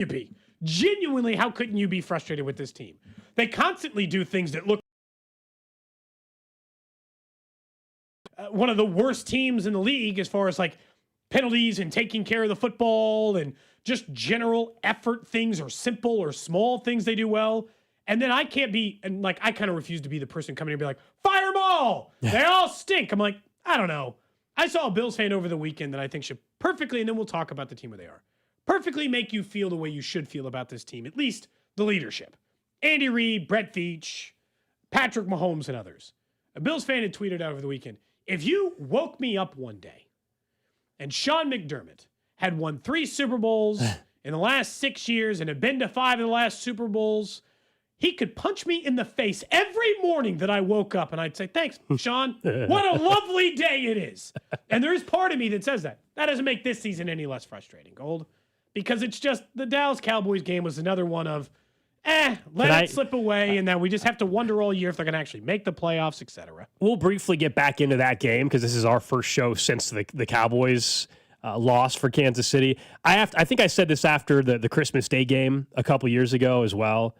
you be? Genuinely, how couldn't you be frustrated with this team? They constantly do things that look one of the worst teams in the league as far as like penalties and taking care of the football and just general effort things or simple or small things they do well. And then I can't be, and like I kind of refuse to be the person coming in and be like, fire them all. They all stink. I'm like, I don't know. I saw a Bills fan over the weekend that I think should perfectly, and then we'll talk about the team where they are, perfectly make you feel the way you should feel about this team, at least the leadership. Andy Reid, Brett Veach, Patrick Mahomes, and others. A Bills fan had tweeted out over the weekend, if you woke me up one day and Sean McDermott had won 3 Super Bowls in the last 6 years and had been to 5 of the last Super Bowls, he could punch me in the face every morning that I woke up and I'd say, thanks, Sean. What a lovely day it is. And there is part of me that says that. That doesn't make this season any less frustrating, Gold. Because it's just the Dallas Cowboys game was another one of, let it slip away, and then we just have to wonder all year if they're going to actually make the playoffs, etc. We'll briefly get back into that game because this is our first show since the Cowboys loss for Kansas City. I think I said this after the Christmas Day game a couple years ago as well.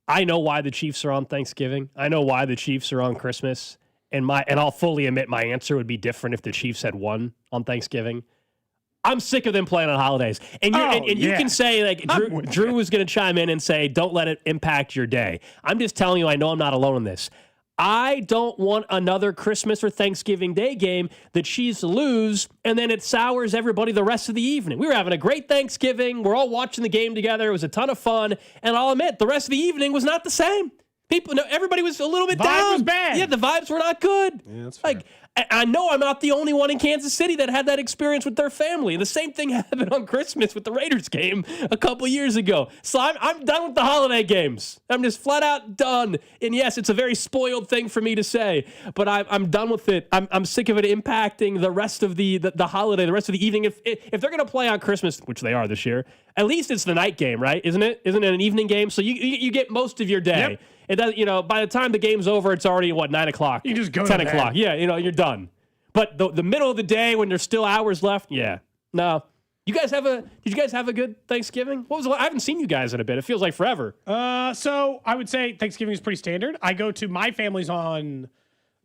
I know why the Chiefs are on Thanksgiving. I know why the Chiefs are on Christmas. And I'll fully admit my answer would be different if the Chiefs had won on Thanksgiving. I'm sick of them playing on holidays. And you can say, like, Drew was going to chime in and say, don't let it impact your day. I'm just telling you, I know I'm not alone in this. I don't want another Christmas or Thanksgiving Day game the Chiefs lose, and then it sours everybody the rest of the evening. We were having a great Thanksgiving. We're all watching the game together. It was a ton of fun. And I'll admit, the rest of the evening was not the same. Everybody was a little bit down. The vibe was bad. Yeah, the vibes were not good. Yeah, that's fair. Like, I know I'm not the only one in Kansas City that had that experience with their family. The same thing happened on Christmas with the Raiders game a couple years ago. So I'm done with the holiday games. I'm just flat out done. And yes, it's a very spoiled thing for me to say, but I'm done with it. I'm sick of it impacting the rest of the holiday, the rest of the evening. If they're going to play on Christmas, which they are this year, at least it's the night game, right? Isn't it? Isn't it an evening game? So you get most of your day. Yep. It does, by the time the game's over, it's already 9 o'clock. You just go 10 to bed. o'clock. Yeah, you're done. But the middle of the day when there's still hours left, yeah. No. Did you guys have a good Thanksgiving? I haven't seen you guys in a bit. It feels like forever. So I would say Thanksgiving is pretty standard. I go to my family's on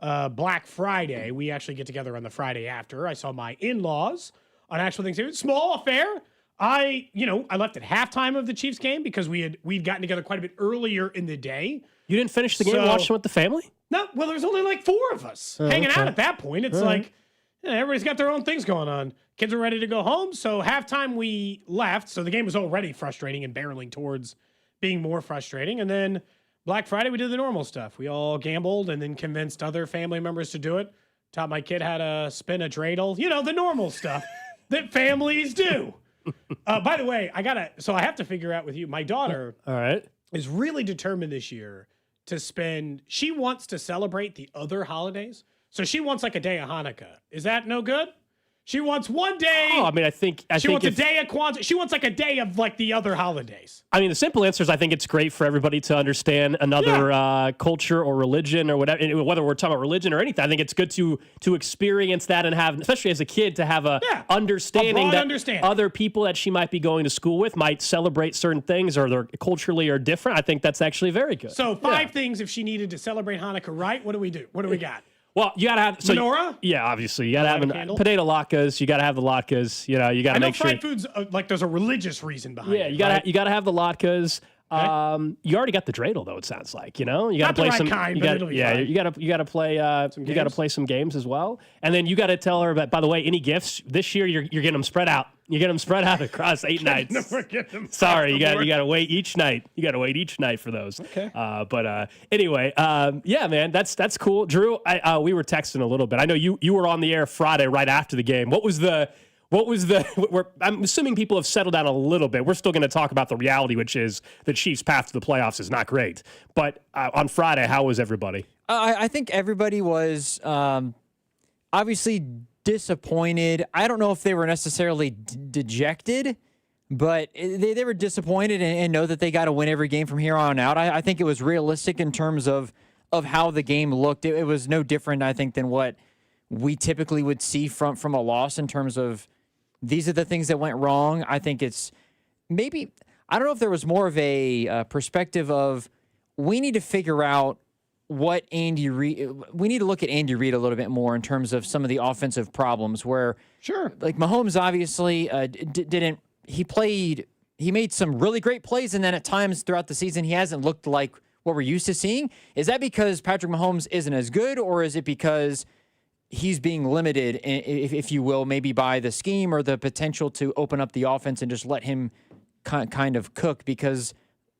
Black Friday. We actually get together on the Friday after. I saw my in-laws on actual Thanksgiving. Small affair. I left at halftime of the Chiefs game because we'd gotten together quite a bit earlier in the day. You didn't finish the game watching with the family? No, well, there's only like 4 of us hanging out at that point. It's like everybody's got their own things going on. Kids are ready to go home. So halftime we left. So the game was already frustrating and barreling towards being more frustrating. And then Black Friday, we did the normal stuff. We all gambled and then convinced other family members to do it. Taught my kid how to spin a dreidel. The normal stuff that families do. By the way, I have to figure out with you. My daughter is really determined this year she wants to celebrate the other holidays. So she wants like a day of Hanukkah. Is that no good? She wants one day. Oh, I mean, she wants a day of Kwanzaa. She wants like a day of like the other holidays. I mean, the simple answer is I think it's great for everybody to understand another culture or religion or whatever, whether we're talking about religion or anything. I think it's good to experience that and have, especially as a kid, to have a understanding that other people that she might be going to school with might celebrate certain things or they're culturally are different. I think that's actually very good. So 5 things if she needed to celebrate Hanukkah, right? What do we do? What do we got? Well, you gotta have menorah. Yeah, obviously you gotta have potato latkes. You gotta have the latkes. You gotta make sure. Fried foods like there's a religious reason behind it. Yeah, you gotta have the latkes. Okay. You already got the dreidel though. It sounds like you gotta play some. You gotta play some games as well. And then you gotta tell her that. By the way, any gifts this year, you're getting them spread out. You get them spread out across 8 nights. Sorry, you got to wait each night. You got to wait each night for those. Okay. But anyway, yeah, man, that's cool. Drew, we were texting a little bit. I know you were on the air Friday right after the game. What was the? I'm assuming people have settled down a little bit. We're still going to talk about the reality, which is the Chiefs' path to the playoffs is not great. But on Friday, how was everybody? I think everybody was obviously disappointed. I don't know if they were necessarily dejected, but they were disappointed and know that they got to win every game from here on out. I think it was realistic in terms of how the game looked. It was no different, I think, than what we typically would see from a loss in terms of these are the things that went wrong. I think it's maybe I don't know if there was more of a perspective of we need to figure out what Andy Reid. We need to look at Andy Reid a little bit more in terms of some of the offensive problems. Where like Mahomes obviously didn't. He made some really great plays, and then at times throughout the season he hasn't looked like what we're used to seeing. Is that because Patrick Mahomes isn't as good, or is it because he's being limited, if you will, maybe by the scheme or the potential to open up the offense and just let him kind of cook? Because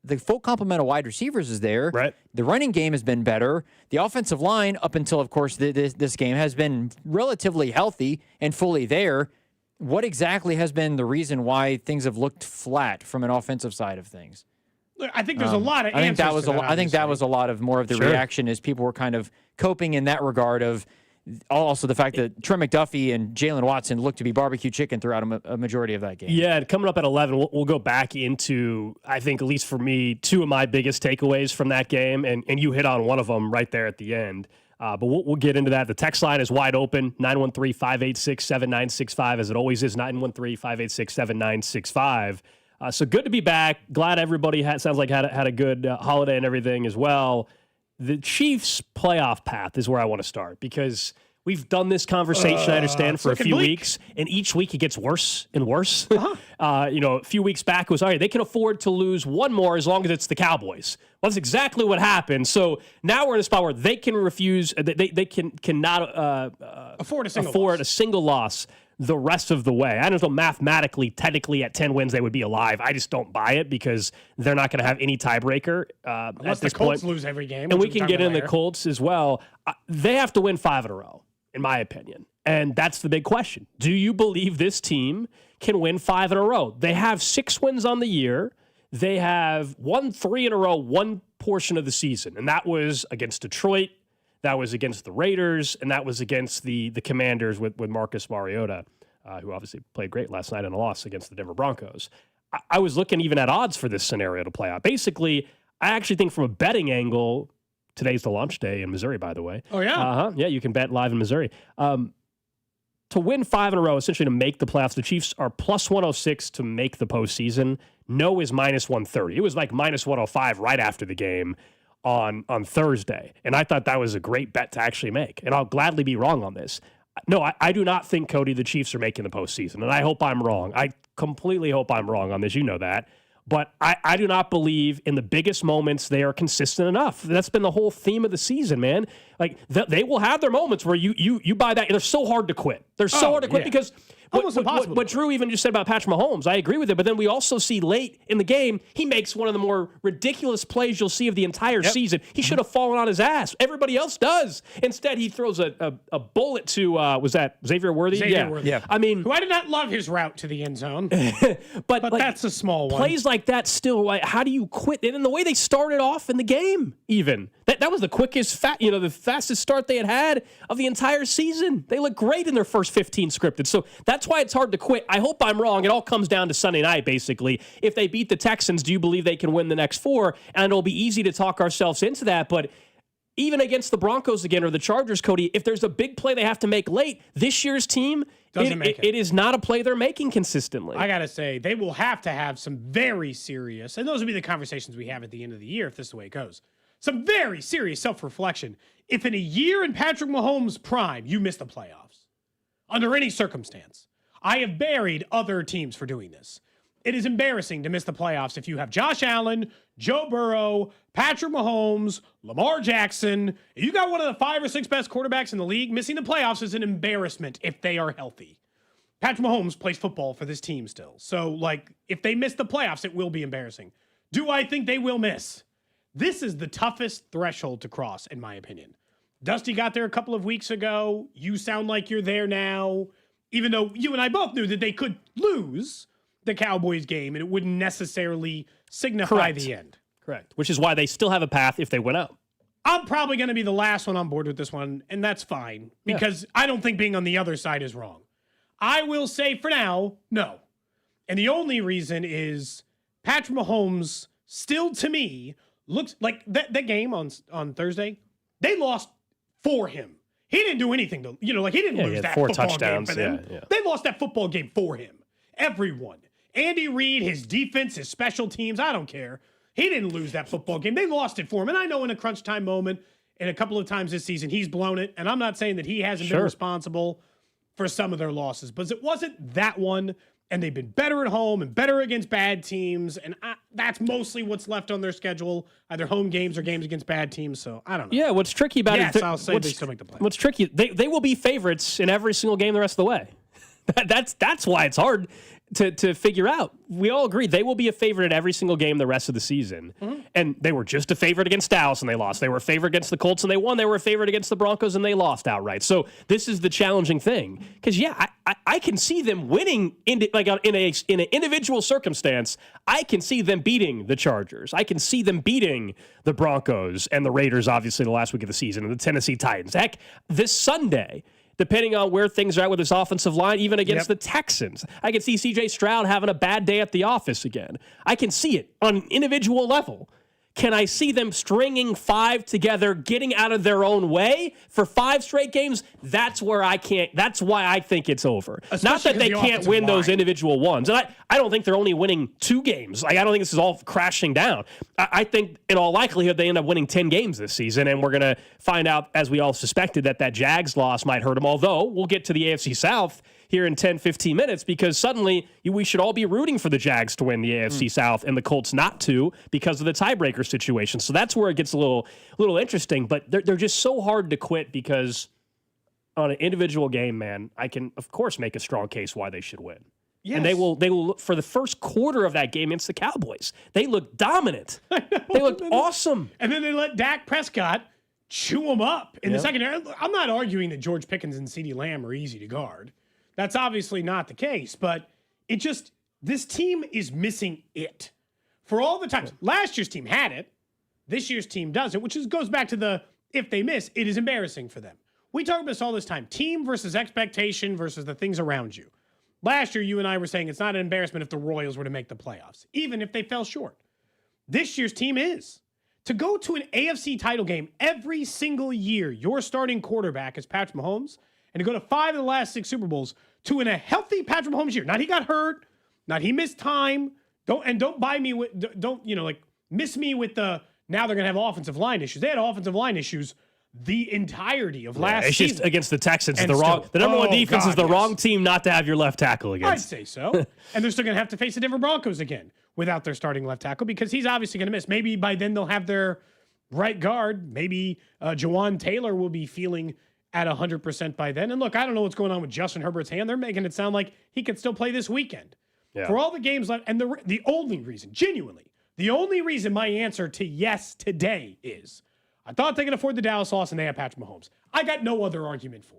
the full complement of wide receivers is there. Right. The running game has been better. The offensive line, up until, of course, this game, has been relatively healthy and fully there. What exactly has been the reason why things have looked flat from an offensive side of things? I think there's a lot of I think answers to that, I think that was a lot of more of the reaction, is people were kind of coping in that regard of also the fact that Trent McDuffie and Jalen Watson looked to be barbecue chicken throughout a majority of that game. Yeah, coming up at 11, we'll go back into, I think, at least for me, two of my biggest takeaways from that game, and you hit on one of them right there at the end. But we'll get into that. The text line is wide open, 913-586-7965, as it always is, 913-586-7965. So good to be back. Glad everybody sounds like had a good holiday and everything as well. The Chiefs' playoff path is where I want to start, because we've done this conversation, I understand, for a few weeks, and each week it gets worse and worse. A few weeks back it was, all right, they can afford to lose one more as long as it's the Cowboys. Well, that's exactly what happened. So now we're in a spot where they can refuse, they cannot afford a single loss the rest of the way. I don't know, mathematically, technically at 10 wins, they would be alive. I just don't buy it, because they're not going to have any tiebreaker unless at this the Colts point. lose every game. And we can get in the Colts as well. They have to win 5 in a row, in my opinion. And that's the big question. Do you believe this team can win 5 in a row? They have 6 wins on the year. They have won 3 in a row one portion of the season, and that was against Detroit. That was against the Raiders, and that was against the Commanders with Marcus Mariota, who obviously played great last night in a loss against the Denver Broncos. I was looking even at odds for this scenario to play out. Basically, I actually think from a betting angle, today's the launch day in Missouri, by the way. Oh, yeah? Yeah, you can bet live in Missouri. To win 5 in a row, essentially to make the playoffs, the Chiefs are plus 106 to make the postseason. No is minus 130. It was like minus 105 right after the game on Thursday. And I thought that was a great bet to actually make. And I'll gladly be wrong on this. No, I do not think, Cody, the Chiefs are making the postseason. And I hope I'm wrong. I completely hope I'm wrong on this. You know that. But I do not believe in the biggest moments they are consistent enough. That's been the whole theme of the season, man. Like, they will have their moments where you buy that. They're so hard to quit. They're so hard to quit because what Drew even just said about Patrick Mahomes, I agree with it. But then we also see late in the game, he makes one of the more ridiculous plays you'll see of the entire season. He should have fallen on his ass. Everybody else does. Instead, he throws a bullet to, was that Xavier Worthy? Worthy. Yeah. I mean, who I did not love his route to the end zone. but like, that's a small one. Plays like that still, like, how do you quit? And in the way they started off in the game, even. That was the quickest, the fastest start they had of the entire season. They looked great in their first 15 scripted. So that's why it's hard to quit. I hope I'm wrong. It all comes down to Sunday night, basically. If they beat the Texans, do you believe they can win the next 4? And it'll be easy to talk ourselves into that. But even against the Broncos again, or the Chargers, Cody, if there's a big play they have to make late, this year's team, it is not a play they're making consistently. I got to say, they will have to have some very serious, and those will be the conversations we have at the end of the year if this is the way it goes, some very serious self-reflection. If in a year in Patrick Mahomes' prime, you miss the playoffs, under any circumstance, I have buried other teams for doing this. It is embarrassing to miss the playoffs if you have Josh Allen, Joe Burrow, Patrick Mahomes, Lamar Jackson. If you got one of the 5 or 6 best quarterbacks in the league, missing the playoffs is an embarrassment if they are healthy. Patrick Mahomes plays football for this team still. So, like, if they miss the playoffs, it will be embarrassing. Do I think they will miss? This is the toughest threshold to cross, in my opinion. Dusty got there a couple of weeks ago. You sound like you're there now. Even though you and I both knew that they could lose the Cowboys game and it wouldn't necessarily signify the end. Correct. Which is why they still have a path if they win out. I'm probably going to be the last one on board with this one, and that's fine because I don't think being on the other side is wrong. I will say for now, no. And the only reason is Patrick Mahomes still, to me, looks like that game on Thursday, they lost for him. He didn't do anything to, he didn't lose that 4 football touchdowns game for them. Yeah. They lost that football game for him. Everyone. Andy Reid, his defense, his special teams, I don't care. He didn't lose that football game. They lost it for him. And I know in a crunch time moment and a couple of times this season, he's blown it. And I'm not saying that he hasn't been responsible for some of their losses, but it wasn't that one. And they've been better at home and better against bad teams. And that's mostly what's left on their schedule, either home games or games against bad teams. So I don't know. Yeah, what's tricky about it? Yes, I'll say they still make the play. What's tricky, they will be favorites in every single game the rest of the way. That's why it's hard to figure out. We all agree they will be a favorite in every single game the rest of the season. Mm-hmm. And they were just a favorite against Dallas and they lost. They were a favorite against the Colts and they won. They were a favorite against the Broncos and they lost outright. So this is the challenging thing. Because, I can see them winning in an individual circumstance. I can see them beating the Chargers. I can see them beating the Broncos and the Raiders, obviously, the last week of the season, and the Tennessee Titans. Heck, this Sunday, depending on where things are at with this offensive line, even against the Texans. I can see C.J. Stroud having a bad day at the office again. I can see it on an individual level. Can I see them stringing 5 together, getting out of their own way for 5 straight games? That's where I can't. That's why I think it's over. Especially not that they can't win those individual ones. And I don't think they're only winning 2 games. I don't think this is all crashing down. I think in all likelihood they end up winning 10 games this season, and we're going to find out, as we all suspected, that Jags loss might hurt them. Although we'll get to the AFC South here in 10, 15 minutes, because suddenly we should all be rooting for the Jags to win the AFC South and the Colts not to because of the tiebreaker situation. So that's where it gets a little interesting, but they're just so hard to quit because on an individual game, man, I can, of course, make a strong case why they should win. Yes. And they will for the first quarter of that game against the Cowboys, they look dominant. They looked awesome. And then they let Dak Prescott chew them up in the second half. I'm not arguing that George Pickens and CeeDee Lamb are easy to guard. That's obviously not the case, but this team is missing it. For all the times, last year's team had it, this year's team doesn't, which goes back to if they miss, it is embarrassing for them. We talk about this all this time, team versus expectation versus the things around you. Last year, you and I were saying it's not an embarrassment if the Royals were to make the playoffs, even if they fell short. This year's team is. To go to an AFC title game every single year, your starting quarterback is Patrick Mahomes, and to go to 5 of the last 6 Super Bowls to in a healthy Patrick Mahomes year. Not he got hurt, not he missed time. Don't buy me with miss me with the now they're gonna have offensive line issues. They had offensive line issues the entirety of last it's season. Just against the Texans, the number one defense is the wrong team not to have your left tackle against. I'd say so. And they're still gonna have to face the Denver Broncos again without their starting left tackle because he's obviously gonna miss. Maybe by then they'll have their right guard. Maybe Jawan Taylor will be feeling at 100% by then. And look, I don't know what's going on with Justin Herbert's hand. They're making it sound like he could still play this weekend. Yeah. For all the games left, and the only reason, genuinely, the only reason my answer to yes today is I thought they could afford the Dallas loss and they have Patrick Mahomes. I got no other argument for.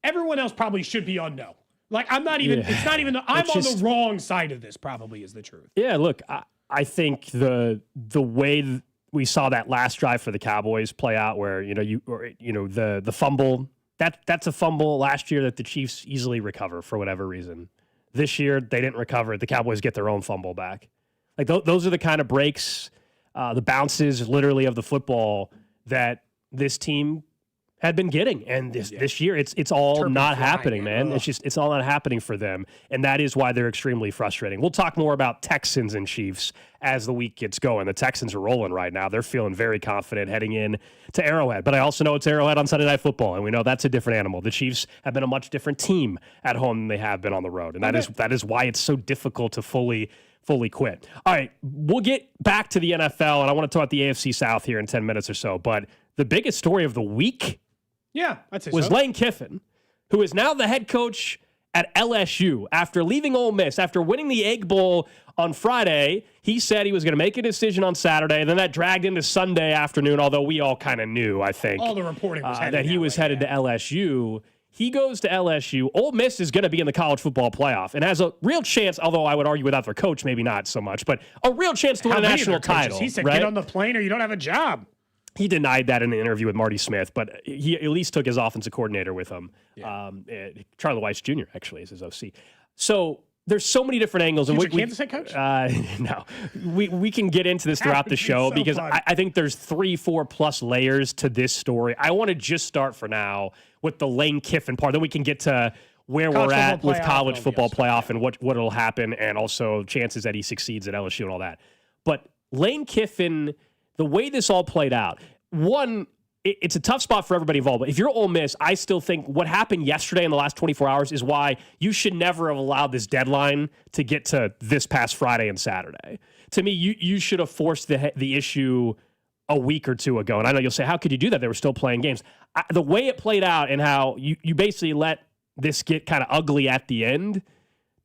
Everyone else probably should be on no. Like, I'm not even, it's not even, I'm on the wrong side of this, probably is the truth. Yeah, look, I think the way we saw that last drive for the Cowboys play out where, the fumble, that's a fumble last year that the Chiefs easily recover for whatever reason. This year, they didn't recover it. The Cowboys get their own fumble back. Like, those are the kind of breaks, the bounces literally of the football that this team had been getting. And this year, it's all not happening, man. It's all not happening for them. And that is why they're extremely frustrating. We'll talk more about Texans and Chiefs as the week gets going. The Texans are rolling right now. They're feeling very confident heading in to Arrowhead. But I also know it's Arrowhead on Sunday Night Football, and we know that's a different animal. The Chiefs have been a much different team at home than they have been on the road. And that is why it's so difficult to fully quit. All right, we'll get back to the NFL, and I want to talk about the AFC South here in 10 minutes or so. But the biggest story of the week was Lane Kiffin, who is now the head coach at LSU. After leaving Ole Miss, after winning the Egg Bowl on Friday, he said he was going to make a decision on Saturday. Then that dragged into Sunday afternoon, although we all kind of knew, I think. All the reporting was that he was headed to LSU. He goes to LSU. Ole Miss is going to be in the college football playoff and has a real chance, although I would argue without their coach, maybe not so much, but a real chance to win a national title. He said, right? Get on the plane or you don't have a job. He denied that in an interview with Marty Smith, but he at least took his offensive coordinator with him. Yeah. Charlie Weiss Jr., actually, is his OC. So there's so many different angles. Future Kansas head coach? No. We can get into this throughout the show because I think there's 3-4 plus layers to this story. I want to just start for now with the Lane Kiffin part. Then we can get to where College we're at football with playoff college film, football yes. playoff and what will happen, and also chances that he succeeds at LSU and all that. But Lane Kiffin, the way this all played out, one, it's a tough spot for everybody involved. But if you're Ole Miss, I still think what happened yesterday in the last 24 hours is why you should never have allowed this deadline to get to this past Friday and Saturday. To me, you should have forced the issue a week or two ago. And I know you'll say, how could you do that? They were still playing games. The way it played out and how you basically let this get kind of ugly at the end,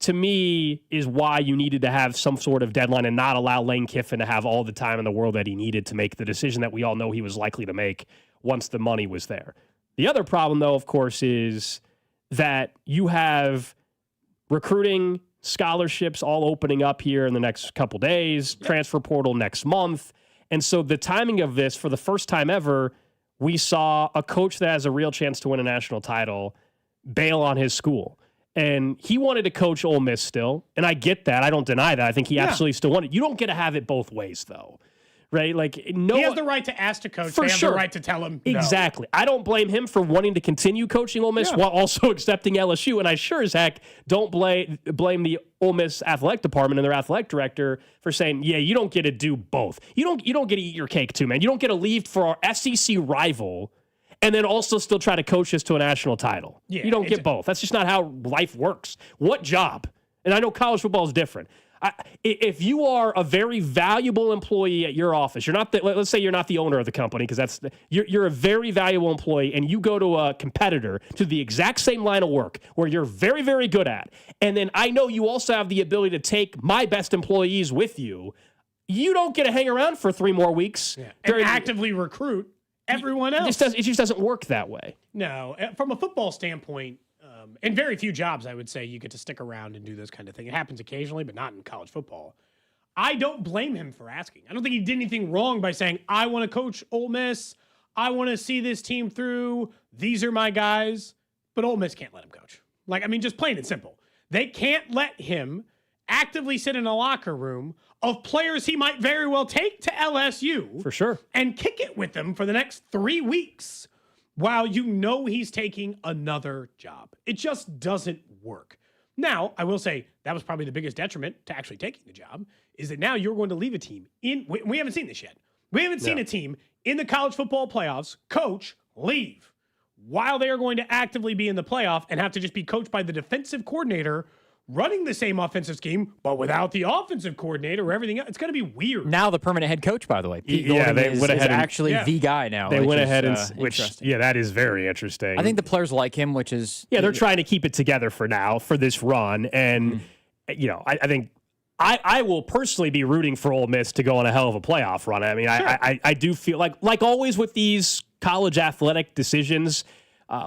to me, is why you needed to have some sort of deadline and not allow Lane Kiffin to have all the time in the world that he needed to make the decision that we all know he was likely to make once the money was there. The other problem, though, of course, is that you have recruiting, scholarships all opening up here in the next couple days, transfer portal next month. And so the timing of this, for the first time ever, we saw a coach that has a real chance to win a national title bail on his school. And he wanted to coach Ole Miss still, and I get that. I don't deny that. I think he absolutely still wanted. You don't get to have it both ways, though, right? Like, no, he has the right to ask to coach. For they have sure. the right to tell him no. Exactly. I don't blame him for wanting to continue coaching Ole Miss while also accepting LSU, and I sure as heck don't blame the Ole Miss athletic department and their athletic director for saying, yeah, you don't get to do both. You don't get to eat your cake too, man. You don't get to leave for our SEC rival and then also still try to coach us to a national title. Yeah, you don't get both. That's just not how life works. What job? And I know college football is different. If you are a very valuable employee at your office, let's say you're not the owner of the company, because you're a very valuable employee, and you go to a competitor to the exact same line of work where you're very, very good at, and then I know you also have the ability to take my best employees with you, you don't get to hang around for 3 more weeks. Yeah. And actively recruit everyone else. It just doesn't work that way. No, from a football standpoint, in very few jobs, I would say you get to stick around and do this kind of thing. It happens occasionally, but not in college football. I don't blame him for asking. I don't think he did anything wrong by saying, I want to coach Ole Miss. I want to see this team through. These are my guys. But Ole Miss can't let him coach. Just plain and simple. They can't let him actively sit in a locker room of players he might very well take to LSU. For sure. And kick it with them for the next 3 weeks while you know he's taking another job. It just doesn't work. Now, I will say that was probably the biggest detriment to actually taking the job, is that now you're going to leave a team we haven't seen this yet. We haven't seen a team in the college football playoffs coach leave while they are going to actively be in the playoff and have to just be coached by the defensive coordinator running the same offensive scheme, but without the offensive coordinator or everything else. It's going to be weird. Now the permanent head coach, by the way. Pete Golding is actually the guy now. They went ahead and that is very interesting. I think the players like him, which is... Yeah, they're trying to keep it together for now, for this run. And, I think I will personally be rooting for Ole Miss to go on a hell of a playoff run. I mean, sure. I do feel like always with these college athletic decisions,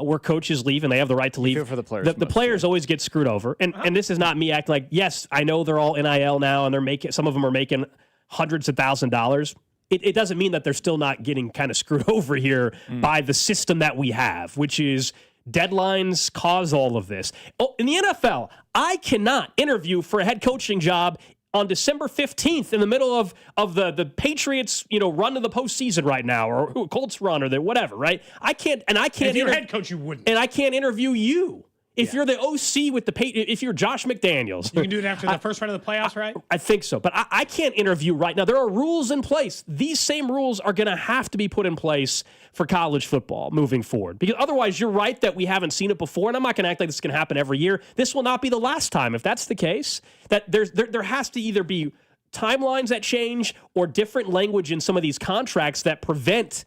where coaches leave and they have the right to leave. For the players, the players always get screwed over. And this is not me acting like, yes, I know they're all NIL now and some of them are making hundreds of $1,000s. It doesn't mean that they're still not getting kind of screwed over here by the system that we have, which is deadlines cause all of this. Oh, in the NFL, I cannot interview for a head coaching job on December 15th in the middle of the Patriots, run to the postseason right now, or Colts run, or whatever, right? I can't. If you're head coach, you wouldn't. And I can't interview you. If you're the OC with the if you're Josh McDaniels. You can do it after the first round of the playoffs, right? I think so. But I can't interview right now. There are rules in place. These same rules are going to have to be put in place for college football moving forward. Because otherwise, you're right that we haven't seen it before, and I'm not going to act like this is going to happen every year. This will not be the last time. If that's the case, that there has to either be timelines that change or different language in some of these contracts that prevent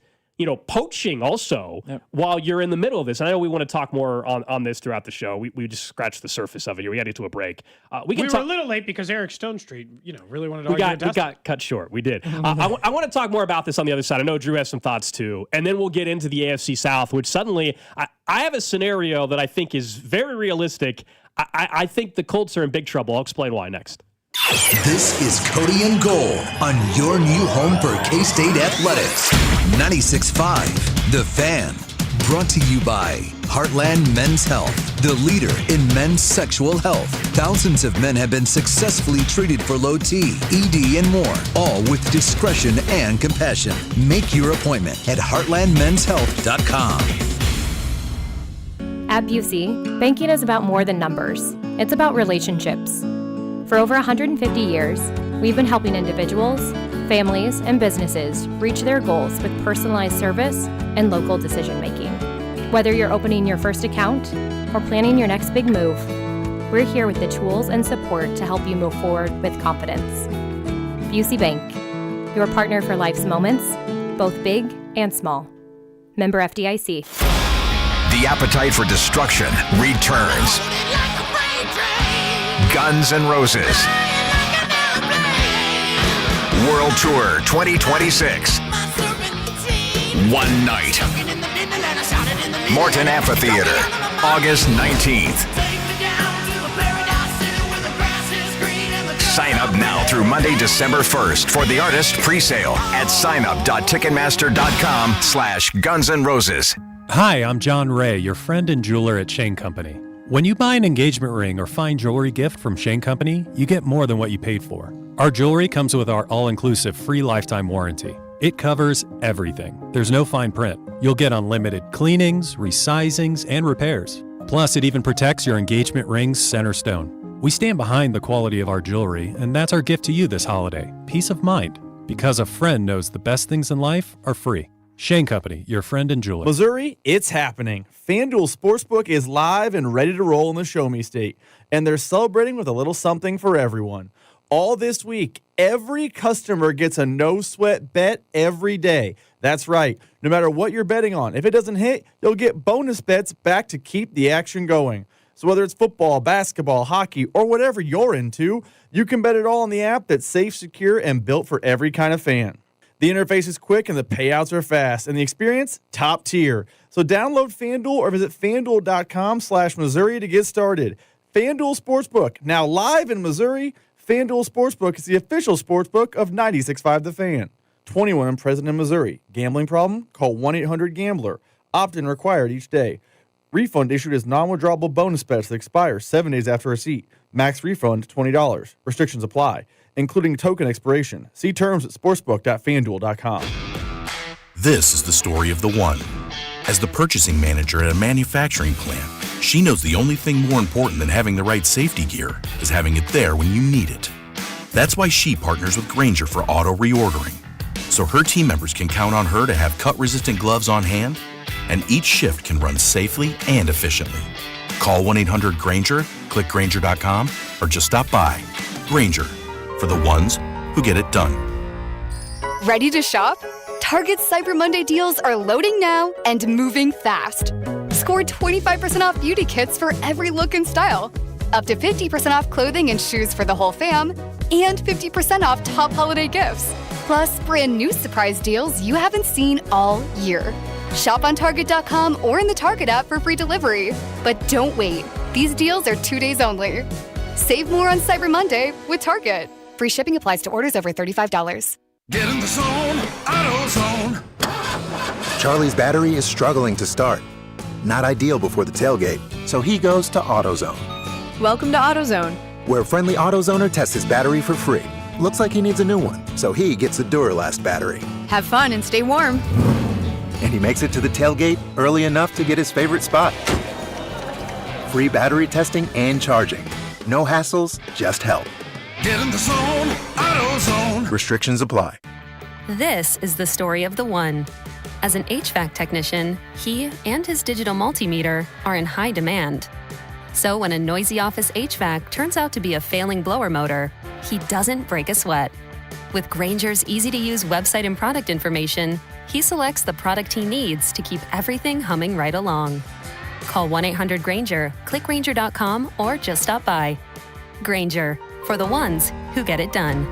poaching also while you're in the middle of this. And I know we want to talk more on this throughout the show. We just scratched the surface of it here. We got to get to a break. We were a little late because Eric Stone Street, really wanted to argue. We got cut short. We did. I want to talk more about this on the other side. I know Drew has some thoughts too. And then we'll get into the AFC South, which suddenly I have a scenario that I think is very realistic. I think the Colts are in big trouble. I'll explain why next. This is Cody and Gold on your new home for K-State Athletics. 96.5, The Fan. Brought to you by Heartland Men's Health, the leader in men's sexual health. Thousands of men have been successfully treated for low T, ED, and more, all with discretion and compassion. Make your appointment at heartlandmenshealth.com. At Busey, banking is about more than numbers. It's about relationships. For over 150 years, we've been helping individuals, families, and businesses reach their goals with personalized service and local decision-making. Whether you're opening your first account or planning your next big move, we're here with the tools and support to help you move forward with confidence. Busey Bank, your partner for life's moments, both big and small. Member FDIC. The appetite for destruction returns. Guns N' Roses World Tour 2026. One night. Morton Amphitheater, August 19th. Sign up now through Monday, December 1st for the artist pre-sale at signup.ticketmaster.com/Guns N' Roses. Hi, I'm John Ray, your friend and jeweler at Shane Company. When you buy an engagement ring or fine jewelry gift from Shane Company, you get more than what you paid for. Our jewelry comes with our all-inclusive free lifetime warranty. It covers everything. There's no fine print. You'll get unlimited cleanings, resizings, and repairs. Plus, it even protects your engagement ring's center stone. We stand behind the quality of our jewelry, and that's our gift to you this holiday. Peace of mind. Because a friend knows the best things in life are free. Shane Company, your friend and jeweler. Missouri, it's happening. FanDuel Sportsbook is live and ready to roll in the Show Me State, and they're celebrating with a little something for everyone. All this week, every customer gets a no-sweat bet every day. That's right. No matter what you're betting on, if it doesn't hit, you'll get bonus bets back to keep the action going. So whether it's football, basketball, hockey, or whatever you're into, you can bet it all on the app that's safe, secure, and built for every kind of fan. The interface is quick and the payouts are fast, and the experience, top tier. So download FanDuel or visit FanDuel.com/Missouri to get started. FanDuel Sportsbook, now live in Missouri. FanDuel Sportsbook is the official sportsbook of 96.5 The Fan. 21 and present in Missouri. Gambling problem? Call 1-800-GAMBLER. Opt-in required each day. Refund issued as non-withdrawable bonus bets that expire 7 days after receipt. Max refund $20. Restrictions apply, including token expiration. See terms at sportsbook.fanduel.com. This is the story of the one. As the purchasing manager at a manufacturing plant, she knows the only thing more important than having the right safety gear is having it there when you need it. That's why she partners with Grainger for auto reordering, so her team members can count on her to have cut-resistant gloves on hand, and each shift can run safely and efficiently. Call 1-800-GRAINGER, click Grainger.com, or just stop by. Grainger, for the ones who get it done. Ready to shop? Target's Cyber Monday deals are loading now and moving fast. Score 25% off beauty kits for every look and style, up to 50% off clothing and shoes for the whole fam, and 50% off top holiday gifts. Plus, brand new surprise deals you haven't seen all year. Shop on Target.com or in the Target app for free delivery. But don't wait. These deals are 2 days only. Save more on Cyber Monday with Target. Free shipping applies to orders over $35. Get in the zone, AutoZone. Charlie's battery is struggling to start. Not ideal before the tailgate, so he goes to AutoZone. Welcome to AutoZone, where friendly AutoZoner tests his battery for free. Looks like he needs a new one, so he gets a Duralast battery. Have fun and stay warm. And he makes it to the tailgate early enough to get his favorite spot. Free battery testing and charging. No hassles, just help. Get in the zone, AutoZone. Restrictions apply. This is the story of the one. As an HVAC technician, he and his digital multimeter are in high demand. So when a noisy office HVAC turns out to be a failing blower motor, he doesn't break a sweat. With Grainger's easy-to-use website and product information, he selects the product he needs to keep everything humming right along. Call 1-800-GRAINGER, click Grainger.com, or just stop by. Grainger, for the ones who get it done.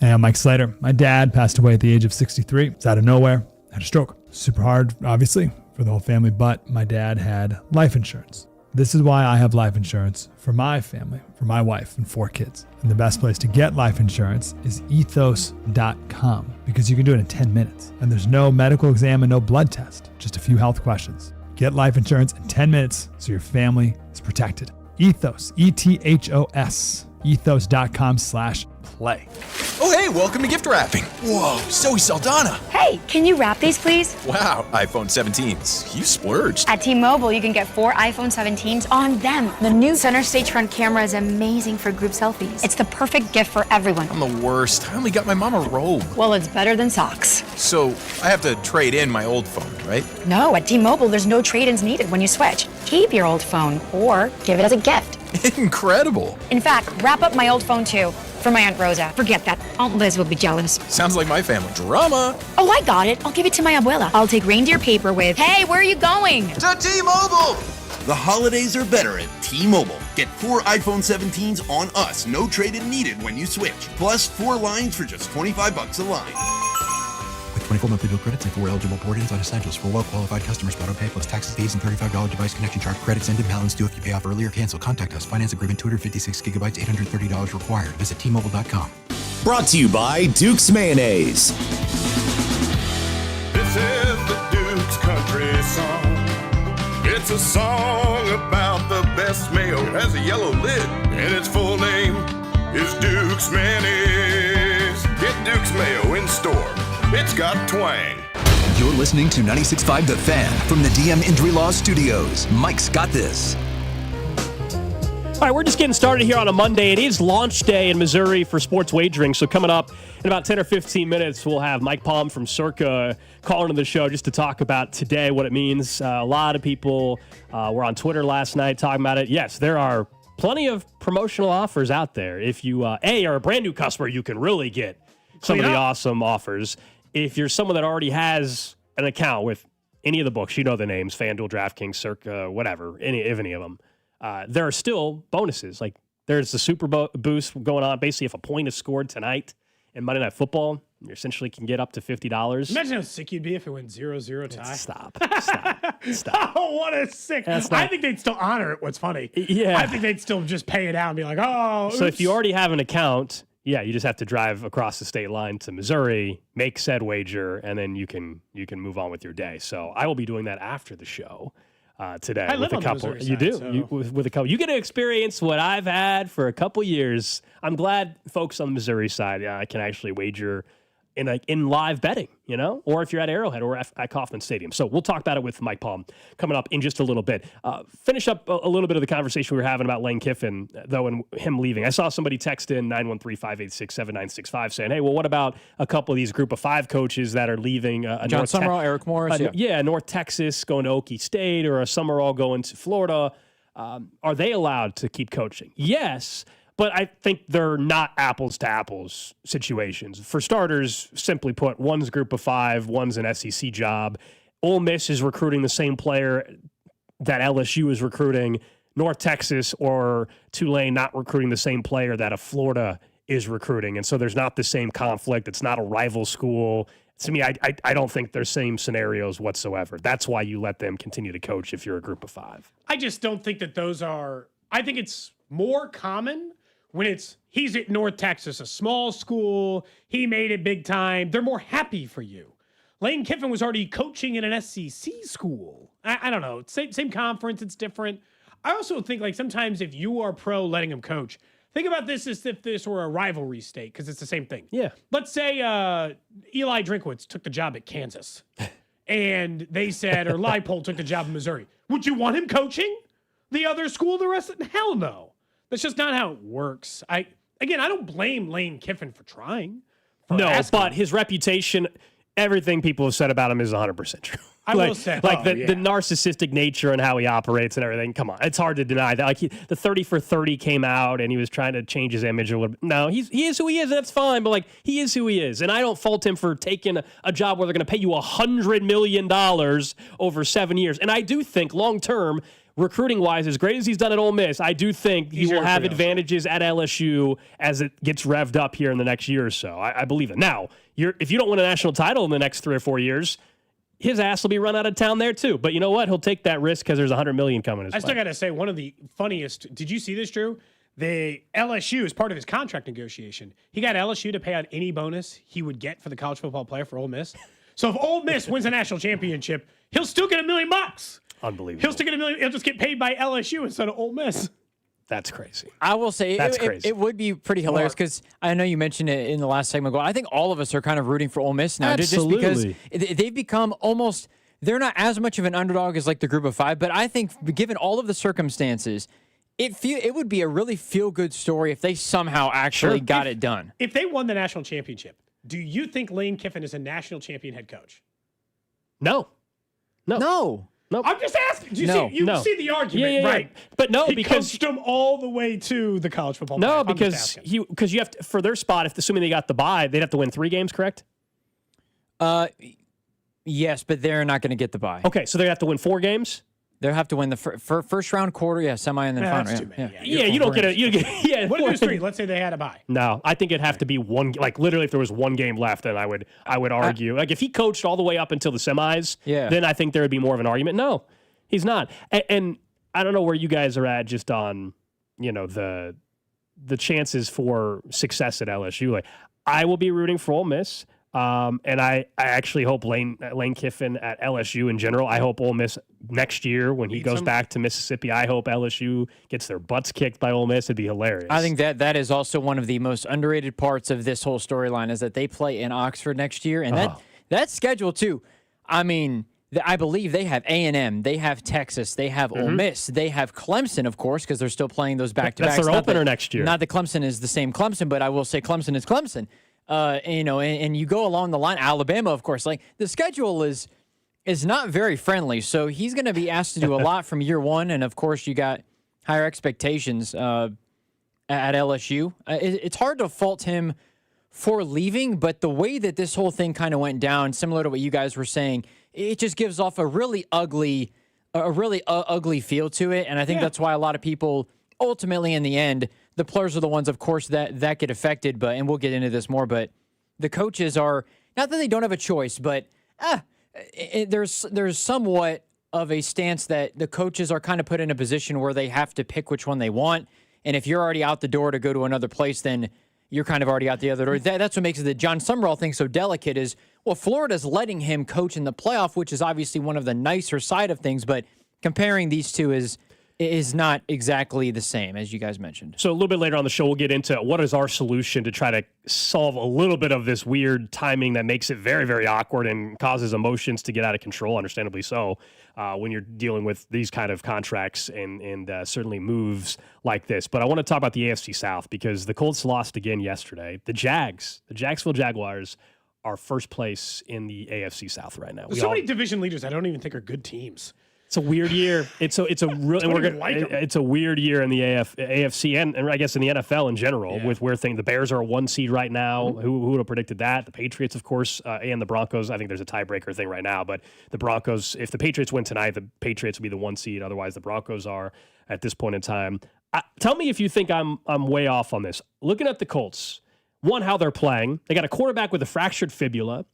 Hey, I'm Mike Slater. My dad passed away at the age of 63. It's out of nowhere. Had a stroke. Super hard, obviously, for the whole family, but my dad had life insurance. This is why I have life insurance for my family, for my wife and 4 kids. And the best place to get life insurance is ethos.com, because you can do it in 10 minutes. And there's no medical exam and no blood test, just a few health questions. Get life insurance in 10 minutes so your family is protected. Ethos, ETHOS, ethos.com/play. Oh, hey, welcome to gift wrapping. Whoa, Zoe Saldana. Hey, can you wrap these, please? Wow, iPhone 17s. You splurged. At T-Mobile, you can get 4 iPhone 17s on them. The new center stage front camera is amazing for group selfies. It's the perfect gift for everyone. I'm the worst. I only got my mom a robe. Well, it's better than socks. So I have to trade in my old phone, right? No, at T-Mobile, there's no trade-ins needed when you switch. Keep your old phone or give it as a gift. Incredible. In fact, wrap up my old phone too. For my Aunt Rosa. Forget that. Aunt Liz will be jealous. Sounds like my family. Drama. Oh, I got it. I'll give it to my abuela. I'll take reindeer paper with, hey, where are you going? To T-Mobile! The holidays are better at T-Mobile. Get 4 iPhone 17s on us. No trade-in needed when you switch. Plus 4 lines for just $25 a line. With 24 monthly bill credits and 4 eligible port-ins on essentials for well-qualified customers. Auto pay plus taxes, fees, and $35 device connection charge. Credits end and balance due if you pay off early or cancel. Contact us. Finance agreement 256 gigabytes, $830 required. Visit T-Mobile.com. Brought to you by Duke's Mayonnaise. This is the Duke's Country Song. It's a song about the best mayo. It has a yellow lid, and its full name is Duke's Mayonnaise. Get Duke's Mayo in store. It's got twang. You're listening to 96.5 The Fan from the DM Injury Law Studios. Mike's got this. All right, we're just getting started here on a Monday. It is launch day in Missouri for sports wagering. So coming up in about 10 or 15 minutes, we'll have Mike Palm from Circa call into the show just to talk about today, what it means. A lot of people were on Twitter last night talking about it. Yes, there are plenty of promotional offers out there. If you, are a brand new customer, you can really get some of the awesome offers. If you're someone that already has an account with any of the books, you know the names, FanDuel, DraftKings, Circa, whatever, any of them, there are still bonuses. Like there's the Super Boost going on. Basically, if a point is scored tonight in Monday Night Football, you essentially can get up to $50. Imagine how sick you'd be if it went 0-0 tie. Stop. Oh, what a sick. I think they'd still honor it. What's funny. Yeah. I think they'd still just pay it out and be like, oh. So if you already have an account, yeah, you just have to drive across the state line to Missouri, make said wager, and then you can move on with your day. So I will be doing that after the show today. I live with a on the couple. Missouri You do side, so. with a couple. You get to experience what I've had for a couple years. I'm glad folks on the Missouri side can actually wager in live betting, or if you're at Arrowhead or at Kauffman Stadium. So we'll talk about it with Mike Palm coming up in just a little bit. Finish up a little bit of the conversation we were having about Lane Kiffin, though, and him leaving. I saw somebody text in 913-586-7965 saying, hey, well, what about a couple of these group of 5 coaches that are leaving? John Summerall, Eric Morris. North Texas going to Okie State, or a Summerall going to Florida. Are they allowed to keep coaching? Yes. But I think they're not apples to apples situations. For starters, simply put, one's group of 5, one's an SEC job. Ole Miss is recruiting the same player that LSU is recruiting. North Texas or Tulane not recruiting the same player that a Florida is recruiting. And so there's not the same conflict. It's not a rival school. To me, I don't think they're same scenarios whatsoever. That's why you let them continue to coach if you're a group of 5. I just don't think that those are. I think it's more common when he's at North Texas, a small school, he made it big time. They're more happy for you. Lane Kiffin was already coaching in an SEC school. I don't know. Same conference, it's different. I also think sometimes if you are pro letting him coach, think about this as if this were a rivalry state, because it's the same thing. Yeah. Let's say Eli Drinkwitz took the job at Kansas, and they said, or Leipold took the job in Missouri. Would you want him coaching the other school the rest of the hell no. That's just not how it works. I don't blame Lane Kiffin for trying. But his reputation, everything people have said about him is 100% true. I will say. The narcissistic nature and how he operates and everything. Come on. It's hard to deny that. The 30 for 30 came out and he was trying to change his image a little bit. No, he is who he is. And that's fine. But he is who he is. And I don't fault him for taking a job where they're going to pay you $100 million over 7 years. And I do think long term, recruiting-wise, as great as he's done at Ole Miss, I do think he will have advantages at LSU as it gets revved up here in the next year or so. I believe it. Now, if you don't win a national title in the next 3 or 4 years, his ass will be run out of town there too. But you know what? He'll take that risk because there's $100 million coming his way. I still got to say, one of the funniest. Did you see this, Drew? The LSU, as part of his contract negotiation, he got LSU to pay out any bonus he would get for the college football player for Ole Miss. So if Ole Miss wins a national championship, he'll still get $1 million. Unbelievable. He'll still get $1 million. He'll just get paid by LSU instead of Ole Miss. That's crazy. I will say it would be pretty hilarious because I know you mentioned it in the last segment. I think all of us are kind of rooting for Ole Miss now, Absolutely. just because they've become almost. They're not as much of an underdog as like the Group of Five, but I think given all of the circumstances, it would be a really feel good story if they somehow actually got it done. If they won the national championship, do you think Lane Kiffin is a national champion head coach? No. I'm just asking. Do you see the argument, yeah, right? But no, he because coached them all the way to the college football. No, playoff. because you have to, for their spot. If assuming they got the bye, they'd have to win 3 games, correct? Yes, but they're not going to get the bye. Okay, so they have to win 4 games. They'll have to win the first round, quarter, semi, and then final. That's too many. Yeah, you don't get a. What if there's 3? Let's say they had a bye. No, I think it'd have to be one. Like literally, if there was 1 game left, then I would argue. Like if he coached all the way up until the semis, then I think there would be more of an argument. No, he's not. And I don't know where you guys are at just on the chances for success at LSU. Like I will be rooting for Ole Miss. And I actually hope Lane Kiffin at LSU in general. I hope Ole Miss next year when he goes back to Mississippi. I hope LSU gets their butts kicked by Ole Miss. It'd be hilarious. I think that is also one of the most underrated parts of this whole storyline is that they play in Oxford next year, and that schedule too. I mean, I believe they have A&M, they have Texas, they have Ole Miss, they have Clemson, of course, because they're still playing those back-to-backs. That's their opener next year. Not that Clemson is the same Clemson, but I will say Clemson is Clemson. And you go along the line, Alabama, of course, like the schedule is not very friendly. So he's going to be asked to do a lot from year one. And of course you got higher expectations, at LSU. It's hard to fault him for leaving, but the way that this whole thing kind of went down, similar to what you guys were saying, it just gives off a really ugly feel to it. And I think that's why a lot of people ultimately in the end, the players are the ones, of course, that get affected, and we'll get into this more, but the coaches are, not that they don't have a choice, but there's somewhat of a stance that the coaches are kind of put in a position where they have to pick which one they want, and if you're already out the door to go to another place, then you're kind of already out the other door. That's what makes it the John Summerall thing so delicate is, well, Florida's letting him coach in the playoff, which is obviously one of the nicer side of things, but comparing these two is not exactly the same, as you guys mentioned. So a little bit later on the show, we'll get into what is our solution to try to solve a little bit of this weird timing that makes it very, very awkward and causes emotions to get out of control, understandably so, when you're dealing with these kind of contracts and certainly moves like this. But I want to talk about the AFC South because the Colts lost again yesterday. The Jacksonville Jaguars are first place in the AFC South right now. There's so many division leaders I don't even think are good teams. It's a weird year. It's a weird year in the AFC and I guess in the NFL in general with where the Bears are a 1 seed right now. Who would have predicted that? The Patriots, of course, and the Broncos. I think there's a tiebreaker thing right now, but the Broncos, if the Patriots win tonight, the Patriots will be the 1 seed. Otherwise, the Broncos are at this point in time. Tell me if you think I'm way off on this. Looking at the Colts, one, how they're playing. They got a quarterback with a fractured fibula.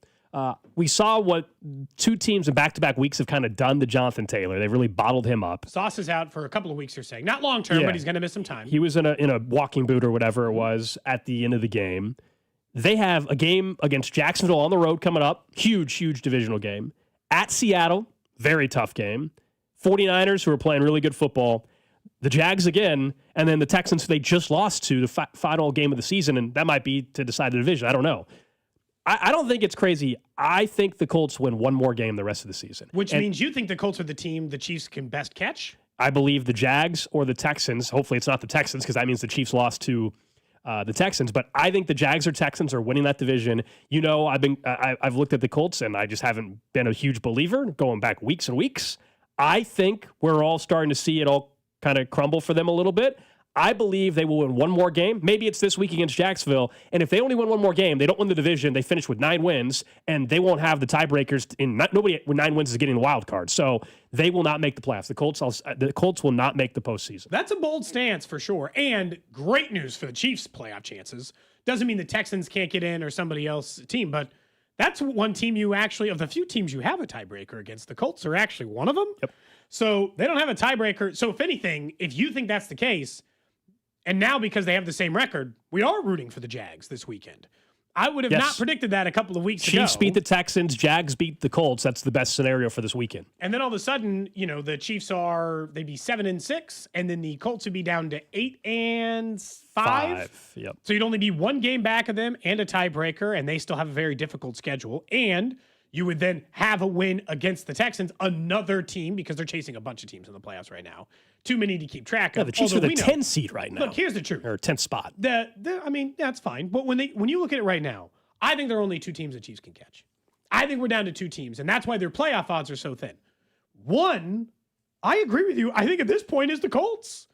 We saw what 2 teams in back-to-back weeks have kind of done to Jonathan Taylor. They've really bottled him up. Sauce is out for a couple of weeks, you're saying. Not long-term, but he's going to miss some time. He was in a walking boot or whatever it was at the end of the game. They have a game against Jacksonville on the road coming up. Huge divisional game. At Seattle, very tough game. 49ers, who are playing really good football. The Jags again, and then the Texans, who they just lost to the final game of the season, and that might be to decide the division. I don't know. I don't think it's crazy. I think the Colts win one more game the rest of the season. Which means you think the Colts are the team the Chiefs can best catch? I believe the Jags or the Texans. Hopefully it's not the Texans because that means the Chiefs lost to the Texans. But I think the Jags or Texans are winning that division. You know, I've looked at the Colts and I just haven't been a huge believer going back weeks and weeks. I think we're all starting to see it all kind of crumble for them a little bit. I believe they will win one more game. Maybe it's this week against Jacksonville. And if they only win one more game, they don't win the division. They finish with 9 wins, and they won't have the tiebreakers. Nobody with 9 wins is getting the wild card. So they will not make the playoffs. The Colts will not make the postseason. That's a bold stance for sure. And great news for the Chiefs' playoff chances. Doesn't mean the Texans can't get in or somebody else's team, but that's one team you actually, of the few teams you have a tiebreaker against, the Colts are actually one of them. Yep. So they don't have a tiebreaker. So if anything, if you think that's the case, and now because they have the same record, we are rooting for the Jags this weekend. I would have Yes. not predicted that a couple of weeks ago. Chiefs beat the Texans, Jags beat the Colts. That's the best scenario for this weekend. And then all of a sudden, the Chiefs they'd be 7-6, and then the Colts would be down to 8-5. Yep. So you'd only be one game back of them and a tiebreaker, and they still have a very difficult schedule. And you would then have a win against the Texans, another team, because they're chasing a bunch of teams in the playoffs right now. Too many to keep track of. Yeah, the Chiefs are Although the 10 seed right now. Look, here's the truth. Or 10th spot. That's fine. But when you look at it right now, I think there are only two teams the Chiefs can catch. I think we're down to two teams, and that's why their playoff odds are so thin. One, I agree with you. I think at this point is the Colts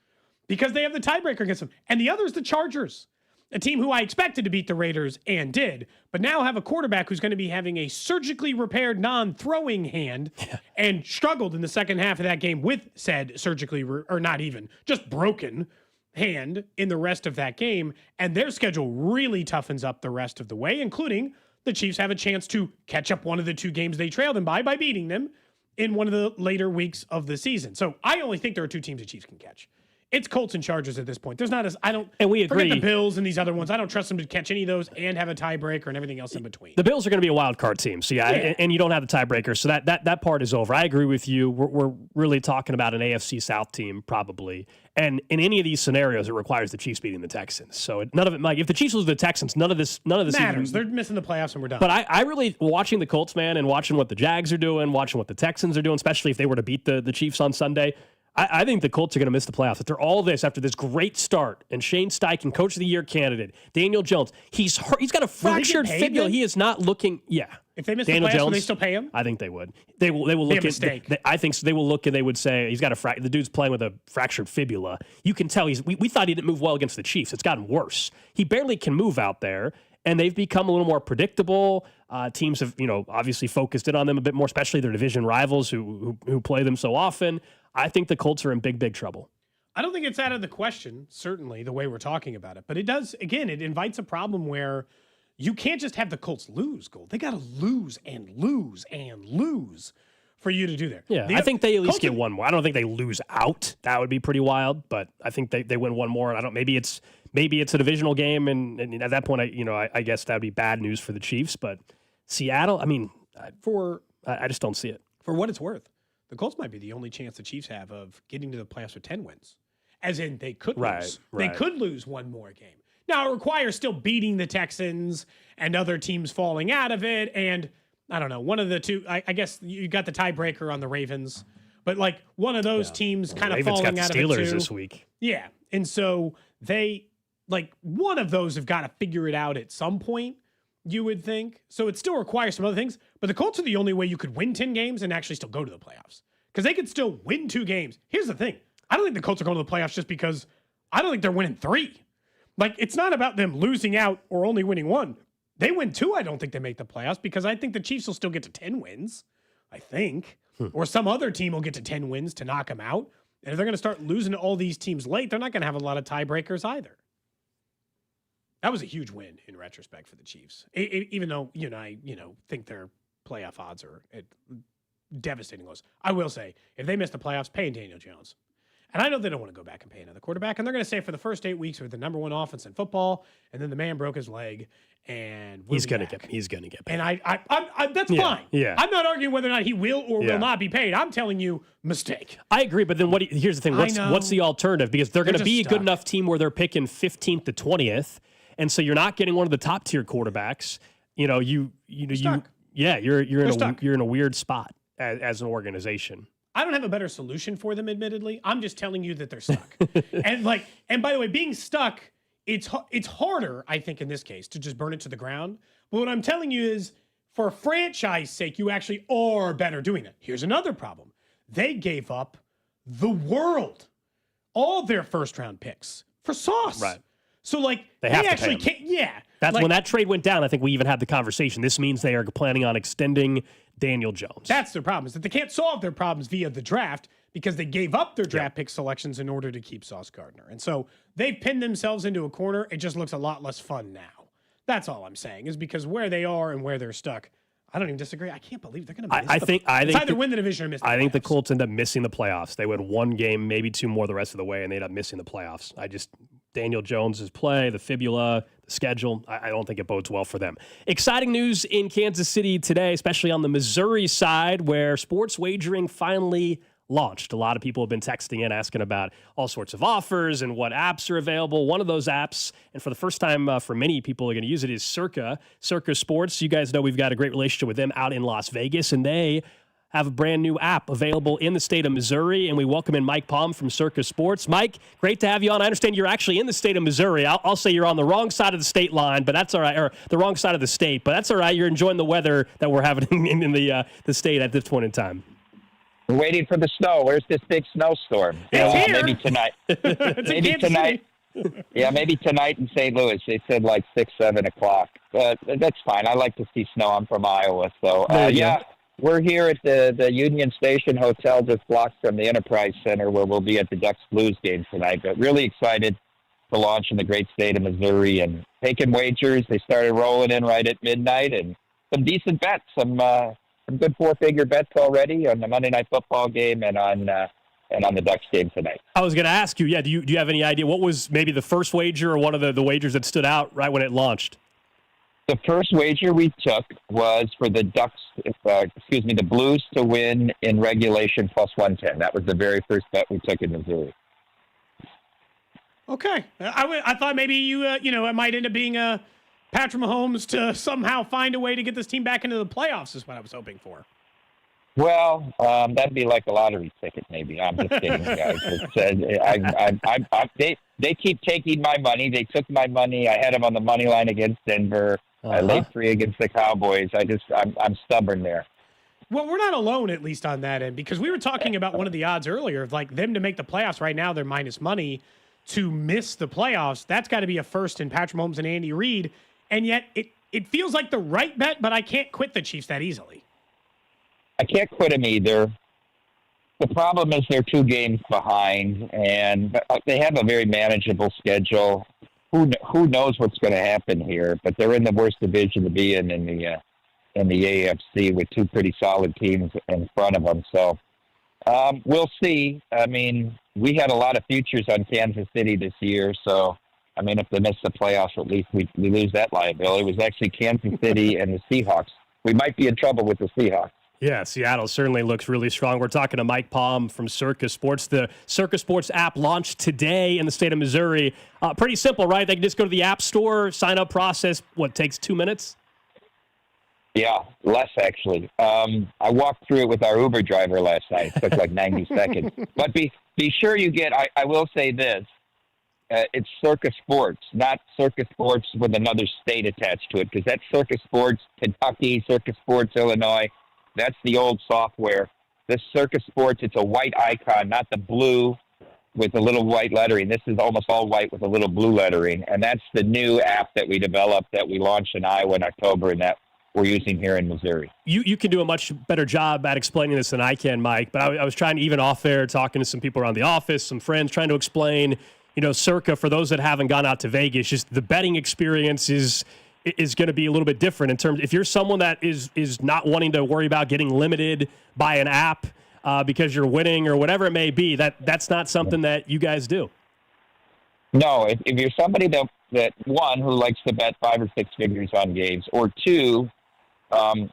because they have the tiebreaker against them. And the other is the Chargers, a team who I expected to beat the Raiders and did, but now have a quarterback who's going to be having a surgically repaired non-throwing hand and struggled in the second half of that game with said or not even, just broken hand in the rest of that game. And their schedule really toughens up the rest of the way, including the Chiefs have a chance to catch up one of the two games they trailed them by beating them in one of the later weeks of the season. So I only think there are two teams the Chiefs can catch. It's Colts and Chargers at this point. There's not and we agree. Forget the Bills and these other ones. I don't trust them to catch any of those and have a tiebreaker and everything else in between. The Bills are going to be a wild card team. So and you don't have the tiebreaker. So that part is over. I agree with you. We're really talking about an AFC South team probably. And in any of these scenarios, it requires the Chiefs beating the Texans. So none of it, Mike, if the Chiefs lose the Texans, none of this matters. They're missing the playoffs and we're done. But I really, watching the Colts, man, and watching what the Jags are doing, watching what the Texans are doing, especially if they were to beat the Chiefs on Sunday, I think the Colts are going to miss the playoffs. After this great start, and Shane Steichen, Coach of the Year candidate, Daniel Jones, he's hurt. He's got a fractured fibula. He is not looking. Yeah. If they miss Daniel the playoffs, Jones, will they still pay him? I think they would. They will look at mistake. I think so. They will look and they would say he's got the dude's playing with a fractured fibula. You can tell we thought he didn't move well against the Chiefs. It's gotten worse. He barely can move out there. And they've become a little more predictable. Teams have, obviously focused in on them a bit more, especially their division rivals who play them so often. I think the Colts are in big, big trouble. I don't think it's out of the question, certainly, the way we're talking about it. But it does, again, it invites a problem where you can't just have the Colts lose, Gold. They got to lose and lose and lose for you to do that. Yeah, I think they at least get one more. I don't think they lose out. That would be pretty wild. But I think they win one more. And maybe it's a divisional game. And at that point, I guess that would be bad news for the Chiefs. But Seattle, I just don't see it. For what it's worth, the Colts might be the only chance the Chiefs have of getting to the playoffs with 10 wins. As in, they could lose. They could lose one more game. Now, it requires still beating the Texans and other teams falling out of it. And, I don't know, one of the two, I guess you got the tiebreaker on the Ravens. But, one of those teams kind of falling out of it, too. Ravens got the Steelers this week. Yeah. And so they, one of those have got to figure it out at some point, you would think. So it still requires some other things. But the Colts are the only way you could win 10 games and actually still go to the playoffs. Because they could still win 2 games. Here's the thing. I don't think the Colts are going to the playoffs just because I don't think they're winning 3. It's not about them losing out or only winning 1. They win 2, I don't think they make the playoffs because I think the Chiefs will still get to 10 wins, I think. Or some other team will get to 10 wins to knock them out. And if they're going to start losing to all these teams late, they're not going to have a lot of tiebreakers either. That was a huge win in retrospect for the Chiefs. Even though you and I, think their playoff odds are at devastating lows. I will say, if they miss the playoffs, pay Daniel Jones. And I know they don't want to go back and pay another quarterback. And they're going to say for the first 8 weeks, we're the number 1 offense in football. And then the man broke his leg. And he's going to get paid. And I that's fine. Yeah. I'm not arguing whether or not he will or will not be paid. I'm telling you, mistake. I agree. But then here's the thing. What's the alternative? Because they're going to be a good enough team where they're picking 15th to 20th. And so you're not getting one of the top tier quarterbacks. You're in a weird spot as an organization. I don't have a better solution for them, admittedly. I'm just telling you that they're stuck. and by the way, being stuck, it's harder, I think, in this case, to just burn it to the ground. But what I'm telling you is, for franchise sake, you actually are better doing that. Here's another problem. They gave up the world, all their first round picks for Sauce. Right. So, they actually can't. Yeah. That's when that trade went down. I think we even had the conversation. This means they are planning on extending Daniel Jones. That's their problem, is that they can't solve their problems via the draft because they gave up their draft pick selections in order to keep Sauce Gardner. And so they've pinned themselves into a corner. It just looks a lot less fun now. That's all I'm saying, is because where they are and where they're stuck, I don't even disagree. I can't believe they're going to miss I think either win the division or miss the playoffs. I think the Colts end up missing the playoffs. They win 1 game, maybe 2 more the rest of the way, and they end up missing the playoffs. Daniel Jones's play, the fibula, the schedule. I don't think it bodes well for them. Exciting news in Kansas City today, especially on the Missouri side, where sports wagering finally launched. A lot of people have been texting in asking about all sorts of offers and what apps are available. One of those apps, and for the first time for many people are going to use it, is Circa Sports. You guys know we've got a great relationship with them out in Las Vegas, and they have a brand new app available in the state of Missouri, and we welcome in Mike Palm from Circa Sports. Mike, great to have you on. I understand you're actually in the state of Missouri. I'll say you're on the wrong side of the state line, but that's all right, or the wrong side of the state, but that's all right. You're enjoying the weather that we're having in the state at this point in time. We're waiting for the snow. Where's this big snowstorm? It's here. Maybe tonight. Maybe tonight. Yeah, maybe tonight in St. Louis. They said like 6, 7 o'clock. But that's fine. I like to see snow. I'm from Iowa, so yeah. We're here at the Union Station Hotel, just blocks from the Enterprise Center, where we'll be at the Ducks Blues game tonight. But really excited to launch in the great state of Missouri and taking wagers. They started rolling in right at midnight, and some decent bets, some good 4-figure bets already on the Monday Night Football game and on the Ducks game tonight. I was going to ask you, do you have any idea what was maybe the first wager or one of the wagers that stood out right when it launched? The first wager we took was for the Ducks, the Blues to win in regulation plus 110. That was the very first bet we took in Missouri. Okay. I thought maybe you, it might end up being Patrick Mahomes to somehow find a way to get this team back into the playoffs is what I was hoping for. Well, that'd be like a lottery ticket, maybe. I'm just kidding, guys. They keep taking my money. They took my money. I had them on the money line against Denver. I laid 3 against the Cowboys. I'm stubborn there. Well, we're not alone, at least on that end, because we were talking about one of the odds earlier of like them to make the playoffs. Right now, they're minus money to miss the playoffs. That's got to be a first in Patrick Mahomes and Andy Reid. And yet it feels like the right bet, but I can't quit the Chiefs that easily. I can't quit them either. The problem is they're 2 games behind, and they have a very manageable schedule. Who knows what's going to happen here? But they're in the worst division to be in the AFC with 2 pretty solid teams in front of them. So we'll see. I mean, we had a lot of futures on Kansas City this year. So, I mean, if they miss the playoffs, at least we lose that liability. It was actually Kansas City and the Seahawks. We might be in trouble with the Seahawks. Yeah, Seattle certainly looks really strong. We're talking to Mike Palm from Circa Sports. The Circa Sports app launched today in the state of Missouri. Pretty simple, right? They can just go to the App Store, sign up process. What, takes 2 minutes? Yeah, less actually. I walked through it with our Uber driver last night. It took like 90 seconds. But be sure you get, I will say this, it's Circa Sports, not Circa Sports with another state attached to it, because that's Circa Sports Kentucky, Circa Sports Illinois. That's the old software. This Circa Sports, it's a white icon, not the blue with a little white lettering. This is almost all white with a little blue lettering. And that's the new app that we developed, that we launched in Iowa in October, and that we're using here in Missouri. You can do a much better job at explaining this than I can, Mike. But I was trying to, even off air, talking to some people around the office, some friends, trying to explain, Circa, for those that haven't gone out to Vegas, just the betting experience is going to be a little bit different in terms, if you're someone that is not wanting to worry about getting limited by an app because you're winning or whatever it may be, that's not something that you guys do. No, if you're somebody that one, who likes to bet 5 or 6 figures on games, or 2,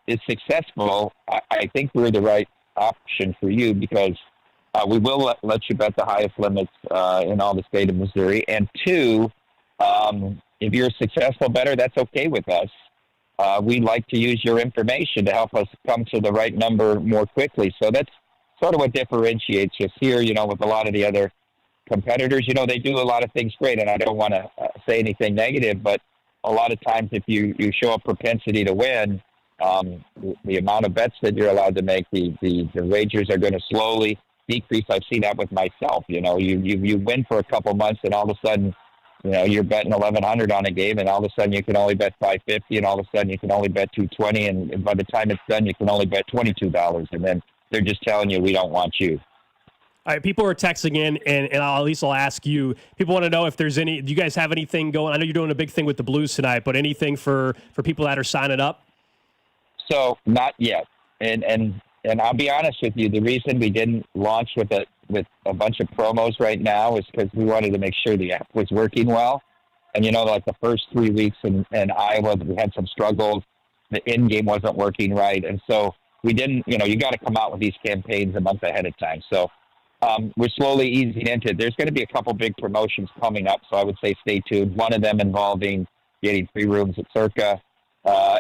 is successful, I think we're the right option for you, because we will let you bet the highest limits in all the state of Missouri. And 2, if you're a successful bettor, that's okay with us. We like to use your information to help us come to the right number more quickly. So that's sort of what differentiates us here, with a lot of the other competitors. They do a lot of things great, and I don't want to say anything negative, but a lot of times if you show a propensity to win, the amount of bets that you're allowed to make, the wagers are going to slowly decrease. I've seen that with myself. You win for a couple months, and all of a sudden, you're betting 1,100 on a game, and all of a sudden you can only bet 550, and all of a sudden you can only bet 220, and by the time it's done, you can only bet $22, and then they're just telling you, we don't want you. All right, people are texting in, and I'll ask you. People want to know if there's any. Do you guys have anything going? I know you're doing a big thing with the Blues tonight, but anything for people that are signing up? So not yet, and I'll be honest with you. The reason we didn't launch with with a bunch of promos right now is because we wanted to make sure the app was working well. And, like the first 3 weeks in Iowa, we had some struggles. The in-game wasn't working right. And so we didn't, you got to come out with these campaigns a month ahead of time. So we're slowly easing into it. There's going to be a couple big promotions coming up. So I would say stay tuned. One of them involving getting free rooms at Circa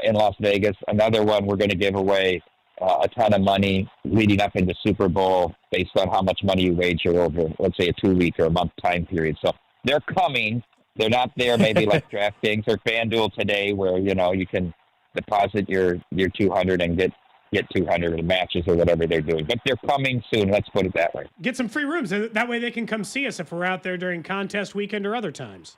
in Las Vegas. Another one, we're going to give away a ton of money leading up into Super Bowl based on how much money you wager over, let's say, a 2-week or a month time period. So they're coming. They're not there maybe like DraftKings or FanDuel today where, you can deposit your $200 and get 200 in matches or whatever they're doing. But they're coming soon. Let's put it that way. Get some free rooms. That way they can come see us if we're out there during contest weekend or other times.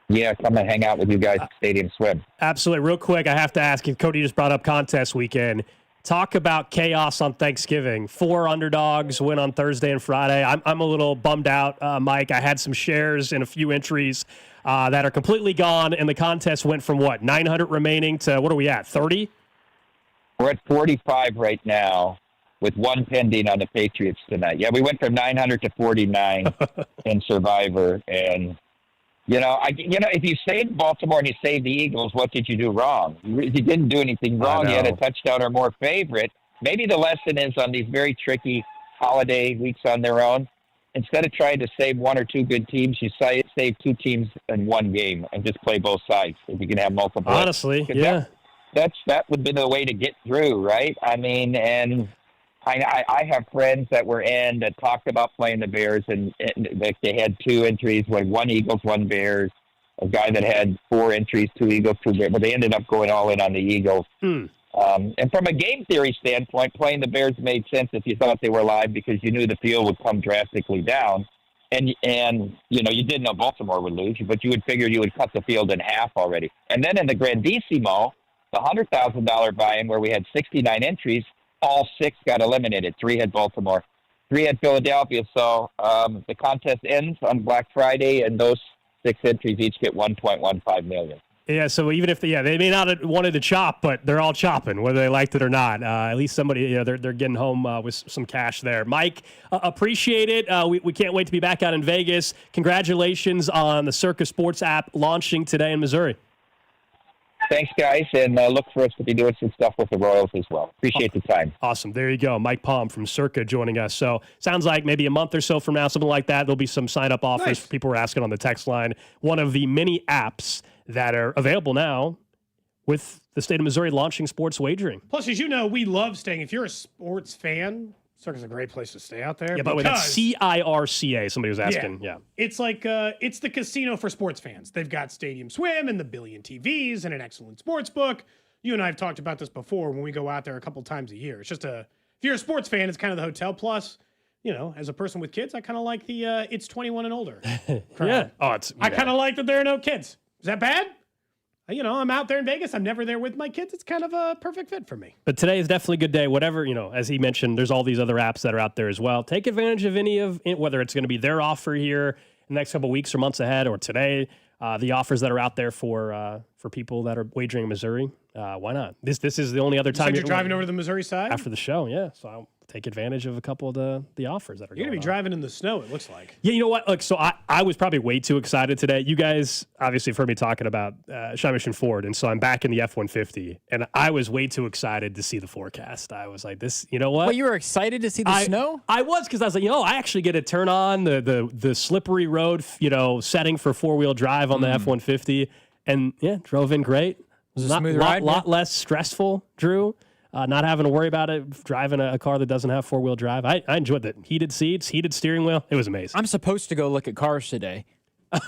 Yeah, come and hang out with you guys at Stadium Swim. Absolutely. Real quick, I have to ask you, Cody just brought up contest weekend. Talk about chaos on Thanksgiving. 4 underdogs win on Thursday and Friday. I'm a little bummed out, Mike. I had some shares in a few entries that are completely gone, and the contest went from, 900 remaining to, what are we at, 30? We're at 45 right now with one pending on the Patriots tonight. Yeah, we went from 900 to 49 in Survivor. And, if you saved Baltimore and you saved the Eagles, what did you do wrong? You didn't do anything wrong. You had a touchdown or more favorite. Maybe the lesson is on these very tricky holiday weeks on their own, instead of trying to save 1 or 2 good teams, you save 2 teams in one game and just play both sides if you can have multiple. Honestly, yeah. That would be the way to get through, right? I mean, and I have friends that were in that talked about playing the Bears, and they had 2 entries, 1 Eagles, 1 Bears. A guy that had 4 entries, 2 Eagles, 2 Bears, but they ended up going all in on the Eagles. And from a game theory standpoint, playing the Bears made sense if you thought they were live because you knew the field would come drastically down. And you didn't know Baltimore would lose, but you would figure you would cut the field in half already. And then in the Grandissimo, the $100,000 buy-in where we had 69 entries, all 6 got eliminated. 3 had Baltimore, 3 had Philadelphia. So the contest ends on Black Friday, and those 6 entries each get $1.15 million. Yeah, so even if they may not have wanted to chop, but they're all chopping, whether they liked it or not. At least somebody, they're getting home with some cash there. Mike, appreciate it. We can't wait to be back out in Vegas. Congratulations on the Circa Sports app launching today in Missouri. Thanks, guys, and look for us to be doing some stuff with the Royals as well. Appreciate the time. Awesome. There you go. Mike Palm from Circa joining us. So sounds like maybe a month or so from now, something like that, there'll be some sign-up offers for people who are asking on the text line. One of the many apps that are available now with the state of Missouri launching sports wagering. Plus, as you know, we love staying. If you're a sports fan, Circa's a great place to stay out there. Yeah, by the way, that's CIRCA. Somebody was asking. Yeah. It's like, it's the casino for sports fans. They've got Stadium Swim and the billion TVs and an excellent sports book. You and I have talked about this before when we go out there a couple times a year. It's just if you're a sports fan, it's kind of the hotel. Plus, as a person with kids, I kind of like the it's 21 and older crowd. Yeah. I kind of like that there are no kids. Is that bad? I'm out there in Vegas. I'm never there with my kids. It's kind of a perfect fit for me. But today is definitely a good day. Whatever, as he mentioned, there's all these other apps that are out there as well. Take advantage of any of it, whether it's going to be their offer here in the next couple of weeks or months ahead, or today, the offers that are out there for people that are wagering in Missouri. Why not? This is the only other time you're driving over to the Missouri side after the show. Yeah, so I'll take advantage of a couple of the offers that are. You're gonna be driving in the snow. It looks like. Yeah, you know what? Look, so I was probably way too excited today. You guys obviously have heard me talking about Shy Mission Ford, and so I'm back in the F-150, and I was way too excited to see the forecast. I was like, this, you know what? Well, you were excited to see the snow? I was, because I was like, I actually get to turn on the slippery road, setting for 4-wheel drive on the F-150, and yeah, drove in great. Was it a smooth ride? Lot less stressful, Drew. Not having to worry about it, driving a car that doesn't have 4-wheel drive. I enjoyed it. Heated seats, heated steering wheel. It was amazing. I'm supposed to go look at cars today.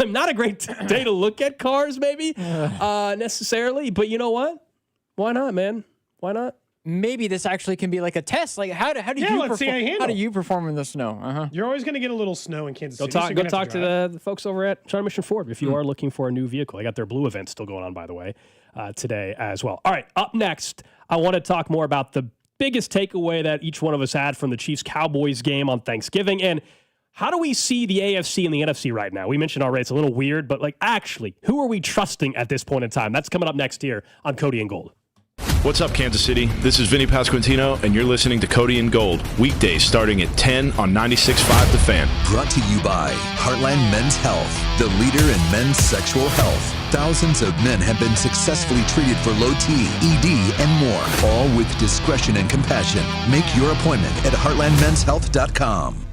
Not a great day to look at cars, maybe, necessarily. But you know what? Why not, man? Why not? Maybe this actually can be like a test. Like, how do you perform in the snow? You're always going to get a little snow in Kansas City. Go talk to the folks over at Shy Mission Ford if you are looking for a new vehicle. They got their blue event still going on, by the way, today as well. All right, up next, I want to talk more about the biggest takeaway that each one of us had from the Chiefs-Cowboys game on Thanksgiving, and how do we see the AFC and the NFC right now? We mentioned already it's a little weird, but actually, who are we trusting at this point in time? That's coming up next here on Cody and Gold. What's up, Kansas City? This is Vinny Pasquantino, and you're listening to Cody and Gold, weekdays starting at 10 on 96.5 The Fan. Brought to you by Heartland Men's Health, the leader in men's sexual health. Thousands of men have been successfully treated for low T, ED, and more, all with discretion and compassion. Make your appointment at heartlandmenshealth.com.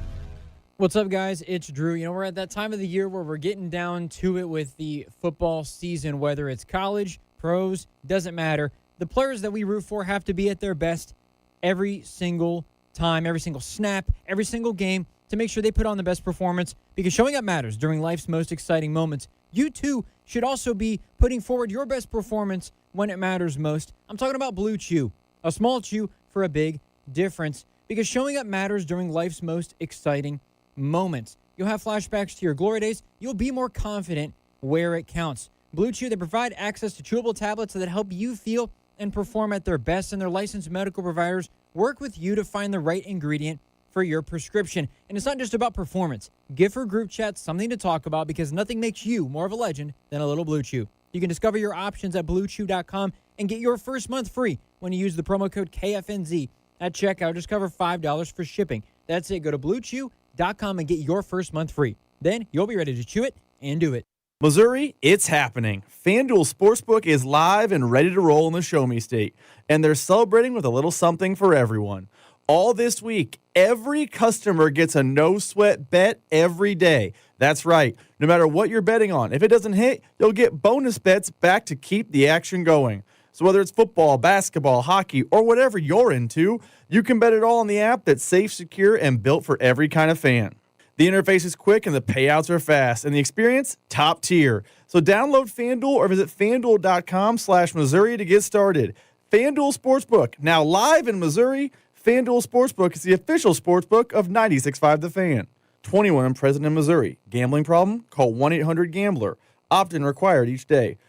What's up, guys? It's Drew. You know, we're at that time of the year where we're getting down to it with the football season, whether it's college, pros, doesn't matter. The players that we root for have to be at their best every single time, every single snap, every single game to make sure they put on the best performance, because showing up matters during life's most exciting moments. You, too, should also be putting forward your best performance when it matters most. I'm talking about Blue Chew, a small chew for a big difference, because showing up matters during life's most exciting moments. You'll have flashbacks to your glory days. You'll be more confident where it counts. Blue Chew, they provide access to chewable tablets that help you feel and perform at their best, and their licensed medical providers work with you to find the right ingredient for your prescription. And it's not just about performance. Give her group chats something to talk about, because nothing makes you more of a legend than a little Blue Chew. You can discover your options at BlueChew.com and get your first month free when you use the promo code KFNZ at checkout. Just cover $5 for shipping. That's it. Go to BlueChew.com and get your first month free. Then you'll be ready to chew it and do it. Missouri, it's happening. FanDuel Sportsbook is live and ready to roll in the Show Me State, and they're celebrating with a little something for everyone. All this week, every customer gets a no-sweat bet every day. That's right. No matter what you're betting on, if it doesn't hit, you'll get bonus bets back to keep the action going. So whether it's football, basketball, hockey, or whatever you're into, you can bet it all on the app that's safe, secure, and built for every kind of fan. The interface is quick and the payouts are fast, and the experience, top tier. So download FanDuel or visit FanDuel.com/Missouri to get started. FanDuel Sportsbook, now live in Missouri. FanDuel Sportsbook is the official sportsbook of 96.5 The Fan. 21 and present in Missouri. Gambling problem? Call 1-800-GAMBLER. Opt-in required each day.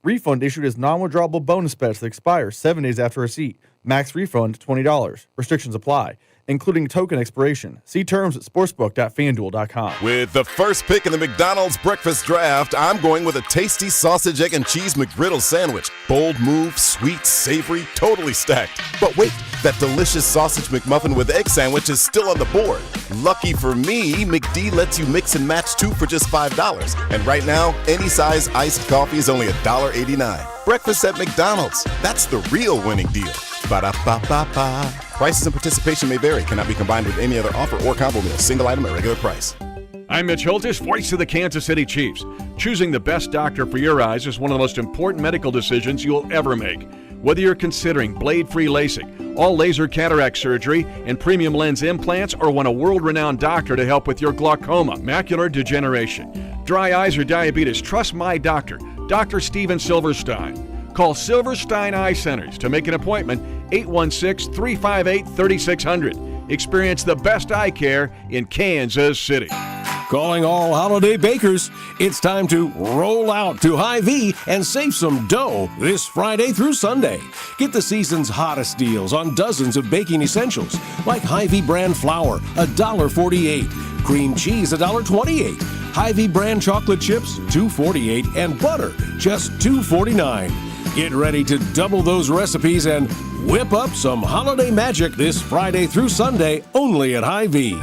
Refund issued as non-withdrawable bonus bets that expire 7 days after receipt. Max refund $20. Restrictions apply, including token expiration. See terms at sportsbook.fanduel.com. With the first pick in the McDonald's breakfast draft, I'm going with a tasty sausage, egg, and cheese McGriddle sandwich. Bold move, sweet, savory, totally stacked. But wait, that delicious sausage McMuffin with egg sandwich is still on the board. Lucky for me, McD lets you mix and match two for just $5. And right now, any size iced coffee is only $1.89. Breakfast at McDonald's. That's the real winning deal. Ba-da-ba-ba-ba. Prices and participation may vary. Cannot be combined with any other offer or combo meal. Single item at regular price. I'm Mitch Holtis, voice of the Kansas City Chiefs. Choosing the best doctor for your eyes is one of the most important medical decisions you'll ever make. Whether you're considering blade-free LASIK, all laser cataract surgery, and premium lens implants, or want a world-renowned doctor to help with your glaucoma, macular degeneration, dry eyes, or diabetes, trust my doctor, Dr. Steven Silverstein. Call Silverstein Eye Centers to make an appointment, 816-358-3600. Experience the best eye care in Kansas City. Calling all holiday bakers, it's time to roll out to Hy-Vee and save some dough this Friday through Sunday. Get the season's hottest deals on dozens of baking essentials, like Hy-Vee brand flour, $1.48, cream cheese, $1.28, Hy-Vee brand chocolate chips, $2.48, and butter, just $2.49. Get ready to double those recipes and whip up some holiday magic this Friday through Sunday only at Hy-Vee.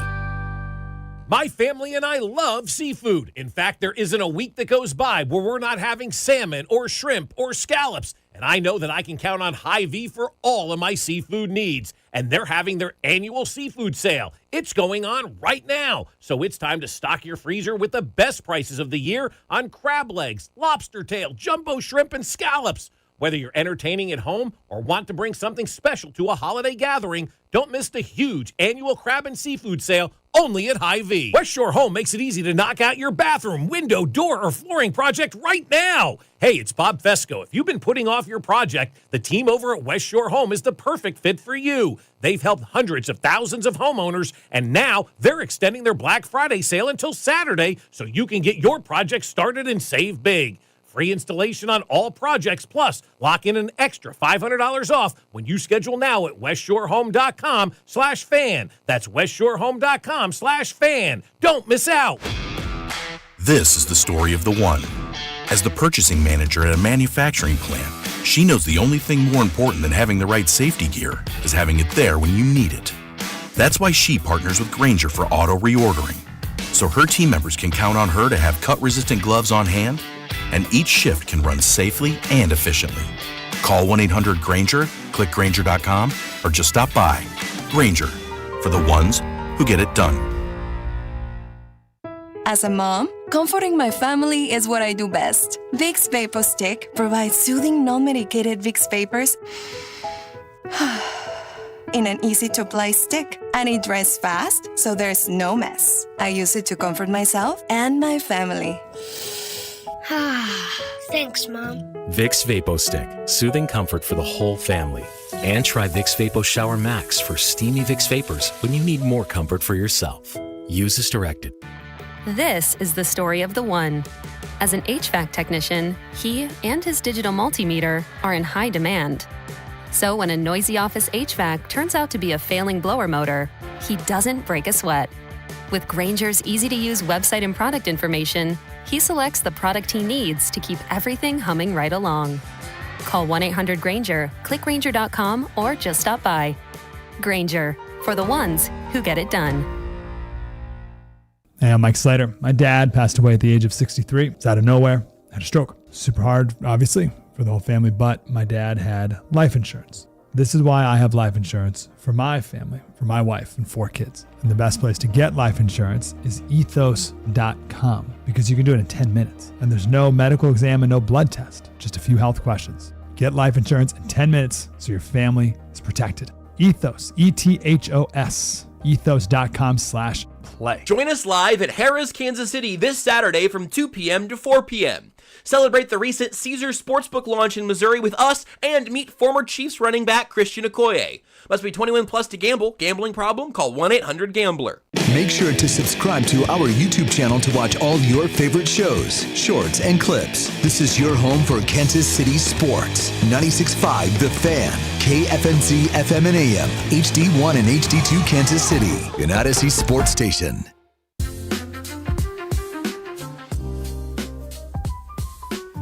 My family and I love seafood. In fact, there isn't a week that goes by where we're not having salmon or shrimp or scallops. And I know that I can count on Hy-Vee for all of my seafood needs. And they're having their annual seafood sale. It's going on right now. So it's time to stock your freezer with the best prices of the year on crab legs, lobster tail, jumbo shrimp, and scallops. Whether you're entertaining at home or want to bring something special to a holiday gathering, don't miss the huge annual crab and seafood sale only at Hy-Vee. West Shore Home makes it easy to knock out your bathroom, window, door, or flooring project right now. Hey, it's Bob Fesco. If you've been putting off your project, the team over at West Shore Home is the perfect fit for you. They've helped hundreds of thousands of homeowners, and now they're extending their Black Friday sale until Saturday so you can get your project started and save big. Free installation on all projects, plus lock in an extra $500 off when you schedule now at westshorehome.com/fan. That's westshorehome.com/fan. Don't miss out. This is the story of the one. As the purchasing manager at a manufacturing plant, She knows the only thing more important than having the right safety gear is having it there when you need it. That's why she partners with Grainger for auto reordering, so her team members can count on her to have cut-resistant gloves on hand, and each shift can run safely and efficiently. Call 1-800-GRAINGER, click Grainger.com, or just stop by. Grainger, for the ones who get it done. As a mom, comforting my family is what I do best. Vicks Vapor Stick provides soothing, non-medicated Vicks Vapors in an easy-to-apply stick, and it dries fast, so there's no mess. I use it to comfort myself and my family. Thanks, Mom. Vicks Vapo Stick, soothing comfort for the whole family. And try Vicks Vapo Shower Max for steamy Vicks Vapors when you need more comfort for yourself. Use as directed. This is the story of the one. As an HVAC technician, he and his digital multimeter are in high demand. So when a noisy office HVAC turns out to be a failing blower motor, he doesn't break a sweat. With Grainger's easy-to-use website and product information, he selects the product he needs to keep everything humming right along. Call 1-800-GRAINGER, click Grainger.com, or just stop by. Grainger, for the ones who get it done. Hey, I'm Mike Slater. My dad passed away at the age of 63. It's out of nowhere. Had a stroke. Super hard, obviously, for the whole family, but my dad had life insurance. This is why I have life insurance for my family, for my wife and 4 kids. And the best place to get life insurance is ethos.com, because you can do it in 10 minutes. And there's no medical exam and no blood test, just a few health questions. Get life insurance in 10 minutes so your family is protected. Ethos, ETHOS, ethos.com/play. Join us live at Harrah's Kansas City this Saturday from 2 p.m. to 4 p.m. Celebrate the recent Caesars Sportsbook launch in Missouri with us and meet former Chiefs running back Christian Okoye. Must be 21 plus to gamble. Gambling problem? Call 1-800-GAMBLER. Make sure to subscribe to our YouTube channel to watch all your favorite shows, shorts, and clips. This is your home for Kansas City sports. 96.5 The Fan, KFNC FM and AM, HD1 and HD2 Kansas City, an Odyssey sports station.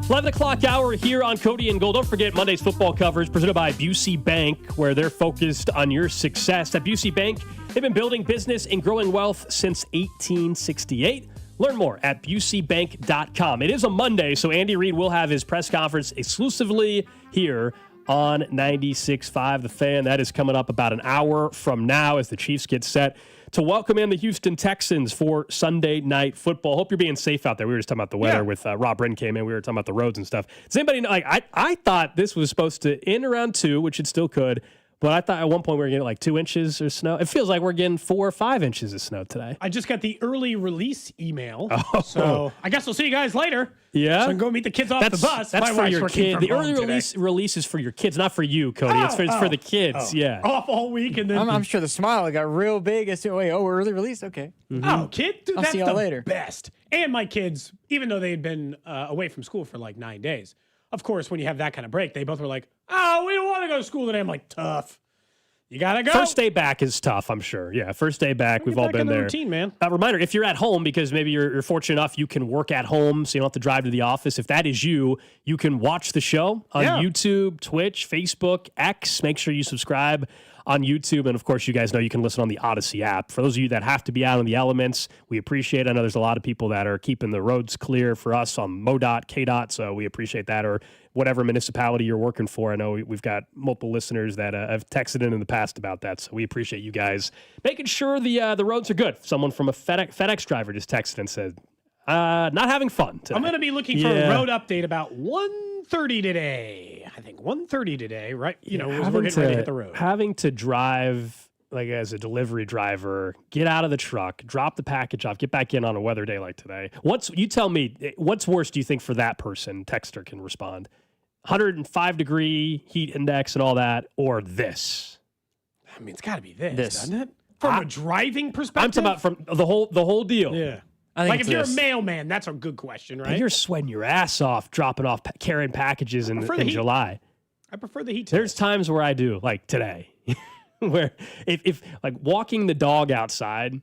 11 o'clock hour here on Cody and Gold. Don't forget Monday's football coverage presented by Busey Bank, where they're focused on your success. At Busey Bank, they've been building business and growing wealth since 1868. Learn more at BuseyBank.com. It is a Monday, so Andy Reid will have his press conference exclusively here on 96.5 The Fan. That is coming up about an hour from now as the Chiefs get set to welcome in the Houston Texans for Sunday Night Football. Hope you're being safe out there. We were just talking about the weather with Rob Britton came in. We were talking about the roads and stuff. Does anybody know? Like, I thought this was supposed to end around 2, which it still could. But I thought at one point we were getting like 2 inches of snow. It feels like we're getting 4 or 5 inches of snow today. I just got the early release email. So I guess we'll see you guys later. Yeah. So I can go meet the kids off the bus. That's My for wife's your working kid. from The early home today. release is for your kids, not for you, Cody. It's for the kids. Yeah. Off all week and then I'm sure the smile got real big. I said, early release? Okay. Oh, kid? Dude, I'll that's see y'all the later. best. And my kids, even though they had been away from school for like 9 days, of course, when you have that kind of break, they both were like, oh, we don't want to go to school today. I'm like, tough. You got to go. First day back is tough, I'm sure. Yeah, first day back. We've all been there. Routine, man. Reminder, if you're at home, because maybe you're fortunate enough you can work at home, so you don't have to drive to the office. If that is you, you can watch the show on YouTube, Twitch, Facebook, X. Make sure you subscribe on YouTube. And, of course, you guys know you can listen on the Odyssey app. For those of you that have to be out in the elements, we appreciate it. I know there's a lot of people that are keeping the roads clear for us on MoDOT, KDOT, so we appreciate that, or whatever municipality you're working for. I know we've got multiple listeners that have texted in the past about that, so we appreciate you guys making sure the roads are good. Someone from a FedEx driver just texted and said, not having fun today. I'm going to be looking for a road update about 1:30 today. I think 1:30 today, right? You know, we're getting ready to hit the road. Having to drive, like as a delivery driver, get out of the truck, drop the package off, get back in on a weather day like today. You tell me, what's worse do you think for that person? Texter can respond. 105 degree heat index and all that, or this? I mean, it's got to be this, doesn't it? From a driving perspective? I'm talking about from the whole deal. Yeah. I think like if you're a this. mailman, that's a good question, right? And you're sweating your ass off, dropping off, carrying packages in July. I prefer the heat. There's times where I do, like today, where if like walking the dog outside,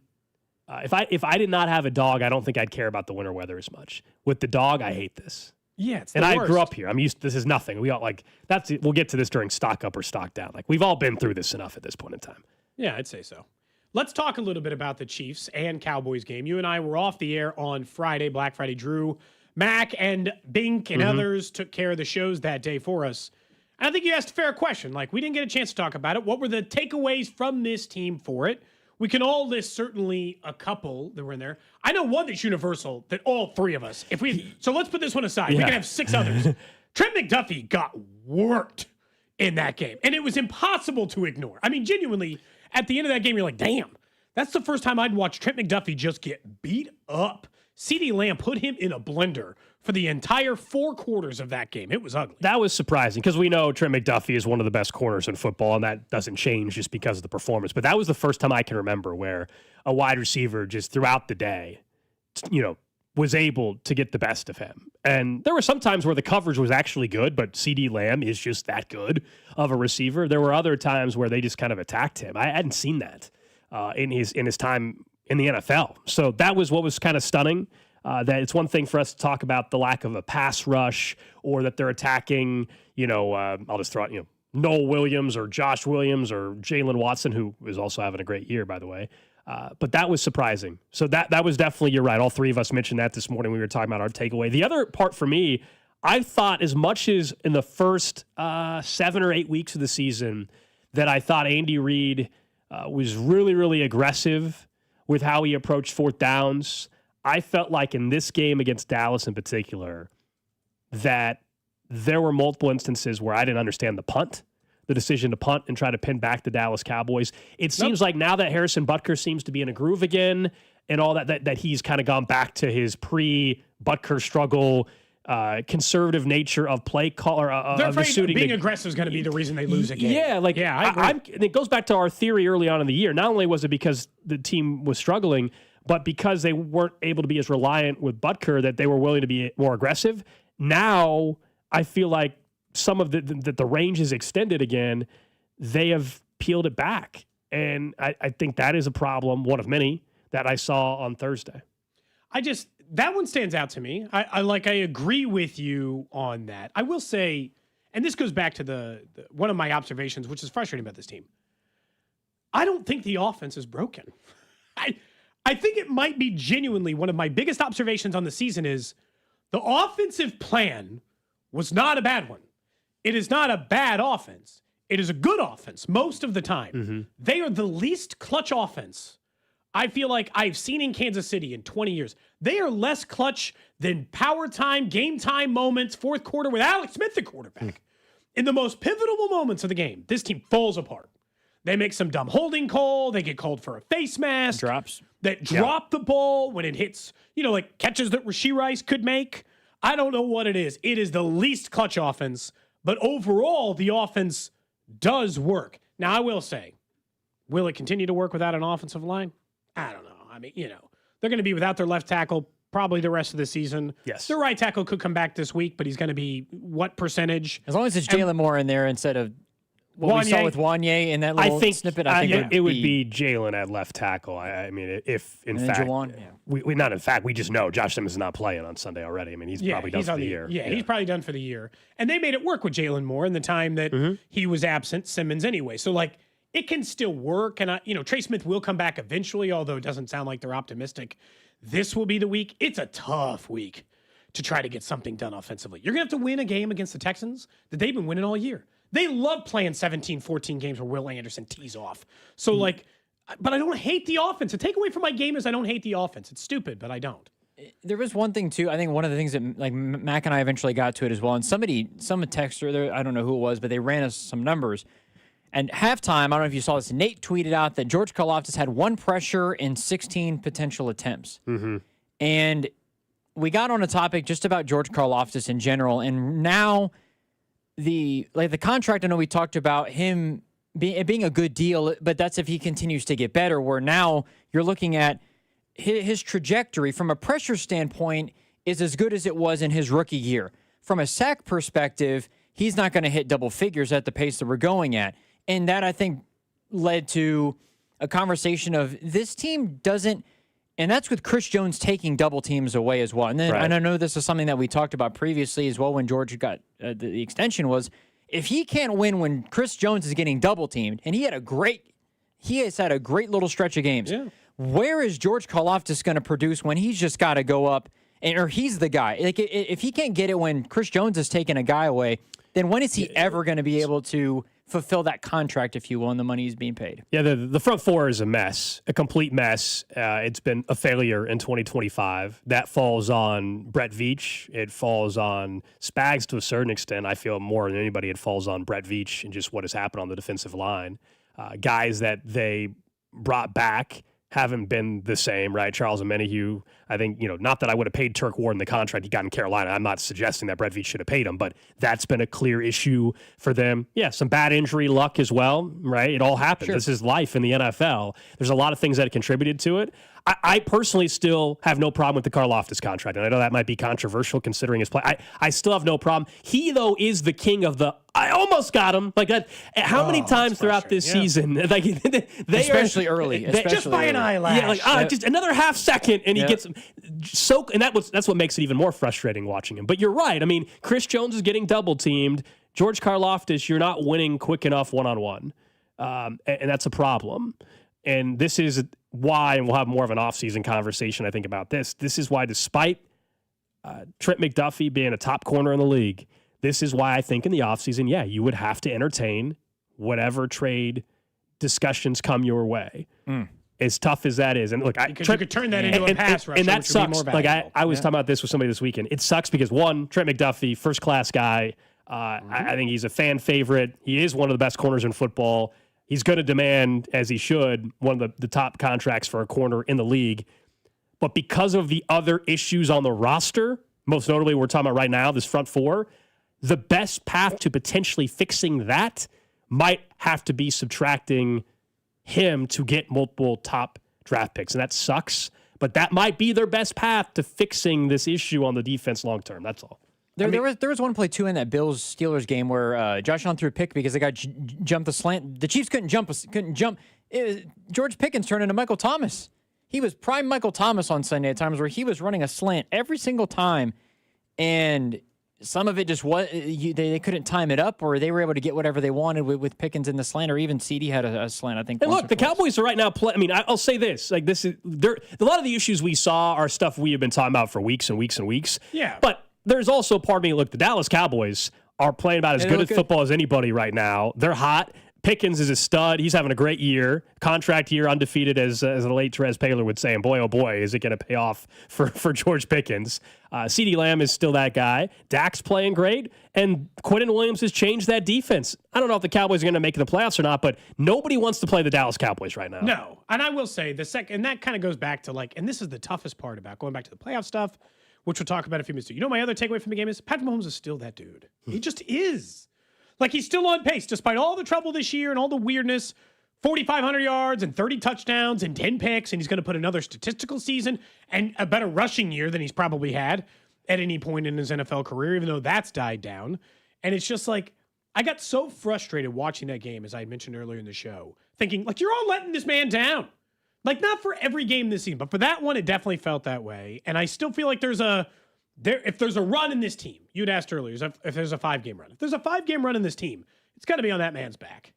if I did not have a dog, I don't think I'd care about the winter weather as much. With the dog, I hate this. Yeah, it's and the I worst. grew up here. I'm used. This is nothing. We all we'll get to this during stock up or stock down. Like we've all been through this enough at this point in time. Yeah, I'd say so. Let's talk a little bit about the Chiefs and Cowboys game. You and I were off the air on Friday, Black Friday. Drew, Mac, and Bink and others took care of the shows that day for us. And I think you asked a fair question. Like, we didn't get a chance to talk about it. What were the takeaways from this team for it? We can all list certainly a couple that were in there. I know one that's universal that all three of us, so let's put this one aside. We can have 6 others. Trent McDuffie got worked in that game, and it was impossible to ignore. I mean, genuinely, at the end of that game, you're like, damn, that's the first time I'd watched Trent McDuffie just get beat up. CeeDee Lamb put him in a blender for the entire 4 quarters of that game. It was ugly. That was surprising because we know Trent McDuffie is one of the best corners in football, and that doesn't change just because of the performance. But that was the first time I can remember where a wide receiver just throughout the day, was able to get the best of him. And there were some times where the coverage was actually good, but CeeDee Lamb is just that good of a receiver. There were other times where they just kind of attacked him. I hadn't seen that in his time in the NFL. So that was what was kind of stunning. That it's one thing for us to talk about the lack of a pass rush or that they're attacking, I'll just throw out, Noel Williams or Josh Williams or Jalen Watson, who is also having a great year, by the way. But that was surprising. So that was definitely, you're right. All three of us mentioned that this morning. We were talking about our takeaway. The other part for me, I thought as much as in the first 7 or 8 weeks of the season that I thought Andy Reid was really, really aggressive with how he approached 4th downs. I felt like in this game against Dallas in particular that there were multiple instances where I didn't understand the decision to punt and try to pin back the Dallas Cowboys. It seems like now that Harrison Butker seems to be in a groove again and all that he's kind of gone back to his pre-Butker struggle, conservative nature of play call or They're of the afraid suiting. being aggressive is going to be the reason they lose a game. Yeah, I agree. and it goes back to our theory early on in the year. Not only was it because the team was struggling, but because they weren't able to be as reliant with Butker that they were willing to be more aggressive. Now I feel like some of the range is extended again. They have peeled it back. And I think that is a problem, one of many, that I saw on Thursday. That one stands out to me. I agree with you on that. I will say, and this goes back to the one of my observations, which is frustrating about this team. I don't think the offense is broken. I think it might be genuinely one of my biggest observations on the season is the offensive plan was not a bad one. It is not a bad offense. It is a good offense most of the time. Mm-hmm. They are the least clutch offense I feel like I've seen in Kansas City in 20 years. They are less clutch than power time, game time moments, 4th quarter with Alex Smith, the quarterback. In the most pivotal moments of the game, this team falls apart. They make some dumb holding call. They get called for a face mask. That drop the ball when it hits, like catches that Rashee Rice could make. I don't know what it is. It is the least clutch offense, but overall, the offense does work. Now, I will say, will it continue to work without an offensive line? I don't know. I mean, they're going to be without their left tackle probably the rest of the season. Yes. Their right tackle could come back this week, but he's going to be what percentage? As long as it's Jalen Moore in there instead of what we saw with Wanye in that little snippet, I think it would be Jalen at left tackle. I mean, if in fact, we just know Josh Simmons is not playing on Sunday already. I mean, he's probably done for the year. Yeah, he's probably done for the year. And they made it work with Jalen Moore in the time that he was absent, Simmons anyway. So, it can still work. And, Trey Smith will come back eventually, although it doesn't sound like they're optimistic. This will be the week. It's a tough week to try to get something done offensively. You're going to have to win a game against the Texans that they've been winning all year. They love playing 17, 14 games where Will Anderson tees off. So, but I don't hate the offense. The takeaway from my game is I don't hate the offense. It's stupid, but I don't. There was one thing, too. I think one of the things that, Mac and I eventually got to it as well, and some texter there, I don't know who it was, but they ran us some numbers. And halftime, I don't know if you saw this, Nate tweeted out that George Karlaftis had 1 pressure in 16 potential attempts. Mm-hmm. And we got on a topic just about George Karlaftis in general, and now the contract, I know we talked about him being a good deal, but that's if he continues to get better, where now you're looking at his trajectory from a pressure standpoint is as good as it was in his rookie year. From a sack perspective, he's not going to hit double figures at the pace that we're going at. And that, I think, led to a conversation of this team doesn't, And that's with Chris Jones taking double teams away as well. And then, and I know this is something that we talked about previously as well when George got the extension was, if he can't win when Chris Jones is getting double teamed, and he has had a great little stretch of games. Yeah. Where is George Karlaftis going to produce when he's just got to go up, or he's the guy? Like if he can't get it when Chris Jones is taking a guy away, then when is he ever going to be able to fulfill that contract, if you will, and the money he's being paid? Yeah, the front four is a mess, a complete mess. It's been a failure in 2025. That falls on Brett Veach. It falls on Spags to a certain extent. I feel more than anybody, it falls on Brett Veach and just what has happened on the defensive line. Guys that they brought back haven't been the same, right? Charles Omenihu, I think, not that I would have paid Turk Warden the contract he got in Carolina. I'm not suggesting that Brett Veach should have paid him, but that's been a clear issue for them. Yeah, some bad injury luck as well, right? It all happens. Sure. This is life in the NFL. There's a lot of things that contributed to it. I personally still have no problem with the Karlaftis contract, and I know that might be controversial considering his play. I still have no problem. He, though, is the king of the I almost got him. Like that. How many times throughout this season, like especially early, just by an eyelash. Yeah, just another half second, and he gets and that's what makes it even more frustrating watching him. But you're right. I mean, Chris Jones is getting double teamed. George Karlaftis, you're not winning quick enough one-on-one, and that's a problem. And this is why, and we'll have more of an offseason conversation, I think, about this. This is why, despite Trent McDuffie being a top corner in the league, this is why I think in the offseason, you would have to entertain whatever trade discussions come your way. As tough as that is. And look, you could turn that into a pass rusher, and that which sucks. Would be more valuable. I was talking about this with somebody this weekend. It sucks because, one, Trent McDuffie, first-class guy. I think he's a fan favorite. He is one of the best corners in football. He's going to demand, as he should, one of the top contracts for a corner in the league. But because of the other issues on the roster, most notably we're talking about right now, this front four, the best path to potentially fixing that might have to be subtracting him to get multiple top draft picks. And that sucks, but that might be their best path to fixing this issue on the defense long term. That's all. There was one play, too, in that Bills-Steelers game where Josh Allen threw a pick because the guy jumped the slant. The Chiefs couldn't jump. George Pickens turned into Michael Thomas. He was prime Michael Thomas on Sunday at times where he was running a slant every single time, and some of it just was they couldn't time it up, or they were able to get whatever they wanted with Pickens in the slant, or even CD had a slant, I think. And look, the Cowboys are right now I'll say this. Like, this is a lot of the issues we saw are stuff we have been talking about for weeks and weeks and weeks. Yeah. But there's also part of me, look, the Dallas Cowboys are playing about as good at football as anybody right now. They're hot. Pickens is a stud. He's having a great year. Contract year, undefeated, as the late Terez Paylor would say. And boy, oh boy, is it going to pay off for George Pickens. CeeDee Lamb is still that guy. Dak's playing great. And Quentin Williams has changed that defense. I don't know if the Cowboys are going to make the playoffs or not, but nobody wants to play the Dallas Cowboys right now. No. And I will say, and that kind of goes back to and this is the toughest part about going back to the playoff stuff, which we'll talk about in a few minutes. My other takeaway from the game is Patrick Mahomes is still that dude. He just is. Like, he's still on pace, despite all the trouble this year and all the weirdness. 4,500 yards and 30 touchdowns and 10 picks, and he's going to put another statistical season and a better rushing year than he's probably had at any point in his NFL career, even though that's died down. And it's just like, I got so frustrated watching that game, as I mentioned earlier in the show, thinking, you're all letting this man down. Not for every game this season, but for that one, it definitely felt that way. And I still feel like if there's a run in this team, you'd asked earlier, if there's a 5-game run. If there's a 5-game run in this team, it's got to be on that man's back.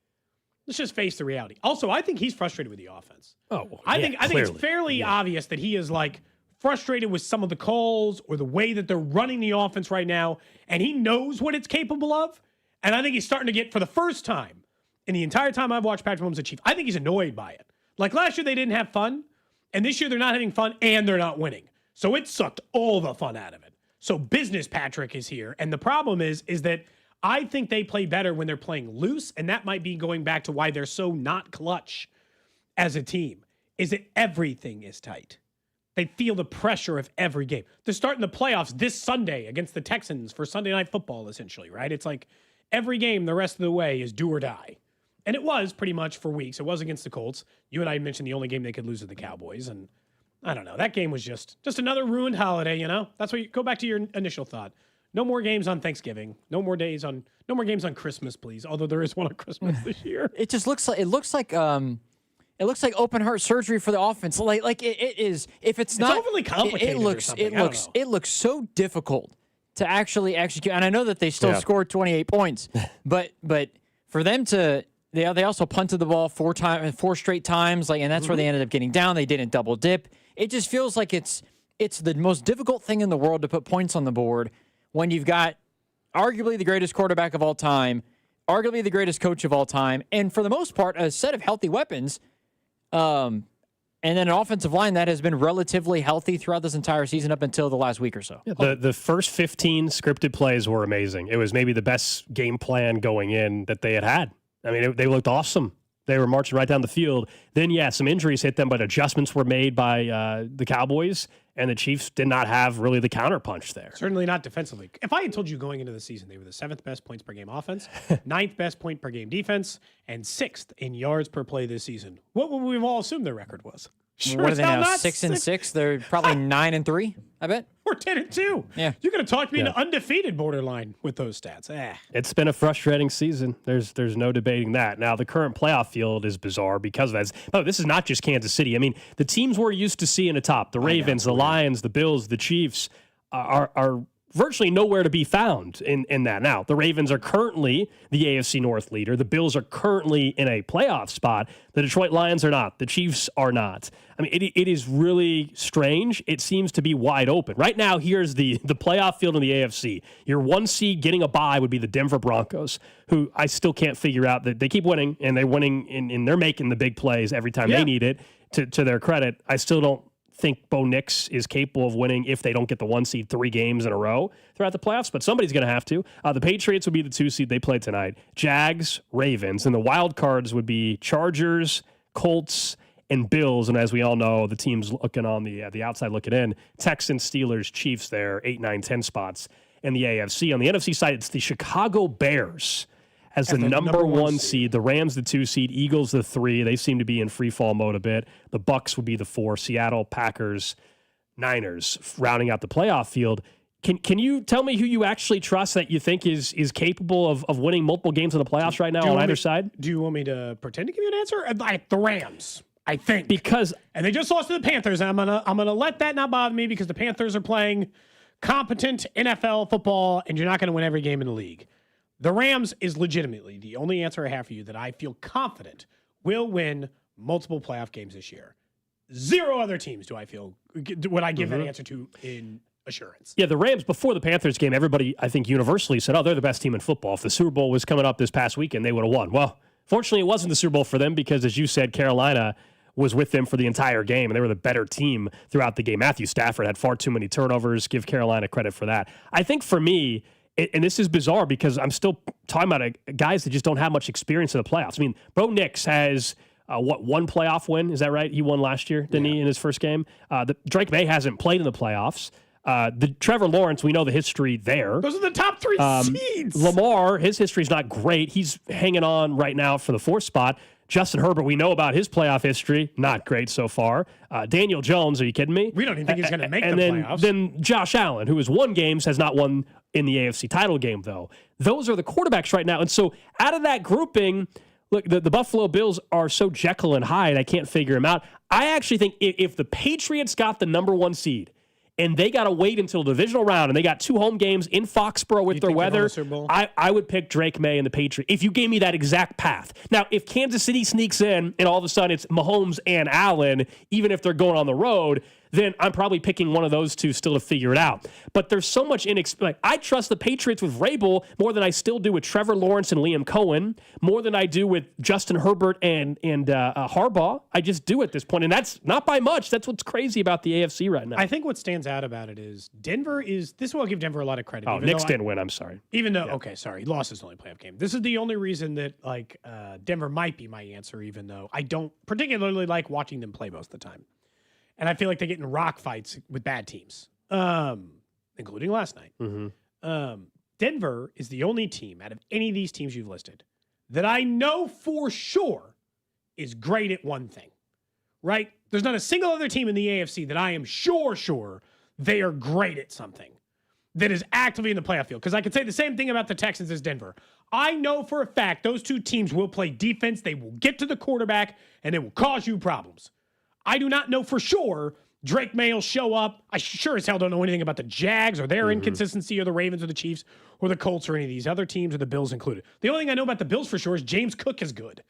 Let's just face the reality. Also, I think he's frustrated with the offense. I think it's fairly obvious that he is frustrated with some of the calls or the way that they're running the offense right now, and he knows what it's capable of. And I think he's starting to get, for the first time in the entire time I've watched Patrick Mahomes as Chief, I think he's annoyed by it. Last year they didn't have fun, and this year they're not having fun and they're not winning. So it sucked all the fun out of it. So business Patrick is here. And the problem is that I think they play better when they're playing loose, and that might be going back to why they're so not clutch as a team, is that everything is tight. They feel the pressure of every game. They're starting the playoffs this Sunday against the Texans for Sunday Night Football, essentially, right? It's like every game the rest of the way is do or die. And it was pretty much for weeks. It was against the Colts. You and I mentioned the only game they could lose to the Cowboys, and I don't know. That game was just another ruined holiday, That's why you go back to your initial thought. No more games on Thanksgiving. No more games on Christmas, please. Although there is one on Christmas this year. It just looks like It looks like open heart surgery for the offense. Like it is. If it's not overly complicated, it looks so difficult to actually execute. And I know that they still scored 28 points, but for them to they also punted the ball 4 straight times. And that's where they ended up getting down. They didn't double dip. It just feels like it's the most difficult thing in the world to put points on the board when you've got arguably the greatest quarterback of all time, arguably the greatest coach of all time, and for the most part, a set of healthy weapons, and then an offensive line that has been relatively healthy throughout this entire season up until the last week or so. Yeah, the first 15 scripted plays were amazing. It was maybe the best game plan going in that they had. I mean, they looked awesome. They were marching right down the field. Then, some injuries hit them, but adjustments were made by the Cowboys, and the Chiefs did not have really the counterpunch there. Certainly not defensively. If I had told you going into the season they were the 7th best points per game offense, 9th best point per game defense, and 6th in yards per play this season, what would we have all assumed their record was? Sure, what are they now? 6-6. They're probably 9-3. I bet. Or 10-2. Yeah, you're going to talk me into undefeated borderline with those stats. It's been a frustrating season. There's no debating that. Now the current playoff field is bizarre because of that. Oh, this is not just Kansas City. I mean, the teams we're used to seeing atop, the Ravens, the Lions, the Bills, the Chiefs, are virtually nowhere to be found in that. Now, the Ravens are currently the AFC North leader. The Bills are currently in a playoff spot. The Detroit Lions are not. The Chiefs are not. I mean, it is really strange. It seems to be wide open. Right now, here's the playoff field in the AFC. Your 1 seed getting a bye would be the Denver Broncos, who I still can't figure out that they keep winning, and they're winning, and they're making the big plays every time they need it, to their credit. I still don't think Bo Nix is capable of winning if they don't get the 1 seed 3 games in a row throughout the playoffs, but somebody's going to have to. The Patriots would be the 2 seed. They play tonight. Jags, Ravens, and the wild cards would be Chargers, Colts, and Bills. And as we all know, the teams looking on the outside looking in, Texans, Steelers, Chiefs there, 8, 9, 10 spots in the AFC. On the NFC side, it's the Chicago Bears as the number 1 seed. The Rams, the 2 seed. Eagles, the 3. They seem to be in free fall mode a bit. The Bucks would be the 4. Seattle, Packers, Niners, rounding out the playoff field. Can you tell me who you actually trust that you think is capable of winning multiple games in the playoffs right now on either side? Do you want me to pretend to give you an answer? The Rams, I think, and they just lost to the Panthers. And I'm gonna let that not bother me because the Panthers are playing competent NFL football, and you're not going to win every game in the league. The Rams is legitimately the only answer I have for you that I feel confident will win multiple playoff games this year. 0 other teams would I give that answer to in assurance. Yeah, the Rams, before the Panthers game, everybody, I think, universally said, they're the best team in football. If the Super Bowl was coming up this past weekend, they would have won. Well, fortunately, it wasn't the Super Bowl for them because, as you said, Carolina was with them for the entire game, and they were the better team throughout the game. Matthew Stafford had far too many turnovers. Give Carolina credit for that. I think for me, and this is bizarre because I'm still talking about guys that just don't have much experience in the playoffs. I mean, Bo Nix has, 1 playoff win? Is that right? He won last year, didn't he, in his first game? Drake May hasn't played in the playoffs. The Trevor Lawrence, we know the history there. Those are the top 3 seeds. Lamar, his history's not great. He's hanging on right now for the 4th spot. Justin Herbert, we know about his playoff history. Not great so far. Daniel Jones, are you kidding me? We don't even think he's going to make the playoffs. Then Josh Allen, who has won games, has not won in the AFC title game, though. Those are the quarterbacks right now. And so out of that grouping, look, the Buffalo Bills are so Jekyll and Hyde, I can't figure them out. I actually think if the Patriots got the number 1 seed, and they got to wait until the divisional round, and they got 2 home games in Foxborough with their weather, I would pick Drake May and the Patriots if you gave me that exact path. Now, if Kansas City sneaks in and all of a sudden it's Mahomes and Allen, even if they're going on the road, then I'm probably picking one of those 2 still to figure it out. But there's so much I trust the Patriots with Vrabel more than I still do with Trevor Lawrence and Liam Cohen, more than I do with Justin Herbert and Harbaugh. I just do at this point, and that's not by much. That's what's crazy about the AFC right now. I think what stands out about it is Denver is – this will give Denver a lot of credit. Knicks didn't win, I'm sorry. Even though – okay, sorry. He lost his only playoff game. This is the only reason that Denver might be my answer, even though I don't particularly like watching them play most of the time. And I feel like they get in rock fights with bad teams, including last night. Mm-hmm. Denver is the only team out of any of these teams you've listed that I know for sure is great at one thing, right? There's not a single other team in the AFC that I am sure they are great at something. that is actively in the playoff field. Because I could say the same thing about the Texans as Denver. I know for a fact those two teams will play defense. They will get to the quarterback, and it will cause you problems. I do not know for sure Drake May will show up. I sure as hell don't know anything about the Jags or their inconsistency or the Ravens or the Chiefs or the Colts or any of these other teams or the Bills included. The only thing I know about the Bills for sure is James Cook is good.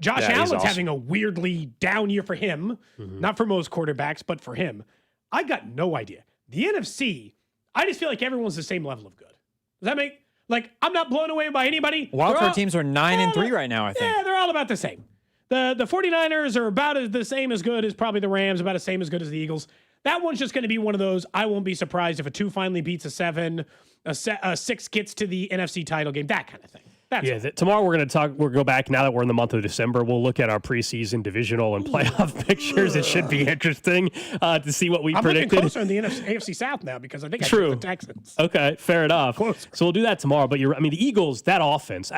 Josh Allen's awesome. having a weirdly down year for him. Not for most quarterbacks, but for him. I got no idea. The NFC, I just feel like everyone's the same level of good. Does that make... Like, I'm not blown away by anybody. Wildcard teams are 9-3 right now, I think. Yeah, they're all about the same. The 49ers are about the same as good as probably the Rams, about the same as good as the Eagles. That one's just going to be one of those. I won't be surprised if a 2 finally beats a 7, a 6 gets to the NFC title game, that kind of thing. Tomorrow we're going to talk. We'll go back now that we're in the month of December. We'll look at our preseason, divisional, and playoff pictures. It should be interesting to see what we predicted. I'm looking closer in the AFC South now because I think I took the Texans. Okay, fair enough. So we'll do that tomorrow. But the Eagles, that offense.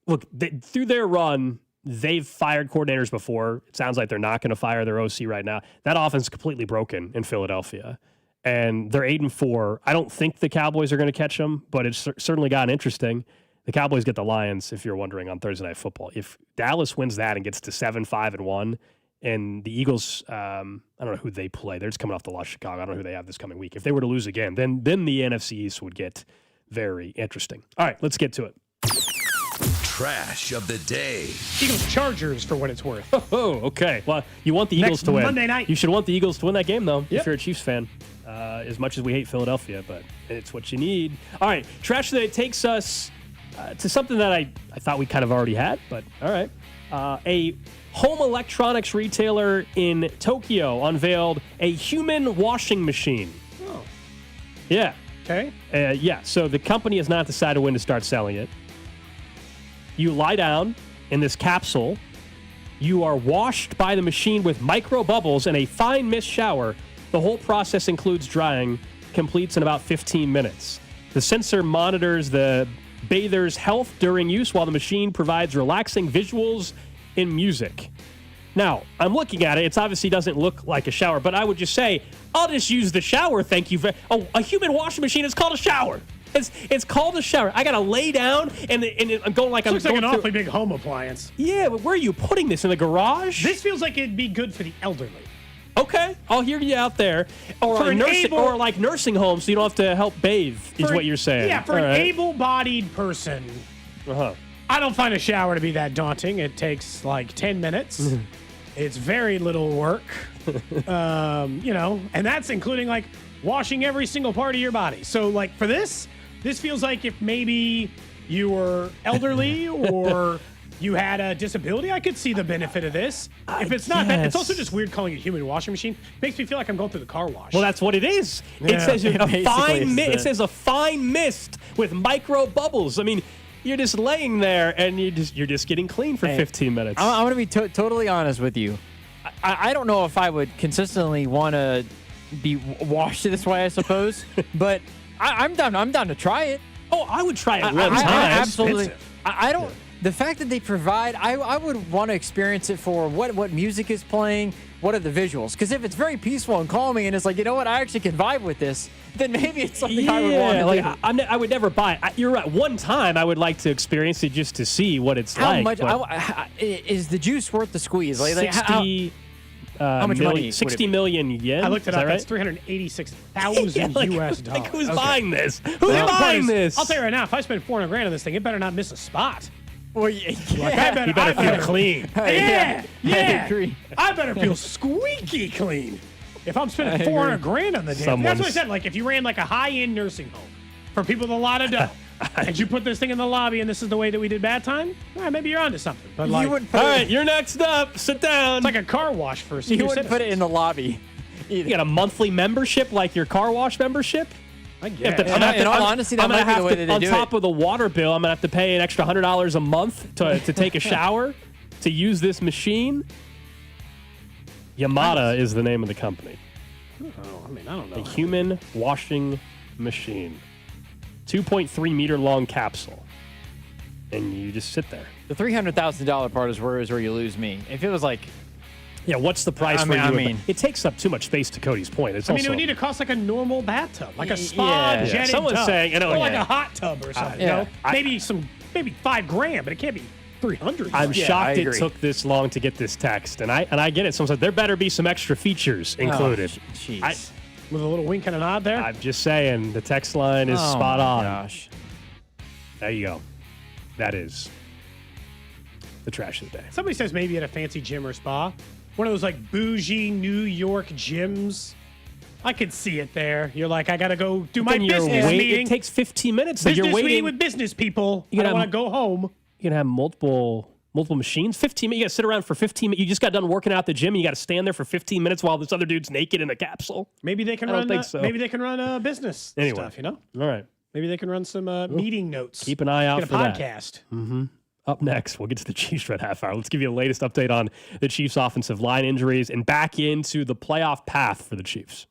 Through their run, they've fired coordinators before. It sounds like they're not going to fire their OC right now. That offense is completely broken in Philadelphia. And they're 8-4. I don't think the Cowboys are going to catch them, but it's certainly gotten interesting. The Cowboys get the Lions, if you're wondering, on Thursday Night Football. If Dallas wins that and gets to 7-5-1, and the Eagles, I don't know who they play. They're just coming off the loss of Chicago. I don't know who they have this coming week. If they were to lose again, then the NFC East would get very interesting. All right, let's get to it. Trash of the day. Eagles Chargers for what it's worth. Oh, okay. Well, you want the Eagles to win. Monday night. You should want the Eagles to win that game, though, if you're a Chiefs fan. As much as we hate Philadelphia, but it's what you need. All right, Trash of the day takes us to something that I thought we kind of already had, but all right. A home electronics retailer in Tokyo unveiled a human washing machine. Oh. Yeah. Okay. So the company has not decided when to start selling it. You lie down in this capsule. You are washed by the machine with micro bubbles and a fine mist shower. The whole process includes drying, completes in about 15 minutes. The sensor monitors the bather's health during use while the machine provides relaxing visuals and music. Now, I'm looking at it. It obviously doesn't look like a shower, but I would just say, I'll just use the shower, thank you. A human washing machine is called a shower. It's called a shower. I got to lay down and I'm going like I'm looks going like an through. awfully big home appliance. Yeah, but where are you putting this? In the garage? This feels like it'd be good for the elderly. Okay, I'll hear you out there. Or like nursing homes, so you don't have to help bathe, is what you're saying. Yeah, for an able-bodied person, I don't find a shower to be that daunting. It takes like 10 minutes. It's very little work, and that's including like washing every single part of your body. So like for this feels like if maybe you were elderly or you had a disability, I could see the benefit of this. If it's not that, it's also just weird calling it a human washing machine. Makes me feel like I'm going through the car wash. Well, that's what it is. Yeah. It says It says a fine mist with micro bubbles. I mean, you're just laying there and you're just getting clean for 15 minutes. I'm going to be totally honest with you. I don't know if I would consistently want to be washed this way, I suppose, but I'm down to try it. Oh, I would try it one time. Absolutely. I don't. The fact that they provide, I would want to experience it for what music is playing, what are the visuals. Because if it's very peaceful and calming and it's like, you know what, I actually can vibe with this, then maybe it's something I would want to do. I would never buy it. You're right. One time I would like to experience it just to see what it's how like. Much, is the juice worth the squeeze? Like, 60 how much money? 60 million yen? I looked it up. Right? It's $386,000 US dollars. Like who's buying this? Who's Well, buying this? I'll tell you right now, if I spend $400,000 on this thing, it better not miss a spot. Well, yeah. Like, I better feel clean. Yeah. I agree. I better feel squeaky clean. If I'm spending $400,000 on the damn, that's what I said. Like if you ran like a high-end nursing home for people with a lot of dough, and you put this thing in the lobby, and this is the way that we did bad time, all right, maybe you're onto something. But like, all right, you're next up. Sit down. It's like a car wash for senior You wouldn't put it in the lobby. You got a monthly membership like your car wash membership? I guess. In all honesty, that might be the way that they do it. On top of the water bill, I'm going to have to pay an extra $100 a month to take a shower, to use this machine. Yamada is the name of the company. Oh, I mean, I don't know. A human washing machine. 2.3 meter long capsule. And you just sit there. The $300,000 part is where you lose me. If it was like Yeah, what's the price for you? It takes up too much space, to Cody's point. It's I also, mean, it would need to cost like a normal bathtub, like a spa jetted Someone's tub. saying, or like a hot tub or something. You know? Maybe $5,000, but it can't be $300. I'm shocked it took this long to get this text, and I get it. Someone said there better be some extra features included. With a little wink and a nod there. I'm just saying the text line is spot on. Gosh. There you go. That is the trash of the day. Somebody says maybe at a fancy gym or spa. One of those like bougie New York gyms. I could see it there. You're like, I got to go do my business meeting. It takes 15 minutes. Business you're waiting meeting with business people. I don't want to go home. You can have multiple machines. 15 minutes. You got to sit around for 15 minutes. You just got done working out at the gym. And you got to stand there for 15 minutes while this other dude's naked in a capsule. Maybe they can I don't think so. Maybe they can run business stuff, you know? All right. Maybe they can run some meeting notes. Keep an eye out for that. Podcast. Mm-hmm. Up next, we'll get to the Chiefs Red Half Hour. Let's give you the latest update on the Chiefs' offensive line injuries and back into the playoff path for the Chiefs.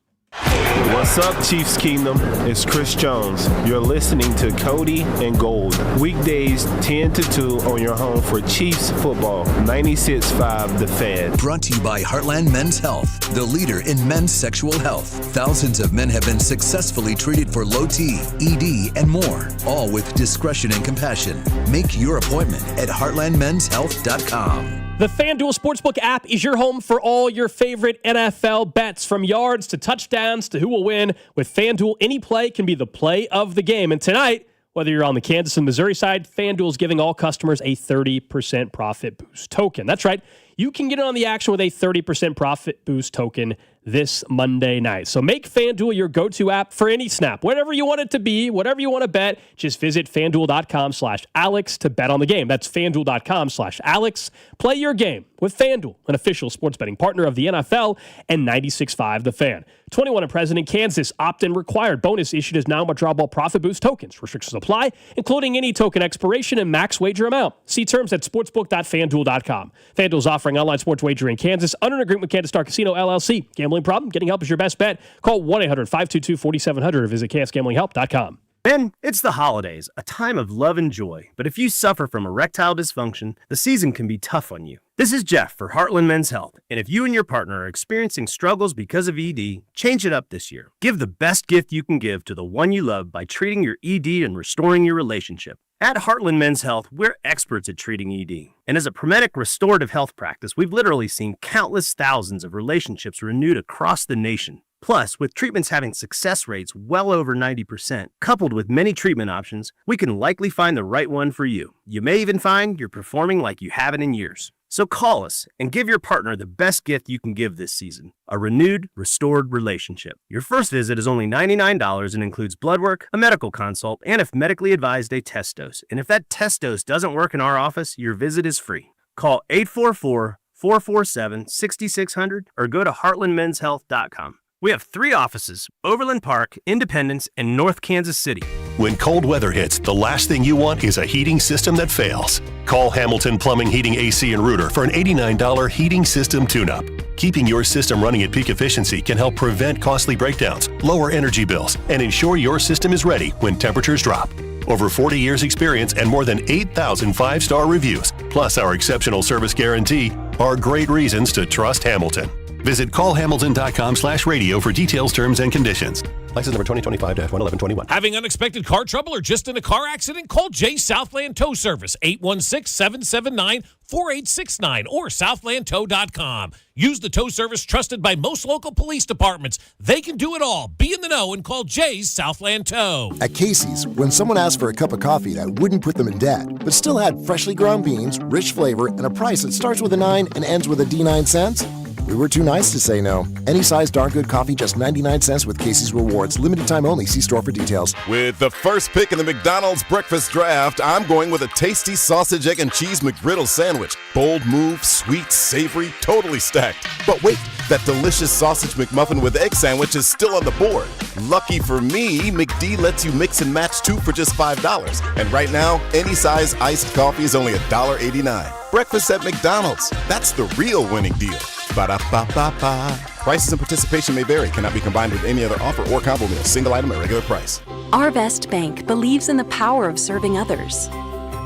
What's up, Chiefs Kingdom? It's Chris Jones. You're listening to Cody and Gold. Weekdays 10 to 2 on your home for Chiefs football. 96.5 The Fan. Brought to you by Heartland Men's Health, the leader in men's sexual health. Thousands of men have been successfully treated for low T, ED, and more, all with discretion and compassion. Make your appointment at heartlandmenshealth.com. The FanDuel Sportsbook app is your home for all your favorite NFL bets, from yards to touchdowns to who will win. With FanDuel, any play can be the play of the game. And tonight, whether you're on the Kansas and Missouri side, FanDuel is giving all customers a 30% profit boost token. That's right. You can get in on the action with a 30% profit boost token this Monday night. So make FanDuel your go-to app for any snap. Whatever you want it to be, whatever you want to bet, just visit FanDuel.com/Alex to bet on the game. That's FanDuel.com/Alex. Play your game with FanDuel, an official sports betting partner of the NFL and 96.5 The Fan. 21 and present in Kansas. Opt-in required. Bonus issued as non-withdrawable profit boost tokens. Restrictions apply, including any token expiration and max wager amount. See terms at sportsbook.fanduel.com. FanDuel is offering online sports wagering in Kansas under an agreement with Kansas Star Casino, LLC. Gambling problem? Getting help is your best bet. Call 1-800-522-4700 or visit ksgamblinghelp.com. Ben, it's the holidays, a time of love and joy. But if you suffer from erectile dysfunction, the season can be tough on you. This is Jeff for Heartland Men's Health. And if you and your partner are experiencing struggles because of ED, change it up this year. Give the best gift you can give to the one you love by treating your ED and restoring your relationship. At Heartland Men's Health, we're experts at treating ED. And as a Prometic restorative health practice, we've literally seen countless thousands of relationships renewed across the nation. Plus, with treatments having success rates well over 90%, coupled with many treatment options, we can likely find the right one for you. You may even find you're performing like you haven't in years. So call us and give your partner the best gift you can give this season, a renewed, restored relationship. Your first visit is only $99 and includes blood work, a medical consult, and if medically advised, a test dose. And if that test dose doesn't work in our office, your visit is free. Call 844-447-6600 or go to heartlandmenshealth.com. We have 3 offices: Overland Park, Independence, and North Kansas City. When cold weather hits, the last thing you want is a heating system that fails. Call Hamilton Plumbing, Heating, AC, and Rooter for an $89 heating system tune-up. Keeping your system running at peak efficiency can help prevent costly breakdowns, lower energy bills, and ensure your system is ready when temperatures drop. Over 40 years experience and more than 8,000 five-star reviews, plus our exceptional service guarantee, are great reasons to trust Hamilton. Visit callhamilton.com/radio for details, terms, and conditions. License number 2025-11121. Having unexpected car trouble or just in a car accident? Call Jay Southland Tow Service, 816-779-4869 or southlandtow.com. Use the tow service trusted by most local police departments. They can do it all. Be in the know and call Jay's Southland Tow. At Casey's, when someone asked for a cup of coffee that wouldn't put them in debt, but still had freshly ground beans, rich flavor, and a price that starts with a 9 and ends with a D9 cents, we were too nice to say no. Any size darn good coffee, just 99 cents with Casey's Rewards. Limited time only. See store for details. With the first pick in the McDonald's breakfast draft, I'm going with a tasty sausage, egg, and cheese McGriddle sandwich. Bold move, sweet, savory, totally stacked. But wait, that delicious sausage McMuffin with egg sandwich is still on the board. Lucky for me, McD lets you mix and match 2 for just $5. And right now, any size iced coffee is only $1.89. Breakfast at McDonald's. That's the real winning deal. Ba-da-ba-ba-ba. Prices and participation may vary. Cannot be combined with any other offer or combo meal. Single item at regular price. Arvest Bank believes in the power of serving others.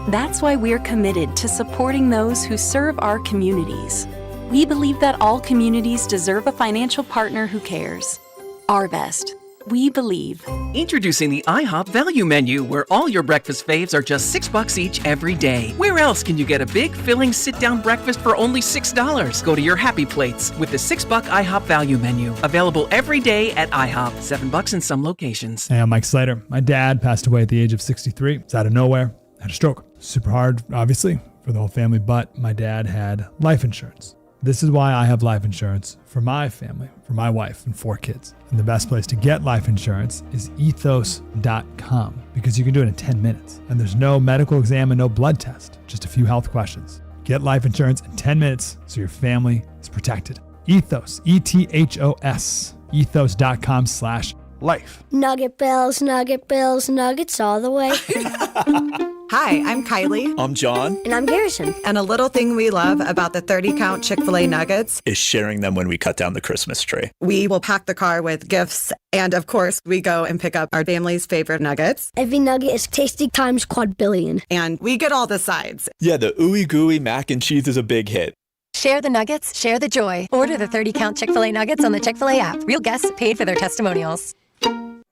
That's why we're committed to supporting those who serve our communities. We believe that all communities deserve a financial partner who cares. Our we believe. Introducing the IHOP Value Menu, where all your breakfast faves are just $6 each every day. Where else can you get a big, filling, sit-down breakfast for only $6? Go to your happy plates with the $6 IHOP Value Menu. Available every day at IHOP. $7 in some locations. Hey, I'm Mike Slater. My dad passed away at the age of 63. It's out of nowhere. Had a stroke. Super hard, obviously, for the whole family, but my dad had life insurance. This is why I have life insurance for my family, for my wife and 4 kids. And the best place to get life insurance is ethos.com, because you can do it in 10 minutes. And there's no medical exam and no blood test, just a few health questions. Get life insurance in 10 minutes so your family is protected. Ethos, ETHOS, ethos.com/life. Nugget Bills, Nuggets all the way. Hi, I'm Kylie. I'm John. And I'm Garrison. And a little thing we love about the 30-count Chick-fil-A nuggets is sharing them when we cut down the Christmas tree. We will pack the car with gifts. And of course, we go and pick up our family's favorite nuggets. Every nugget is tasty times quadrillion. And we get all the sides. Yeah, the ooey gooey mac and cheese is a big hit. Share the nuggets, share the joy. Order the 30-count Chick-fil-A nuggets on the Chick-fil-A app. Real guests paid for their testimonials.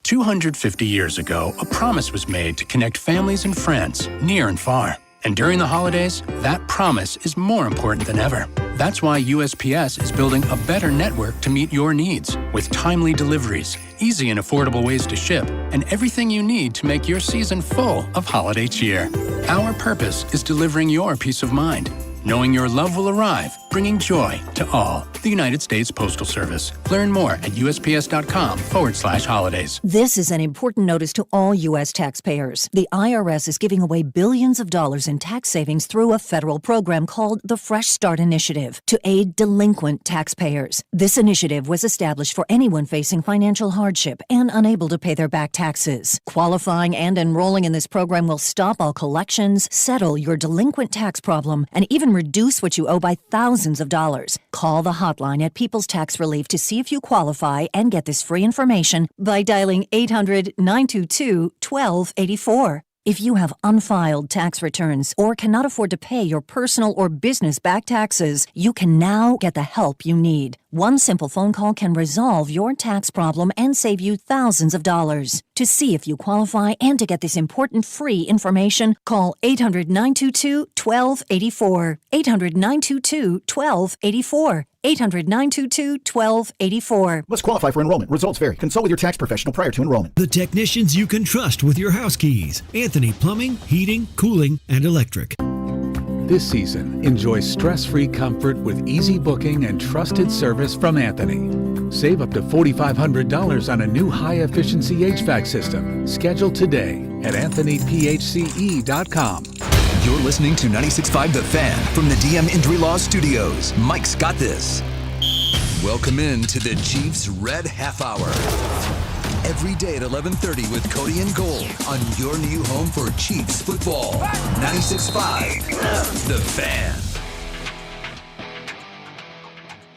250 years ago, a promise was made to connect families and friends near and far. And during the holidays, that promise is more important than ever. That's why USPS is building a better network to meet your needs, with timely deliveries, easy and affordable ways to ship, and everything you need to make your season full of holiday cheer. Our purpose is delivering your peace of mind, knowing your love will arrive, bringing joy to all. The United States Postal Service. Learn more at USPS.com/holidays. This is an important notice to all U.S. taxpayers. The IRS is giving away billions of dollars in tax savings through a federal program called the Fresh Start Initiative to aid delinquent taxpayers. This initiative was established for anyone facing financial hardship and unable to pay their back taxes. Qualifying and enrolling in this program will stop all collections, settle your delinquent tax problem, and even reduce what you owe by thousands of dollars. Call the hotline at People's Tax Relief to see if you qualify and get this free information by dialing 800-922-1284. If you have unfiled tax returns or cannot afford to pay your personal or business back taxes, you can now get the help you need. One simple phone call can resolve your tax problem and save you thousands of dollars. To see if you qualify and to get this important free information, call 800-922-1284. 800-922-1284. 800-922-1284. Must qualify for enrollment. Results vary. Consult with your tax professional prior to enrollment. The technicians you can trust with your house keys. Anthony Plumbing, Heating, Cooling, and Electric. This season, enjoy stress-free comfort with easy booking and trusted service from Anthony. Save up to $4,500 on a new high-efficiency HVAC system. Schedule today at anthonyphce.com. You're listening to 96.5 The Fan from the DM Injury Law Studios. Mike's got this. Welcome in to the Chiefs Red Half Hour. Every day at 11:30 with Cody and Gold on your new home for Chiefs football. 96.5 The Fan.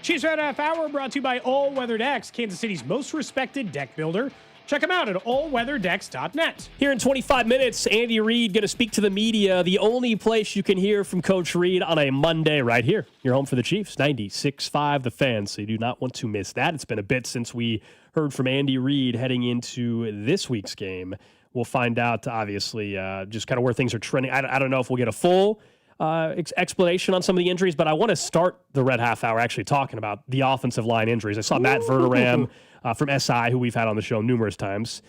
Chiefs Red Half Hour brought to you by All Weather Decks, Kansas City's most respected deck builder. Check them out at allweatherdecks.net. Here in 25 minutes, Andy Reid going to speak to the media. The only place you can hear from Coach Reid on a Monday right here. Your home for the Chiefs, 96.5 The Fan. So you do not want to miss that. It's been a bit since we heard from Andy Reid heading into this week's game. We'll find out, obviously, just kind of where things are trending. I don't know if we'll get a full explanation on some of the injuries, but I want to start the Red Half Hour actually talking about the offensive line injuries. I saw Matt Verderam from SI, who we've had on the show numerous times.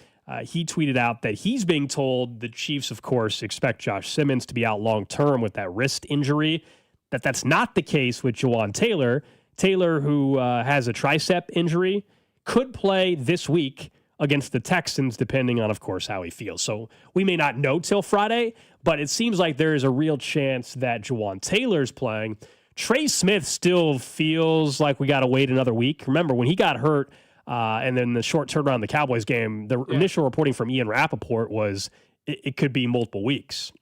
He tweeted out that he's being told the Chiefs, of course, expect Josh Simmons to be out long-term with that wrist injury, that's not the case with Jawan Taylor. Taylor, who has a tricep injury, could play this week against the Texans, depending on, of course, how he feels. So we may not know till Friday, but it seems like there is a real chance that Jawan Taylor's playing. Trey Smith still feels like we got to wait another week. Remember, when he got hurt, and then the short turnaround in the Cowboys game, the initial reporting from Ian Rappaport was it could be multiple weeks.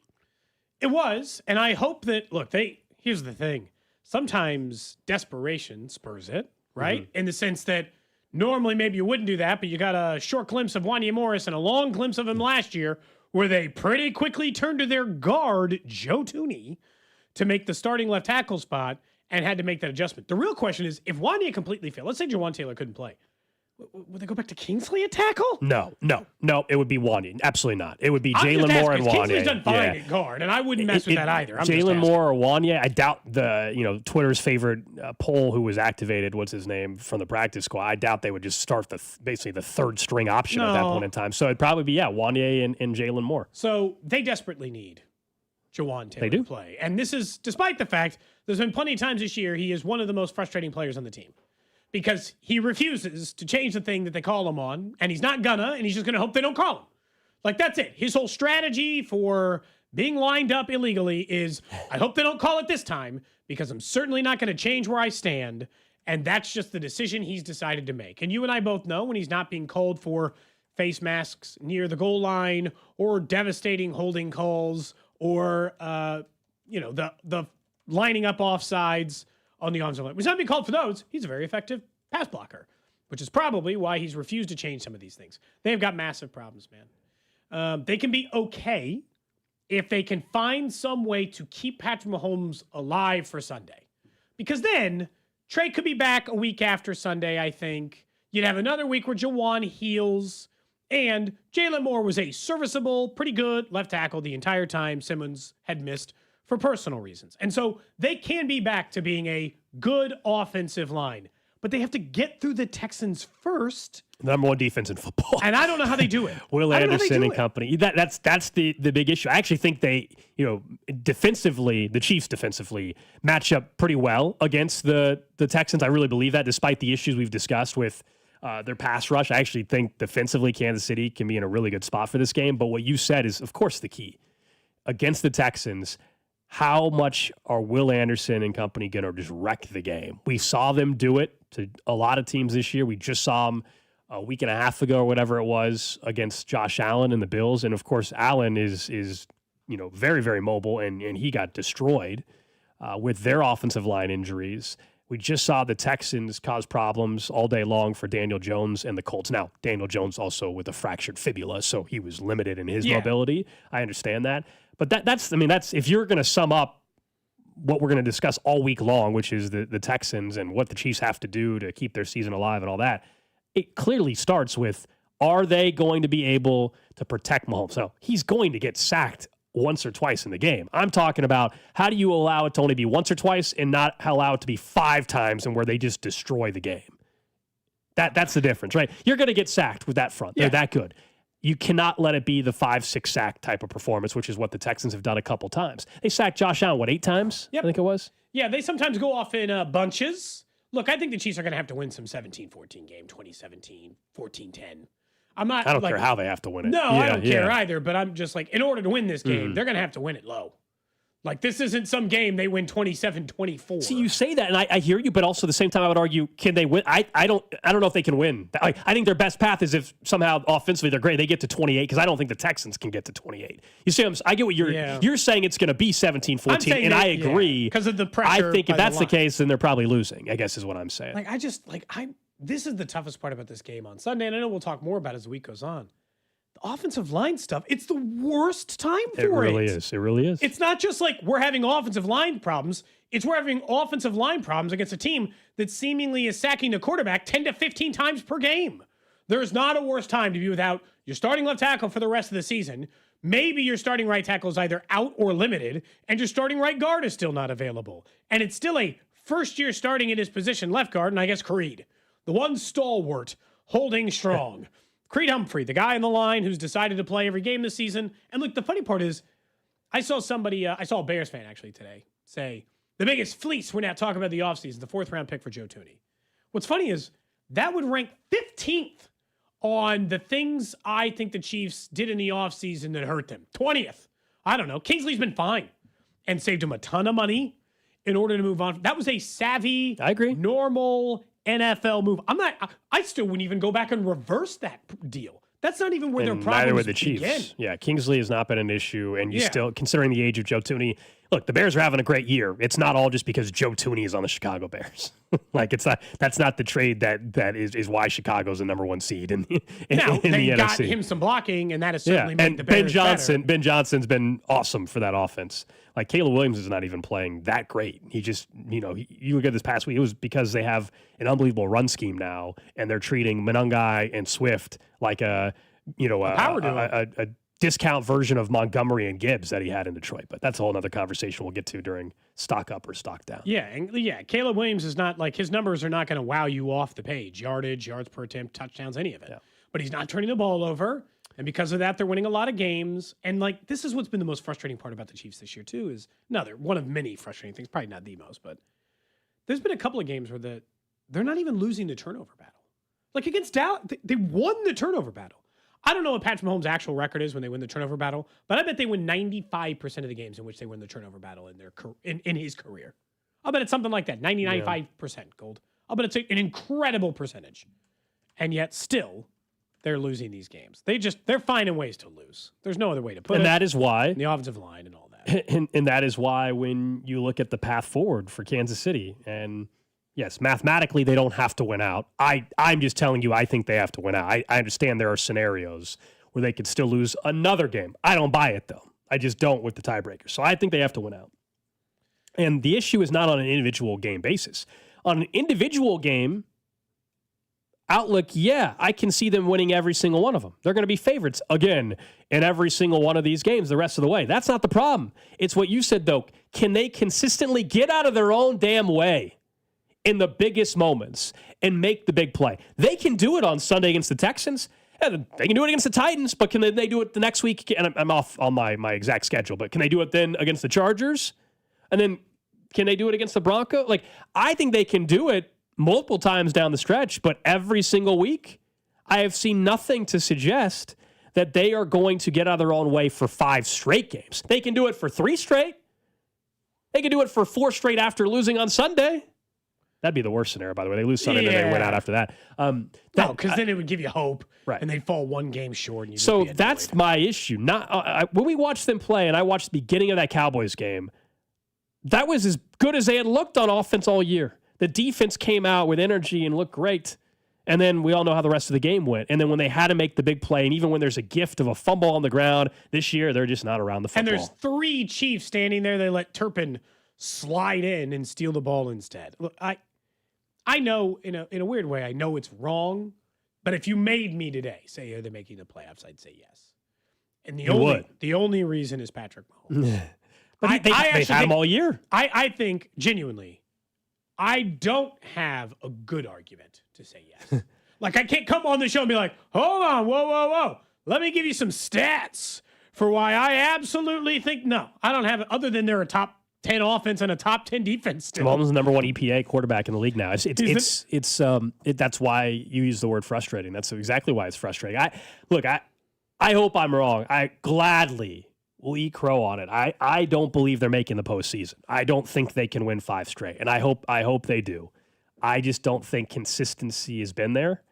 It was, and I hope that, look, here's the thing. Sometimes desperation spurs it, right? Mm-hmm. In the sense that normally maybe you wouldn't do that, but you got a short glimpse of Wanya Morris and a long glimpse of him last year where they pretty quickly turned to their guard, Joe Thuney, to make the starting left tackle spot. and had to make that adjustment. The real question is, if Wanya completely failed, let's say Jawan Taylor couldn't play, would they go back to Kingsley at tackle? No. It would be Wanya. Absolutely not. It would be I'm Jalen just Moore asking, and Wanya. Kingsley's done fine at guard, and I wouldn't mess with that either. Jalen Moore or Wanya. I doubt Twitter's favorite poll who was activated. What's his name from the practice squad? I doubt they would just start basically the third string option at that point in time. So it'd probably be Wanya and Jalen Moore. So they desperately need Jawan Taylor to play, and this is despite the fact there's been plenty of times this year he is one of the most frustrating players on the team. Because he refuses to change the thing that they call him on, and he's not gonna, and he's just gonna hope they don't call him. Like, that's it. His whole strategy for being lined up illegally is, I hope they don't call it this time, because I'm certainly not gonna change where I stand, and that's just the decision he's decided to make. And you and I both know when he's not being called for face masks near the goal line, or devastating holding calls, or, the lining up offsides, on the offensive line. When he's not being called for those, he's a very effective pass blocker, which is probably why he's refused to change some of these things. They've got massive problems, man. They can be okay if they can find some way to keep Patrick Mahomes alive for Sunday. Because then Trey could be back a week after Sunday, I think. You'd have another week where Jawan heals, and Jalen Moore was a serviceable, pretty good left tackle the entire time Simmons had missed for personal reasons. And so they can be back to being a good offensive line, but they have to get through the Texans first. Number one defense in football. And I don't know how they do it. Will Anderson and company. That's the big issue. I actually think they, defensively, the Chiefs defensively match up pretty well against the Texans. I really believe that, despite the issues we've discussed with their pass rush. I actually think defensively Kansas City can be in a really good spot for this game. But what you said is, of course, the key. Against the Texans, how much are Will Anderson and company going to just wreck the game? We saw them do it to a lot of teams this year. We just saw them a week and a half ago or whatever it was against Josh Allen and the Bills. And, of course, Allen is very, very mobile, and he got destroyed with their offensive line injuries. We just saw the Texans cause problems all day long for Daniel Jones and the Colts. Now, Daniel Jones also with a fractured fibula, so he was limited in his mobility. I understand that. But that's if you're going to sum up what we're going to discuss all week long, which is the Texans and what the Chiefs have to do to keep their season alive and all that, it clearly starts with, are they going to be able to protect Mahomes? So he's going to get sacked once or twice in the game. I'm talking about, how do you allow it to only be once or twice and not allow it to be 5 times and where they just destroy the game? That's the difference, right? You're going to get sacked with that front. They're that good. You cannot let it be the 5-6 sack type of performance, which is what the Texans have done a couple times. They sacked Josh Allen, 8 times? Yep. I think it was. Yeah, they sometimes go off in bunches. Look, I think the Chiefs are going to have to win some 17-14 game, 2017, 14-10. I don't care how they have to win it. No, I don't care either, but I'm just like, in order to win this game, they're going to have to win it low. Like, this isn't some game they win 27-24. See, you say that, and I hear you, but also at the same time, I would argue, can they win? I don't know if they can win. I think their best path is if somehow offensively they're great, they get to 28, because I don't think the Texans can get to 28. You see, I get what you're saying. It's going to be 17-14, and I agree. Because of the pressure. I think if that's the case, then they're probably losing, I guess is what I'm saying. This is the toughest part about this game on Sunday, and I know we'll talk more about it as the week goes on. The offensive line stuff, it's the worst time for it. It really is. It really is. It's not just like we're having offensive line problems. It's we're having offensive line problems against a team that seemingly is sacking the quarterback 10 to 15 times per game. There's not a worse time to be without your starting left tackle for the rest of the season. Maybe your starting right tackle is either out or limited, and your starting right guard is still not available. And it's still a first-year starting in his position left guard, and I guess Creed, the one stalwart holding strong. Creed Humphrey, the guy on the line who's decided to play every game this season. And look, the funny part is, I saw a Bears fan actually today say, the biggest fleece we're not talking about the offseason, the 4th-round pick for Joe Thuney. What's funny is, that would rank 15th on the things I think the Chiefs did in the offseason that hurt them. 20th. I don't know. Kingsley's been fine and saved him a ton of money in order to move on. That was a savvy, I agree, normal NFL move. I still wouldn't even go back and reverse that deal. That's not even where their problems neither with the begin. Chiefs. Yeah, Kingsley has not been an issue, and you still, considering the age of Joe Thuney, look, the Bears are having a great year. It's not all just because Joe Tooney is on the Chicago Bears. That's not the trade that is why Chicago's the number one seed in the they got NFC. him some blocking, and that has certainly made the Bears better. Ben Johnson's been awesome for that offense. Like, Caleb Williams is not even playing that great. He just, you look at this past week, it was because they have an unbelievable run scheme now, and they're treating Monangai and Swift like a discount version of Montgomery and Gibbs that he had in Detroit. But that's a whole other conversation we'll get to during stock up or stock down. Yeah, Caleb Williams is not his numbers are not going to wow you off the page. Yardage, yards per attempt, touchdowns, any of it. Yeah. But he's not turning the ball over. And because of that, they're winning a lot of games. And this is what's been the most frustrating part about the Chiefs this year too, is they're one of many frustrating things, probably not the most, but there's been a couple of games where they're not even losing the turnover battle. Like against Dallas, they won the turnover battle. I don't know what Patrick Mahomes' actual record is when they win the turnover battle, but I bet they win 95% of the games in which they win the turnover battle in his career. I'll bet it's something like that, 95% Gold. I'll bet it's an incredible percentage. And yet still, they're losing these games. They're finding ways to lose. There's no other way to put it. And that is why. The offensive line and all that. And that is why when you look at the path forward for Kansas City, and yes, mathematically they don't have to win out. I'm just telling you I think they have to win out. I understand there are scenarios where they could still lose another game. I don't buy it, though. I just don't with the tiebreaker. So I think they have to win out. And the issue is not on an individual game basis. On an individual game outlook, I can see them winning every single one of them. They're going to be favorites again in every single one of these games the rest of the way. That's not the problem. It's what you said, though. Can they consistently get out of their own damn way in the biggest moments and make the big play? They can do it on Sunday against the Texans. And they can do it against the Titans, but can they do it the next week? And I'm off on my exact schedule, but can they do it then against the Chargers? And then can they do it against the Broncos? I think they can do it multiple times down the stretch, but every single week, I have seen nothing to suggest that they are going to get out of their own way for 5 straight games. They can do it for 3 straight. They can do it for 4 straight after losing on Sunday. That'd be the worst scenario, by the way. They lose Sunday and then they win out after that. Because then it would give you hope, right? And they'd fall 1 game short. And so that's my issue. Not when we watched them play, and I watched the beginning of that Cowboys game, that was as good as they had looked on offense all year. The defense came out with energy and looked great. And then we all know how the rest of the game went. And then when they had to make the big play, and even when there's a gift of a fumble on the ground, this year they're just not around the football. And there's 3 Chiefs standing there. They let Turpin slide in and steal the ball instead. Look, I know in a weird way, I know it's wrong. But if you made me today say, are they making the playoffs? I'd say yes. And the only reason is Patrick Mahomes. But they've had him all year. I think, genuinely, I don't have a good argument to say yes. I can't come on the show and be like, hold on, whoa. Let me give you some stats for why I absolutely think no. I don't have it, other than they're a top 10 offense and a top 10 defense still. Mahomes is the number 1 EPA quarterback in the league now. That's why you use the word frustrating. That's exactly why it's frustrating. I hope I'm wrong. I gladly will eat crow on it. I don't believe they're making the postseason. I don't think they can win 5 straight, and I hope they do. I just don't think consistency has been there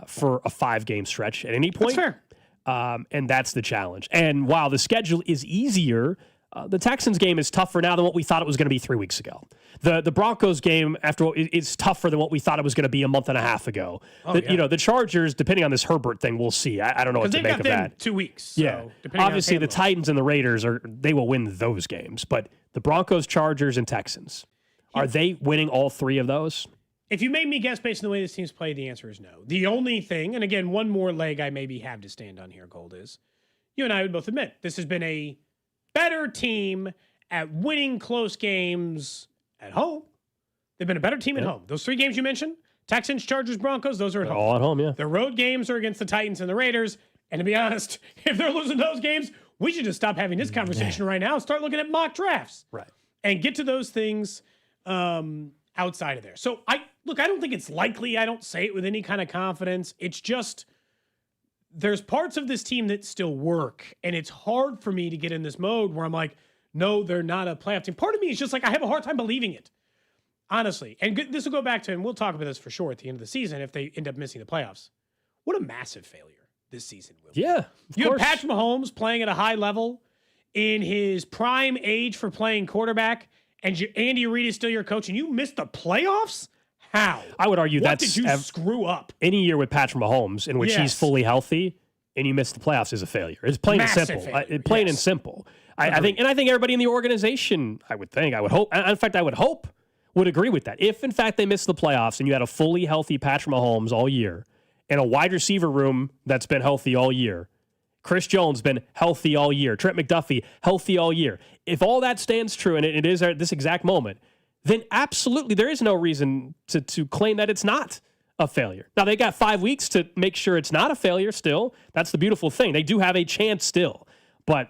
for a 5-game stretch at any point. That's fair. And that's the challenge. And while the schedule is easier, the Texans game is tougher now than what we thought it was going to be 3 weeks ago. The Broncos game is tougher than what we thought it was going to be a month and a half ago. The Chargers, depending on this Herbert thing, we'll see. I don't know what to make of that. 2 weeks. So obviously the Titans and the Raiders they will win those games, but the Broncos, Chargers, and Texans, are they winning all 3 of those? If you made me guess based on the way this team's played, the answer is no. The only thing, and again, one more leg I maybe have to stand on here, Gold, is you and I would both admit this has been a better team at winning close games at home. They've been a better team at home. Those 3 games you mentioned, Texans, Chargers, Broncos, those are at home. All at home, yeah. The road games are against the Titans and the Raiders. And to be honest, if they're losing those games, we should just stop having this conversation right now and start looking at mock drafts. Right. And get to those things outside of there. So I don't think it's likely. I don't say it with any kind of confidence. It's just there's parts of this team that still work. And it's hard for me to get in this mode where I'm like, no, they're not a playoff team. Part of me is just I have a hard time believing it, honestly. And this will go back to, and we'll talk about this for sure at the end of the season if they end up missing the playoffs. What a massive failure this season will be. Yeah, you have Patrick Mahomes playing at a high level in his prime age for playing quarterback, and Andy Reid is still your coach, and you missed the playoffs? How? I would argue what that's did you screw up? Any year with Patrick Mahomes in which he's fully healthy and you miss the playoffs is a failure. It's plain and simple. Plain and simple. I think everybody in the organization, I would hope, in fact, I would hope, would agree with that. If, in fact, they missed the playoffs and you had a fully healthy Patrick Mahomes all year and a wide receiver room that's been healthy all year, Chris Jones been healthy all year, Trent McDuffie healthy all year. If all that stands true, and it is at this exact moment, then absolutely there is no reason to claim that it's not a failure. Now, they got 5 weeks to make sure it's not a failure still. That's the beautiful thing. They do have a chance still. But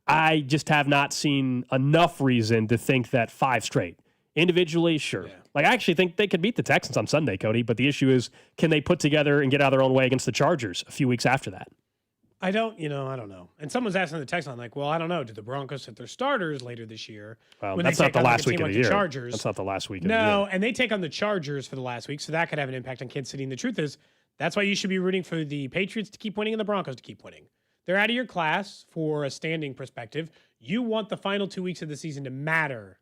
I just have not seen enough reason to think that 5 straight. Individually, sure. Yeah. Like, I actually think they could beat the Texans on Sunday, Cody, but the issue is, can they put together and get out of their own way against the Chargers a few weeks after that? I don't know. And someone's asking the text line, like, well, I don't know. Do the Broncos set their starters later this year? Well, that's not the last week of the year. Chargers? That's not the last week of the year. No, and they take on the Chargers for the last week, so that could have an impact on Kansas City. And the truth is, that's why you should be rooting for the Patriots to keep winning and the Broncos to keep winning. They're out of your class for a standing perspective. You want the final 2 weeks of the season to matter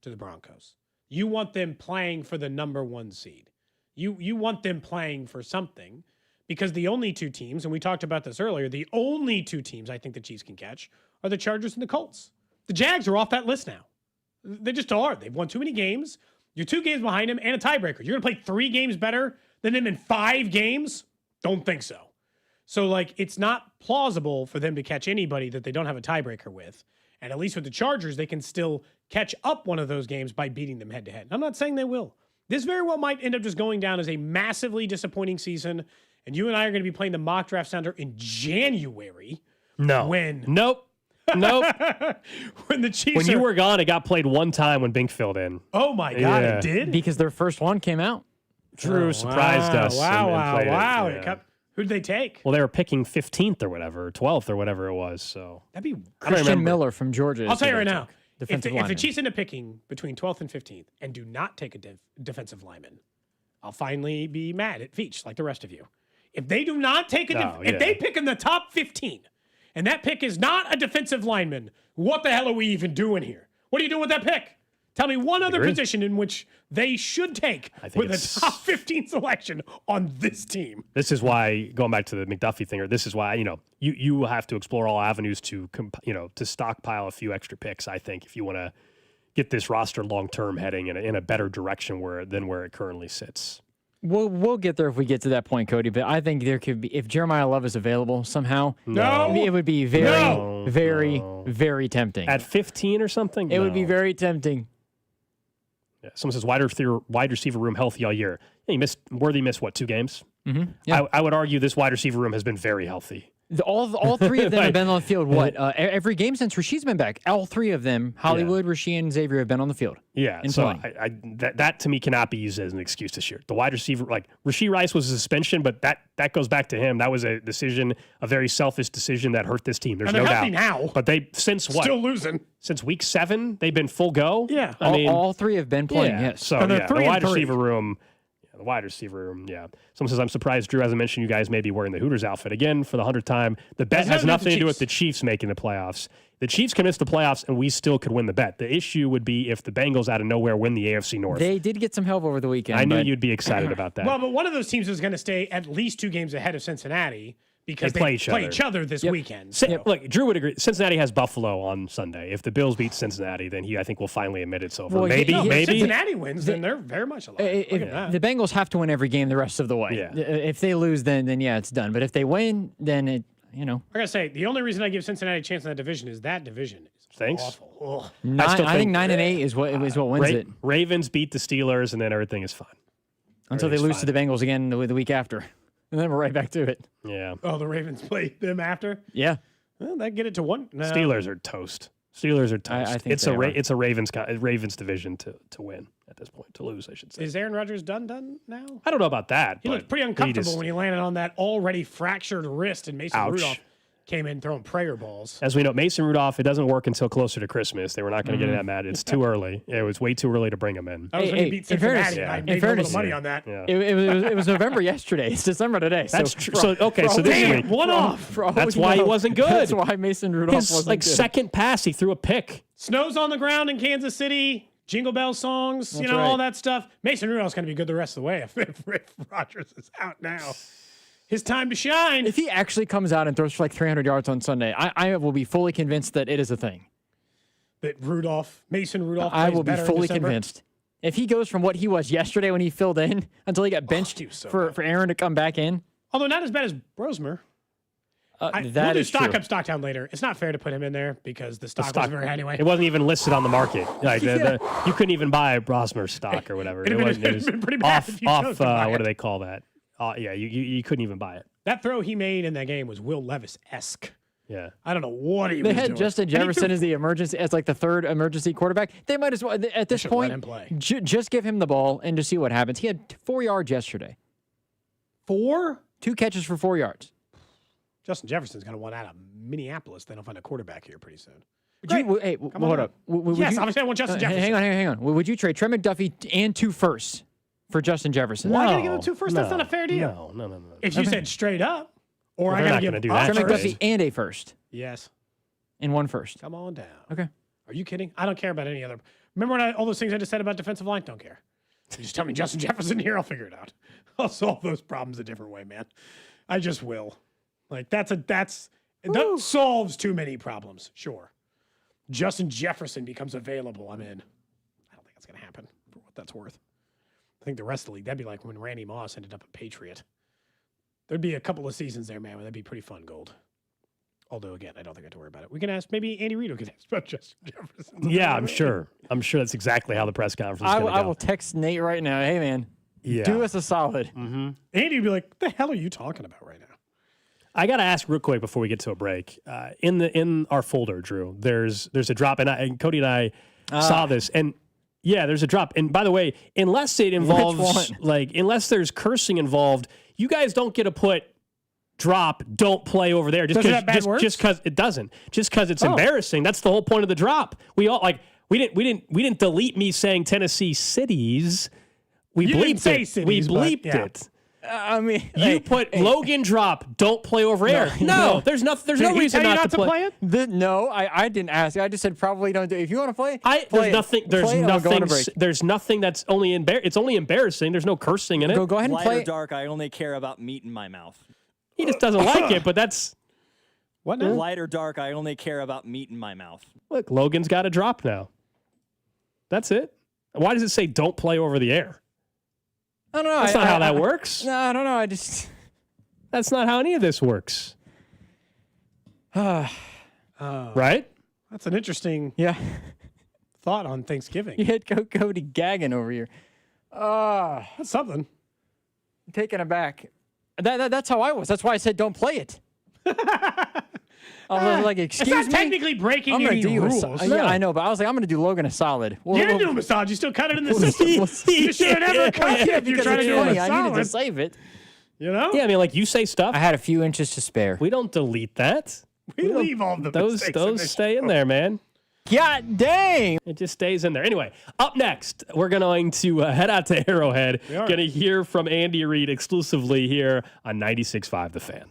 to the Broncos. You want them playing for the number 1 seed. You want them playing for something. Because the only 2 teams, and we talked about this earlier, the only 2 teams I think the Chiefs can catch are the Chargers and the Colts. The Jags are off that list now. They just are. They've won too many games. You're 2 games behind them and a tiebreaker. You're going to play 3 games better than them in 5 games? Don't think so. So, it's not plausible for them to catch anybody that they don't have a tiebreaker with. And at least with the Chargers, they can still catch up one of those games by beating them head-to-head. I'm not saying they will. This very well might end up just going down as a massively disappointing season. And you and I are going to be playing the mock draft sounder in January. No. When? Nope. When the Chiefs When you were gone, it got played one time when Bink filled in. Oh, my God, it did? Because their first one came out. Drew surprised us. Wow. Who'd they take? Well, they were picking 15th or whatever, 12th or whatever it was. So that'd be Christian Miller from Georgia. I'll tell you right now. If the Chiefs end up picking between 12th and 15th and do not take a defensive lineman, I'll finally be mad at Veach like the rest of you. If they do not take if they pick in the top 15 and that pick is not a defensive lineman, what the hell are we even doing here? What are you doing with that pick? Tell me one other position in which they should take with a top 15 selection on this team. This is why, going back to the McDuffie thing, or this is why, you have to explore all avenues to stockpile a few extra picks, I think, if you want to get this roster long-term heading in a better direction than where it currently sits. We'll get there if we get to that point, Cody. But I think there could be, if Jeremiah Love is available somehow, it would be very tempting. At 15 or something? It would be very tempting. Yeah. Someone says wide receiver room healthy all year. Yeah, Worthy missed, 2 games? Mm-hmm. Yeah. I would argue this wide receiver room has been very healthy. All 3 of them have been on the field. Every game since Rasheed's been back, all 3 of them, Hollywood, Rasheed, and Xavier, have been on the field. Yeah, so that to me cannot be used as an excuse this year. The wide receiver, Rasheed Rice was a suspension, but that goes back to him. That was a very selfish decision that hurt this team. There's no doubt. Now, but they still losing since week 7. They've been full go. Yeah, all 3 have been playing. Yes, so the wide receiver room. The wide receiver room, Someone says, I'm surprised Drew hasn't mentioned you guys may be wearing the Hooters outfit again for the 100th time. The bet has nothing to do with the Chiefs making the playoffs. The Chiefs can miss the playoffs, and we still could win the bet. The issue would be if the Bengals out of nowhere win the AFC North. They did get some help over the weekend. I knew you'd be excited about that. Well, but one of those teams is going to stay at least 2 games ahead of Cincinnati. Because they play each other this weekend. So. Look, Drew would agree. Cincinnati has Buffalo on Sunday. If the Bills beat Cincinnati, then I think will finally admit it's over. Well, maybe. If Cincinnati wins, then they're very much alive. The Bengals have to win every game the rest of the way. Yeah. If they lose, then it's done. But if they win, then it. I gotta say, the only reason I give Cincinnati a chance in that division is awful. I think 9-8 is what wins it. Ravens beat the Steelers, and then everything is fine. Until they lose to the Bengals again the week after. And then we're right back to it. Yeah. Oh, the Ravens play them after? Yeah. Well, that get it to 1. No. Steelers are toast. I think it's a Ravens division to win at this point. To lose, I should say. Is Aaron Rodgers done now? I don't know about that. He looked pretty uncomfortable when he landed on that already fractured wrist, and Mason Rudolph came in throwing prayer balls. As we know, Mason Rudolph, it doesn't work until closer to Christmas. They were not going to get that mad. It's too early. It was way too early to bring him in. That was when he beat Cincinnati. I made a little money on that. Yeah. It was November yesterday. It's December today. That's so true. So this week. One off. That's why he wasn't good. That's why Mason Rudolph His wasn't good. second pass, he threw a pick. Snow's on the ground in Kansas City. Jingle bell songs, That's all right. that stuff. Mason Rudolph's going to be good the rest of the way if Rodgers is out now. His time to shine. If he actually comes out and throws for like 300 yards on Sunday, I will be fully convinced that it is a thing. That Mason Rudolph I plays will be better in fully December? convinced. If he goes from what he was yesterday when he filled in until he got benched for Aaron to come back in. Although not as bad as Brosmer. We'll do stock up, stock down later. It's not fair to put him in there because the stock wasn't very high anyway. It wasn't even listed on the market. Like you couldn't even buy Brosmer stock or whatever. It'd have been pretty bad if you chose to buy what it. do they call that? You couldn't even buy it. That throw he made in that game was Will Levis-esque. Yeah. I don't know what he They was had doing. Justin Jefferson as like the third emergency quarterback. They might as well at this should point let him play. Just give him the ball and just see what happens. He had 4 yards yesterday. 4? 2 catches for 4 yards. Justin Jefferson's going to want out of Minneapolis. They don't find a quarterback here pretty soon. Hold up. Yes, obviously I want Justin Jefferson. Hang on. Would you trade Trey McDuffie and 2 firsts for Justin Jefferson? Why got to give him 2 firsts? That's not a fair deal. No. If you said straight up, or I got to give him do that. Trey McDuffie and a first. Yes. And 1 first. Come on down. Okay. Are you kidding? I don't care about any other. Remember when all those things I just said about defensive line? Don't care. You just tell me Justin Jefferson here, I'll figure it out. I'll solve those problems a different way, man. I just will. Like that solves too many problems. Sure. Justin Jefferson becomes available. I'm in. I don't think that's going to happen for what that's worth. I think the rest of the league, that'd be like when Randy Moss ended up a Patriot. There'd be a couple of seasons there, man, where that'd be pretty fun gold. Although, again, I don't think I have to worry about it. We can ask, maybe Andy Reid could ask about Justin Jefferson. Yeah, I'm sure. I'm sure that's exactly how the press conference is going to go. I will text Nate right now. Hey, man, do us a solid. Mm-hmm. Andy would be like, what the hell are you talking about right now? I got to ask real quick before we get to a break. In our folder, Drew, there's a drop, and Cody and I saw this, and yeah, there's a drop. And by the way, unless it involves unless there's cursing involved, you guys don't get to put drop, don't play over there just because it doesn't. Just because it's embarrassing. That's the whole point of the drop. We all we didn't delete me saying Tennessee cities. We bleeped it. Cities, we bleeped it. I mean, you put Logan drop, don't play over air. No, there's no reason not to play it. No, I didn't ask. I just said probably don't do it. If you want to play, there's nothing that's only it's only embarrassing. There's no cursing in it. Go ahead and Light play. or dark, I only care about meat in my mouth. He just doesn't like it, but that's what now? Light or dark, I only care about meat in my mouth. Look, Logan's got a drop now. That's it. Why does it say don't play over the air? I don't know. That's not how that works. No, I don't know. That's not how any of this works. Right? That's an interesting thought on Thanksgiving. You had Cody gagging over here. That's something. Taken aback. That's how I was. That's why I said don't play it. I was like, excuse me? It's not technically breaking I'm gonna any do you rules. Yeah, I know, but I was like, I'm going to do Logan a solid. You didn't do a massage. You still cut it in the system. You should have never cut it if you're trying to do a I needed to solid. save it. You know? Yeah, I mean, like you say stuff. I had a few inches to spare. We don't delete that. We leave all the those stay in there, man. God dang! It just stays in there. Anyway, up next, we're going to head out to Arrowhead. Going to hear from Andy Reid exclusively here on 96.5 The Fan.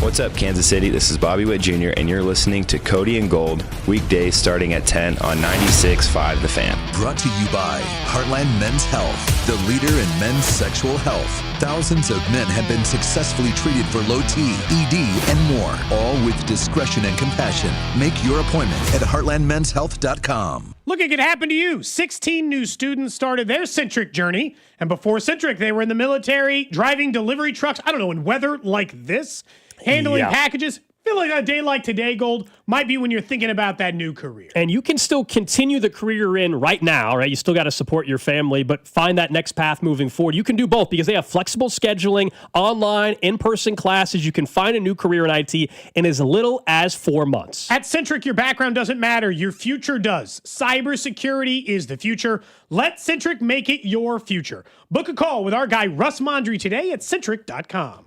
What's up, Kansas City? This is Bobby Witt Jr., and you're listening to Cody and Gold, weekdays starting at 10 on 96.5 The Fan. Brought to you by Heartland Men's Health, the leader in men's sexual health. Thousands of men have been successfully treated for low T, ED, and more, all with discretion and compassion. Make your appointment at heartlandmenshealth.com. Look, it could happen to you. 16 new students started their Centric journey. And before Centric, they were in the military, driving delivery trucks, I don't know, in weather like this, handling packages. I feel like a day like today, Gold, might be when you're thinking about that new career. And you can still continue the career you're in right now, right? You still got to support your family, but find that next path moving forward. You can do both because they have flexible scheduling, online, in-person classes. You can find a new career in IT in as little as 4 months. At Centric, your background doesn't matter. Your future does. Cybersecurity is the future. Let Centric make it your future. Book a call with our guy, Russ Mondry, today at Centric.com.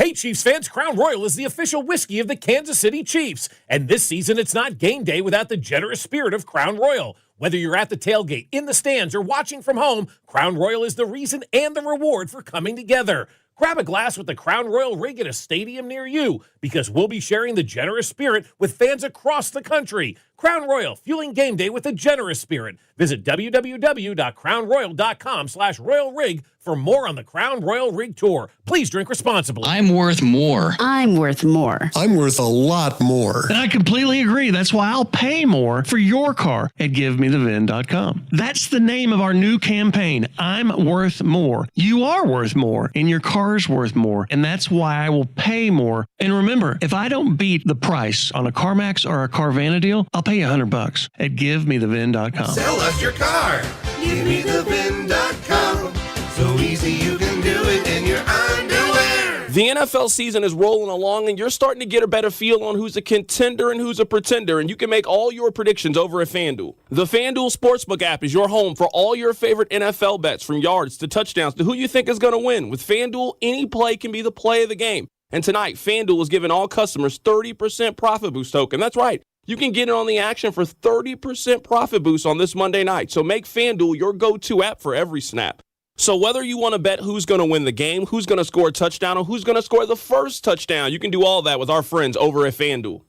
Hey, Chiefs fans, Crown Royal is the official whiskey of the Kansas City Chiefs. And this season, it's not game day without the generous spirit of Crown Royal. Whether you're at the tailgate, in the stands, or watching from home, Crown Royal is the reason and the reward for coming together. Grab a glass with the Crown Royal rig at a stadium near you, because we'll be sharing the generous spirit with fans across the country. Crown Royal, fueling game day with a generous spirit. Visit www.crownroyal.com/Royal Rig for more on the Crown Royal Rig Tour. Please drink responsibly. I'm worth more. I'm worth more. I'm worth a lot more. And I completely agree. That's why I'll pay more for your car at GiveMeTheVin.com. That's the name of our new campaign. I'm worth more. You are worth more, and your car's worth more. And that's why I will pay more. And remember, if I don't beat the price on a CarMax or a Carvana deal, I'll pay you $100 at GiveMeTheVin.com. Sell us your car. GiveMeTheVin.com. So easy you can do it in your underwear. The NFL season is rolling along, and you're starting to get a better feel on who's a contender and who's a pretender, and you can make all your predictions over at FanDuel. The FanDuel Sportsbook app is your home for all your favorite NFL bets, from yards to touchdowns to who you think is going to win. With FanDuel, any play can be the play of the game. And tonight, FanDuel is giving all customers 30% profit boost token. That's right. You can get in on the action for 30% profit boost on this Monday night. So make FanDuel your go-to app for every snap. So whether you want to bet who's going to win the game, who's going to score a touchdown, or who's going to score the first touchdown, you can do all that with our friends over at FanDuel.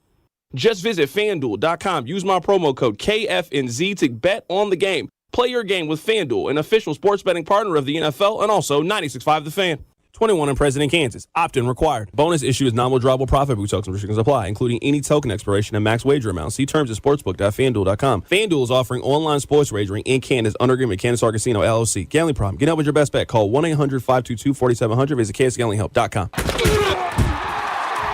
Just visit FanDuel.com. Use my promo code KFNZ to bet on the game. Play your game with FanDuel, an official sports betting partner of the NFL, and also 96.5 The Fan. 21 and present in Kansas. Opt-in required. Bonus issue is non-withdrawable profit boost tokens. Restrictions apply, including any token expiration and max wager amount. See terms at sportsbook.fanduel.com. FanDuel is offering online sports wagering in Kansas under agreement with Kansas Star Casino, LLC. Gambling problem? Get help with your best bet. Call 1-800-522-4700. Visit kansasgamblinghelp.com.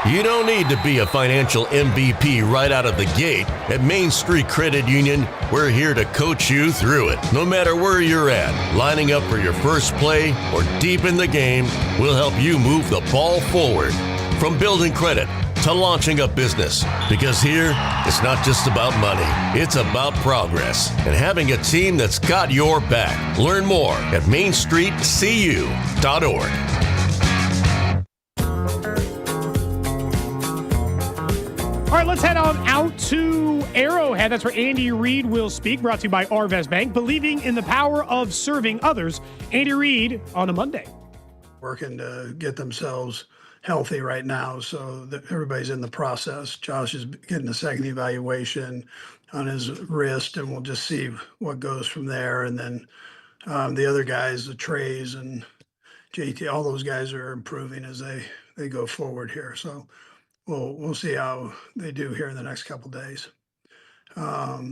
You don't need to be a financial MVP right out of the gate. At Main Street Credit Union, we're here to coach you through it. No matter where you're at, lining up for your first play or deep in the game, we'll help you move the ball forward. From building credit to launching a business. Because here, it's not just about money, it's about progress and having a team that's got your back. Learn more at mainstreetcu.org. All right, let's head on out to Arrowhead. That's where Andy Reid will speak, brought to you by Arvest Bank. Believing in the power of serving others. Andy Reid on a Monday. Working to get themselves healthy right now, so that everybody's in the process. Josh is getting a second evaluation on his wrist, and we'll just see what goes from there. And then the other guys, the Trays and JT, all those guys are improving as they go forward here. So we'll see how they do here in the next couple days. As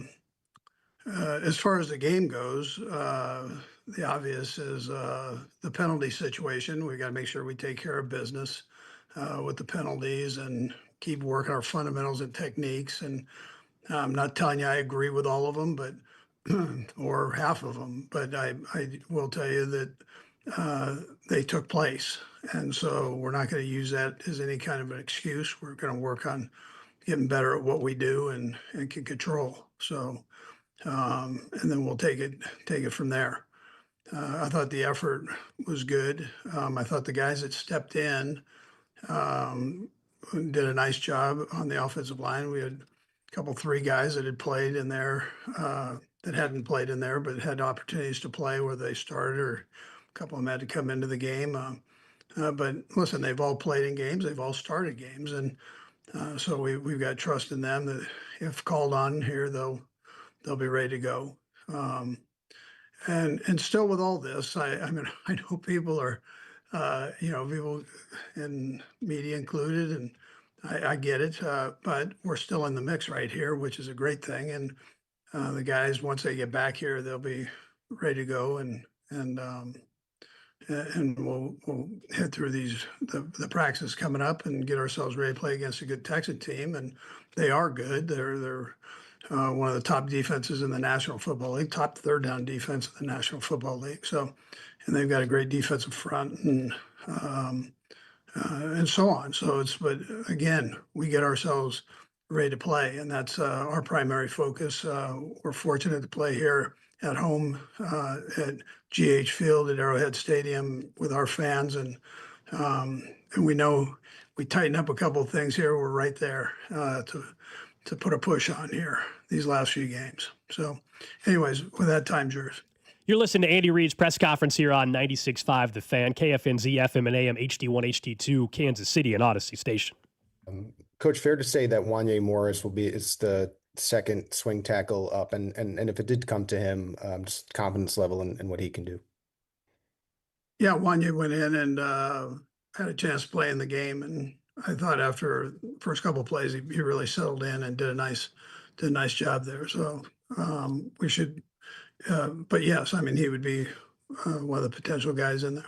far as the game goes, the obvious is the penalty situation. We got to make sure we take care of business with the penalties and keep working our fundamentals and techniques. And I'm not telling you I agree with all of them, but or half of them, but I will tell you that they took place. And so we're not going to use that as any kind of an excuse. We're going to work on getting better at what we do and can control. So, and then we'll take it from there. I thought the effort was good. I thought the guys that stepped in did a nice job on the offensive line. We had a couple, 3 guys that had played in there, that hadn't played in there, but had opportunities to play where they started, or a couple of them had to come into the game. But listen, they've all played in games. They've all started games. And so we've got trust in them that if called on here, they'll be ready to go. And still with all this, I mean, I know people are, people in media included, and I get it, but we're still in the mix right here, which is a great thing. And the guys, once they get back here, they'll be ready to go, and we'll head through the practice coming up and get ourselves ready to play against a good Texan team. And they are good. They're one of the top defenses in the National Football League, top third down defense in the National Football League. So, and they've got a great defensive front and so on. So but again, we get ourselves ready to play, and that's our primary focus. We're fortunate to play here at home at GH Field at Arrowhead Stadium with our fans, and And we know we tighten up a couple of things here. We're right there to put a push on here these last few games. So, anyways, with that, time's yours. You're listening to Andy Reid's press conference here on 96.5 The Fan, KFNZ, FM and AM, HD1, HD2, Kansas City, and Odyssey Station. Coach, fair to say that Wanye Morris is the second swing tackle up, and if it did come to him, just confidence level and what he can do. Yeah, Wanye went in and had a chance to play in the game, and I thought after the first couple of plays, he really settled in and did a nice job there. So we should. But yes, I mean, he would be one of the potential guys in there.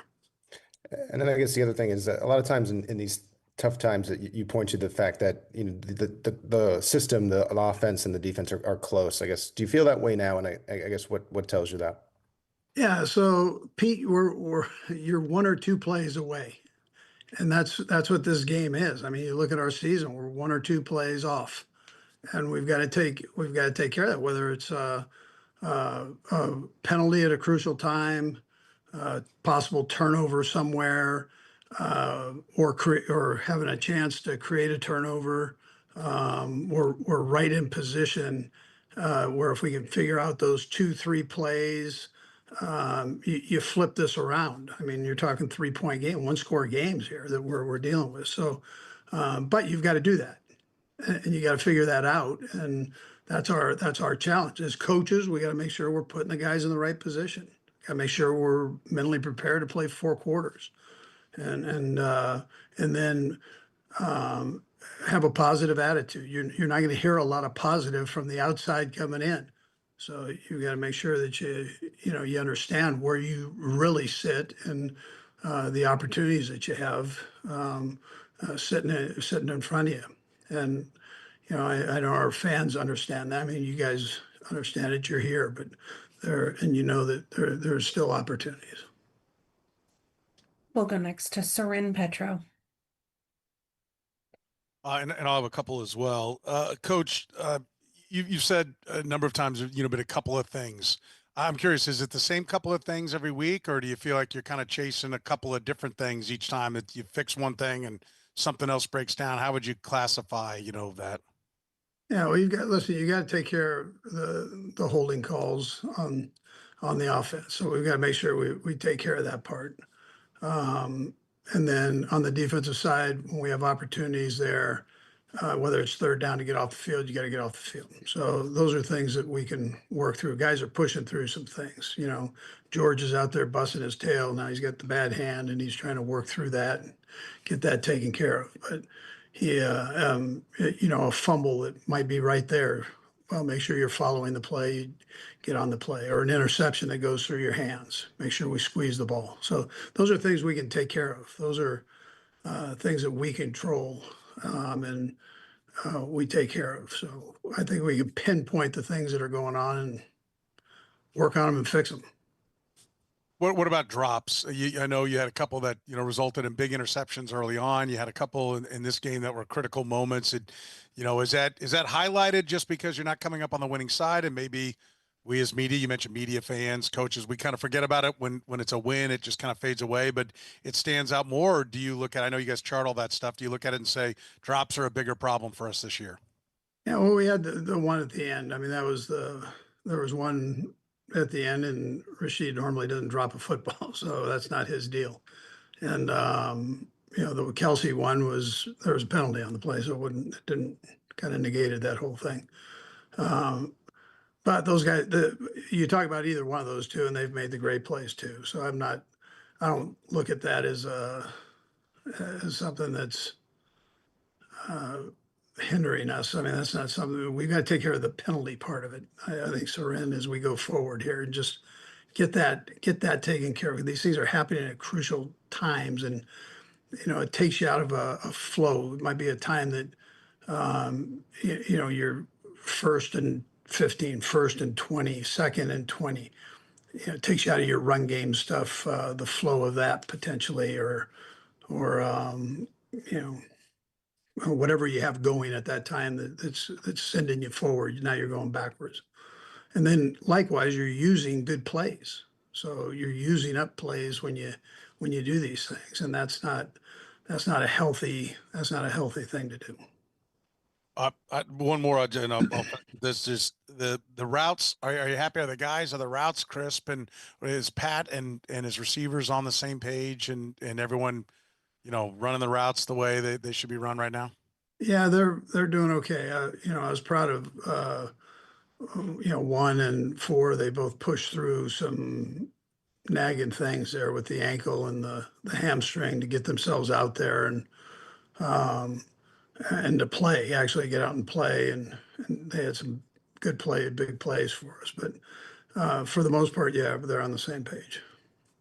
And then I guess the other thing is that a lot of times in these tough times that you point to the fact that, you know, the system, the offense and the defense are close. I guess, do you feel that way now? And I guess what tells you that? Yeah. So Pete, you're 1 or 2 plays away, and that's what this game is. I mean, you look at our season, we're 1 or 2 plays off, and we've got to take care of that, whether it's a penalty at a crucial time, possible turnover somewhere, or having a chance to create a turnover. We're right in position where if we can figure out those 2-3 plays, you flip this around. I mean, you're talking 3-point game, 1-score games here that we're dealing with. So, but you've got to do that, and you got to figure that out, and that's our challenge as coaches. We got to make sure we're putting the guys in the right position. Got to make sure we're mentally prepared to play 4 quarters, and then have a positive attitude. You're not going to hear a lot of positive from the outside coming in, so you got to make sure that you understand where you really sit and the opportunities that you have sitting in front of you. And I know our fans understand that. I mean, you guys understand it. You're here, but you know that there's still opportunities. We'll go next to Soren Petro. And I'll have a couple as well. Coach, you've said a number of times, but a couple of things. I'm curious, is it the same couple of things every week, or do you feel like you're kind of chasing a couple of different things each time that you fix one thing and something else breaks down? How would you classify, that? Yeah, well, you got to take care of the holding calls on the offense. So we've got to make sure we take care of that part. And then on the defensive side, when we have opportunities there, whether it's third down to get off the field, you got to get off the field. So those are things that we can work through. Guys are pushing through some things. George is out there busting his tail. Now he's got the bad hand and he's trying to work through that and get that taken care of. But he, a fumble that might be right there. Well, make sure you're following the play, you get on the play, or an interception that goes through your hands. Make sure we squeeze the ball. So those are things we can take care of. Those are things that we control and we take care of. So I think we can pinpoint the things that are going on and work on them and fix them. What about drops? I know you had a couple that resulted in big interceptions early on. You had a couple in this game that were critical moments. Is that highlighted just because you're not coming up on the winning side, and maybe we as media, you mentioned media, fans, coaches, we kind of forget about it when it's a win, it just kind of fades away, but it stands out more? Or do you look at, I know you guys chart all that stuff, do you look at it and say drops are a bigger problem for us this year? Yeah, well, we had the one at the end. I mean, there was one at the end, and Rashid normally doesn't drop a football, so that's not his deal. And the Kelsey one there was a penalty on the play, so it didn't kind of negated that whole thing. But those guys, you talk about either one of those two, and they've made the great plays too. So I don't look at that as something that's hindering us. I mean, that's not something we've got to take care of the penalty part of it. I think Soren, as we go forward here, and just get that taken care of. These things are happening at crucial times, and it takes you out of a flow. It might be a time that you're 1st and 15, 1st and 20, 2nd and 20. It takes you out of your run game stuff, the flow of that potentially, or whatever you have going at that time that's sending you forward. Now you're going backwards. And then likewise, you're using good plays. So you're using up plays when you do these things, and that's not a healthy thing to do. One more, and this is the routes. Are you happy? Are the guys? Are the routes crisp? And is Pat and his receivers on the same page? And everyone, running the routes the way they should be run right now? Yeah, they're doing okay. I was proud of 1 and 4. They both pushed through some nagging things there with the ankle and the hamstring to get themselves out there and to play, actually get out and play. And they had some big plays for us. But for the most part, yeah, they're on the same page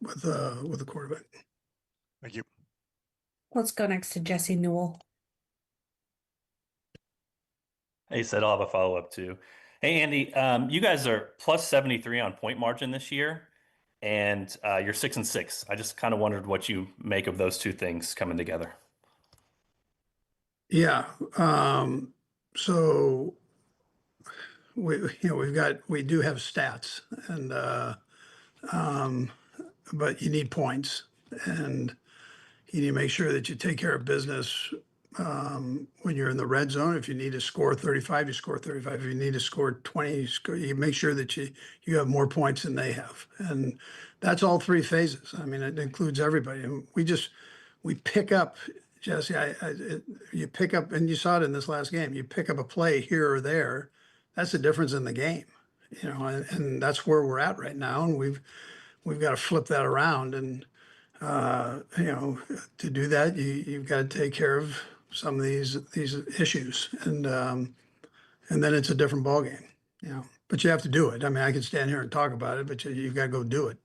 with the quarterback. Thank you. Let's go next to Jesse Newell. Hey, Sid, I'll have a follow-up too. Hey, Andy, you guys are plus 73 on point margin this year, and you're 6-6. I just kind of wondered what you make of those two things coming together. Yeah. So we do have stats, and but you need points, and you need to make sure that you take care of business when you're in the red zone. If you need to score 35, you score 35. If you need to score 20, you make sure that you have more points than they have. And that's all three phases. I mean, it includes everybody. And we pick up, Jesse, you pick up, and you saw it in this last game, you pick up a play here or there. That's the difference in the game, and that's where we're at right now. And we've got to flip that around. And, to do that, you've got to take care of some of these issues, and then it's a different ballgame, but you have to do it. I mean, I can stand here and talk about it, but you've got to go do it.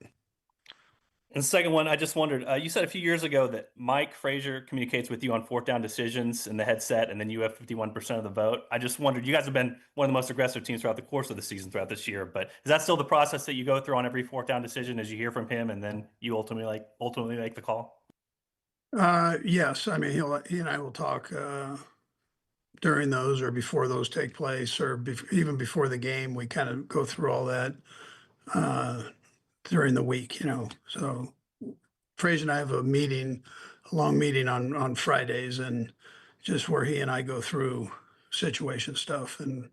And the second one, I just wondered, you said a few years ago that Mike Frazier communicates with you on fourth down decisions in the headset, and then you have 51% of the vote. I just wondered, you guys have been one of the most aggressive teams throughout the course of the season throughout this year, but is that still the process that you go through on every fourth down decision as you hear from him, and then you ultimately make the call? Yes. I mean, he and I will talk during those or before those take place, or even before the game. We kind of go through all that during the week, So Frazier and I have a long meeting on Fridays, and just where he and I go through situation stuff and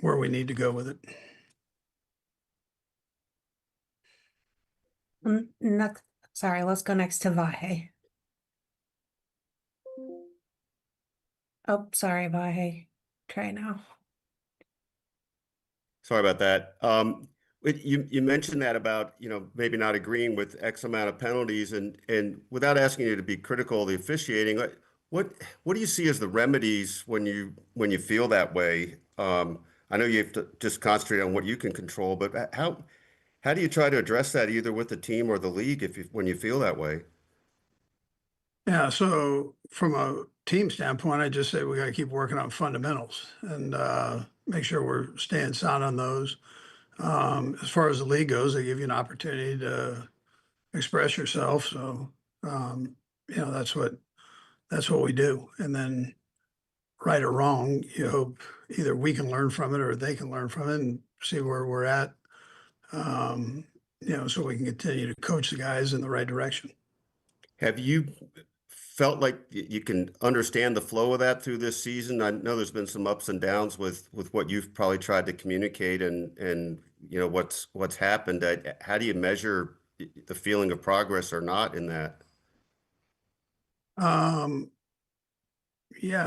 where we need to go with it. Let's go next to Vahe. Oh, sorry, Vahe. Try now. Sorry about that. You mentioned that about, maybe not agreeing with X amount of penalties, and without asking you to be critical of the officiating, what do you see as the remedies when you feel that way? I know you have to just concentrate on what you can control, but how do you try to address that either with the team or the league when you feel that way? Yeah, so from a team standpoint, I just say we got to keep working on fundamentals and make sure we're staying sound on those. As far as the league goes, they give you an opportunity to express yourself. So, that's what we do. And then, right or wrong, you hope either we can learn from it or they can learn from it and see where we're at. So we can continue to coach the guys in the right direction. Have you felt like you can understand the flow of that through this season? I know there's been some ups and downs with what you've probably tried to communicate and what's happened. How do you measure the feeling of progress or not in that? Yeah.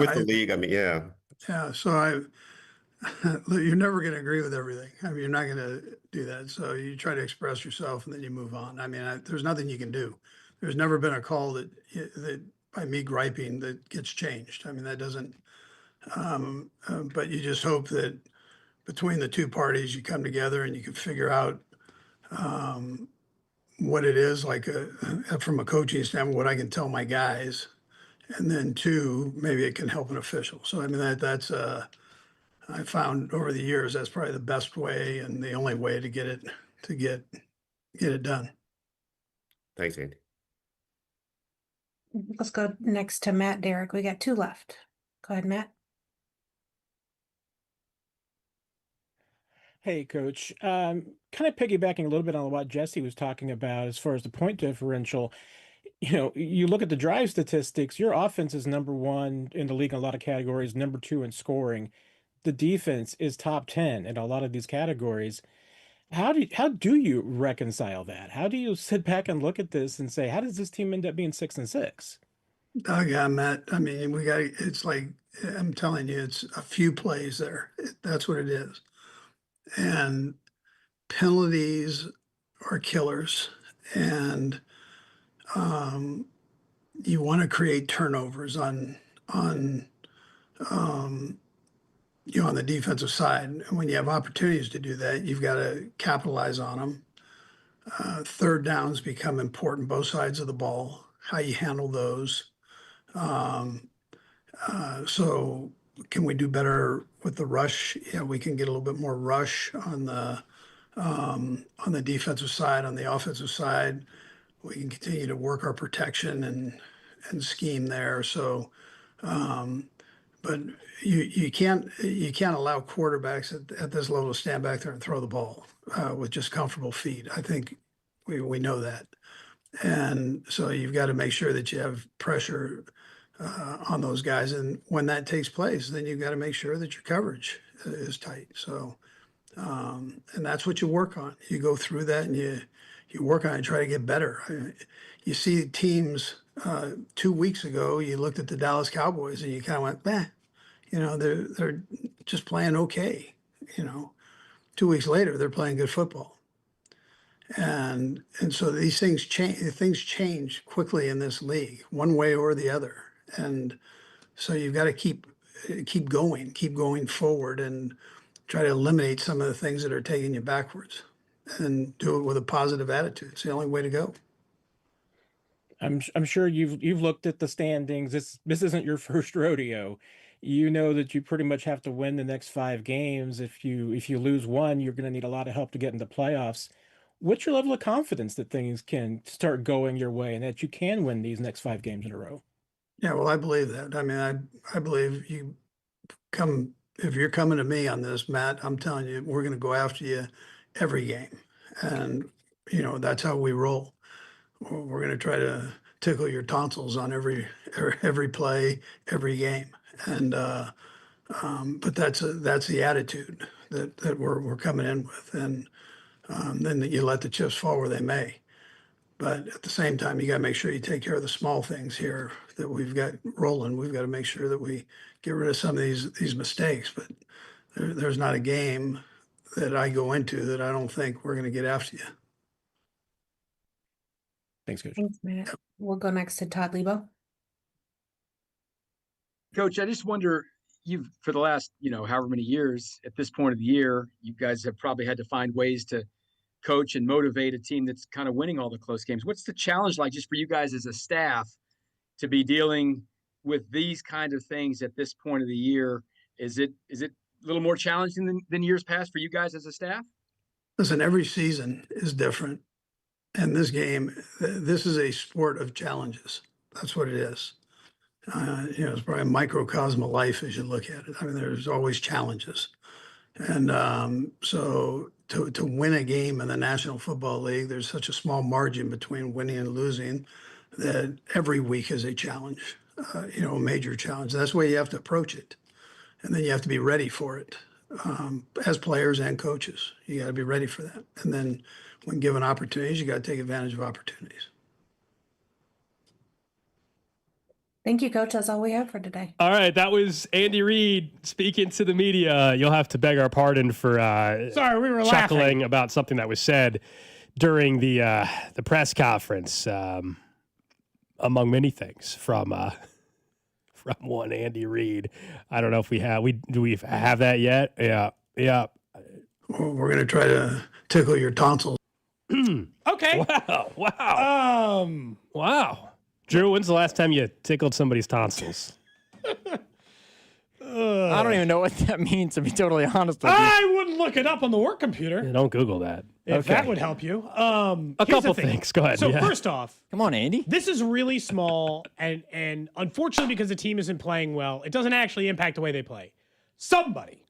With the league, I mean, yeah. Yeah. So you're never going to agree with everything. I mean, you're not going to do that. So you try to express yourself and then you move on. I mean, there's nothing you can do. There's never been a call that by me griping that gets changed. I mean, that doesn't, but you just hope that between the two parties, you come together and you can figure out what it is, like from a coaching standpoint, what I can tell my guys. And then two, maybe it can help an official. So, I mean, that's I found over the years, that's probably the best way and the only way to get it done. Thanks, Andy. Let's go next to Matt Derrick. We got 2 left. Go ahead, Matt. Hey, Coach. Kind of piggybacking a little bit on what Jesse was talking about as far as the point differential. You look at the drive statistics, your offense is number one in the league in a lot of categories, number two in scoring. The defense is top 10 in a lot of these categories. How do you reconcile that? How do you sit back and look at this and say, how does this team end up being 6-6? Yeah, Matt. I mean, it's like, I'm telling you, it's a few plays there. That's what it is. And penalties are killers. And you want to create turnovers on on the defensive side. And when you have opportunities to do that, you've got to capitalize on them. Third downs become important, both sides of the ball, how you handle those. So can we do better with the rush? Yeah, we can get a little bit more rush on the defensive side. On the offensive side, we can continue to work our protection and scheme there. So, but you can't allow quarterbacks at this level to stand back there and throw the ball with just comfortable feet. I think we know that, and so you've got to make sure that you have pressure on those guys. And when that takes place, then you've got to make sure that your coverage is tight. So, and that's what you work on. You go through that and you work on it and try to get better. You see teams 2 weeks ago, you looked at the Dallas Cowboys and you kind of went, they're just playing okay. 2 weeks later, they're playing good football. And so these things change quickly in this league, one way or the other. And so you've got to keep going forward and try to eliminate some of the things that are taking you backwards and do it with a positive attitude. It's the only way to go. I'm sure you've looked at the standings. This isn't your first rodeo. You know that you pretty much have to win the next 5 games. If you lose one, you're going to need a lot of help to get into playoffs. What's your level of confidence that things can start going your way and that you can win these next 5 games in a row? Yeah, well, I believe that. I mean, I believe if you're coming to me on this, Matt, I'm telling you, we're going to go after you every game. And, that's how we roll. We're going to try to tickle your tonsils on every play, every game. And, but that's the attitude that we're coming in with. And then you let the chips fall where they may. But at the same time, you got to make sure you take care of the small things here that we've got rolling. We've got to make sure that we get rid of some of these mistakes. But there's not a game that I go into that I don't think we're going to get after you. Thanks, Coach. Thanks, Matt. We'll go next to Todd Lebo. Coach, I just wonder, for the last, however many years at this point of the year, you guys have probably had to find ways to coach and motivate a team that's kind of winning all the close games. What's the challenge like just for you guys as a staff to be dealing with these kind of things at this point of the year? Is it a little more challenging than years past for you guys as a staff? Listen, every season is different. And this is a sport of challenges. That's what it is. It's probably a microcosm of life as you look at it. I mean, there's always challenges. And so to win a game in the National Football League, there's such a small margin between winning and losing that every week is a challenge, a major challenge. That's the way you have to approach it. And then you have to be ready for it as players and coaches. You got to be ready for that. And then when given opportunities, you got to take advantage of opportunities. Thank you, Coach. That's all we have for today. All right, that was Andy Reid speaking to the media. You'll have to beg our pardon for sorry, we were chuckling laughing about something that was said during the press conference, among many things from one Andy Reid. I don't know if do we have that yet? Yeah. Well, we're going to try to tickle your tonsils. Okay. Wow. Wow. Drew, when's the last time you tickled somebody's tonsils? I don't even know what that means, to be totally honest with you. I wouldn't look it up on the work computer. Yeah, don't Google that. If that would help you. A couple things. Go ahead. So yeah. first off, come on, Andy. This is really small, and unfortunately, because the team isn't playing well, it doesn't actually impact the way they play. Somebody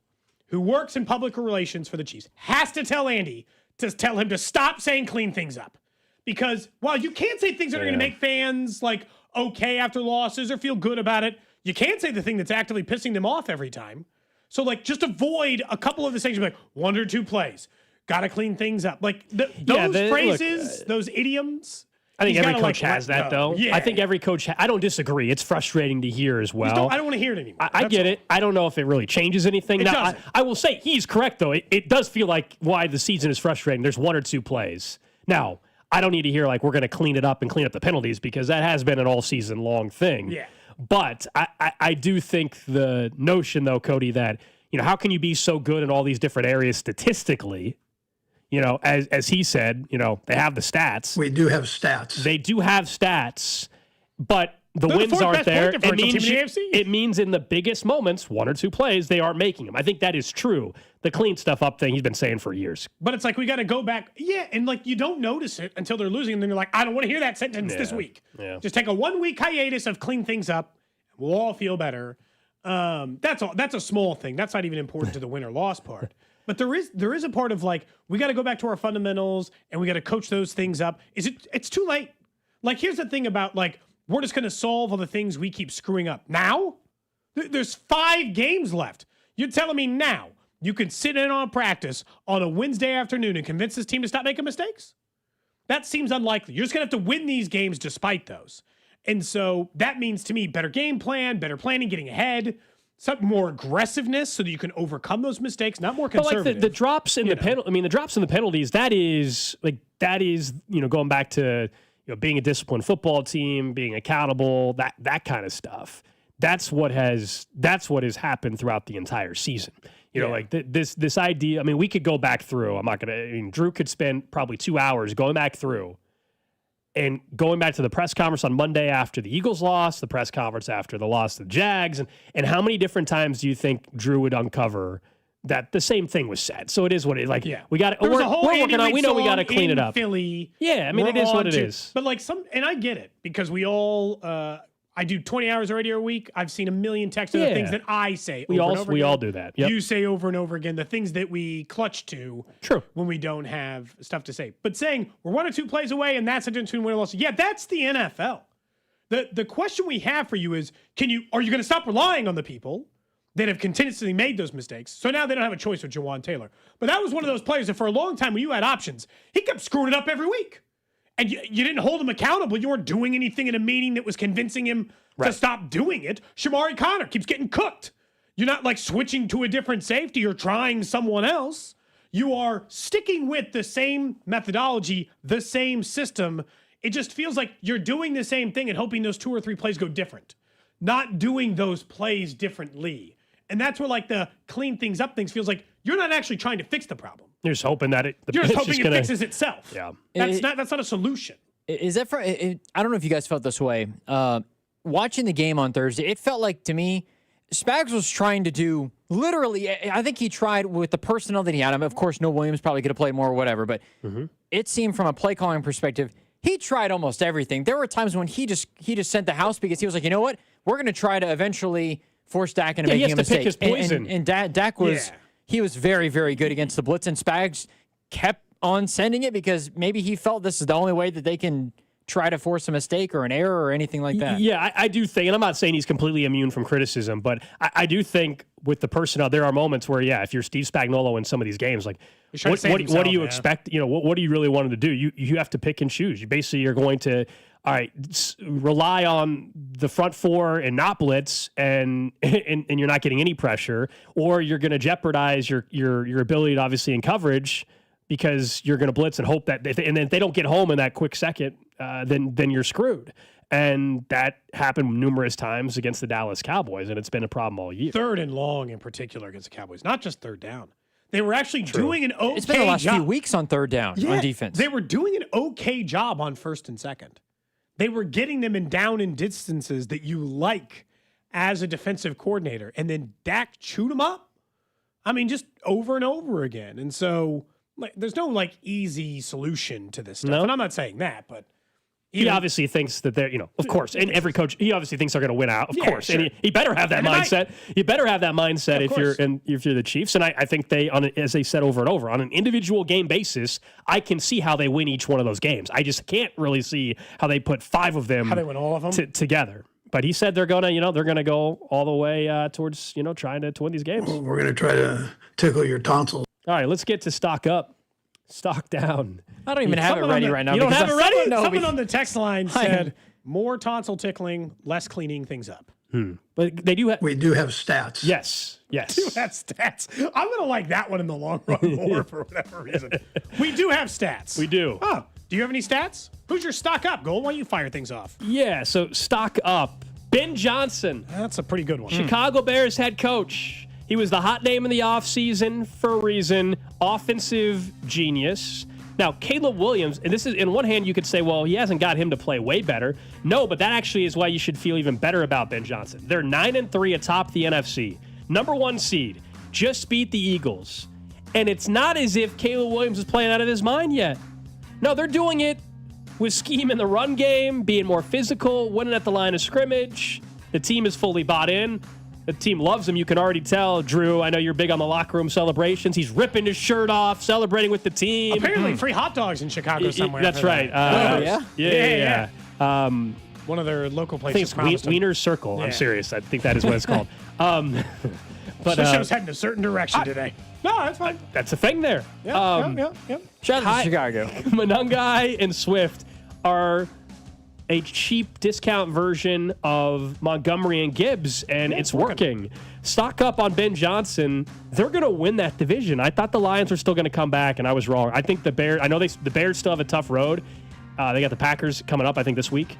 who works in public relations for the Chiefs, has to tell Andy to tell him to stop saying clean things up. Because while you can't say things that are going to make fans like okay after losses or feel good about it, you can't say the thing that's actively pissing them off every time. So like just avoid a couple of the things. Like 1 or 2 plays, got to clean things up. Like those phrases, those idioms. I think every coach has that, though. Yeah. I think every coach. I don't disagree. It's frustrating to hear as well. I don't want to hear it anymore. I get it. I don't know if it really changes anything. Now, I will say he's correct, though. It does feel like why the season is frustrating. There's 1 or 2 plays. Now, I don't need to hear like we're going to clean it up and clean up the penalties because that has been an all season long thing. Yeah. But I do think the notion, though, Cody, that how can you be so good in all these different areas statistically? As he said, they have the stats. We do have stats. They do have stats, but the wins aren't there. It means in the biggest moments, 1 or 2 plays, they aren't making them. I think that is true. The clean stuff up thing he's been saying for years. But it's like we got to go back. Yeah, and like you don't notice it until they're losing, and then you're like, I don't want to hear that sentence this week. Yeah. Just take a 1-week hiatus of clean things up. We'll all feel better. That's all. That's a small thing. That's not even important to the win or loss part. But there is a part of like we got to go back to our fundamentals and we got to coach those things up. It's too late. Like here's the thing about like we're just going to solve all the things we keep screwing up. Now there's 5 games left. You're telling me now you can sit in on practice on a Wednesday afternoon and convince this team to stop making mistakes? That seems unlikely. You're just going to have to win these games despite those. And so that means to me better game plan, better planning, getting ahead. Some more aggressiveness so that you can overcome those mistakes, not more conservative. But like the drops in the penalty, the drops in the penalties, that is going back to being a disciplined football team, being accountable, that kind of stuff. That's what has happened throughout the entire season. Like this idea. I mean, we could go back through. Drew could spend probably 2 hours going back through. And going back to the press conference on Monday after the Eagles lost, the press conference after the loss to the Jags, and how many different times do you think Drew would uncover that the same thing was said? So it is what it is. Like, we got it. We're working on. We know we got to clean it up. Philly. Yeah, it is what it is. But like and I get it because we all. I do 20 hours of radio a week. I've seen a million texts of the things that I say. We all do that. Yep. You say over and over again the things that we clutch to. True. When we don't have stuff to say. But saying we're 1 or 2 plays away and that's a difference between win or loss. Yeah, that's the NFL. The question we have for you is, are you going to stop relying on the people that have continuously made those mistakes? So now they don't have a choice with Jawan Taylor. But that was one of those players that for a long time when you had options, he kept screwing it up every week. And you didn't hold him accountable. You weren't doing anything in a meeting that was convincing him to stop doing it. Shamari Connor keeps getting cooked. You're not like switching to a different safety or trying someone else. You are sticking with the same methodology, the same system. It just feels like you're doing the same thing and hoping those 2 or 3 plays go different. Not doing those plays differently. And that's where like the clean things up things feels like you're not actually trying to fix the problem. You're just hoping that it fixes itself. Yeah. That's not a solution. Is that for? I don't know if you guys felt this way. Watching the game on Thursday, it felt like to me, Spags was trying to do literally. I think he tried with the personnel that he had. Of course, Noah Williams probably could have played more or whatever, but it seemed from a play calling perspective, he tried almost everything. There were times when he just sent the house because he was like, you know what, we're going to try to eventually force Dak into making a mistake. Pick his poison. And Dak was. Yeah. He was very, very good against the blitz, and Spags kept on sending it because maybe he felt this is the only way that they can try to force a mistake or an error or anything like that. Yeah, I do think, and I'm not saying he's completely immune from criticism, but I do think with the personnel, there are moments where, if you're Steve Spagnuolo in some of these games, like, what do you expect? What do you really want him to do? You have to pick and choose. You're going to, all right, rely on the front 4 and not blitz, and you're not getting any pressure, or you're going to jeopardize your ability to obviously in coverage because you're going to blitz and hope that, and if they don't get home in that quick second, then you're screwed. And that happened numerous times against the Dallas Cowboys, and it's been a problem all year. 3rd and long in particular against the Cowboys, not just 3rd down. They were actually doing an okay job. It's been the last few weeks on 3rd down on defense. They were doing an okay job on 1st and 2nd. They were getting them down in distances that you like as a defensive coordinator. And then Dak chewed them up. Just over and over again. And so there's no easy solution to this stuff. No. And I'm not saying that, but He obviously thinks that they're, of course, and every coach, he obviously thinks they're going to win out, of course. Sure. And he better have that mindset. You better have that mindset if you're the Chiefs. And I think they, as they said over and over, on an individual game basis, I can see how they win each one of those games. I just can't really see how they put 5 of them, how they win all of them together. But he said they're gonna go all the way towards trying to win these games. Well, we're gonna try to tickle your tonsils. All right, let's get to stock up, stock down. I don't even have it ready right now. You don't have it ready? Someone on the text line said more tonsil tickling, less cleaning things up. But they do have. We do have stats. Yes. Do have stats. I'm gonna like that one in the long run more for whatever reason. We do have stats. We do. Oh, do you have any stats? Who's your stock up, Gold? Why don't you fire things off? Yeah. So stock up. Ben Johnson. That's a pretty good one. Chicago Bears head coach. He was the hot name in the offseason for a reason. Offensive genius. Now, Caleb Williams, and this is, in one hand, you could say, well, he hasn't got him to play way better. No, but that actually is why you should feel even better about Ben Johnson. They're 9-3 atop the NFC. Number 1 seed. Just beat the Eagles. And it's not as if Caleb Williams is playing out of his mind yet. No, they're doing it with scheme in the run game, being more physical, winning at the line of scrimmage. The team is fully bought in. The team loves him. You can already tell, Drew. I know you're big on the locker room celebrations. He's ripping his shirt off, celebrating with the team. Apparently, free hot dogs in Chicago somewhere. That's right. Yeah. One of their local I think places. it's Wiener Circle. I'm serious. I think that is what it's called. But the show's heading a certain direction today. No, that's fine. That's a thing there. Yeah. Shout out to Chicago. Monangai and Swift are a cheap discount version of Montgomery and Gibbs, and it's working. Stock up on Ben Johnson. They're going to win that division. I thought the Lions were still going to come back, and I was wrong. I think the Bears, the Bears still have a tough road. They got the Packers coming up, I think, this week.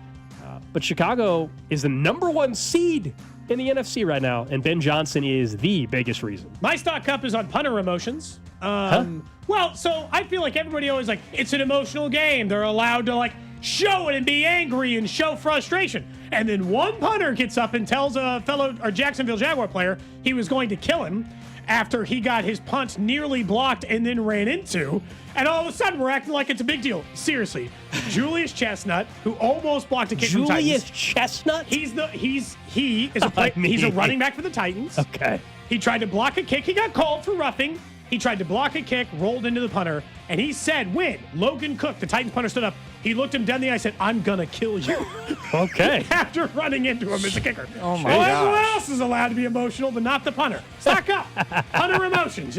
But Chicago is the number 1 seed in the NFC right now, and Ben Johnson is the biggest reason. My stock up is on punter emotions. Well, so I feel like everybody always it's an emotional game. They're allowed to show it and be angry and show frustration. And then one punter gets up and tells a fellow Jacksonville Jaguar player he was going to kill him after he got his punt nearly blocked and then ran into. And all of a sudden, we're acting like it's a big deal. Seriously, Julius Chestnut, who almost blocked a kick from the Titans. Julius Chestnut? He is a running back for the Titans. Okay. He tried to block a kick. He got called for roughing. He tried to block a kick, rolled into the punter, and he said, when Logan Cook, the Titans punter, stood up, he looked him down the eye and said, I'm going to kill you. Okay. After running into him as a kicker. Oh, my gosh. gosh. Everyone else is allowed to be emotional, but not the punter. Stock up. Punter emotions,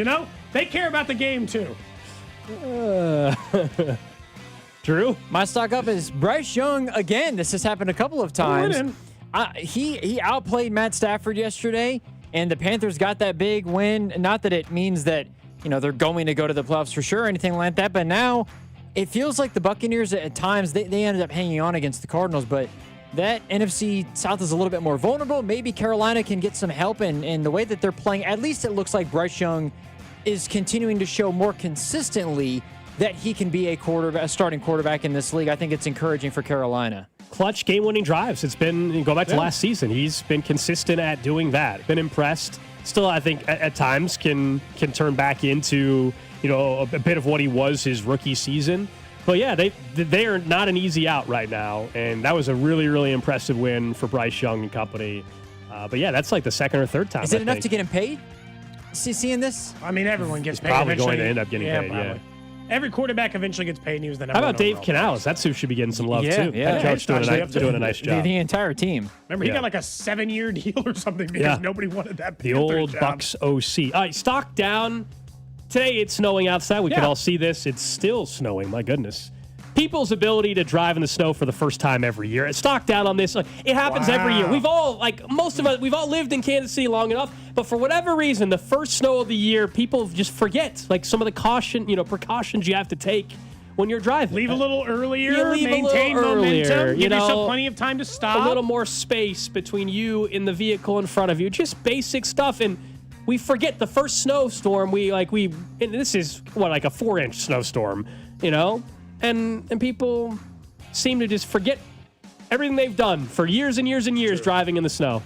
They care about the game, too. Drew? My stock up is Bryce Young again. This has happened a couple of times. He outplayed Matt Stafford yesterday, and the Panthers got that big win. Not that it means that they're going to go to the playoffs for sure or anything like that, but now it feels like the Buccaneers at times they ended up hanging on against the Cardinals, but that NFC South is a little bit more vulnerable. Maybe Carolina can get some help in the way that they're playing. At least it looks like Bryce Young is continuing to show more consistently that he can be a starting quarterback in this league. I think it's encouraging for Carolina. Clutch game-winning drives. It's been, go back to last season, he's been consistent at doing that. Been impressed. Still, I think at times can turn back into a bit of what he was his rookie season. But yeah, they are not an easy out right now, and that was a really, really impressive win for Bryce Young and company. But yeah, that's like the second or third time. Is it enough to get him paid? Seeing this? I mean, everyone gets paid. Probably eventually. going to end up getting paid. Probably. Yeah. Every quarterback eventually gets paid, and he was the number How one about Dave overall Canales? That's who should be getting some love too. Yeah, That coach doing a nice job. The entire team. Remember, he got like a 7-year deal or something because nobody wanted that. The Panther old job. Bucks OC. All right, stock down. Today it's snowing outside. We can all see this. It's still snowing. My goodness. People's ability to drive in the snow for the first time every year. Stock down on this. It happens every year. We've all, most of us, we've all lived in Kansas City long enough. But for whatever reason, the first snow of the year, people just forget some of the precautions you have to take when you're driving. Leave a little earlier. You leave maintain a little momentum. earlier. Give yourself plenty of time to stop. A little more space between you and the vehicle in front of you. Just basic stuff. And we forget the first snowstorm. And this is like a 4-inch snowstorm, And people seem to just forget everything they've done for years and years and years driving in the snow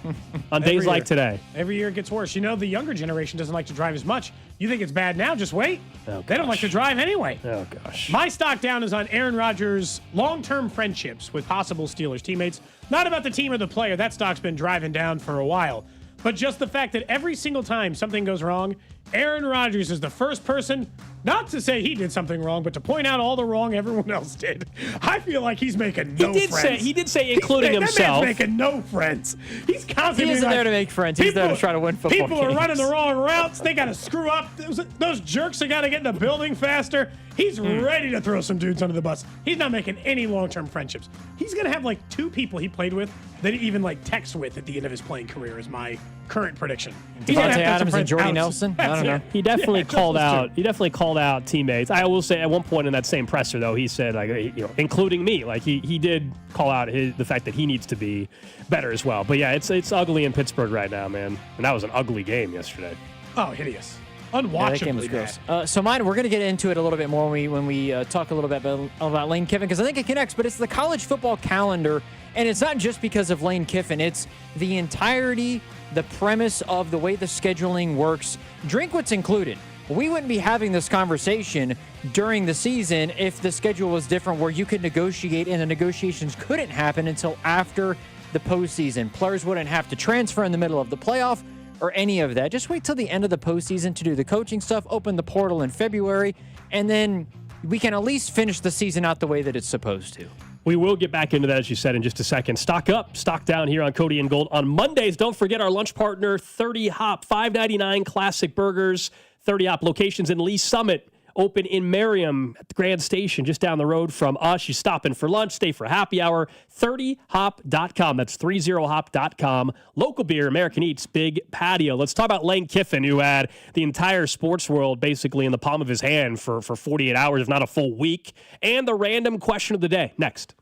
on days like today. Every year it gets worse. You know, the younger generation doesn't like to drive as much. You think it's bad now, just wait. They don't like to drive anyway. Oh, gosh. My stock down is on Aaron Rodgers' long-term friendships with possible Steelers teammates. Not about the team or the player. That stock's been driving down for a while. But just the fact that every single time something goes wrong, Aaron Rodgers is the first person, not to say he did something wrong, but to point out all the wrong everyone else did. I feel like he's making no friends. He did say including himself. That man's making no friends. He's constantly He isn't there to make friends. He's there to try to win football People are games. running the wrong routes. They got to screw up. Those jerks have got to get in the building faster. He's ready to throw some dudes under the bus. He's not making any long-term friendships. He's going to have like 2 people he played with that he even like texts with at the end of his playing career is my current prediction. Devontae Adams and Jordy Nelson? I don't know. He definitely called out. He definitely called out teammates. I will say, at one point in that same presser, though, he said, like, you know, including me, like he did call out the fact that he needs to be better as well. But yeah, it's ugly in Pittsburgh right now, man. And that was an ugly game yesterday. Oh, hideous. Yeah, that game was Unwatchably gross. So mine, we're going to get into it a little bit more when we talk a little bit about Lane Kiffin, because I think it connects, but it's the college football calendar, and it's not just because of Lane Kiffin. It's the entirety, the premise of the way the scheduling works, Drinkwitz included. We wouldn't be having this conversation during the season if the schedule was different, where you could negotiate and the negotiations couldn't happen until after the postseason. Players wouldn't have to transfer in the middle of the playoff or any of that. Just wait till the end of the postseason to do the coaching stuff, open the portal in February, and then we can at least finish the season out the way that it's supposed to. We will get back into that, as you said, in just a second. Stock up, stock down here on Cody and Gold. On Mondays, don't forget our lunch partner, 30 Hop, $5.99 classic burgers. 30 Hop locations in Lee Summit, open in Merriam at the Grand Station, just down the road from us. You stop in for lunch, stay for happy hour. 30hop.com. That's 30hop.com. Local beer, American Eats, Big Patio. Let's talk about Lane Kiffin, who had the entire sports world basically in the palm of his hand for 48 hours, if not a full week. And the random question of the day. Next.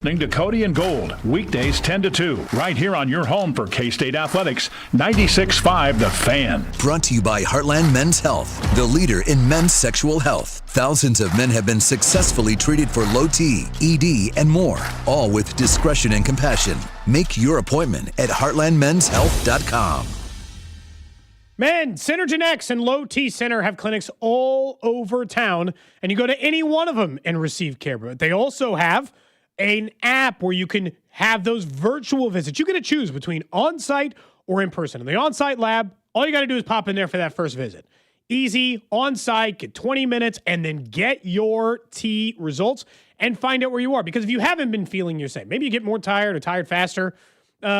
Listening to Cody and Gold, weekdays 10 to 2, right here on your home for K-State Athletics, 96.5 The Fan. Brought to you by Heartland Men's Health, the leader in men's sexual health. Thousands of men have been successfully treated for low T, ED, and more, all with discretion and compassion. Make your appointment at heartlandmenshealth.com. Man, Synergen X and Low T Center have clinics all over town, and you go to any one of them and receive care. But they also have an app where you can have those virtual visits. You get to choose between on-site or in person. In the on-site lab, all you got to do is pop in there for that first visit. Easy, on-site, get 20 minutes, and then get your T results and find out where you are. Because if you haven't been feeling your same, maybe you get more tired or tired faster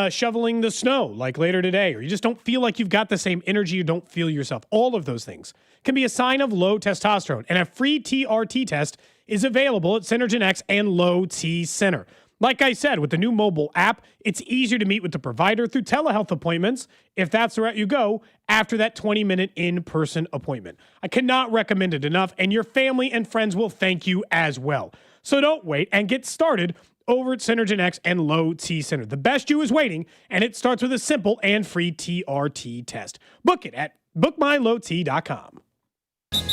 shoveling the snow like later today, or you just don't feel like you've got the same energy, you don't feel yourself. All of those things can be a sign of low testosterone. And a free TRT test is available at Synergen X and Low T Center. Like I said, with the new mobile app, it's easier to meet with the provider through telehealth appointments, if that's the route you go, after that 20-minute in-person appointment. I cannot recommend it enough, and your family and friends will thank you as well. So don't wait and get started over at Synergen X and Low T Center. The best you is waiting, and it starts with a simple and free TRT test. Book it at bookmylowt.com.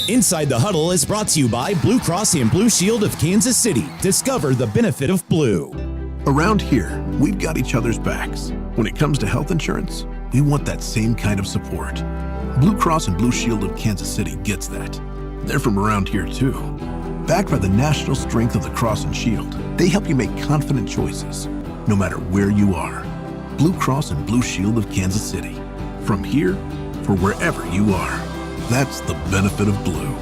Inside the Huddle is brought to you by Blue Cross and Blue Shield of Kansas City. Discover the benefit of blue. Around here, we've got each other's backs. When it comes to health insurance, we want that same kind of support. Blue Cross and Blue Shield of Kansas City gets that. They're from around here too. Backed by the national strength of the Cross and Shield, they help you make confident choices, no matter where you are. Blue Cross and Blue Shield of Kansas City. From here, for wherever you are. That's the benefit of blue.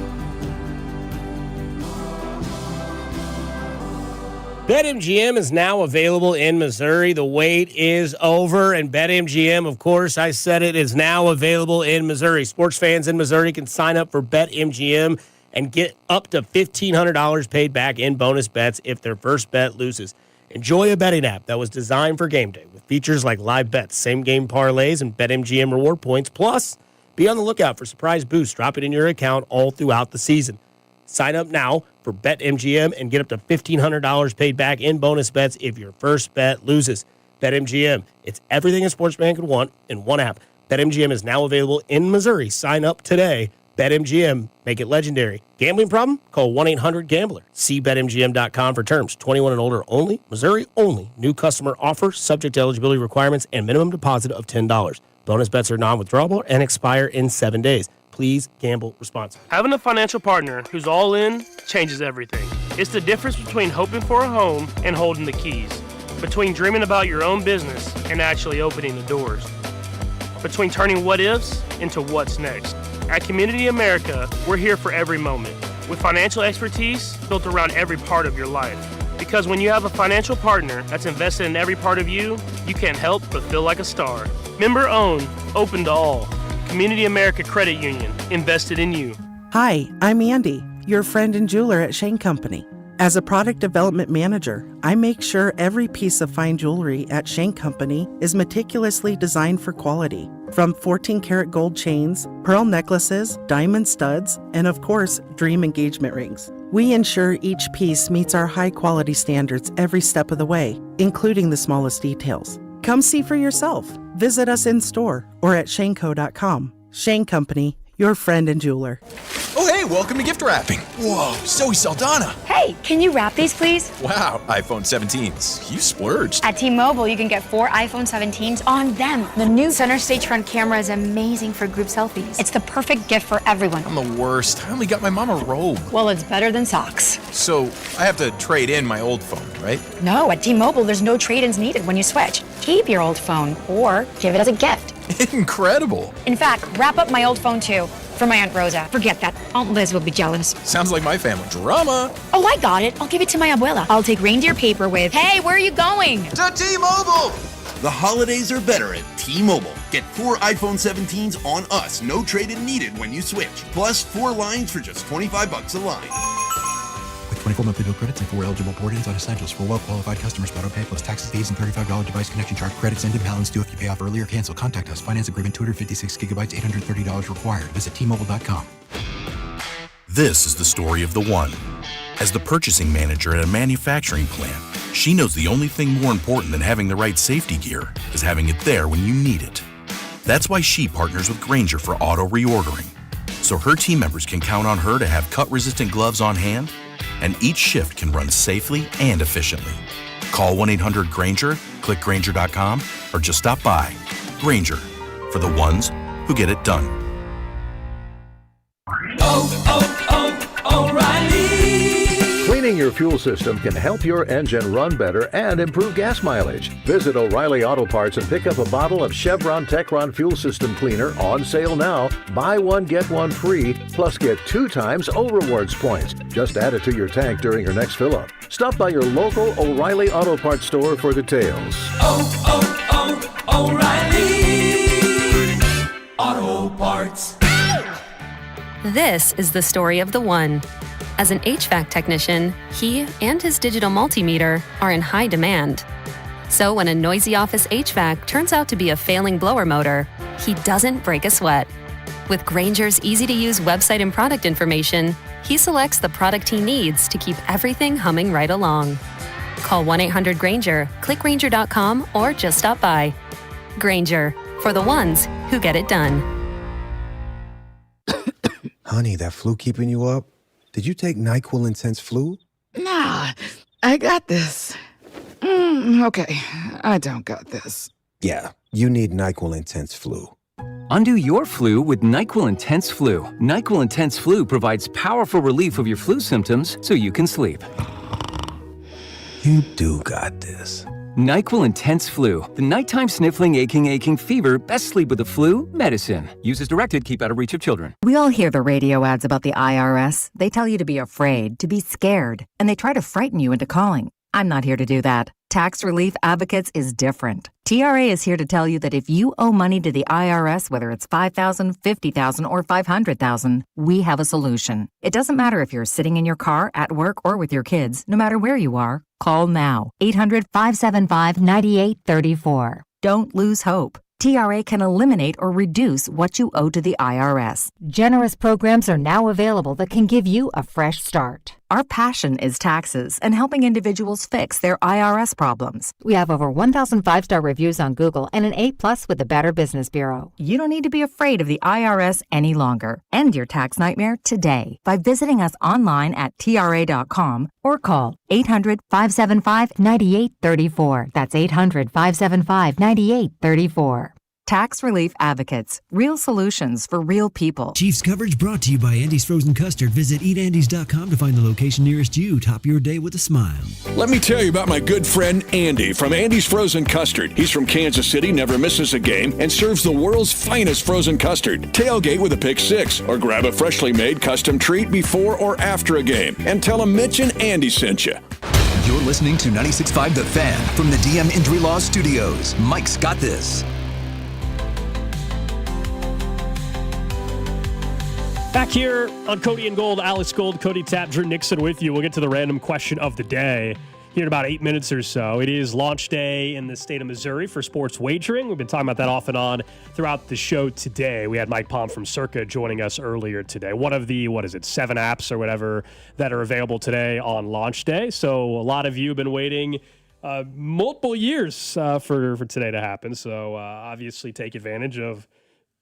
BetMGM is now available in Missouri. The wait is over, and BetMGM, of course, I said it, is now available in Missouri. Sports fans in Missouri can sign up for BetMGM and get up to $1,500 paid back in bonus bets if their first bet loses. Enjoy a betting app that was designed for game day with features like live bets, same-game parlays, and BetMGM reward points. Plus, be on the lookout for surprise boosts dropping in your account all throughout the season. Sign up now for BetMGM and get up to $1,500 paid back in bonus bets if your first bet loses. BetMGM, it's everything a sports fan could want in one app. BetMGM is now available in Missouri. Sign up today BetMGM. Make it legendary. Gambling problem? Call 1-800-GAMBLER. See BetMGM.com for terms. 21 and older only. Missouri only. New customer offer subject to eligibility requirements and minimum deposit of $10. Bonus bets are non-withdrawable and expire in 7 days. Please gamble responsibly. Having a financial partner who's all in changes everything. It's the difference between hoping for a home and holding the keys. Between dreaming about your own business and actually opening the doors. Between turning what ifs into what's next. At Community America, we're here for every moment, with financial expertise built around every part of your life. Because when you have a financial partner that's invested in every part of you, you can't help but feel like a star. Member owned, open to all. Community America Credit Union, invested in you. Hi, I'm Andy, your friend and jeweler at Shane Company. As a product development manager, I make sure every piece of fine jewelry at Shane Company is meticulously designed for quality. From 14-karat gold chains, pearl necklaces, diamond studs, and of course, dream engagement rings. We ensure each piece meets our high-quality standards every step of the way, including the smallest details. Come see for yourself. Visit us in store or at shaneco.com. Shane Company, your friend and jeweler. Oh, hey, welcome to gift wrapping. Whoa, Zoe Saldana. Hey, can you wrap these, please? Wow, iPhone 17s. You splurged. At T-Mobile, you can get 4 iPhone 17s on them. The new center stage front camera is amazing for group selfies. It's the perfect gift for everyone. I'm the worst. I only got my mom a robe. Well, it's better than socks. So I have to trade in my old phone, right? No, at T-Mobile, there's no trade-ins needed when you switch. Keep your old phone or give it as a gift. Incredible. In fact, wrap up my old phone too. For my Aunt Rosa. Forget that. Aunt Liz will be jealous. Sounds like my family. Drama. Oh, I got it. I'll give it to my abuela. I'll take reindeer paper with, hey, where are you going? To T-Mobile. The holidays are better at T-Mobile. Get 4 iPhone 17s on us. No trade-in needed when you switch. Plus 4 lines for just $25 a line. With 24 monthly bill credits and 4 eligible port-ins on essentials for well-qualified customers. Auto pay plus taxes, fees, and $35 device connection charge. Credits end in balance due if you pay off early or cancel. Contact us. Finance agreement 256 gigabytes, $830 required. Visit T-Mobile.com. This is the story of the one. As the purchasing manager at a manufacturing plant, she knows the only thing more important than having the right safety gear is having it there when you need it. That's why she partners with Grainger for auto reordering, so her team members can count on her to have cut-resistant gloves on hand, and each shift can run safely and efficiently. Call 1-800-GRAINGER, click Grainger.com, or just stop by. Grainger, for the ones who get it done. O'Reilly. Cleaning your fuel system can help your engine run better and improve gas mileage. Visit O'Reilly Auto Parts and pick up a bottle of Chevron Techron Fuel System Cleaner on sale now. Buy one, get one free, plus get 2 times O-Rewards points. Just add it to your tank during your next fill-up. Stop by your local O'Reilly Auto Parts store for details. O'Reilly Auto Parts. This is the story of the one. As an HVAC technician, he and his digital multimeter are in high demand. So when a noisy office HVAC turns out to be a failing blower motor, he doesn't break a sweat. With Grainger's easy-to-use website and product information, he selects the product he needs to keep everything humming right along. Call 1-800-GRAINGER, click Grainger.com, or just stop by. Grainger, for the ones who get it done. Honey, that flu keeping you up? Did you take NyQuil Intense Flu? Nah, I got this. Okay, I don't got this. Yeah, you need NyQuil Intense Flu. Undo your flu with NyQuil Intense Flu. NyQuil Intense Flu provides powerful relief of your flu symptoms so you can sleep. You do got this. NyQuil Intense Flu. The nighttime sniffling, aching fever. Best sleep with the flu medicine. Use as directed. Keep out of reach of children. We all hear the radio ads about the IRS. They tell you to be afraid, to be scared, and they try to frighten you into calling. I'm not here to do that. Tax Relief Advocates is different. TRA is here to tell you that if you owe money to the IRS, whether it's $5,000, $50,000, or $500,000, we have a solution. It doesn't matter if you're sitting in your car, at work, or with your kids. No matter where you are, call now. 800-575-9834. Don't lose hope. TRA can eliminate or reduce what you owe to the IRS. Generous programs are now available that can give you a fresh start. Our passion is taxes and helping individuals fix their IRS problems. We have over 1,000 5-star reviews on Google and an A+ with the Better Business Bureau. You don't need to be afraid of the IRS any longer. End your tax nightmare today by visiting us online at TRA.com or call 800-575-9834. That's 800-575-9834. Tax Relief Advocates. Real solutions for real people. Chiefs coverage brought to you by Andy's Frozen Custard. Visit eatandys.com to find the location nearest you. Top your day with a smile. Let me tell you about my good friend Andy from Andy's Frozen Custard. He's from Kansas City, never misses a game, and serves the world's finest frozen custard. Tailgate with a pick six, or grab a freshly made custom treat before or after a game. And tell him Mitch and Andy sent you. You're listening to 96.5 The Fan from the DM Injury Law Studios. Mike's got this. Back here on Cody and Gold, Alex Gold, Cody Tapp, Drew Nixon with you. We'll get to the random question of the day here in about 8 minutes or so. It is launch day in the state of Missouri for sports wagering. We've been talking about that off and on throughout the show today. We had Mike Palm from Circa joining us earlier today. One of the, 7 apps or whatever that are available today on launch day. So a lot of you have been waiting multiple years for today to happen. So obviously take advantage of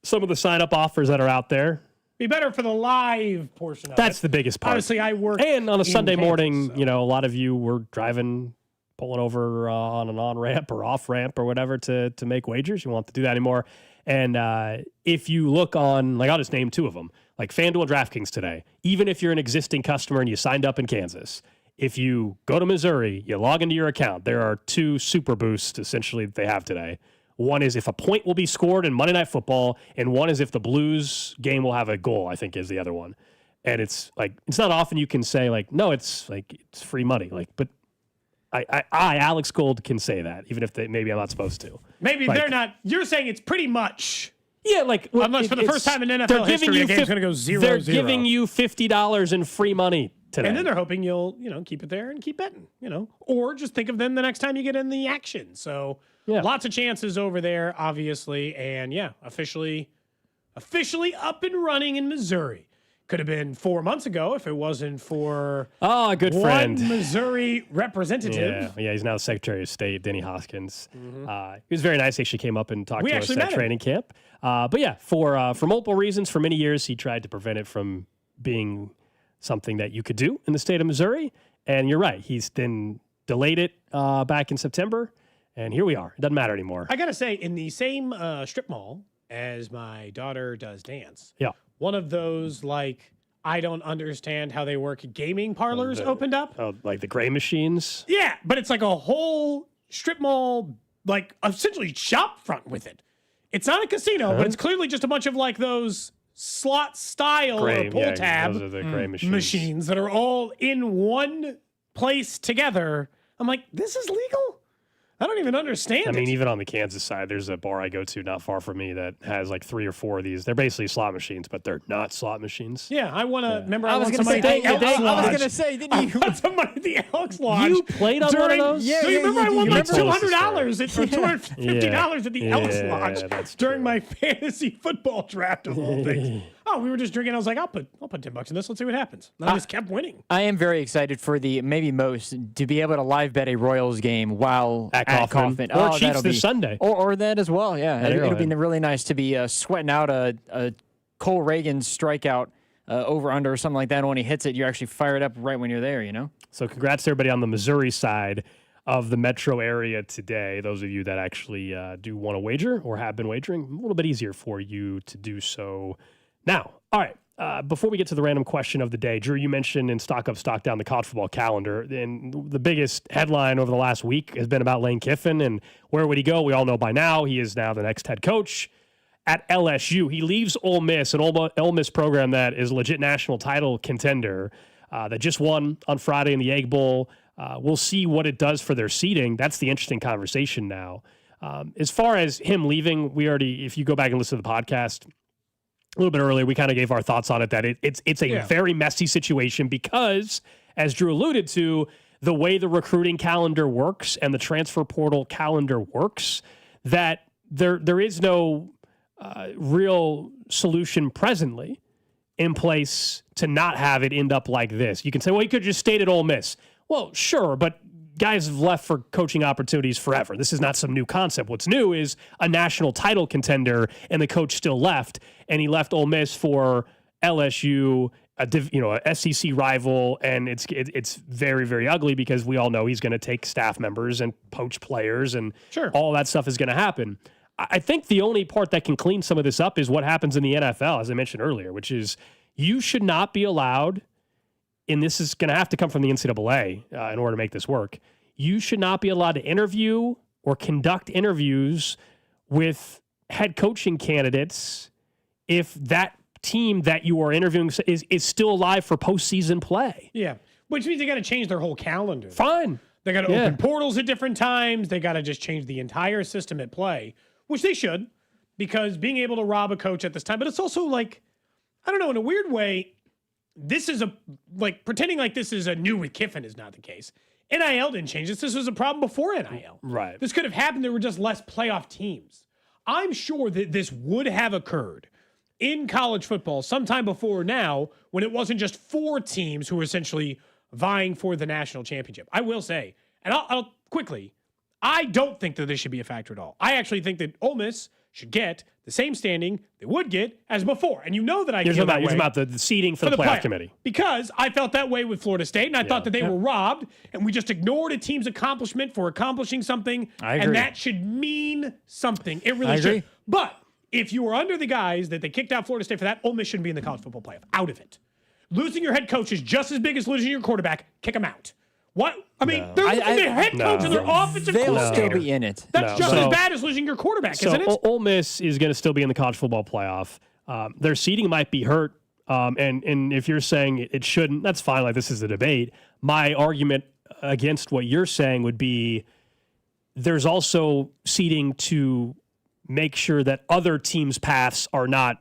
some of the sign-up offers that are out there. Be better for the live portion of That's it. the biggest part. Obviously, I work And on a Sunday Kansas, morning, so. a lot of you were pulling over on an on-ramp or off-ramp or whatever to make wagers. You won't have to do that anymore. And if you look on, I'll just name 2 of them, like FanDuel and DraftKings today, even if you're an existing customer and you signed up in Kansas, if you go to Missouri, you log into your account, there are 2 super boosts, essentially, that they have today. One is if a point will be scored in Monday Night Football, and one is if the Blues game will have a goal, I think is the other one. And it's not often you can say no, it's free money. But I Alex Gold can say that, even if maybe I'm not supposed to. Maybe they're not. You're saying it's pretty much. Yeah, unless for the first time in NFL history, a game's going to go 0-0. They're giving you $50 in free money today. And then they're hoping you'll, keep it there and keep betting, or just think of them the next time you get in the action. So lots of chances over there, obviously. And officially up and running in Missouri. Could have been 4 months ago if it wasn't for a good friend, Missouri representative. Yeah, he's now the Secretary of State, Denny Hoskins. He was very nice. He actually came up and talked to us at training camp. For multiple reasons, for many years, he tried to prevent it from being something that you could do in the state of Missouri. And you're right. He's then delayed it back in September. And here we are. It doesn't matter anymore. I got to say, in the same strip mall as my daughter does dance. Yeah. One of those, I don't understand how they work gaming parlors opened up. Oh, like the gray machines? Yeah, but it's like a whole strip mall, essentially shop front with it. It's not a casino, but it's clearly just a bunch of those slot style or pull tab those are the gray machines that are all in one place together. I'm like, this is legal? I don't even understand I mean, even on the Kansas side, there's a bar I go to not far from me that has 3 or 4 of these. They're basically slot machines, but they're not slot machines. Yeah, I want to remember. I was going to say, didn't you? I want somebody at the Elks Lodge. You played on one of those? Yeah, you remember I won $200 or $250 at the Elks Lodge during my fantasy football draft of all things. We were just drinking. I was like, I'll put $10 in this. Let's see what happens. And I just kept winning. I am very excited for maybe most to be able to live bet a Royals game while at Coffin. Or Chiefs this Sunday. Or that as well, yeah. It'll be really nice to be sweating out a Cole Reagan strikeout over-under or something like that. And when he hits it, you're actually fired up right when you're there, So congrats to everybody on the Missouri side of the metro area today. Those of you that actually do want to wager or have been wagering, a little bit easier for you to do so now. All right. Before we get to the random question of the day, Drew, you mentioned in Stock Up, Stock Down the college football calendar, and the biggest headline over the last week has been about Lane Kiffin and where would he go? We all know by now he is now the next head coach at LSU. He leaves Ole Miss, an Ole Miss program that is a legit national title contender that just won on Friday in the Egg Bowl. We'll see what it does for their seeding. That's the interesting conversation now. As far as him leaving, if you go back and listen to the podcast a little bit earlier, we kind of gave our thoughts on it, that it's a very messy situation because, as Drew alluded to, the way the recruiting calendar works and the transfer portal calendar works, that there is no real solution presently in place to not have it end up like this. You can say, well, he could just stayed at Ole Miss. Well, sure, but guys have left for coaching opportunities forever. This is not some new concept. What's new is a national title contender, and the coach still left, and he left Ole Miss for LSU, a SEC rival, and it's very, very ugly because we all know he's going to take staff members and poach players, and all that stuff is going to happen. I think the only part that can clean some of this up is what happens in the NFL, as I mentioned earlier, which is you should not be allowed, and this is going to have to come from the NCAA in order to make this work, you should not be allowed to interview or conduct interviews with head coaching candidates if that team that you are interviewing is still alive for postseason play. Yeah, which means they got to change their whole calendar. Fine. They got to open portals at different times. They got to just change the entire system at play, which they should, because being able to rob a coach at this time, but it's also like, I don't know, in a weird way, this is pretending like this is a new with Kiffin is not the case. NIL didn't change this. This was a problem before NIL. Right. This could have happened. There were just less playoff teams. I'm sure that this would have occurred in college football sometime before now when it wasn't just 4 teams who were essentially vying for the national championship. I will say, and I'll quickly, I don't think that this should be a factor at all. I actually think that Ole Miss should get the same standing they would get as before. And you know that I feel that way. You're about the seeding for the playoff committee. Because I felt that way with Florida State, and I thought that they were robbed, and we just ignored a team's accomplishment for accomplishing something. I agree. And that should mean something. It really should. But if you were under the guys that they kicked out Florida State for that, Ole Miss shouldn't be in the college football playoff. Out of it. Losing your head coach is just as big as losing your quarterback. Kick them out. What? I mean, they're their head coach and their offensive coordinator. They'll still be in it. That's just as bad as losing your quarterback, isn't it? Ole Miss is going to still be in the college football playoff. Their seeding might be hurt, and if you're saying it shouldn't, that's fine. Like, this is a debate. My argument against what you're saying would be there's also seeding to make sure that other teams' paths are not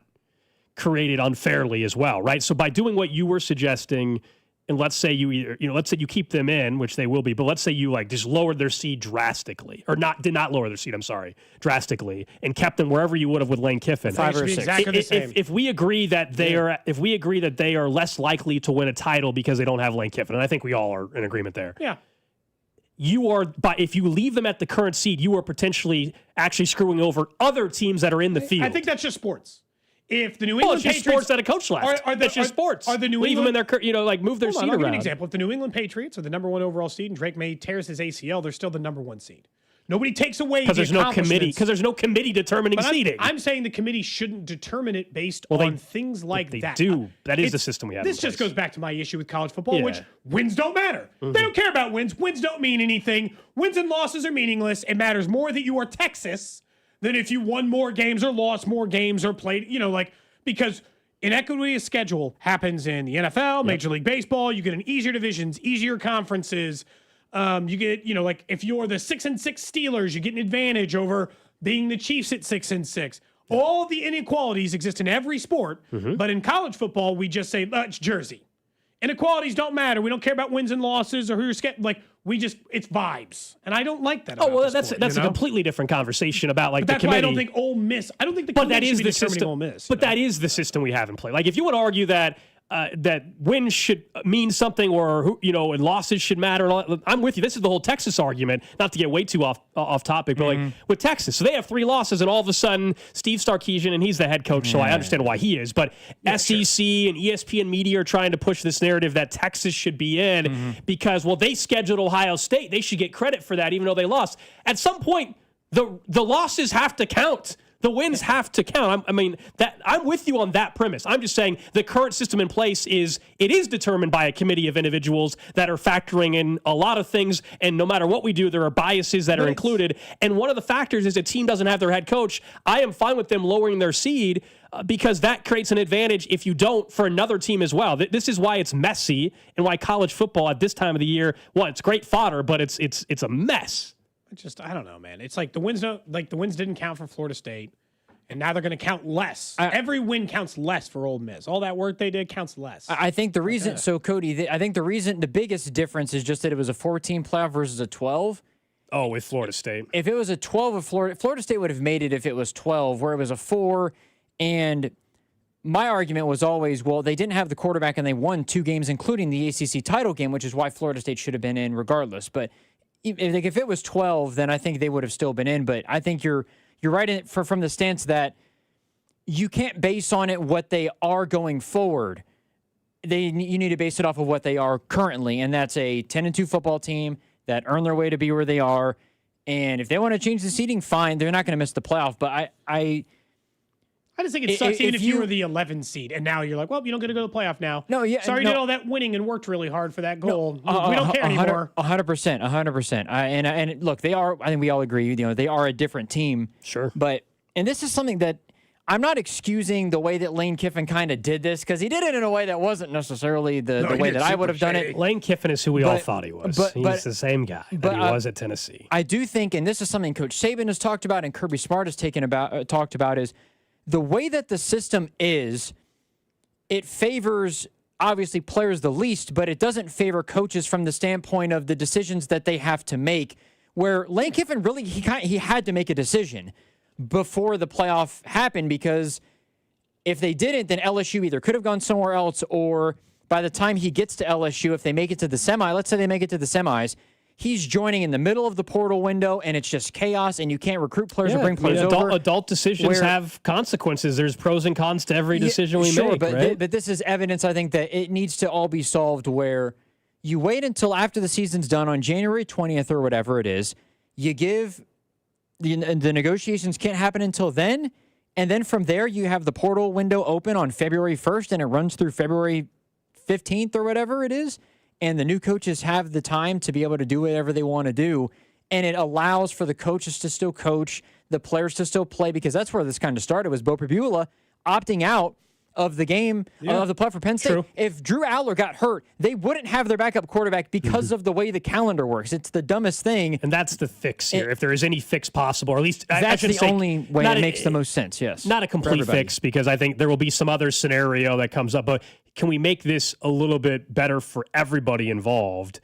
created unfairly as well, right? So by doing what you were suggesting, and let's say let's say you keep them in, which they will be, but let's say you just lowered their seed drastically, or did not lower their seed, drastically, and kept them wherever you would have with Lane Kiffin. 5 or 6. If we agree that they are less likely to win a title because they don't have Lane Kiffin, and I think we all are in agreement there. Yeah. If you leave them at the current seed, you are potentially actually screwing over other teams that are in the field. I think that's just sports. If the New England Patriots, sports that a coach left. That's just sports. Are the New leave England, them in their move their seed around? I'll give you an example. If the New England Patriots are the number 1 overall seed and Drake May tears his ACL, they're still the number 1 seed. Nobody takes away because there's no committee. Because there's no committee determining seeding. I'm saying the committee shouldn't determine it based on things like that. They do. That is the system we have. This just goes back to my issue with college football, which wins don't matter. Mm-hmm. They don't care about wins. Wins don't mean anything. Wins and losses are meaningless. It matters more that you are Texas than if you won more games or lost more games or played. Because inequity of schedule happens in the NFL, Major League Baseball. You get an easier divisions, easier conferences. You get, if you're the 6-6 Steelers, you get an advantage over being the Chiefs at 6-6. All the inequalities exist in every sport, but in college football, we just say, it's Jersey. Inequalities don't matter. We don't care about wins and losses or who you're it's vibes. And I don't like that. That's a completely different conversation about the committee. Why I don't think Ole Miss, I don't think the committee should be determining Ole Miss. But that is the system we have in play. If you want to argue that wins should mean something or and losses should matter, I'm with you. This is the whole Texas argument, not to get way too off topic, but with Texas. So they have 3 losses and all of a sudden Steve Sarkisian, and he's the head coach, so I understand why he is, but SEC and ESPN media are trying to push this narrative that Texas should be in because, they scheduled Ohio State. They should get credit for that even though they lost. At some point, the losses have to count. The wins have to count. I'm with you on that premise. I'm just saying the current system in place is determined by a committee of individuals that are factoring in a lot of things, and no matter what we do, there are biases that are included. And one of the factors is a team doesn't have their head coach. I am fine with them lowering their seed because that creates an advantage if you don't for another team as well. This is why it's messy and why college football at this time of the year, it's great fodder, but it's a mess. I don't know, man. It's the wins didn't count for Florida State, and now they're going to count less. Every win counts less for Ole Miss. All that work they did counts less. I think the reason, Cody, I think the biggest difference is just that it was a 14 playoff versus a 12. Oh, with Florida State. If it was a 12 of Florida State would have made it if it was 12, where it was a 4, and my argument was always, well, they didn't have the quarterback and they won 2 games, including the ACC title game, which is why Florida State should have been in regardless. But if it was 12, then I think they would have still been in. But I think you're right from the stance that you can't base on it what they are going forward. You need to base it off of what they are currently, and that's a 10-2 football team that earned their way to be where they are. And if they want to change the seeding, fine. They're not going to miss the playoff. But I just think it sucks even if you were the 11 seed and now you're like, well, you don't get to go to the playoff now. No, yeah. Sorry, you did all that winning and worked really hard for that goal. No, we don't care anymore. 100%. And look, they are, I think we all agree, they are a different team. Sure. And this is something that I'm not excusing the way that Lane Kiffin kind of did this, because he did it in a way that wasn't necessarily the way that I would have done it. Lane Kiffin is who we all thought he was. He's the same guy that he was at Tennessee. I do think, and this is something Coach Saban has talked about and Kirby Smart has talked about, is the way that the system is, it favors, obviously, players the least, but it doesn't favor coaches from the standpoint of the decisions that they have to make, where Lane Kiffin really, he had to make a decision before the playoff happened, because if they didn't, then LSU either could have gone somewhere else, or by the time he gets to LSU, if they make it to the semi, let's say they make it to the semis, he's joining in the middle of the portal window, and it's just chaos, and you can't recruit players or bring players over. Adult decisions have consequences. There's pros and cons to every decision we make, right? But this is evidence, I think, that it needs to all be solved where you wait until after the season's done on January 20th or whatever it is. You give the negotiations can't happen until then, and then from there you have the portal window open on February 1st, and it runs through February 15th or whatever it is. And the new coaches have the time to be able to do whatever they want to do. And it allows for the coaches to still coach, the players to still play, because that's where this kind of started, was Bo Pribula opting out of the game, of the play for Penn State. True. If Drew Aller got hurt, they wouldn't have their backup quarterback because of the way the calendar works. It's the dumbest thing. And that's the fix here. If there is any fix possible, or at least that's the only way it makes the most sense, yes. Not a complete fix, because I think there will be some other scenario that comes up. But can we make this a little bit better for everybody involved?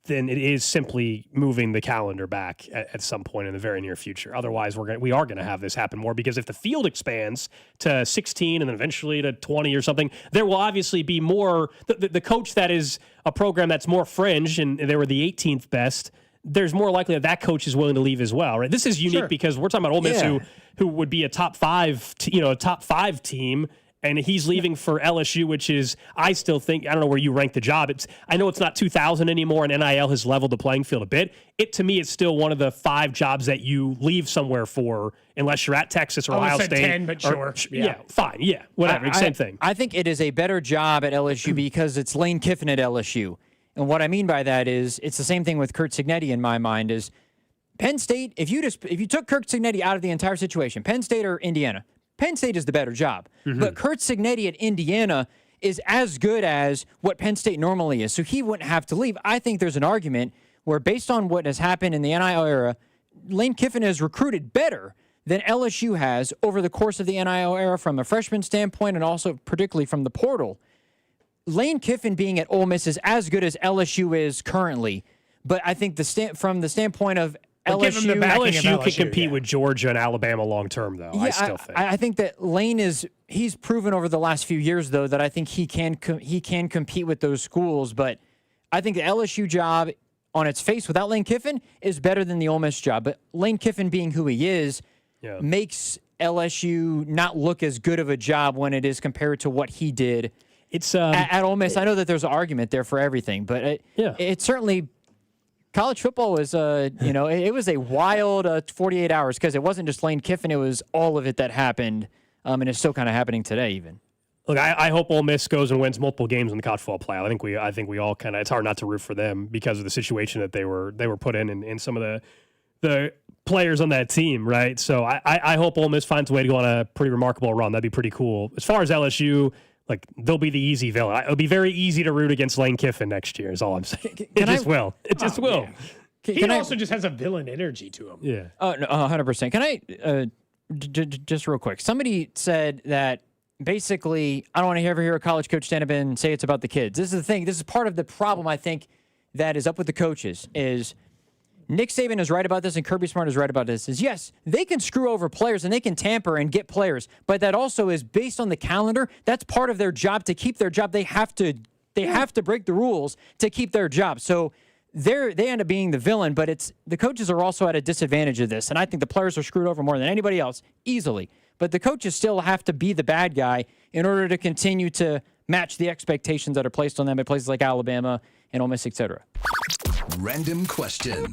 Then it is simply moving the calendar back at some point in the very near future. Otherwise, we are going to have this happen more, because if the field expands to 16 and then eventually to 20 or something, there will obviously be more. The coach that is a program that's more fringe, and they were the 18th best, there's more likely that coach is willing to leave as well, right? This is unique because we're talking about Ole Miss, who would be a top five team. And he's leaving for LSU, which is, I still think, I don't know where you rank the job. I know it's not 2,000 anymore, and NIL has leveled the playing field a bit. To me, it's still one of the 5 jobs that you leave somewhere for, unless you're at Texas or Ohio State. 10, but sure. Fine. Yeah, whatever. Same thing. I think it is a better job at LSU because it's Lane Kiffin at LSU. And what I mean by that is, it's the same thing with Curt Cignetti in my mind, is Penn State, if you took Curt Cignetti out of the entire situation, Penn State or Indiana, Penn State is the better job. But Curt Cignetti at Indiana is as good as what Penn State normally is, so he wouldn't have to leave. I think there's an argument where, based on what has happened in the NIL era, Lane Kiffin has recruited better than LSU has over the course of the NIL era from a freshman standpoint, and also particularly from the portal. Lane Kiffin being at Ole Miss is as good as LSU is currently, but I think from the standpoint of LSU can compete with Georgia and Alabama long term, though. Yeah, I still think. I think that Lane he's proven over the last few years, though, that I think he can compete with those schools. But I think the LSU job, on its face, without Lane Kiffin, is better than the Ole Miss job. But Lane Kiffin being who he is makes LSU not look as good of a job when it is compared to what he did. It's at Ole Miss. I know that there's an argument there for everything, but it certainly. College football was, it was a wild 48 hours, because it wasn't just Lane Kiffin; it was all of it that happened, and it's still kind of happening today, even. Look, I hope Ole Miss goes and wins multiple games in the college football playoff. I think we all kind of. It's hard not to root for them because of the situation that they were put in some of the players on that team, right? So I hope Ole Miss finds a way to go on a pretty remarkable run. That'd be pretty cool. As far as LSU. Like, they'll be the easy villain. It'll be very easy to root against Lane Kiffin next year, is all I'm saying. It just will. It just will. Yeah. He also just has a villain energy to him. Yeah. Oh, no, 100%. Can I, just real quick, somebody said that basically, I don't want to ever hear a college coach stand up and say it's about the kids. This is the thing. This is part of the problem, I think, that is up with the coaches, is Nick Saban is right about this and Kirby Smart is right about this, is yes, they can screw over players and they can tamper and get players, but that also is based on the calendar. That's part of their job. To keep their job, they have to break the rules to keep their job. So they end up being the villain, but the coaches are also at a disadvantage of this, and I think the players are screwed over more than anybody else, easily. But the coaches still have to be the bad guy in order to continue to match the expectations that are placed on them at places like Alabama and Ole Miss, etc. Random question.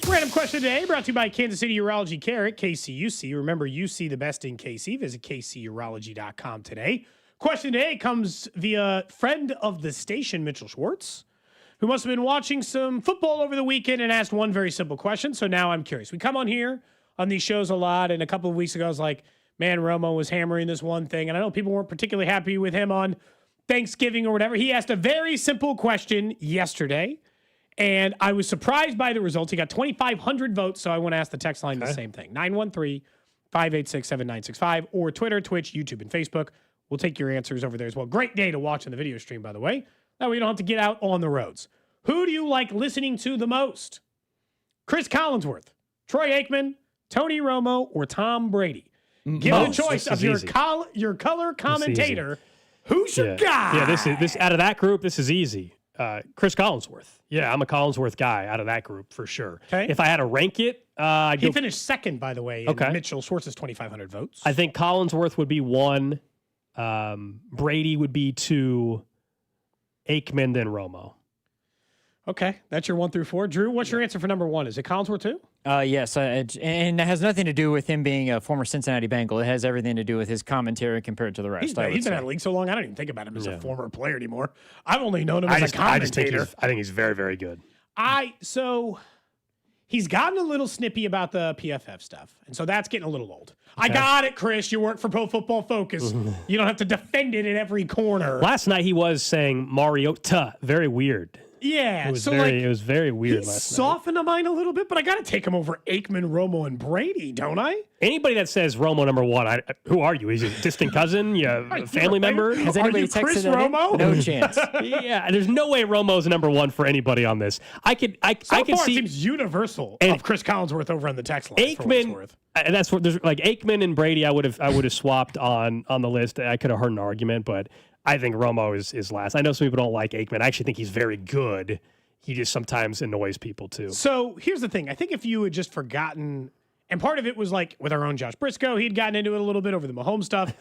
Random question today brought to you by Kansas City Urology Care at KCUC. Remember, you see the best in KC. Visit kcurology.com today. Question today comes via friend of the station, Mitchell Schwartz, who must have been watching some football over the weekend and asked one very simple question. So now I'm curious. We come on here on these shows a lot, and a couple of weeks ago I was like, man, Romo was hammering this one thing, and I know people weren't particularly happy with him on Thanksgiving or whatever. He asked a very simple question yesterday, and I was surprised by the results. He got 2,500 votes, so I want to ask the text line the same thing. 913-586-7965 or Twitter, Twitch, YouTube, and Facebook. We'll take your answers over there as well. Great day to watch on the video stream, by the way. That way you don't have to get out on the roads. Who do you like listening to the most? Chris Collinsworth, Troy Aikman, Tony Romo, or Tom Brady? Give the choice of your color commentator. Who's your guy? Yeah, this out of that group, this is easy. Chris Collinsworth. Yeah, I'm a Collinsworth guy out of that group for sure. Okay. If I had to rank it, he finished second, by the way, in Mitchell Schwartz's 2,500 votes. I think Collinsworth would be 1. Brady would be 2. Aikman, then Romo. Okay, that's your 1 through 4. Drew, what's your answer for number 1? Is it Collinsworth too? Yes, and it has nothing to do with him being a former Cincinnati Bengal. It has everything to do with his commentary compared to the rest. He's been out of the league so long, I don't even think about him as a former player anymore. I've only known him as a commentator. I think he's very, very good. So he's gotten a little snippy about the PFF stuff, and so that's getting a little old. Okay. I got it, Chris. You work for Pro Football Focus. You don't have to defend it at every corner. Last night he was saying Mariota. Very weird. Yeah, it was very weird last night. Softened the mind a little bit, but I got to take him over Aikman, Romo, and Brady, don't I? Anybody that says Romo number 1, who are you? Is he a distant cousin? A family member? Has anybody texted Chris Romo? No chance. Yeah, there's no way Romo's number 1 for anybody on this. I can see. It seems universal of Chris Collinsworth over on the text line. Aikman, and that's what there's like Aikman and Brady. I would have swapped on the list. I could have heard an argument, but I think Romo is last. I know some people don't like Aikman. I actually think he's very good. He just sometimes annoys people too. So here's the thing. I think if you had just forgotten, and part of it was like with our own Josh Briscoe, he'd gotten into it a little bit over the Mahomes stuff.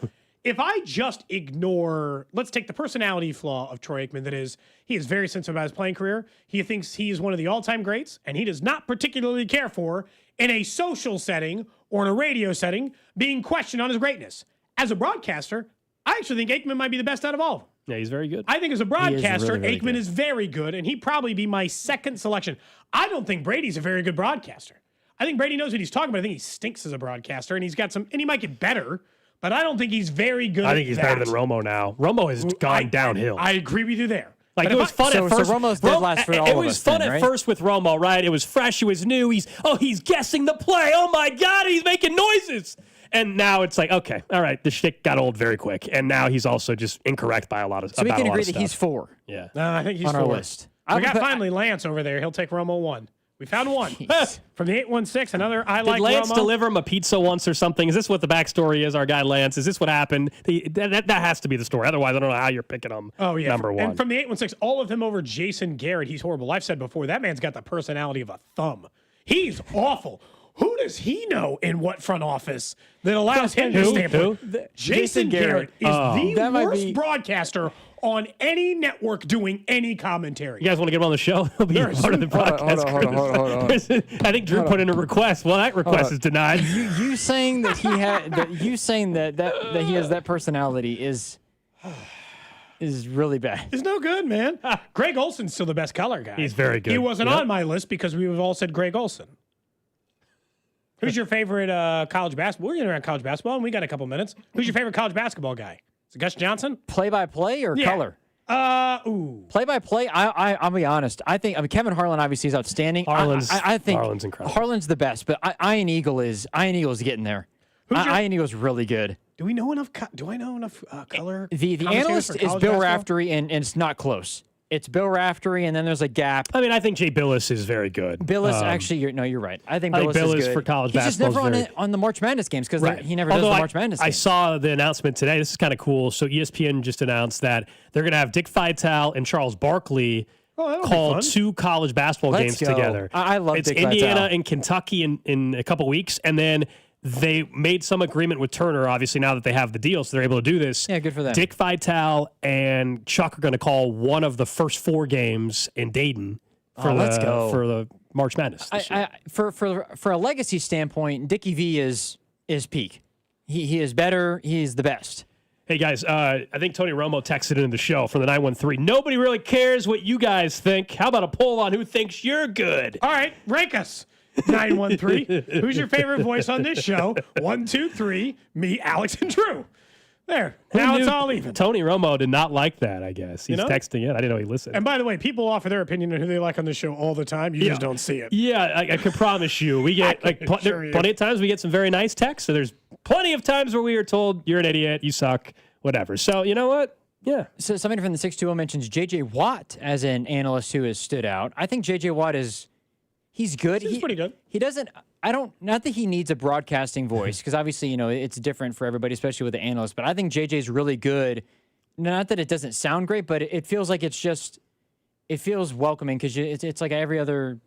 If I just ignore, let's take the personality flaw of Troy Aikman, that is, he is very sensitive about his playing career. He thinks he is one of the all-time greats, and he does not particularly care for, in a social setting or in a radio setting, being questioned on his greatness. As a broadcaster, I actually think Aikman might be the best out of all of them. Yeah, he's very good. I think as a broadcaster, really, really Aikman is very good, and he'd probably be my second selection. I don't think Brady's a very good broadcaster. I think Brady knows what he's talking about. I think he stinks as a broadcaster, and he's got some, and he might get better, but I don't think he's very good. I think he's better than Romo now. Romo has gone downhill. I agree with you there. Like, it was fun at first. So Romo's dead last for all of us. It was fun at first with Romo, right? It was fresh. It was new. He's guessing the play. Oh, my God, he's making noises. And now it's like, okay, all right, the shtick got old very quick. And now he's also just incorrect by a lot of stuff. So we can agree that he's 4. Yeah. I think he's on 4. Our list. We got finally Lance over there. He'll take Romo 1. We found 1. From the 816, another I like Romo. Did Lance deliver him a pizza once or something? Is this what the backstory is, our guy Lance? Is this what happened? That has to be the story. Otherwise, I don't know how you're picking him number 1. And from the 816, all of them over Jason Garrett. He's horrible. I've said before, that man's got the personality of a thumb. He's awful. Who does he know in what front office that allows him to stand for? Jason Garrett is the worst broadcaster on any network doing any commentary. You guys want to get him on the show? He'll be part of the broadcast. Hold on. I think Drew put in a request. Well, that request is denied. You saying that he had that he has that personality is really bad. It's no good, man. Greg Olson's still the best color guy. He's very good. He wasn't on my list because we've all said Greg Olson. Who's your favorite college basketball? We're getting around college basketball, and we got a couple minutes. Who's your favorite college basketball guy? Is it Gus Johnson? Play-by-play or color? Play-by-play, I'll be honest. I think Kevin Harlan obviously is outstanding. I think Harlan's incredible. Harlan's the best, but Ian Eagle is getting there. Ian Eagle's really good. Do I know enough color? The analyst is Bill Raftery, and it's not close. it's Bill Raftery, and then there's a gap. I mean, I think Jay Billis is very good. Billis, actually, you're right. I think Billis is good. for college He's basketball. He's just never on the March Madness games because he never does the March Madness games. I saw the announcement today. This is kind of cool. So ESPN just announced that they're going to have Dick Vitale and Charles Barkley call 2 college basketball games together. I love it's Dick Indiana Vitale. and Kentucky in a couple weeks, and then they made some agreement with Turner, obviously, now that they have the deal, so they're able to do this. Yeah, good for them. Dick Vitale and Chuck are going to call one of the first 4 games in Dayton for the March Madness this year. For a legacy standpoint, Dickie V is peak. He is better. He is the best. Hey, guys, I think Tony Romo texted into the show from the 913. Nobody really cares what you guys think. How about a poll on who thinks you're good? All right, rank us. 913. Who's your favorite voice on this show? 1, 2, 3. Me, Alex, and Drew. There. Now it's all even. Tony Romo did not like that, I guess. He's texting it. I didn't know he listened. And by the way, people offer their opinion on who they like on the show all the time. You just don't see it. Yeah, I can promise you. We get plenty of times we get some very nice texts. So there's plenty of times where we are told, you're an idiot, you suck, whatever. So you know what? Yeah. So somebody from the 620 mentions J.J. Watt as an analyst who has stood out. I think J.J. Watt he's good. He's pretty good. He doesn't, not that he needs a broadcasting voice, because obviously, it's different for everybody, especially with the analyst, but I think JJ's really good. Not that it doesn't sound great, but it feels like it feels welcoming, because it's like every other,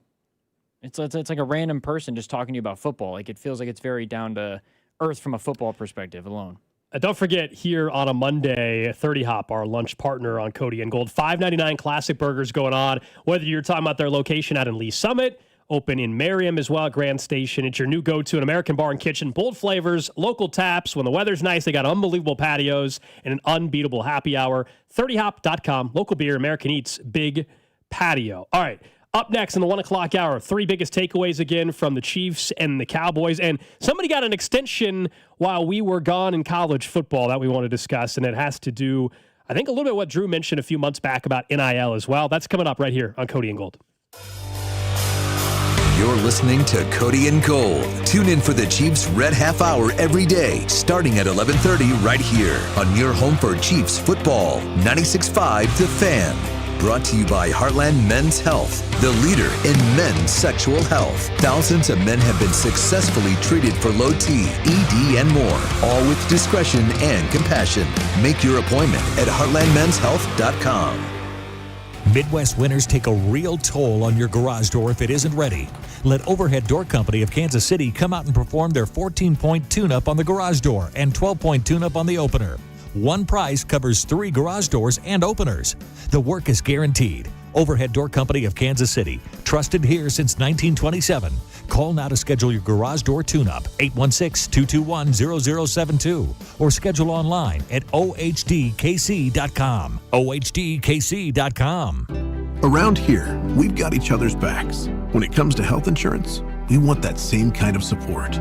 it's like a random person just talking to you about football. Like, it feels like it's very down to earth from a football perspective alone. Don't forget, here on a Monday, 30 Hop, our lunch partner on Cody and Gold, $5.99 classic burgers going on. Whether you're talking about their location out in Lee Summit, open in Merriam as well at Grand Station. It's your new go-to, an American bar and kitchen. Bold flavors, local taps. When the weather's nice, they got unbelievable patios and an unbeatable happy hour. 30hop.com, local beer, American Eats, big patio. All right, up next in the 1 o'clock hour, 3 biggest takeaways again from the Chiefs and the Cowboys. And somebody got an extension while we were gone in college football that we want to discuss, and it has to do, I think, a little bit what Drew mentioned a few months back about NIL as well. That's coming up right here on Cody and Gold. You're listening to Cody and Gold. Tune in for the Chiefs Red Half Hour every day, starting at 11:30 right here on your home for Chiefs football. 96.5 The Fan. Brought to you by Heartland Men's Health, the leader in men's sexual health. Thousands of men have been successfully treated for low T, ED, and more, all with discretion and compassion. Make your appointment at heartlandmenshealth.com. Midwest winters take a real toll on your garage door if it isn't ready. Let Overhead Door Company of Kansas City come out and perform their 14-point tune-up on the garage door and 12-point tune-up on the opener. One price covers 3 garage doors and openers. The work is guaranteed. Overhead Door Company of Kansas City, trusted here since 1927. Call now to schedule your garage door tune-up, 816-221-0072, or schedule online at ohdkc.com. ohdkc.com. Around here, we've got each other's backs. When it comes to health insurance, we want that same kind of support.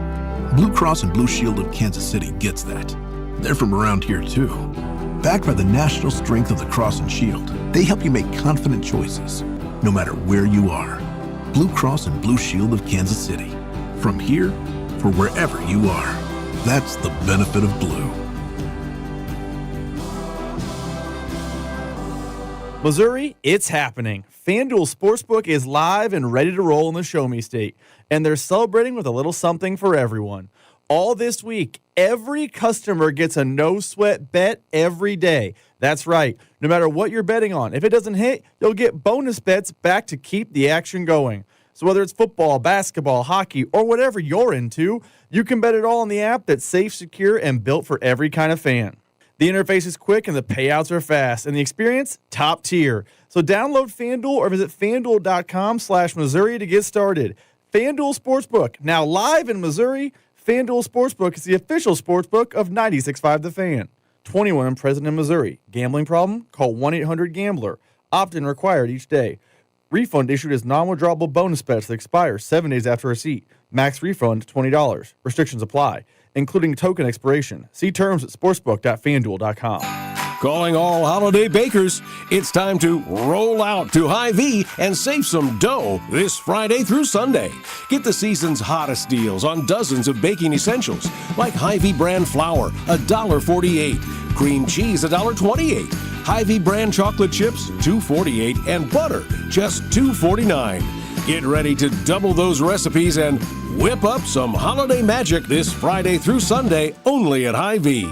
Blue Cross and Blue Shield of Kansas City gets that. They're from around here too. Backed by the national strength of the Cross and Shield, they help you make confident choices, no matter where you are. Blue Cross and Blue Shield of Kansas City. From here, for wherever you are. That's the benefit of blue. Missouri, it's happening. FanDuel Sportsbook is live and ready to roll in the Show Me State, and they're celebrating with a little something for everyone. All this week, every customer gets a no-sweat bet every day. That's right. No matter what you're betting on, if it doesn't hit, you'll get bonus bets back to keep the action going. So whether it's football, basketball, hockey, or whatever you're into, you can bet it all on the app that's safe, secure, and built for every kind of fan. The interface is quick and the payouts are fast, and the experience, top tier. So download FanDuel or visit FanDuel.com/Missouri to get started. FanDuel Sportsbook, now live in Missouri. FanDuel Sportsbook is the official sportsbook of 96.5 The Fan. 21 and present in Missouri. Gambling problem? Call 1-800-GAMBLER. Opt-in required each day. Refund issued as non-withdrawable bonus bets that expire 7 days after receipt. Max refund $20. Restrictions apply, including token expiration. See terms at sportsbook.fanduel.com. Calling all holiday bakers, it's time to roll out to Hy-Vee and save some dough this Friday through Sunday. Get the season's hottest deals on dozens of baking essentials like Hy-Vee brand flour, $1.48, cream cheese, $1.28, Hy-Vee brand chocolate chips, $2.48, and butter, just $2.49. Get ready to double those recipes and whip up some holiday magic this Friday through Sunday only at Hy-Vee.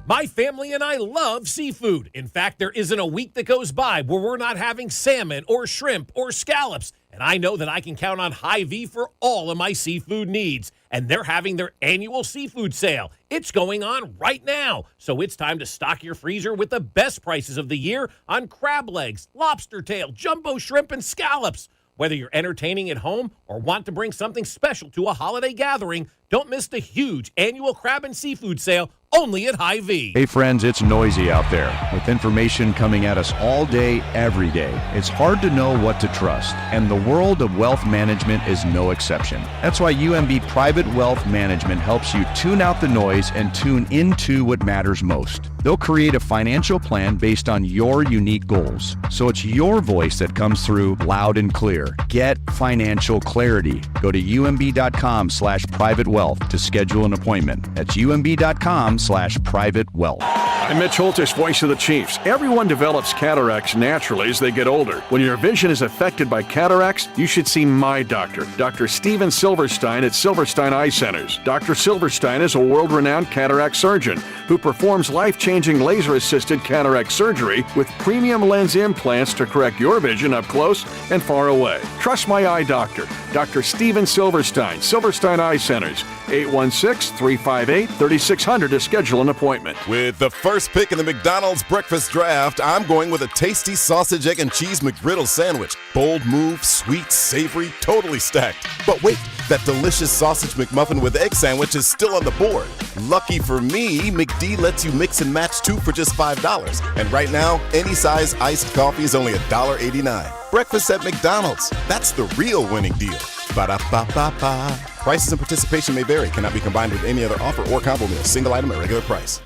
My family and I love seafood. In fact, there isn't a week that goes by where we're not having salmon or shrimp or scallops. And I know that I can count on Hy-Vee for all of my seafood needs. And they're having their annual seafood sale. It's going on right now. So it's time to stock your freezer with the best prices of the year on crab legs, lobster tail, jumbo shrimp, and scallops. Whether you're entertaining at home or want to bring something special to a holiday gathering, don't miss the huge annual crab and seafood sale only at Hy-Vee. Hey friends, it's noisy out there with information coming at us all day, every day. It's hard to know what to trust, and the world of wealth management is no exception. That's why UMB Private Wealth Management helps you tune out the noise and tune into what matters most. They'll create a financial plan based on your unique goals, so it's your voice that comes through loud and clear. Get financial clarity. Go to umb.com/privatewealth to schedule an appointment. That's umb.com/privatewealth. I'm Mitch Holtis, voice of the Chiefs. Everyone develops cataracts naturally as they get older. When your vision is affected by cataracts, you should see my doctor, Dr. Steven Silverstein at Silverstein Eye Centers. Dr. Silverstein is a world-renowned cataract surgeon who performs life-changing laser-assisted cataract surgery with premium lens implants to correct your vision up close and far away. Trust my eye doctor, Dr. Steven Silverstein, Silverstein Eye Centers, 816-358-3600 to schedule an appointment. With the first pick in the McDonald's breakfast draft, I'm going with a tasty sausage, egg, and cheese McGriddle sandwich. Bold move, sweet, savory, totally stacked. But wait, that delicious sausage McMuffin with egg sandwich is still on the board. Lucky for me, McD lets you mix and match two for just $5. And right now, any size iced coffee is only $1.89. Breakfast at McDonald's. That's the real winning deal. Ba-da-ba-ba-ba. Prices and participation may vary. Cannot be combined with any other offer or combo meal. Single item at regular price.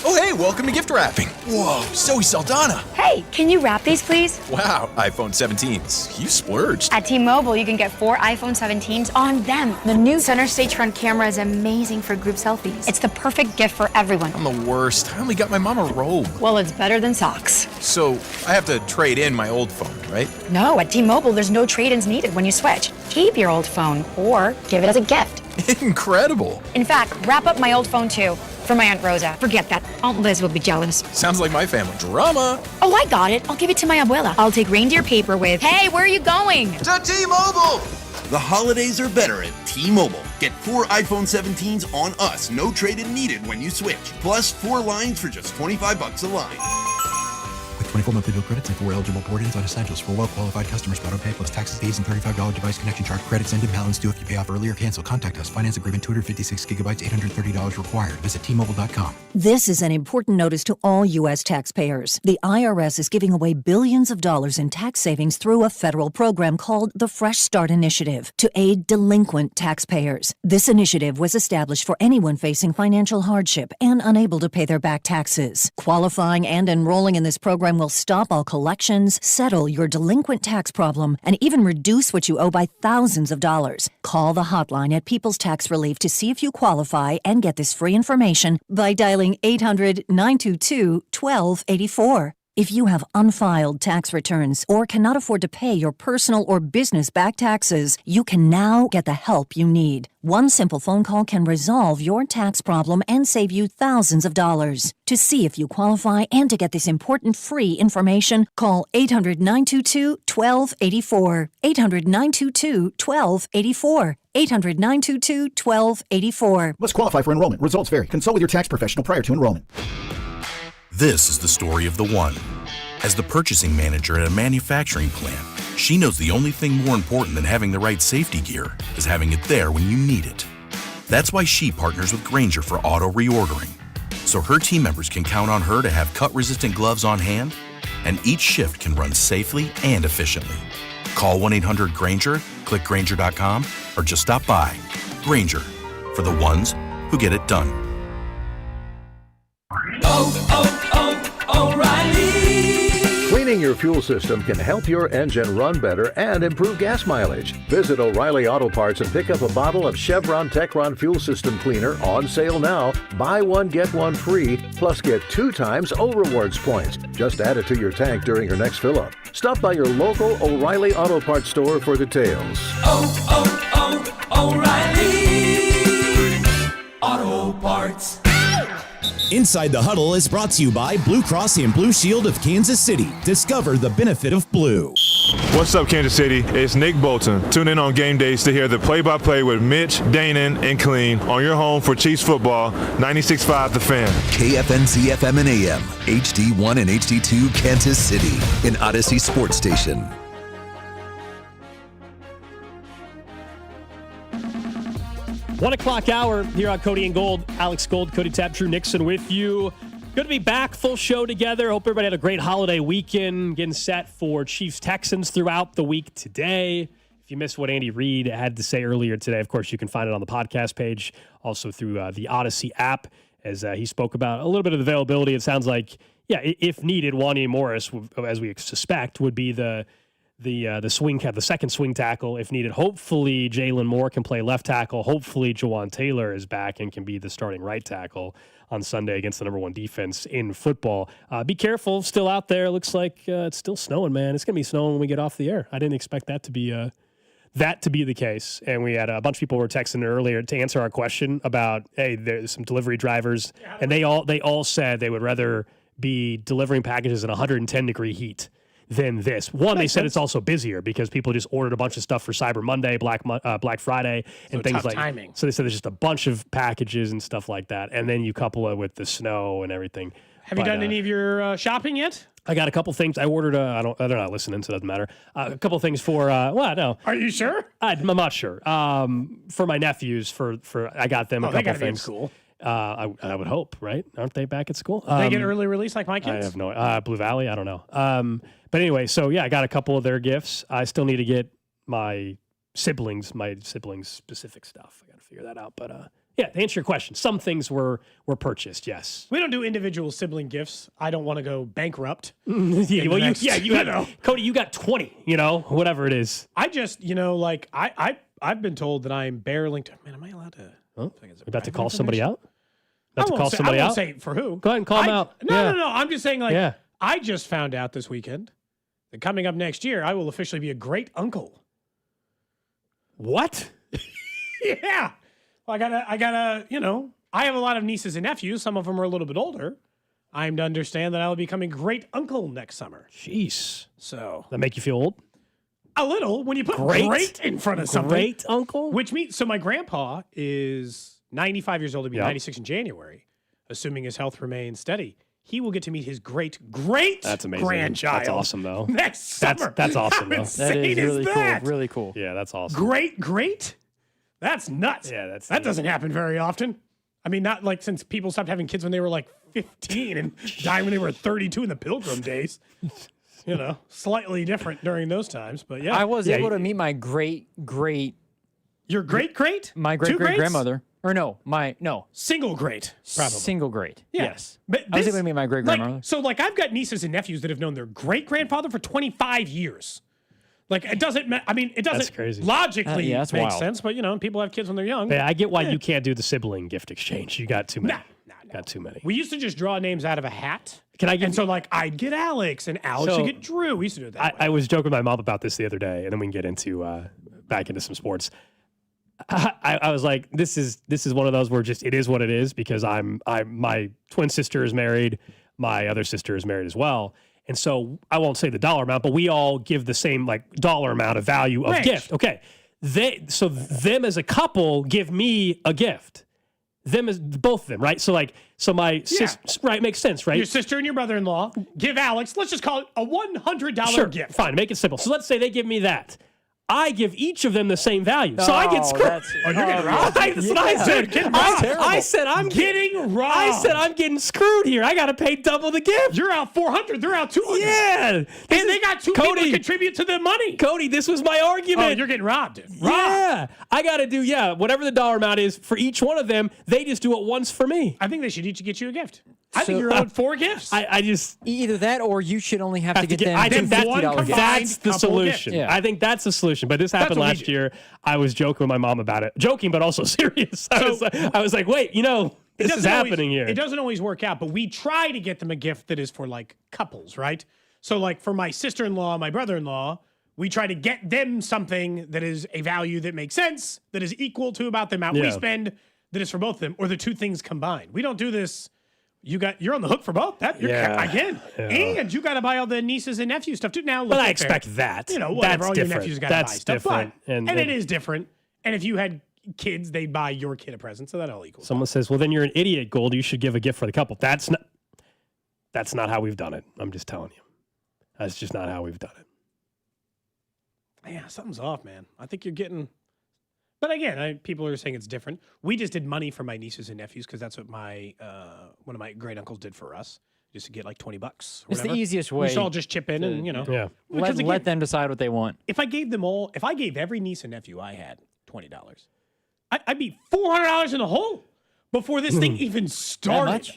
Oh, hey, welcome to gift wrapping. Whoa, Zoe Saldana. Hey, can you wrap these, please? Wow, iPhone 17s. You splurged. At T-Mobile, you can get 4 iPhone 17s on them. The new center stage front camera is amazing for group selfies. It's the perfect gift for everyone. I'm the worst. I only got my mom a robe. Well, it's better than socks. So, I have to trade in my old phone, right? No, at T-Mobile, there's no trade-ins needed when you switch. Keep your old phone or give it as a gift. Incredible. In fact, wrap up my old phone too. For my Aunt Rosa. Forget that. Aunt Liz will be jealous. Sounds like my family. Drama. Oh, I got it. I'll give it to my abuela. I'll take reindeer paper with, hey, where are you going? To T-Mobile! The holidays are better at T-Mobile. Get 4 iPhone 17s on us. No trade-in needed when you switch. Plus 4 lines for just $25 a line. With 24 monthly bill credits and 4 eligible port-ins on essentials for well-qualified customers. Auto pay plus taxes, fees, and $35 device connection charge. Credits end in balance due if you pay off early or cancel. Contact us. Finance agreement 256 gigabytes, $830 required. Visit T-Mobile.com. This is an important notice to all U.S. taxpayers. The IRS is giving away billions of dollars in tax savings through a federal program called the Fresh Start Initiative to aid delinquent taxpayers. This initiative was established for anyone facing financial hardship and unable to pay their back taxes. Qualifying and enrolling in this program will stop all collections, settle your delinquent tax problem, and even reduce what you owe by thousands of dollars. Call the hotline at People's Tax Relief to see if you qualify and get this free information by dialing 800-922-1284. If you have unfiled tax returns or cannot afford to pay your personal or business back taxes, you can now get the help you need. One simple phone call can resolve your tax problem and save you thousands of dollars. To see if you qualify and to get this important free information, call 800-922-1284. 800-922-1284. 800-922-1284. Must qualify for enrollment. Results vary. Consult with your tax professional prior to enrollment. This is the story of the one. As the purchasing manager at a manufacturing plant, she knows the only thing more important than having the right safety gear is having it there when you need it. That's why she partners with Grainger for auto reordering, so her team members can count on her to have cut-resistant gloves on hand, and each shift can run safely and efficiently. Call 1-800-GRAINGER, click Grainger.com, or just stop by. Grainger, for the ones who get it done. O'Reilly. Cleaning your fuel fuel system can help your engine run better and improve gas mileage. Visit O'Reilly Auto Parts and pick up a bottle of Chevron Techron Fuel System Cleaner on sale now. Buy one, get one free, plus get 2 times O-Rewards points. Just add it to your tank during your next fill-up. Stop by your local O'Reilly Auto Parts store for details. O'Reilly Auto Parts. Inside the Huddle is brought to you by Blue Cross and Blue Shield of Kansas City. Discover the benefit of blue. What's up, Kansas City? It's Nick Bolton. Tune in on game days to hear the play-by-play with Mitch, Danon, and Clean on your home for Chiefs football, 96.5 The Fan. KFNC FM and AM, HD1 and HD2 Kansas City, an Odyssey sports station. One o'clock hour here on Cody and Gold. Alex Gold, Cody Tapp, Drew Nixon with you. Good to be back, full show together. Hope everybody had a great holiday weekend, getting set for Chiefs-Texans throughout the week today. If you missed what Andy Reid had to say earlier today, of course, you can find it on the podcast page, also through the Odyssey app, as he spoke about a little bit of availability. It sounds like, yeah, if needed, Wanya Morris, as we suspect, would be the second swing tackle if needed. Hopefully Jalen Moore can play left tackle. Hopefully Jawan Taylor is back and can be the starting right tackle on Sunday against the number 1 defense in football. Be careful, still out there. Looks like it's still snowing, man. It's gonna be snowing when we get off the air. I didn't expect that to be the case. And we had a bunch of people were texting earlier to answer our question about, hey, there's some delivery drivers, and they all said they would rather be delivering packages in 110-degree heat than this. One, they said it's also busier because people just ordered a bunch of stuff for Cyber Monday, Black Friday, and things like timing. So they said there's just a bunch of packages and stuff like that. And then you couple it with the snow and everything. Have you done any of your shopping yet? I got a couple things. I ordered. They're not listening, so it doesn't matter. A couple things for. No. Are you sure? I'm not sure. For my nephews, I got them a couple gotta things. Be in school. I would hope, right? Aren't they back at school? They get early release like my kids? I have no Blue Valley, I don't know. But anyway, so yeah, I got a couple of their gifts. I still need to get my siblings specific stuff. I got to figure that out. But yeah, to answer your question, some things were purchased, yes. We don't do individual sibling gifts. I don't want to go bankrupt. You know. Cody, you got 20, whatever it is. I just, I've been told that I'm barreling to, man, am I allowed to? Oh, about to call somebody out? I won't say for who. Go ahead and call them out. No. I'm just saying, I just found out this weekend that coming up next year, I will officially be a great uncle. What? Yeah. Well, I gotta, I have a lot of nieces and nephews. Some of them are a little bit older. I'm to understand that I will be becoming great uncle next summer. Jeez. So. That make you feel old? A little, when you put great in front of something. Great uncle? Which means, so my grandpa is 95 years old. He'll be 96 in January, assuming his health remains steady. He will get to meet his great that's amazing. Grandchild. That's awesome, though. Next summer. That's awesome, though. That is really cool. Really cool. Yeah, that's awesome. Great? That's nuts. Yeah, that doesn't happen very often. I mean, not like since people stopped having kids when they were like 15 and died when they were 32 in the Pilgrim days. Slightly different during those times, but yeah. I was able to meet my great. Your great? My great-grandmother. Or no. Single great, probably. Single great. Yeah. Yes. But I was able to meet my great-grandmother. I've got nieces and nephews that have known their great-grandfather for 25 years. It doesn't, That's crazy. Logically that's make wild. sense, but, people have kids when they're young. Yeah, I get why you can't do the sibling gift exchange. You got too many. Got too many. We used to just draw names out of a hat. Can I get? I'd get Alex, and Alex would get Drew. We used to do it that way. I was joking with my mom about this the other day, and then we can get into back into some sports. I was like, this is one of those where just it is what it is because my twin sister is married, my other sister is married as well, and so I won't say the dollar amount, but we all give the same dollar amount of value of gift. Okay, them as a couple give me a gift. Them as both of them, right? So my sister, right, makes sense, right? Your sister and your brother-in-law give Alex, let's just call it a $100 gift. Fine, make it simple. So let's say they give me that. I give each of them the same value. So I get screwed. You're getting robbed. That's what I said. I said I'm getting robbed. I said I'm getting screwed here. I got to pay double the gift. You're out 400. They're out 200. Yeah. And they got two people to contribute to the money. Cody, this was my argument. Oh, you're getting robbed. Yeah. I got to do, whatever the dollar amount is for each one of them, they just do it once for me. I think they should each get you a gift. I think you're owed 4 gifts. I just either that or you should only have to get them. I think $50 gift. that's the solution. Yeah. I think that's the solution. But this happened last year. I was joking with my mom about it, joking but also serious. I was like, wait, this is happening here. It doesn't always work out, but we try to get them a gift that is for like couples, right? So like for my sister-in-law, my brother-in-law, we try to get them something that is a value that makes sense, that is equal to about the amount we spend, that is for both of them, or the two things combined. We don't do this. You're on the hook for both. And you got to buy all the nieces and nephews stuff too. Now, look, but I expect that. Whatever. That's all different. your nephews got to buy That's stuff. different. But, and it is different. And if you had kids, they'd buy your kid a present, so that all equals. Someone says, "Well, then you're an idiot, Gold. You should give a gift for the couple." That's not how we've done it. I'm just telling you. That's just not how we've done it. Yeah, something's off, man. I think you're getting. But again, people are saying it's different. We just did money for my nieces and nephews because that's what my one of my great uncles did for us, just to get like $20. It's the easiest way. We should all just chip in and let them decide what they want. If I gave every niece and nephew I had $20, I'd be $400 in the hole before this thing even started.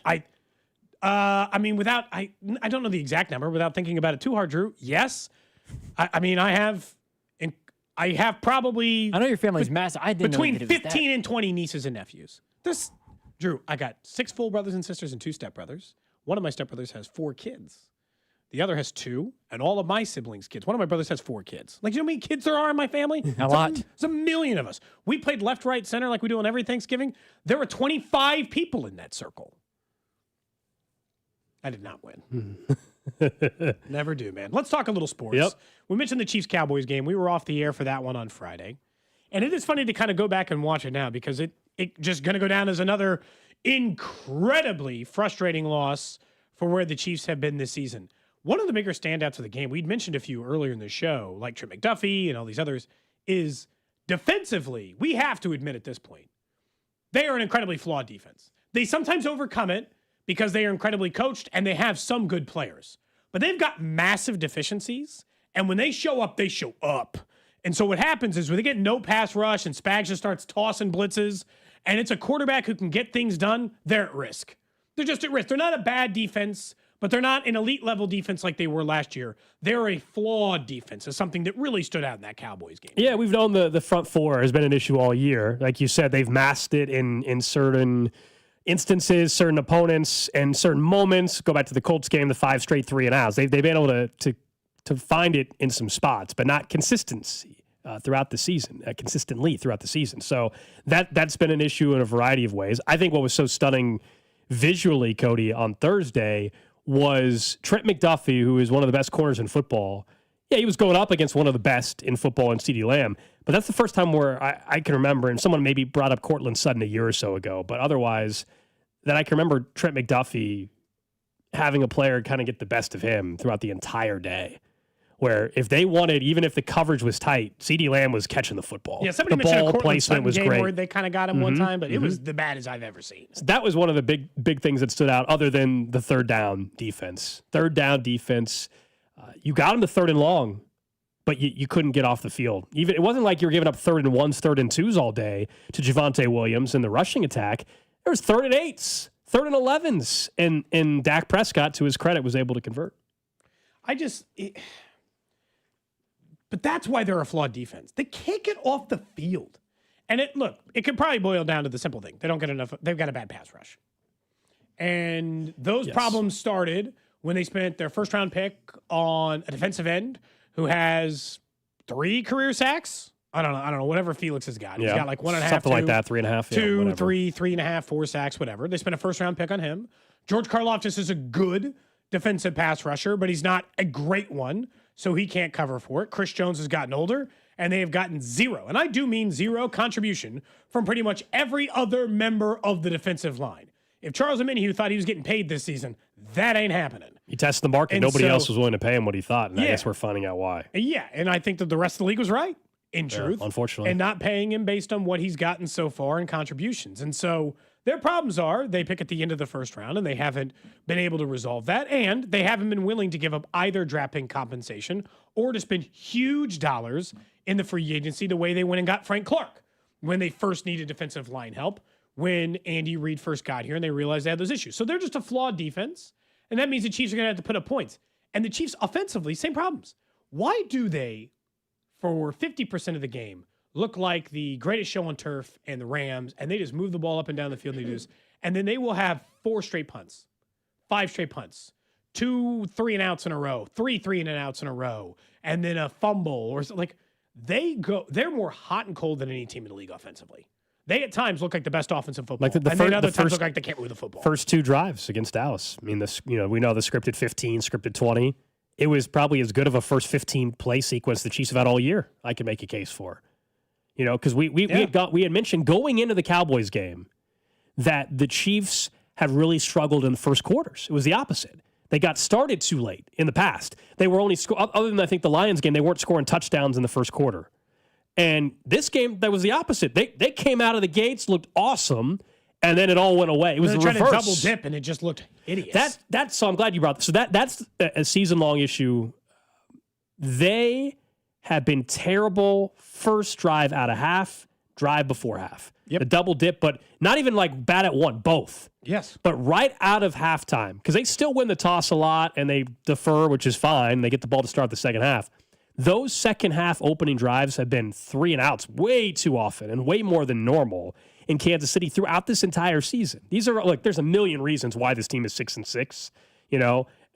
I mean, I don't know the exact number without thinking about it too hard, Drew. Yes, I have probably. I know your family's massive. I didn't between know that it was 15 and 20 nieces and nephews. Drew, I got 6 full brothers and sisters and 2 stepbrothers. One of my stepbrothers has 4 kids. The other has 2, and all of my siblings' kids. One of my brothers has 4 kids. Like, you know how many kids there are in my family? A lot. There's a million of us. We played left, right, center like we do on every Thanksgiving. There were 25 people in that circle. I did not win. Never do, man. Let's talk a little sports. Yep. We mentioned the Chiefs-Cowboys game. We were off the air for that one on Friday. And it is funny to kind of go back and watch it now because it just going to go down as another incredibly frustrating loss for where the Chiefs have been this season. One of the bigger standouts of the game, we'd mentioned a few earlier in the show, like Trent McDuffie and all these others, is defensively, we have to admit at this point, they are an incredibly flawed defense. They sometimes overcome it because they are incredibly coached and they have some good players. But they've got massive deficiencies, and when they show up, they show up. And so what happens is when they get no pass rush and Spags just starts tossing blitzes, and it's a quarterback who can get things done, they're at risk. They're just at risk. They're not a bad defense, but they're not an elite-level defense like they were last year. They're a flawed defense. It's something that really stood out in that Cowboys game. Yeah, we've known the front four has been an issue all year. Like you said, they've masked it in certain instances, certain opponents, and certain moments. Go back to the Colts game, the 5 straight 3-and-outs. They've been able to find it in some spots, but not consistency throughout the season, consistently throughout the season. So that's been an issue in a variety of ways. I think what was so stunning visually, Cody, on Thursday was Trent McDuffie, who is one of the best corners in football. Yeah, he was going up against one of the best in football in CeeDee Lamb, but that's the first time where I can remember, and someone maybe brought up Cortland Sutton a year or so ago, but otherwise, that I can remember Trent McDuffie having a player kind of get the best of him throughout the entire day, where if they wanted, even if the coverage was tight, CeeDee Lamb was catching the football. Yeah, somebody the mentioned ball a Cortland placement Sutton was game great. where they kind of got him one time, but it was the baddest I've ever seen. So that was one of the big things that stood out, other than the third down defense. Third down defense, you got him to 3rd and long, but you couldn't get off the field. Even it wasn't like you were giving up 3rd and 1s, 3rd and 2s all day to Javonte Williams in the rushing attack. There was 3rd and 8s, 3rd and 11s, and Dak Prescott, to his credit, was able to convert. But that's why they're a flawed defense. They can't get off the field. And it could probably boil down to the simple thing. They don't get enough. They've got a bad pass rush. And problems started when they spent their first-round pick on a defensive end who has 3 career sacks. I don't know, whatever Felix has got. He's got like 1.5, something like that, 3.5, 2, 3, 3.5, 4 sacks, whatever. They spent a first-round pick on him. George Karlaftis is a good defensive pass rusher, but he's not a great one, so he can't cover for it. Chris Jones has gotten older, and they have gotten 0, and I do mean 0 contribution from pretty much every other member of the defensive line. If Charles Omenihu thought he was getting paid this season, that ain't happening. He tested the market. And Nobody else was willing to pay him what he thought, and I Yeah. guess we're finding out why. Yeah, and I think that the rest of the league was right, in truth. Unfortunately. And not paying him based on what he's gotten so far in contributions. And so their problems are they pick at the end of the first round, and they haven't been able to resolve that, and they haven't been willing to give up either draft pick compensation or to spend huge dollars in the free agency the way they went and got Frank Clark when they first needed defensive line help. when Andy Reid first got here and they realized they had those issues. So they're just a flawed defense, and that means the Chiefs are going to have to put up points. And the Chiefs offensively, same problems. Why do they, for 50% of the game, look like the greatest show on turf and the Rams, and they just move the ball up and down the field and they do this, and then they will have 4 straight punts, 5 straight punts, 2 3-and-outs in a row, 3 3-and-outs in a row, and then a fumble or like they're more hot and cold than any team in the league offensively. They at times look like the best offensive football, and then other times look like they can't move the football. First 2 drives against Dallas. I mean, we know the scripted 15, scripted 20. It was probably as good of a first 15 play sequence the Chiefs have had all year. I can make a case for, because we had mentioned going into the Cowboys game that the Chiefs had really struggled in the first quarters. It was the opposite. They got started too late in the past. They were only other than I think the Lions game, they weren't scoring touchdowns in the first quarter. And this game, that was the opposite. They came out of the gates, looked awesome, and then it all went away. It was the reverse. They tried to double dip, and it just looked hideous. So I'm glad you brought this. So that's a season-long issue. They have been terrible first drive out of half, drive before half. Yep. The double dip, but not even like bad at one, both. Yes. But right out of halftime, because they still win the toss a lot, and they defer, which is fine. They get the ball to start the second half. Those second half opening drives have been 3-and-outs way too often and way more than normal in Kansas City throughout this entire season. There's a million reasons why this team is 6-6.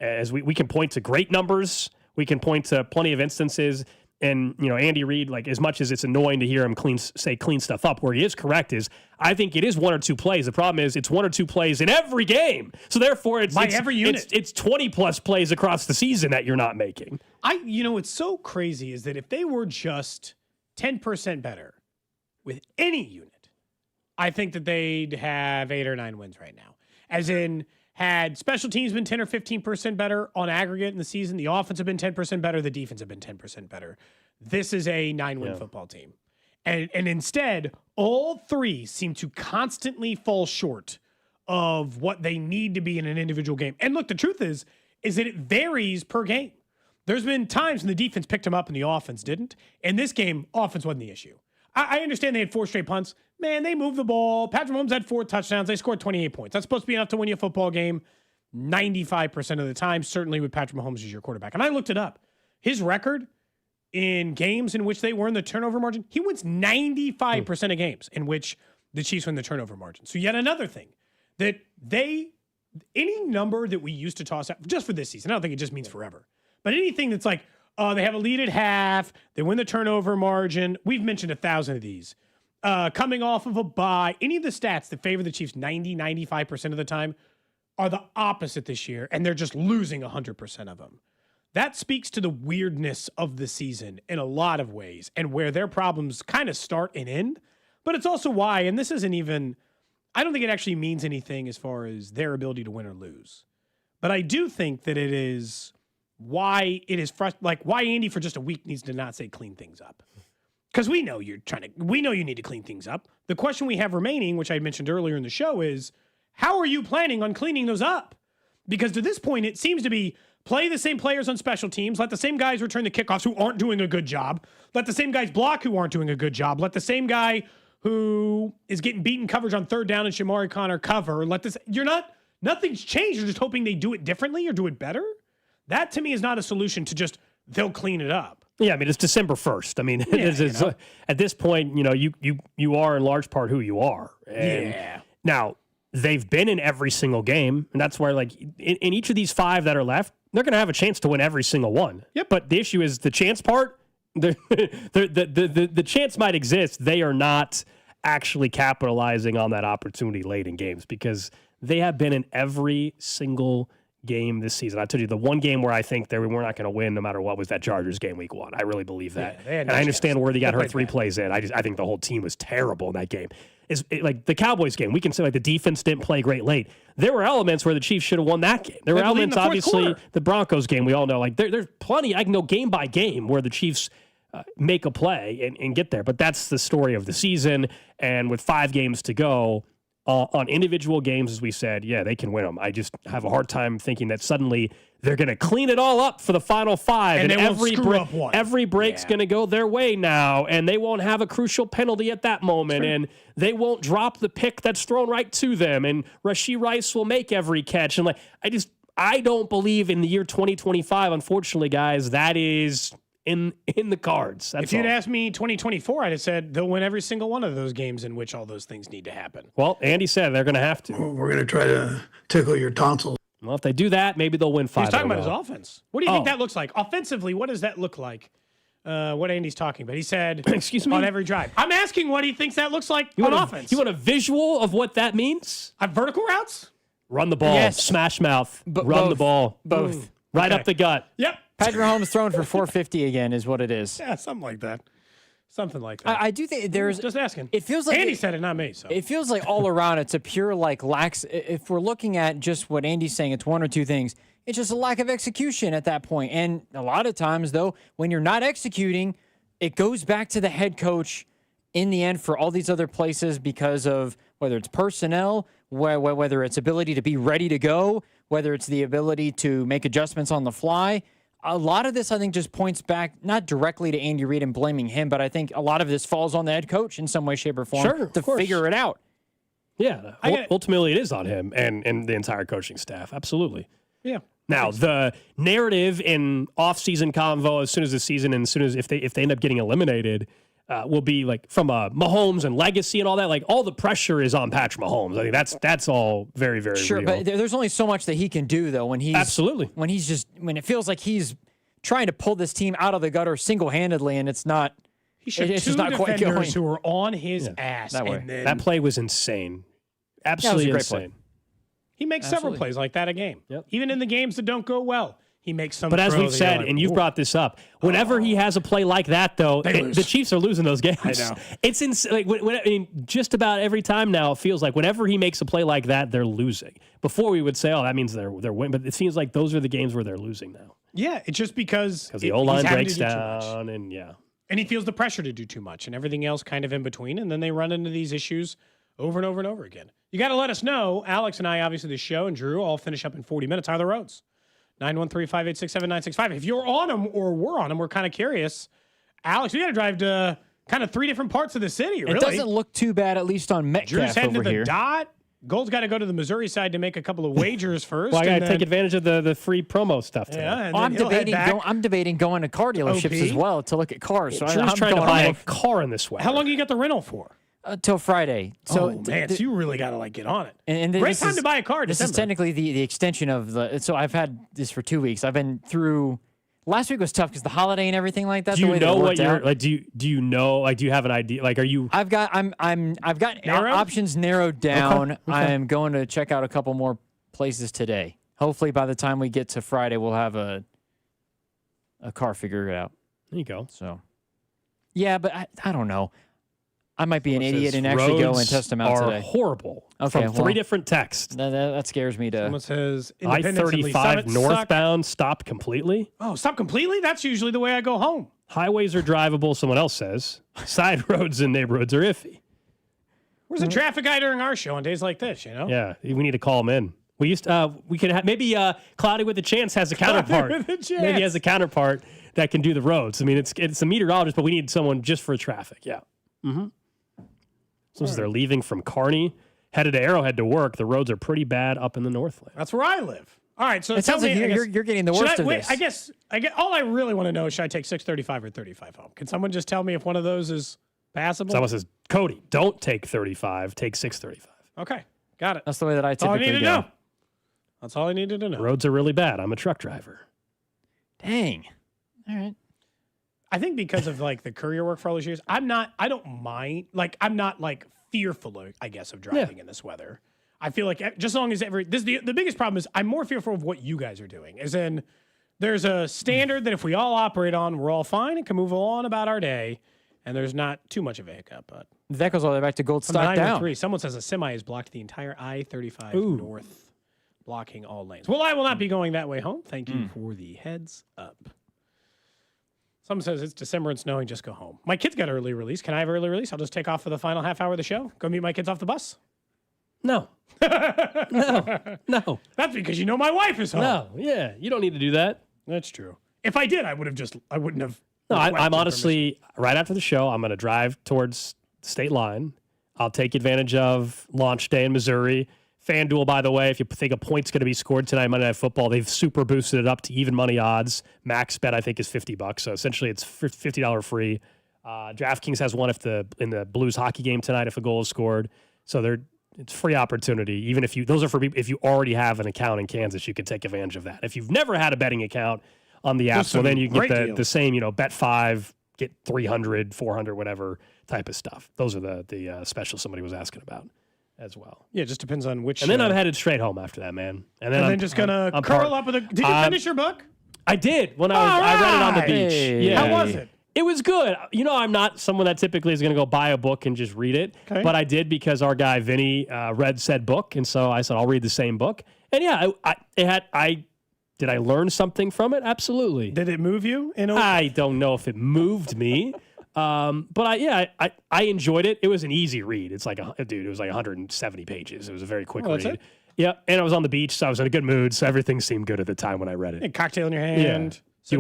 As we can point to great numbers, we can point to plenty of instances. And, Andy Reid, as much as it's annoying to hear him clean stuff up, where he is correct is, I think it is 1 or 2 plays. The problem is it's 1 or 2 plays in every game. So therefore, every unit. It's 20-plus plays across the season that you're not making. What's so crazy is that if they were just 10% better with any unit, I think that they'd have 8 or 9 wins right now. As in, had special teams been 10 or 15% better on aggregate in the season, the offense have been 10% better, the defense have been 10% better. This is a 9-win football team. And instead, all 3 seem to constantly fall short of what they need to be in an individual game. And look, the truth is that it varies per game. There's been times when the defense picked them up and the offense didn't. In this game, offense wasn't the issue. I understand they had 4 straight punts. Man, they moved the ball. Patrick Mahomes had 4 touchdowns. They scored 28 points. That's supposed to be enough to win you a football game 95% of the time, certainly with Patrick Mahomes as your quarterback. And I looked it up. His record in games in which they were in the turnover margin, he wins 95% of games in which the Chiefs win the turnover margin. So yet another thing that any number that we used to toss out, just for this season, I don't think it just means forever, but anything that's like, they have a lead at half, they win the turnover margin. We've mentioned 1,000 of these. Coming off of a bye, any of the stats that favor the Chiefs 95% of the time are the opposite this year, and they're just losing 100% of them. That speaks to the weirdness of the season in a lot of ways and where their problems kind of start and end. But it's also why, and this isn't even, I don't think it actually means anything as far as their ability to win or lose. But I do think that it is why it is why Andy for just a week needs to not say clean things up. Because we know you need to clean things up. The question we have remaining, which I mentioned earlier in the show, is how are you planning on cleaning those up? Because to this point, it seems to be play the same players on special teams, let the same guys return the kickoffs who aren't doing a good job, let the same guys block who aren't doing a good job, let the same guy who is getting beaten coverage on 3rd down and Shamari Connor cover. Nothing's changed. You're just hoping they do it differently or do it better. That to me is not a solution to just they'll clean it up. Yeah, I mean, it's December 1st. I mean, at this point, you are in large part who you are. And now, they've been in every single game, and that's where, in each of these 5 that are left, they're going to have a chance to win every single one. Yep. But the issue is the chance part. The chance might exist. They are not actually capitalizing on that opportunity late in games because they have been in every single game this season. I told you the one game where I think we're not going to win no matter what was that Chargers game week 1. I really believe that. Yeah, and I understand where they got hurt 3 plays in. I think the whole team was terrible in that game. Like the Cowboys game, we can say the defense didn't play great late. There were elements where the Chiefs should have won that game. There were elements, obviously, the Broncos game, we all know. There's plenty. I can go game by game where the Chiefs make a play and get there. But that's the story of the season. And with 5 games to go, on individual games, as we said, yeah, they can win them. I just have a hard time thinking that suddenly they're going to clean it all up for the final five, And they won't screw up one. every break's going to go their way now, and they won't have a crucial penalty at that moment, and they won't drop the pick that's thrown right to them, and Rashee Rice will make every catch. And I don't believe in the year 2025. Unfortunately, guys, that is in the cards. That's if you'd all. asked me 2024, I'd have said they'll win every single one of those games in which all those things need to happen. Well, Andy said they're going to have to. We're going to try to tickle your tonsils. Well, if they do that, maybe they'll win 5. He's talking about his offense. What do you think that looks like? Offensively, what does that look like? What Andy's talking about. He said, excuse me, on every drive. I'm asking what he thinks that looks like on offense. You want a visual of what that means? Vertical routes? Run the ball, smash mouth, run the ball. Both. Right up the gut. Yep. Patrick Mahomes throwing for 450 again is what it is. Yeah, something like that. Something like that. I do think there's just asking. It feels like Andy said it, not me. So it feels like all around it's a pure lax. If we're looking at just what Andy's saying, it's one or two things. It's just a lack of execution at that point. And a lot of times, though, when you're not executing, it goes back to the head coach in the end for all these other places because of whether it's personnel, whether it's ability to be ready to go, whether it's the ability to make adjustments on the fly. A lot of this, I think, just points back not directly to Andy Reid and blaming him, but I think a lot of this falls on the head coach in some way, shape, or form to figure it out. Yeah, ultimately it is on him and the entire coaching staff. Absolutely. Yeah. Now, the narrative in off-season convo, as soon as the season and as soon as if they end up getting eliminated, will be like from Mahomes and legacy and all that. Like all the pressure is on Patrick Mahomes. I think that's all very, very real. But there's only so much that he can do though when he's when it feels like he's trying to pull this team out of the gutter single-handedly, and it's not. He should it's two just not quite going. defenders who were on his ass. That way. And then That play was insane. Absolutely great insane. play. he makes several plays like that a game. Yep. Even in the games that don't go well, he makes some. But as throw we've that said, you're like, and you've brought this up, whenever he has a play like that, though, the Chiefs are losing those games. I know. It's insane. Just about every time now, it feels like whenever he makes a play like that, they're losing. Before we would say, "Oh, that means they're winning," but it seems like those are the games where they're losing now. Yeah, it's just because the O-line he's having breaks to do too down, much. and and he feels the pressure to do too much, and everything else kind of in between, and then they run into these issues over and over and over again. You got to let us know. Alex and I, obviously, the show, and Drew all finish up in 40 minutes. How are the roads? 913-586-7965. If you're on them or we're on them, we're kind of curious. Alex, we got to drive to kind of 3 different parts of the city, really. It doesn't look too bad, at least on Metcalf Drew's heading over to the here. dot. Gold's got to go to the Missouri side to make a couple of wagers first. Well, I got and to take then- advantage of the free promo stuff today. Yeah, and I'm then he'll head debating. back. I'm debating going to car dealerships OP? as well to look at cars. So Drew's I'm trying to going buy all a car in this weather. How long you got the rental for? till Friday. So man, so you really got to get on it. And Great this time is- to buy a car. This is December. technically the extension of the. So I've had this for 2 weeks. I've been through. Last week was tough because the holiday and everything like that. Do the you way know that it what worked you're out. like? Do you know? Like, do you have an idea? Like, are you? I've got Narrowed? options narrowed down. Okay. I am going to check out a couple more places today. Hopefully, by the time we get to Friday, we'll have a car figured out. There you go. So, yeah, but I don't know. I might be an Someone idiot says and actually go and roads test them out are today. horrible. Okay, From three different texts. That scares me to. Someone says Independence and Lee I-35 Summit northbound stopped completely. Oh, stop completely? That's usually the way I go home. Highways are drivable, someone else says. Side roads and neighborhoods are iffy. Where's the traffic guy during our show on days like this, you know? Yeah, we need to call him in. We used we could have maybe Cloudy with a Chance has a Cloudy counterpart. with a Chance. Maybe he has a counterpart that can do the roads. I mean, it's a meteorologist, but we need someone just for traffic. Yeah. Mm-hmm. Since they're leaving from Kearney, headed to Arrowhead to work, the roads are pretty bad up in the Northland. That's where I live. All right, so It tell sounds me, like I guess- you're getting the should worst I, of wait, this. I guess all I really want to know is should I take 635 or 35 home? Can someone just tell me if one of those is passable? Someone says, Cody, don't take 35, take 635. Okay, got it. That's the way that I That's all I typically needed to go. know. That's all I needed to know. Roads are really bad. I'm a truck driver. Dang. All right. I think because of like the courier work for all those years, I don't mind. Like I'm not like fearful, I guess, of driving in this weather. I feel like just as long as the biggest problem is I'm more fearful of what you guys are doing. As in, there's a standard that if we all operate on, we're all fine and can move on about our day, and there's not too much of a hiccup. But That goes all the way back to Gold from Stock down. 903, someone says a semi has blocked the entire I-35 north, blocking all lanes. Well, I will not be going that way home. Thank you for the heads up. Someone says it's December and snowing, just go home. My kids got early release. Can I have early release? I'll just take off for the final half hour of the show. Go meet my kids off the bus. No. No. That's because you know my wife is home. No. Yeah. You don't need to do that. That's true. If I did, I wouldn't have. No, I'm honestly, right after the show, I'm going to drive towards the state line. I'll take advantage of launch day in Missouri. FanDuel, by the way, if you think a point's going to be scored tonight, Monday Night Football, they've super boosted it up to even money odds. Max bet, I think, is $50. So essentially, it's $50 free. DraftKings has one in the Blues hockey game tonight if a goal is scored. So it's free opportunity. Even if those are for people, if you already have an account in Kansas, you can take advantage of that. If you've never had a betting account on the app, then you can get the same, bet 5, get 300, 400, whatever type of stuff. Those are the specials somebody was asking about as well. Yeah, it just depends on which. And then I'm headed straight home after that, man. And then I'm just gonna curl up with a. Did you finish your book? I did when I read it on the beach. Hey. Yeah. How was it? It was good. I'm not someone that typically is going to go buy a book and just read it, but I did because our guy Vinny read said book, and so I said I'll read the same book. And yeah, did I learn something from it? Absolutely. Did it move you? I don't know if it moved me, but I enjoyed it. It was an easy read. It's like it was like 170 pages. It was a very quick read. That's it? Yeah, and I was on the beach, so I was in a good mood. So everything seemed good at the time when I read it. A cocktail in your hand. Yeah.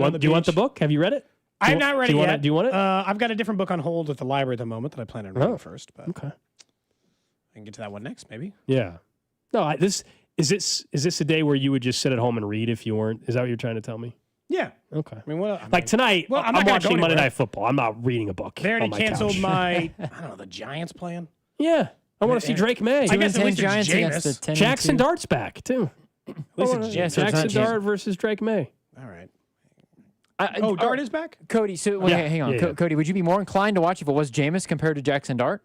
Do you want the book? Have you read it? I have not read it yet. Do you want it? I've got a different book on hold at the library at the moment that I plan on reading first. But okay. I can get to that one next, maybe. Yeah. No, is this a day where you would just sit at home and read if you weren't? Is that what you're trying to tell me? Yeah. Okay. Like tonight, I'm watching Monday Night Football. I'm not reading a book. They already canceled couch. the Giants plan. Yeah. I want to see Drake May. I guess at least Giants it's against Jameis. the 10 Jackson Dart's back, too. At least it's Jameis. Jackson Dart versus Drake May. All right. Dart is back? Cody, hang on. Yeah. Cody, would you be more inclined to watch if it was Jameis compared to Jackson Dart?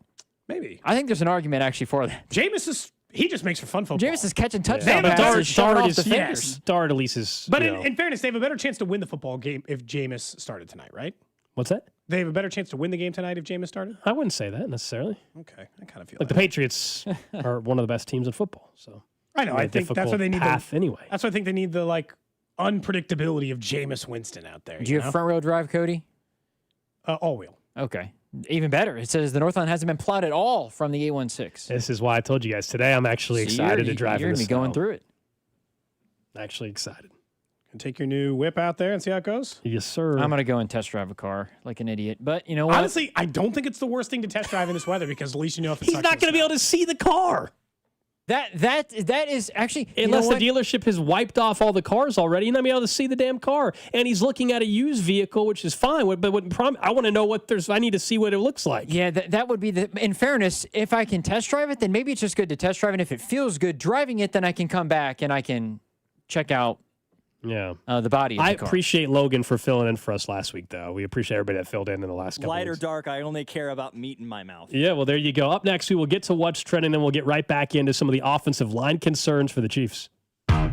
Maybe. I think there's an argument actually for that. Jameis he just makes for fun football. Jameis is catching touchdown Yeah. passes, shoving off is defenders. Dart at least is. But in fairness, they have a better chance to win the football game if Jameis started tonight, right? What's that? They have a better chance to win the game tonight if Jameis started? I wouldn't say that necessarily. Okay. I kind of feel like the Patriots are one of the best teams in football. So I know. I think that's what they need. Anyway. That's why I think they need the unpredictability of Jameis Winston out there. Do you have front wheel drive, Cody? All wheel. Okay. Even better. It says the Northland hasn't been plowed at all from the 816. This is why I told you guys today I'm actually excited to drive You're in going the to be going snow. through it. Actually excited. Can take your new whip out there and see how it goes? Yes, sir. I'm going to go and test drive a car like an idiot. But you know what? Honestly, I don't think it's the worst thing to test drive in this weather because at least you know if it's He's not going to be able to see the car. That is actually unless the dealership has wiped off all the cars already, you're not be able to see the damn car. And he's looking at a used vehicle, which is fine. But I want to know what I need to see what it looks like. Yeah, that would be in fairness, if I can test drive it, then maybe it's just good to test drive. And if it feels good driving it, then I can come back and I can check out. Yeah, the body of I the car. appreciate Logan for filling in for us last week, though. We appreciate everybody that filled in the last couple Light or weeks. dark, I only care about meat in my mouth. Yeah, well, there you go. Up next, we will get to what's trending, and we'll get right back into some of the offensive line concerns for the Chiefs.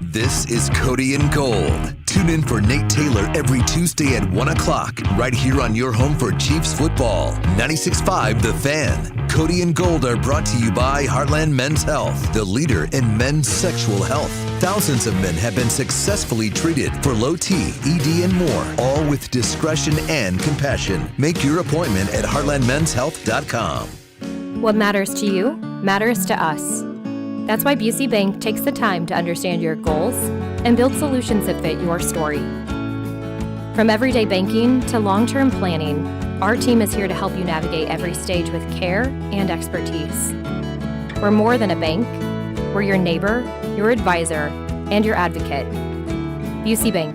This is Cody and Gold. Tune in for Nate Taylor every Tuesday at 1 o'clock, right here on your home for Chiefs football. 96.5 The Fan. Cody and Gold are brought to you by Heartland Men's Health, the leader in men's sexual health. Thousands of men have been successfully treated for low T, ED, and more, all with discretion and compassion. Make your appointment at heartlandmenshealth.com. What matters to you matters to us. That's why Busey Bank takes the time to understand your goals and build solutions that fit your story. From everyday banking to long-term planning, our team is here to help you navigate every stage with care and expertise. We're more than a bank. We're your neighbor, your advisor, and your advocate. Busey Bank,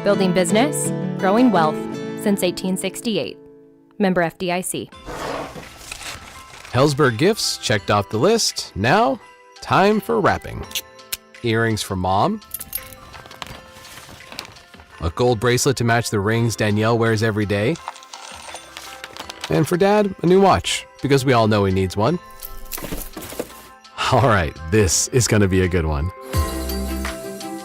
building business, growing wealth since 1868. Member FDIC. Hellsberg gifts checked off the list. Now, time for wrapping. Earrings for mom. A gold bracelet to match the rings Danielle wears every day. And for dad, a new watch, because we all know he needs one. All right, this is going to be a good one.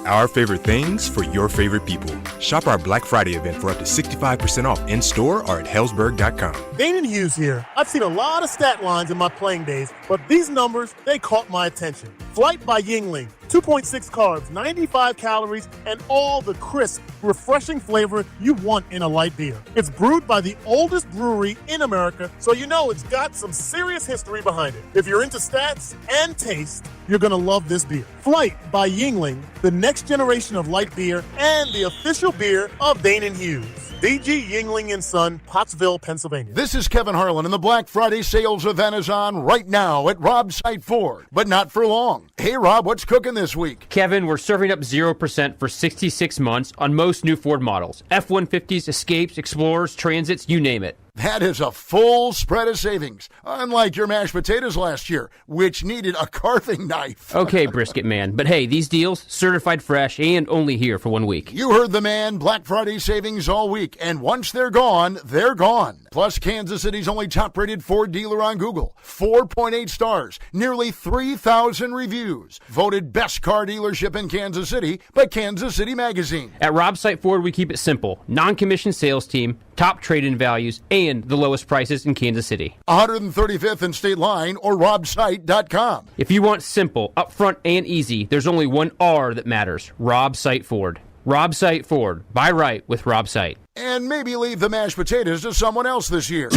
Our favorite things for your favorite people. Shop our Black Friday event for up to 65% off in-store or at Hellsberg.com. Dane Hughes here. I've seen a lot of stat lines in my playing days, but these numbers, they caught my attention. Flight by Yingling. 2.6 carbs, 95 calories, and all the crisp, refreshing flavor you want in a light beer. It's brewed by the oldest brewery in America, so you know it's got some serious history behind it. If you're into stats and taste, you're going to love this beer. Flight by Yingling, the next generation of light beer and the official beer of Dane & Hughes. DG Yingling & Son, Pottsville, Pennsylvania. This is Kevin Harlan, and the Black Friday sales event is on right now at Rob's Site Ford, but not for long. Hey, Rob, what's cooking this week? Kevin, we're serving up 0% for 66 months on most new Ford models. F-150s, Escapes, Explorers, Transits, you name it. That is a full spread of savings, unlike your mashed potatoes last year, which needed a carving knife. Okay, brisket man, but hey, these deals, certified fresh and only here for 1 week. You heard the man. Black Friday savings all week, and once they're gone, they're gone. Plus, Kansas City's only top-rated Ford dealer on Google. 4.8 stars, nearly 3,000 reviews. Voted best car dealership in Kansas City by Kansas City Magazine. At Rob Site Ford, we keep it simple. Non-commissioned sales team, top trade-in values, and the lowest prices in Kansas City. 135th and State Line or robsite.com. If you want simple, upfront, and easy, there's only one R that matters. Rob Site Ford. Rob Site Ford. Buy right with Rob Site. And maybe leave the mashed potatoes to someone else this year.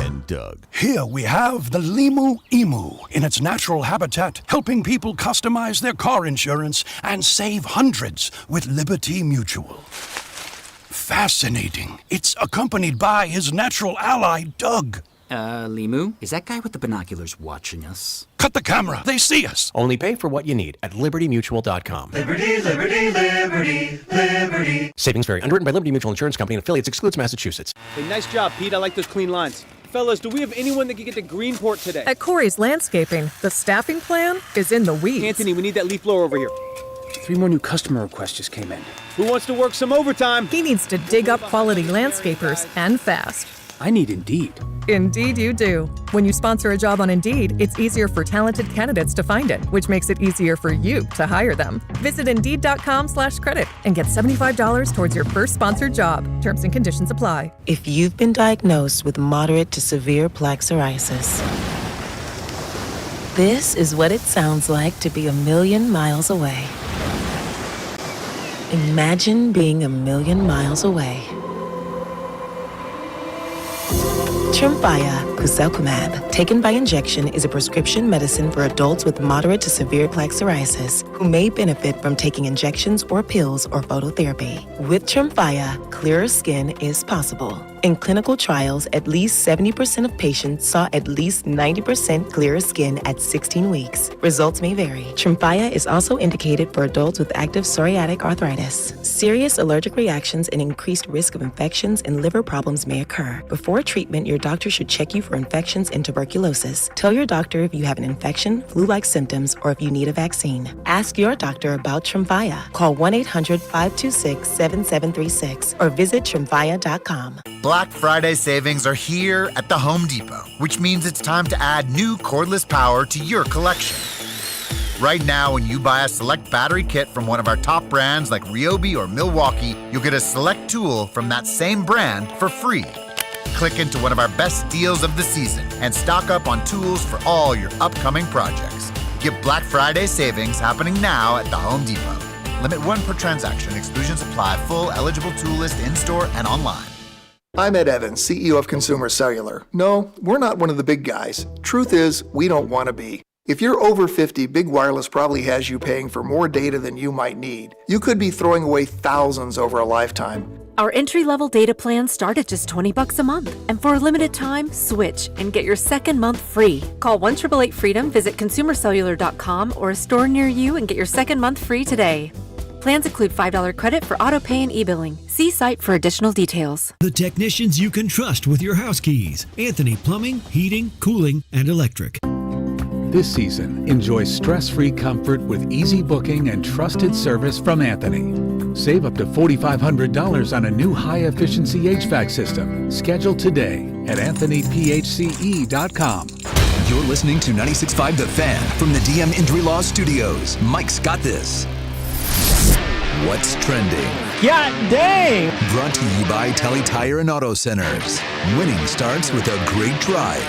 And Doug. Here we have the Limu Emu in its natural habitat, helping people customize their car insurance and save hundreds with Liberty Mutual. Fascinating. It's accompanied by his natural ally, Doug. Limu, is that guy with the binoculars watching us? Cut the camera. They see us. Only pay for what you need at libertymutual.com. Liberty, liberty, liberty, liberty. Savings vary. Underwritten by Liberty Mutual Insurance Company and affiliates. Excludes Massachusetts. Hey, nice job, Pete. I like those clean lines. Fellas, do we have anyone that can get to Greenport today? At Corey's Landscaping, the staffing plan is in the weeds. Anthony, we need that leaf blower over here. 3 more new customer requests just came in. Who wants to work some overtime? He needs to dig up quality landscapers and fast. I need Indeed. Indeed you do. When you sponsor a job on Indeed, it's easier for talented candidates to find it, which makes it easier for you to hire them. Visit Indeed.com/credit and get $75 towards your first sponsored job. Terms and conditions apply. If you've been diagnosed with moderate to severe plaque psoriasis, this is what it sounds like to be 1,000,000 miles away. Imagine being 1,000,000 miles away. Tremfya Kuselkumab, taken by injection, is a prescription medicine for adults with moderate to severe plaque psoriasis who may benefit from taking injections or pills or phototherapy. With Tremfya, clearer skin is possible. In clinical trials, at least 70% of patients saw at least 90% clearer skin at 16 weeks. Results may vary. Tremfya is also indicated for adults with active psoriatic arthritis. Serious allergic reactions and increased risk of infections and liver problems may occur. Before treatment, your doctor should check you for infections and tuberculosis. Tell your doctor if you have an infection, flu-like symptoms, or if you need a vaccine. Ask your doctor about Tremfya. Call 1-800-526-7736 or visit Tremfya.com. Black Friday savings are here at the Home Depot, which means it's time to add new cordless power to your collection. Right now, when you buy a select battery kit from one of our top brands like Ryobi or Milwaukee, you'll get a select tool from that same brand for free. Click into one of our best deals of the season and stock up on tools for all your upcoming projects. Get Black Friday savings happening now at the Home Depot. Limit 1 per transaction. Exclusions apply. Full eligible tool list in-store and online. I'm Ed Evans, CEO of Consumer Cellular. No, we're not one of the big guys. Truth is, we don't want to be. If you're over 50, Big Wireless probably has you paying for more data than you might need. You could be throwing away thousands over a lifetime. Our entry-level data plans start at just $20 a month. And for a limited time, switch and get your second month free. Call 1-888-FREEDOM, visit consumercellular.com or a store near you and get your second month free today. Plans include $5 credit for auto pay and e-billing. See site for additional details. The technicians you can trust with your house keys. Anthony Plumbing, Heating, Cooling, and Electric. This season, enjoy stress-free comfort with easy booking and trusted service from Anthony. Save up to $4,500 on a new high-efficiency HVAC system. Schedule today at anthonyphce.com. You're listening to 96.5 The Fan from the DM Injury Law Studios. Mike's got this. What's trending? God dang! Brought to you by Telly Tire and Auto Centers. Winning starts with a great drive.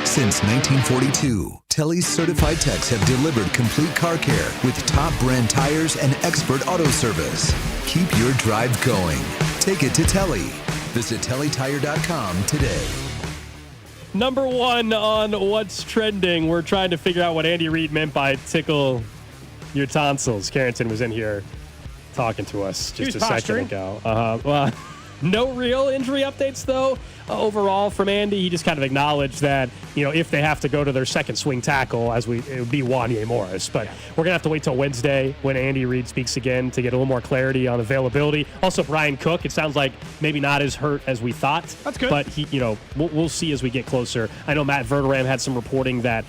Since 1942, Telly's certified techs have delivered complete car care with top brand tires and expert auto service. Keep your drive going. Take it to Telly. Visit tellytire.com today. Number one on What's Trending. We're trying to figure out what Andy Reid meant by tickle your tonsils. Carrington was in here talking to us just a second ago. Well, no real injury updates, though, overall from Andy. He just kind of acknowledged that, if they have to go to their second swing tackle, it would be Wanye Morris. But we're going to have to wait till Wednesday when Andy Reid speaks again to get a little more clarity on availability. Also, Brian Cook, it sounds like maybe not as hurt as we thought. That's good. But, we'll see as we get closer. I know Matt Verderam had some reporting that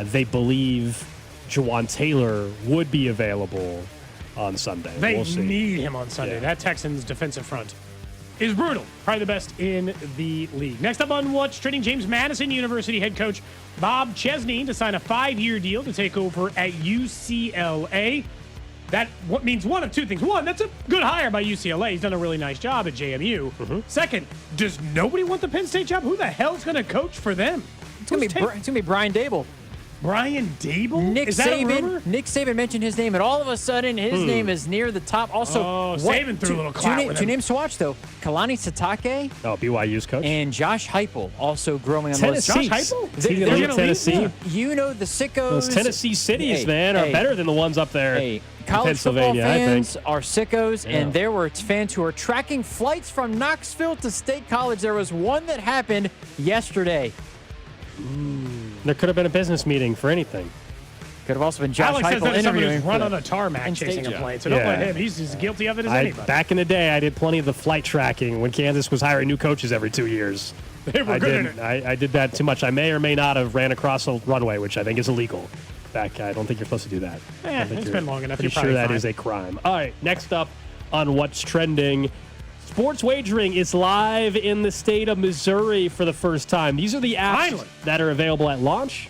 they believe Jawan Taylor would be available on Sunday. They need him on Sunday. Yeah. That Texans defensive front is brutal. Probably the best in the league. Next up on What's Trending, James Madison University head coach Bob Chesney to sign a 5-year deal to take over at UCLA. That means one of two things. One, that's a good hire by UCLA. He's done a really nice job at JMU. Mm-hmm. Second, does nobody want the Penn State job? Who the hell's going to coach for them? It's going to be Brian Dable. Brian Dable? Nick Saban mentioned his name, and all of a sudden, his name is near the top. Also, Saban threw a little clout with him. Two names to watch, though. Kalani Sitake. BYU's coach. And Josh Heupel, also growing on Tennessee. the list. Josh Heupel? They're going to Tennessee. The sickos. Those Tennessee cities, are better than the ones up there in college Pennsylvania, football fans I think. are sickos, and there were fans who are tracking flights from Knoxville to State College. There was one that happened yesterday. There could have been a business meeting for anything. Could have also been Josh Alex Heupel says interviewing. Who's run on a tarmac chasing a plane, so don't let him. He's as guilty of it as anybody. Back in the day, I did plenty of the flight tracking when Kansas was hiring new coaches every 2 years. They were good at it. I did that too much. I may or may not have ran across a runway, which I think is illegal. I don't think you're supposed to do that. It's been long enough. Pretty sure that is a crime. All right, next up on What's Trending. Sports wagering is live in the state of Missouri for the first time. These are the apps that are available at launch.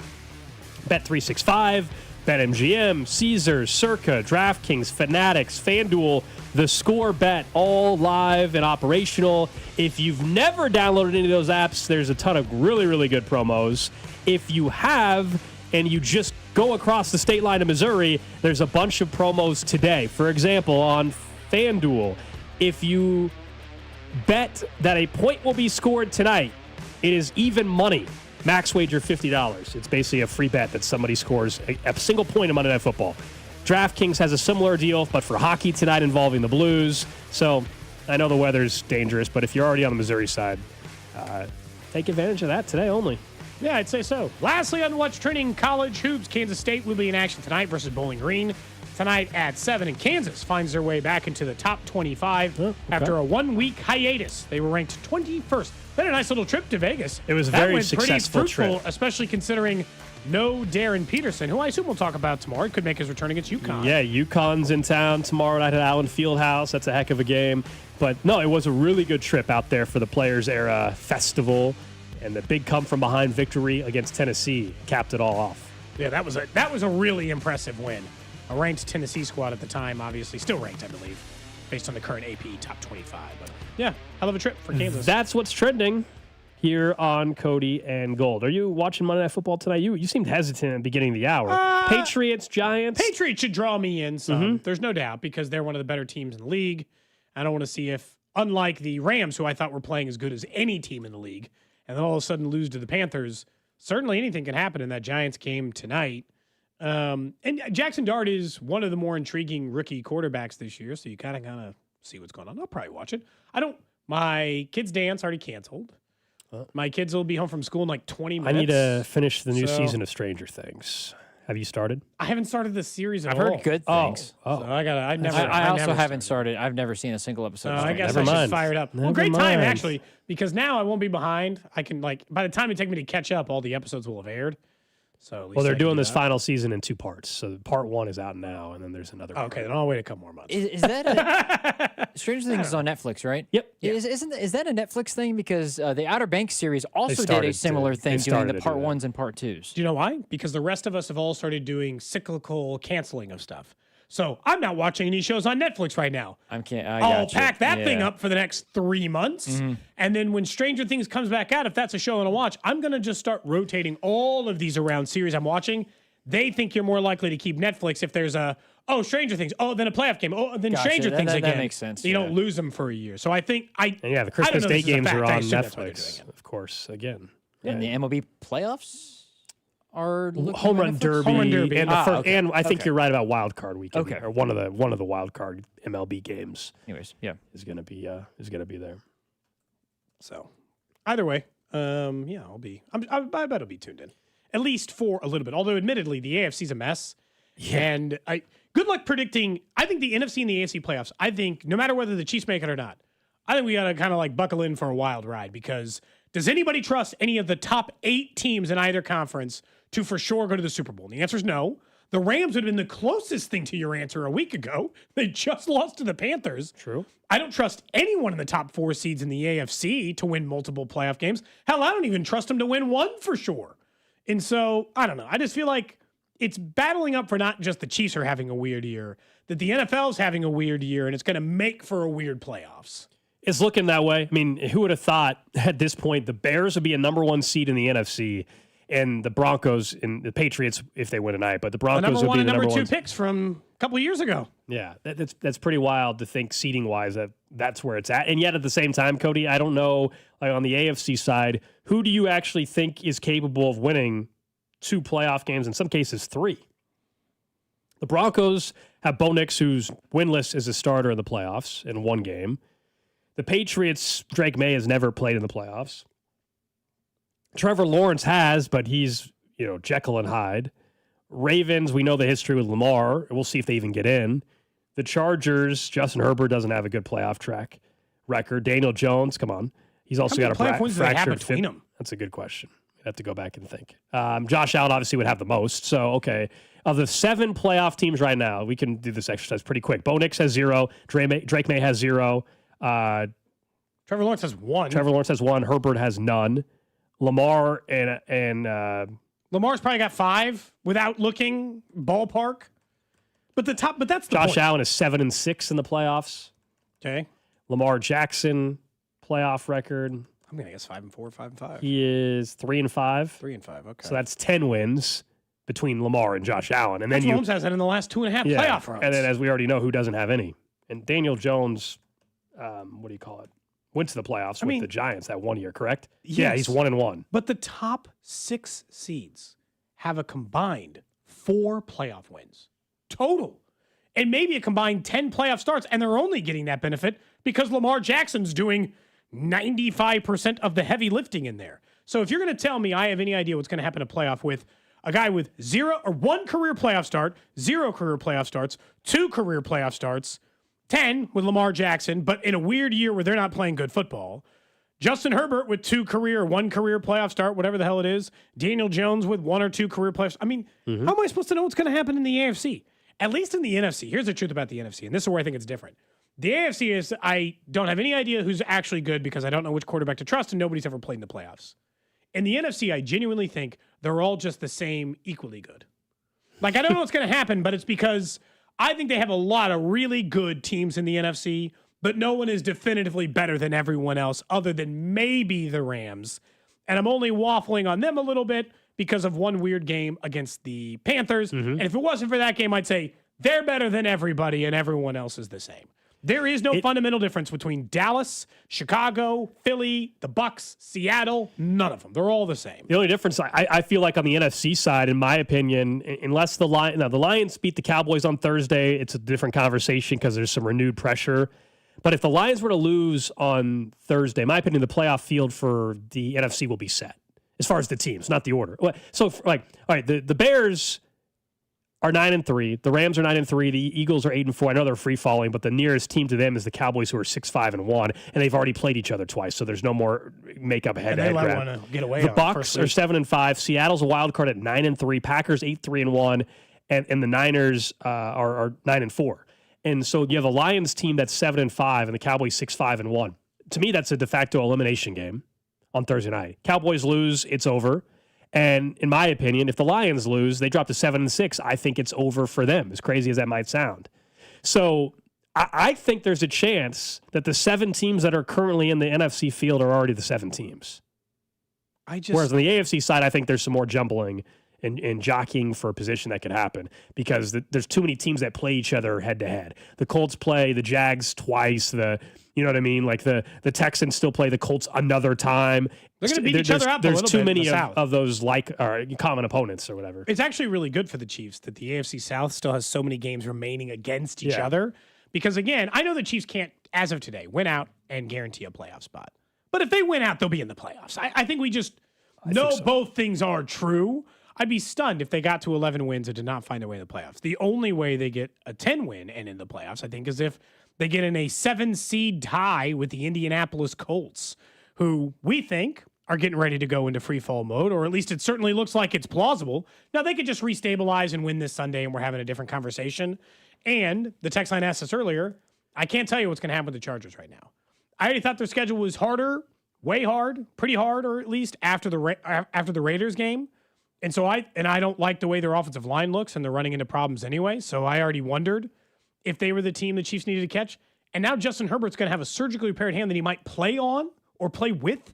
Bet365, BetMGM, Caesars, Circa, DraftKings, Fanatics, FanDuel, The Score Bet, all live and operational. If you've never downloaded any of those apps, there's a ton of really, really good promos. If you have and you just go across the state line of Missouri, there's a bunch of promos today. For example, on FanDuel, if you bet that a point will be scored tonight, it is even money. Max wager $50. It's basically a free bet that somebody scores a single point in Monday Night Football. DraftKings has a similar deal, but for hockey tonight involving the Blues. So I know the weather's dangerous, but if you're already on the Missouri side, take advantage of that today only. Yeah, I'd say so. Lastly, on What's Trending, college hoops. Kansas State will be in action tonight versus Bowling Green. Tonight at 7, and Kansas finds their way back into the top 25 after a 1-week hiatus. They were ranked 21st. They had a nice little trip to Vegas. It was a very successful trip. Especially considering no Darren Peterson, who I assume we'll talk about tomorrow. He could make his return against UConn. Yeah, UConn's in town tomorrow night at Allen Fieldhouse. That's a heck of a game. But no, it was a really good trip out there for the Players Era Festival, and the big come-from-behind victory against Tennessee capped it all off. Yeah, that was a really impressive win. A ranked Tennessee squad at the time, obviously. Still ranked, I believe, based on the current AP top 25. But yeah, hell of a trip for Kansas. That's What's Trending here on Cody and Gold. Are you watching Monday Night Football tonight? You seemed hesitant at the beginning of the hour. Patriots, Giants. Patriots should draw me in some. Mm-hmm. There's no doubt, because they're one of the better teams in the league. I don't want to see if, unlike the Rams, who I thought were playing as good as any team in the league, and then all of a sudden lose to the Panthers, certainly anything can happen in that Giants game tonight. And Jackson Dart is one of the more intriguing rookie quarterbacks this year, so you kind of see what's going on. I'll probably watch it. My kids' dance already canceled. My kids will be home from school in like 20 minutes. I need to finish the new season of Stranger Things. Have you started? I haven't started the series at all. I've heard good things. So I also haven't started. I've never seen a single episode. I guess I should fire it up. Well, great time, actually, because now I won't be behind. I can, by the time it takes me to catch up, all the episodes will have aired. So at least they're doing this final season in 2 parts. So part 1 is out now, and then there's another part. Okay, then I'll wait a couple more months. Is that Stranger Things is on Netflix, right? Yep. Yeah. Is that a Netflix thing? Because the Outer Banks series also did a similar thing, doing the part 1s and part 2s. Do you know why? Because the rest of us have all started doing cyclical canceling of stuff. So I'm not watching any shows on Netflix right now. I'll pack that thing up for the next 3 months. And then when Stranger Things comes back out, if that's a show I want to watch, I'm going to just start rotating all of these around series I'm watching. They think you're more likely to keep Netflix if there's Stranger Things. Then a playoff game. Then Stranger Things again. That makes sense. You don't lose them for a year. So I think the Christmas Day games are on Netflix, of course, again. And the MLB playoffs are Home Run Derby. And, and I think Okay. you're right about Wild Card Weekend. Okay. Or one of the Wild Card MLB games. Anyways, yeah, is gonna be there. So either way, I'll be. I bet I'll be tuned in at least for a little bit. Although admittedly, the AFC's a mess. Yeah. And good luck predicting. I think the NFC and the AFC playoffs. I think no matter whether the Chiefs make it or not, I think we got to kind of like buckle in for a wild ride because does anybody trust any of the top 8 teams in either conference to for sure go to the Super Bowl? And the answer is no. The Rams would have been the closest thing to your answer a week ago. They just lost to the Panthers. True. I don't trust anyone in the top 4 seeds in the AFC to win multiple playoff games. Hell, I don't even trust them to win one for sure. And so, I don't know. I just feel like it's battling up for not just the Chiefs are having a weird year, that the NFL's having a weird year, and it's going to make for a weird playoffs. It's looking that way. I mean, who would have thought at this point the Bears would be a number 1 seed in the NFC and the Broncos and the Patriots if they win tonight, but the Broncos would be the number 2 one picks from a couple of years ago. Yeah, that's pretty wild to think seeding wise that's where it's at. And yet at the same time, Cody, I don't know, like on the AFC side, who do you actually think is capable of winning 2 playoff games, in some cases 3? The Broncos have Bo Nix, who's winless as a starter in the playoffs in 1 game. The Patriots, Drake May has never played in the playoffs. Trevor Lawrence has, but he's, Jekyll and Hyde. Ravens, we know the history with Lamar. We'll see if they even get in. The Chargers, Justin Herbert doesn't have a good playoff track record. Daniel Jones, come on. He's also got a fractured between them. That's a good question. I'd have to go back and think. Josh Allen obviously would have the most. So, okay. Of the 7 playoff teams right now, we can do this exercise pretty quick. Bo Nix has 0. Drake May has 0. Trevor Lawrence has 1. Herbert has none. Lamar and Lamar's probably got 5 without looking ballpark. But that's the Josh point. Allen is 7-6 in the playoffs. Okay. Lamar Jackson playoff record. I'm gonna guess 5-4, 5-5. He is 3-5. 3-5. Okay. So that's 10 wins between Lamar and Josh Allen. And then Mahomes has that in the last 2.5 playoff runs. And then, as we already know, who doesn't have any? And Daniel Jones, what do you call it? Went to the playoffs with the Giants that 1 year, correct? Yes. Yeah, he's 1-1. But the top 6 seeds have a combined 4 playoff wins total. And maybe a combined 10 playoff starts, and they're only getting that benefit because Lamar Jackson's doing 95% of the heavy lifting in there. So if you're going to tell me I have any idea what's going to happen in a playoff with a guy with 0 or 1 career playoff start, 0 career playoff starts, 2 career playoff starts, 10 with Lamar Jackson, but in a weird year where they're not playing good football. Justin Herbert with 1 career playoff start, whatever the hell it is. Daniel Jones with 1 or 2 career playoffs. I mean, how am I supposed to know what's going to happen in the AFC? At least in the NFC. Here's the truth about the NFC, and this is where I think it's different. The AFC is, I don't have any idea who's actually good because I don't know which quarterback to trust, and nobody's ever played in the playoffs. In the NFC, I genuinely think they're all just the same, equally good. Like, I don't know what's going to happen, but it's because I think they have a lot of really good teams in the NFC, but no one is definitively better than everyone else other than maybe the Rams. And I'm only waffling on them a little bit because of one weird game against the Panthers. And if it wasn't for that game, I'd say they're better than everybody and everyone else is the same. There is no fundamental difference between Dallas, Chicago, Philly, the Bucks, Seattle, none of them. They're all the same. The only difference I feel like on the NFC side, in my opinion, unless the Lions beat the Cowboys on Thursday, it's a different conversation because there's some renewed pressure. But if the Lions were to lose on Thursday, in my opinion, the playoff field for the NFC will be set as far as the teams, not the order. So, all right, the Bears are 9-3. The Rams are 9-3. The Eagles are 8-4. I know they're free falling, but the nearest team to them is the Cowboys, who are 6-5-1, and they've already played each other twice, so there's no more makeup head-to-head ground. Want to get away. The Bucks are 7-5. Seattle's a wild card at 9-3. Packers 8-3-1, and the Niners are 9-4. And so you have a Lions team that's 7-5, and the Cowboys 6-5-1. To me, that's a de facto elimination game on Thursday night. Cowboys lose, it's over. And in my opinion, if the Lions lose, they drop to 7-6. I think it's over for them, as crazy as that might sound. So I think there's a chance that the 7 teams that are currently in the NFC field are already the 7 teams. Whereas on the AFC side, I think there's some more jumbling and jockeying for a position that could happen because there's too many teams that play each other head to head. The Colts play the Jags twice. You know what I mean? Like the Texans still play the Colts another time. They're going to beat each other up a little bit. There's too many in the South. of those common opponents or whatever. It's actually really good for the Chiefs that the AFC South still has so many games remaining against each other. Because again, I know the Chiefs can't, as of today, win out and guarantee a playoff spot. But if they win out, they'll be in the playoffs. I think we just know both things are true. I'd be stunned if they got to 11 wins and did not find their way in the playoffs. The only way they get a 10 win and in the playoffs, I think, is if they get in a 7-seed tie with the Indianapolis Colts, who we think are getting ready to go into free fall mode, or at least it certainly looks like it's plausible. Now, they could just restabilize and win this Sunday, and we're having a different conversation. And the text line asked us earlier, I can't tell you what's going to happen with the Chargers right now. I already thought their schedule was harder, way hard, pretty hard, or at least after the Raiders game. And so I don't like the way their offensive line looks, and they're running into problems anyway. So I already wondered if they were the team the Chiefs needed to catch. And now Justin Herbert's going to have a surgically repaired hand that he might play on or play with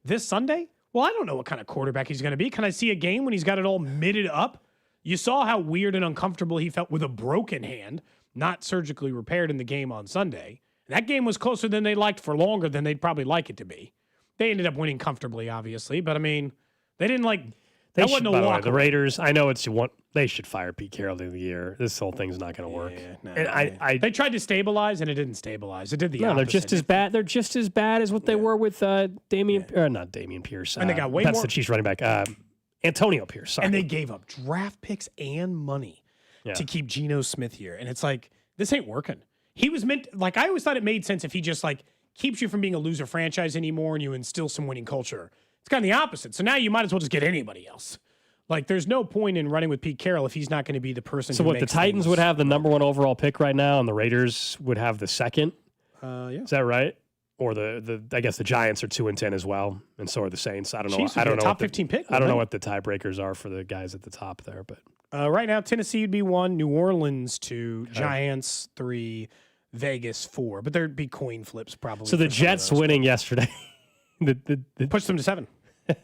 this Sunday. Well, I don't know what kind of quarterback he's going to be. Can I see a game when he's got it all mitted up? You saw how weird and uncomfortable he felt with a broken hand, not surgically repaired in the game on Sunday. That game was closer than they liked for longer than they'd probably like it to be. They ended up winning comfortably, obviously, but I mean, they didn't like. That wasn't a walk. The Raiders, I know they should fire Pete Carroll in the year. This whole thing's not going to work. They tried to stabilize and it didn't stabilize. It did the opposite. They're just as bad. They're just as bad as what they were with not Damian Pierce. And they got way that's more. the Chiefs running back, Antonio Pierce. Sorry. And they gave up draft picks and money to keep Geno Smith here. And it's like, this ain't working. He was meant, like, I always thought it made sense if he just like keeps you from being a loser franchise anymore and you instill some winning culture. It's kind of the opposite. So now you might as well just get anybody else. Like, there's no point in running with Pete Carroll if he's not going to be the person. So what, the Titans would have the number 1 overall pick right now, and the Raiders would have the 2nd? Yeah. Is that right? Or I guess the Giants are 2-10 as well, and so are the Saints. I don't know. Chiefs I don't know. Top 15 pick. I don't know what the tiebreakers are for the guys at the top there, but right now Tennessee would be 1, New Orleans 2, Giants 3, Vegas 4. But there'd be coin flips probably. So the Jets winning yesterday, pushed them to 7.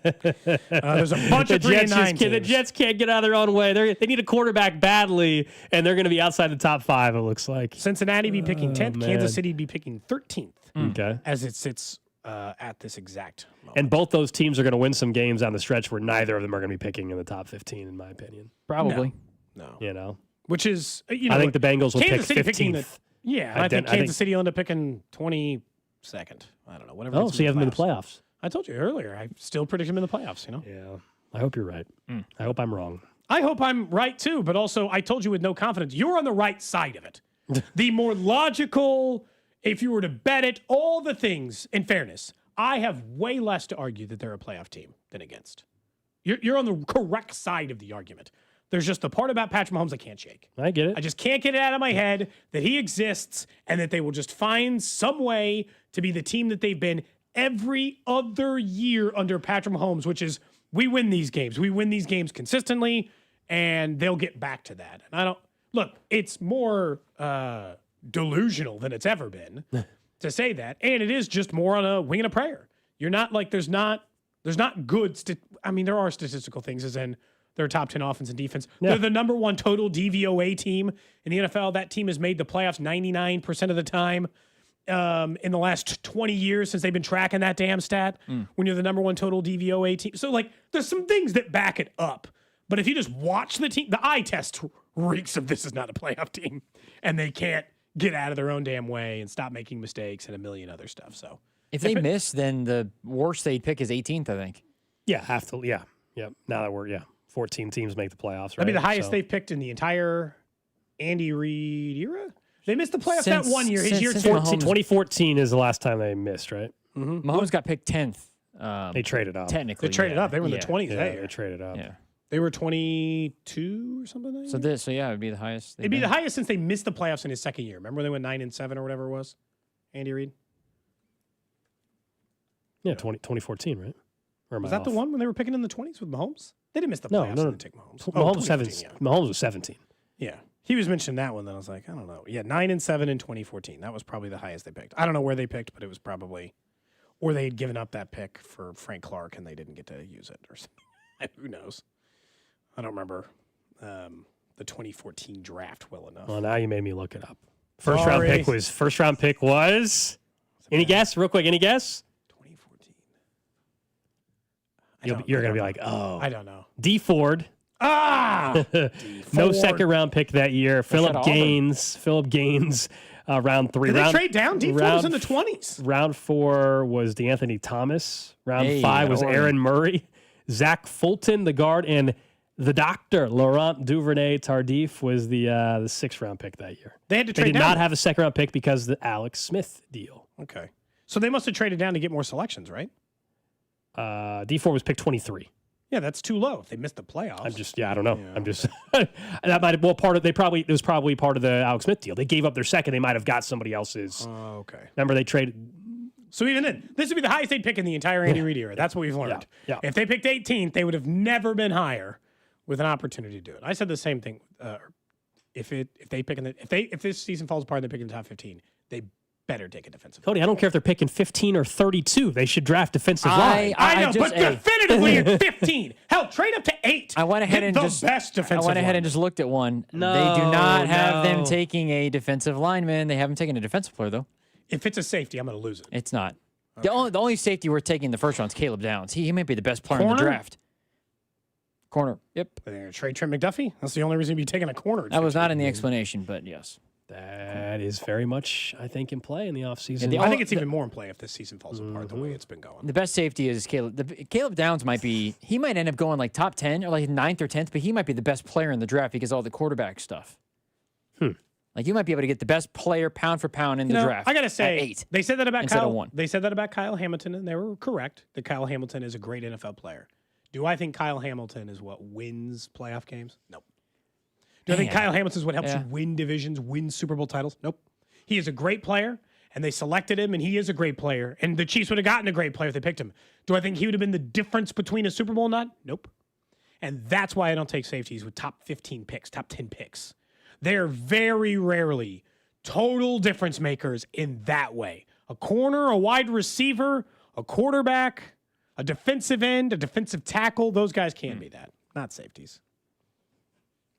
There's a bunch of 3 and 9 teams. The Jets can't get out of their own way. They need a quarterback badly, and they're going to be outside the top 5, it looks like. Cincinnati be picking 10th. Kansas City be picking 13th. Okay. As it sits at this exact moment. And both those teams are going to win some games on the stretch where neither of them are going to be picking in the top 15, in my opinion. Probably. No. You know? Which is, I think the Bengals will pick 15th. I think Kansas City will end up picking 22nd. I don't know. Whatever. Oh, so you have them in the playoffs. I told you earlier. I still predict him in the playoffs, you know? Yeah. I hope you're right. I hope I'm wrong. I hope I'm right, too. But also, I told you with no confidence, you're on the right side of it. The more logical, if you were to bet it, all the things, in fairness, I have way less to argue that they're a playoff team than against. You're on the correct side of the argument. There's just the part about Patrick Mahomes I can't shake. I get it. I just can't get it out of my head that he exists and that they will just find some way to be the team that they've been every other year under Patrick Mahomes, which is we win these games. We win these games consistently, and they'll get back to that. And it's more delusional than it's ever been to say that. And it is just more on a wing and a prayer. You're not like, there's not good, there are statistical things as in they're top 10 offense and defense. Yeah. They're the number 1 total DVOA team in the NFL. That team has made the playoffs 99% of the time. In the last 20 years since they've been tracking that damn stat, when you're the number 1 total DVOA team. So, there's some things that back it up. But if you just watch the team, the eye test reeks of this is not a playoff team. And they can't get out of their own damn way and stop making mistakes and a million other stuff. So, if they miss, then the worst they'd pick is 18th, I think. Yeah, yeah. Now that 14 teams make the playoffs, right? That'd be the highest they've picked in the entire Andy Reid era. They missed the playoffs that 1 year. His year 2014 is the last time they missed, right? Mm-hmm. Mahomes got picked 10th. They traded up. Technically. They traded up. They were in the 20s that year. They traded up. Yeah. They were 22 or something like that. So it would be the highest. It'd be the highest since they missed the playoffs in his second year. Remember when they went 9-7 or whatever it was? Andy Reid? Yeah, 2014, right? Or am Was I that the off? one when they were picking in the 20s with Mahomes? They didn't miss the No, playoffs no, and take Mahomes. Mahomes was 2014, 17. Mahomes was 17. Yeah. He was mentioning that one, then I was like, I don't know. Yeah, 9-7 in 2014. That was probably the highest they picked. I don't know where they picked, but it was probably, or they had given up that pick for Frank Clark and they didn't get to use it or something. Who knows? I don't remember the 2014 draft well enough. Well, now you made me look it up. First round pick was. Any guess? Real quick, any guess? 2014. You're going to be like, oh. I don't know. D Ford. Ah! No second round pick that year. Philip Gaines, round 3. Did they trade down? D Ford was in the 20s. Round 4 was DeAnthony Thomas. Round 5 was Aaron Murray. Zach Fulton, the guard, and the doctor, Laurent Duvernay-Tardif, was the 6th round pick that year. They had to trade They did down. not have a second round pick because of the Alex Smith deal. Okay. So they must have traded down to get more selections, right? D4 was picked 23. Yeah, that's too low if they missed the playoffs. I don't know. Yeah. I'm just that might have, well, it was probably part of the Alex Smith deal. They gave up their second. They might have got somebody else's. Oh, okay. Remember they traded. So even then, this would be the highest they'd pick in the entire Andy Reid era. That's what we've learned. Yeah. If they picked 18th, they would have never been higher with an opportunity to do it. I said the same thing. If this season falls apart and they pick in the top 15, they better take a defensive. Cody, I don't care if they're picking 15 or 32. They should draft defensive line. I know, but definitively at 15. Hell, trade up to 8. I went ahead and best defensive. I went ahead and just looked at one. No, they do not have them taking a defensive lineman. They haven't taken a defensive player though. If it's a safety, I'm going to lose it. It's not. Okay. The only safety we're taking in the first round is Caleb Downs. He might be the best player in the Corner? draft. Corner. Yep. They're going to trade Trent McDuffie. That's the only reason you'd be taking a corner. That was not in the explanation, but yes. That is very much, I think, in play in the offseason. I think it's even more in play if this season falls apart the way it's been going. The best safety is Caleb. Caleb Downs he might end up going like top 10 or like 9th or 10th, but he might be the best player in the draft because of all the quarterback stuff. Like you might be able to get the best player pound for pound in the draft. I got to say, at 8 they said that about instead Kyle. of 1. They said that about Kyle Hamilton, and they were correct that Kyle Hamilton is a great NFL player. Do I think Kyle Hamilton is what wins playoff games? Nope. Do I think Kyle Hamilton is what helps you win divisions, win Super Bowl titles? Nope. He is a great player, and they selected him, and he is a great player. And the Chiefs would have gotten a great player if they picked him. Do I think he would have been the difference between a Super Bowl and not? Nope. And that's why I don't take safeties with top 15 picks, top 10 picks. They're very rarely total difference makers in that way. A corner, a wide receiver, a quarterback, a defensive end, a defensive tackle, those guys can be that, not safeties.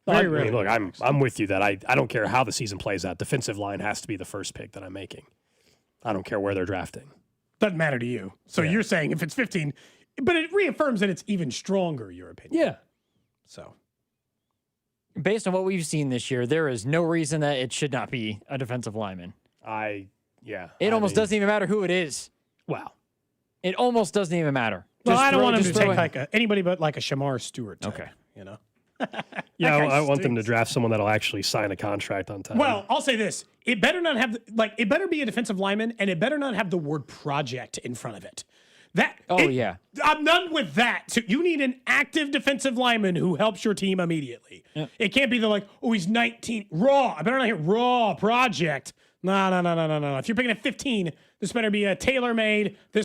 Look, I'm with you that I don't care how the season plays out. Defensive line has to be the first pick that I'm making. I don't care where they're drafting. Doesn't matter to you. So you're saying if it's 15, but it reaffirms that it's even stronger, your opinion. Yeah. So. Based on what we've seen this year, there is no reason that it should not be a defensive lineman. It almost doesn't even matter who it is. Wow. It almost doesn't even matter. Well, I don't want him to take like anybody but like a Shamar Stewart type, okay. You know? Yeah, I want them to draft someone that'll actually sign a contract on time. Well, I'll say this. It better not have, it better be a defensive lineman, and it better not have the word project in front of it. I'm done with that. So you need an active defensive lineman who helps your team immediately. Yep. It can't be he's 19. Raw. I better not hear raw project. No. If you're picking at 15, this better be a tailor-made. This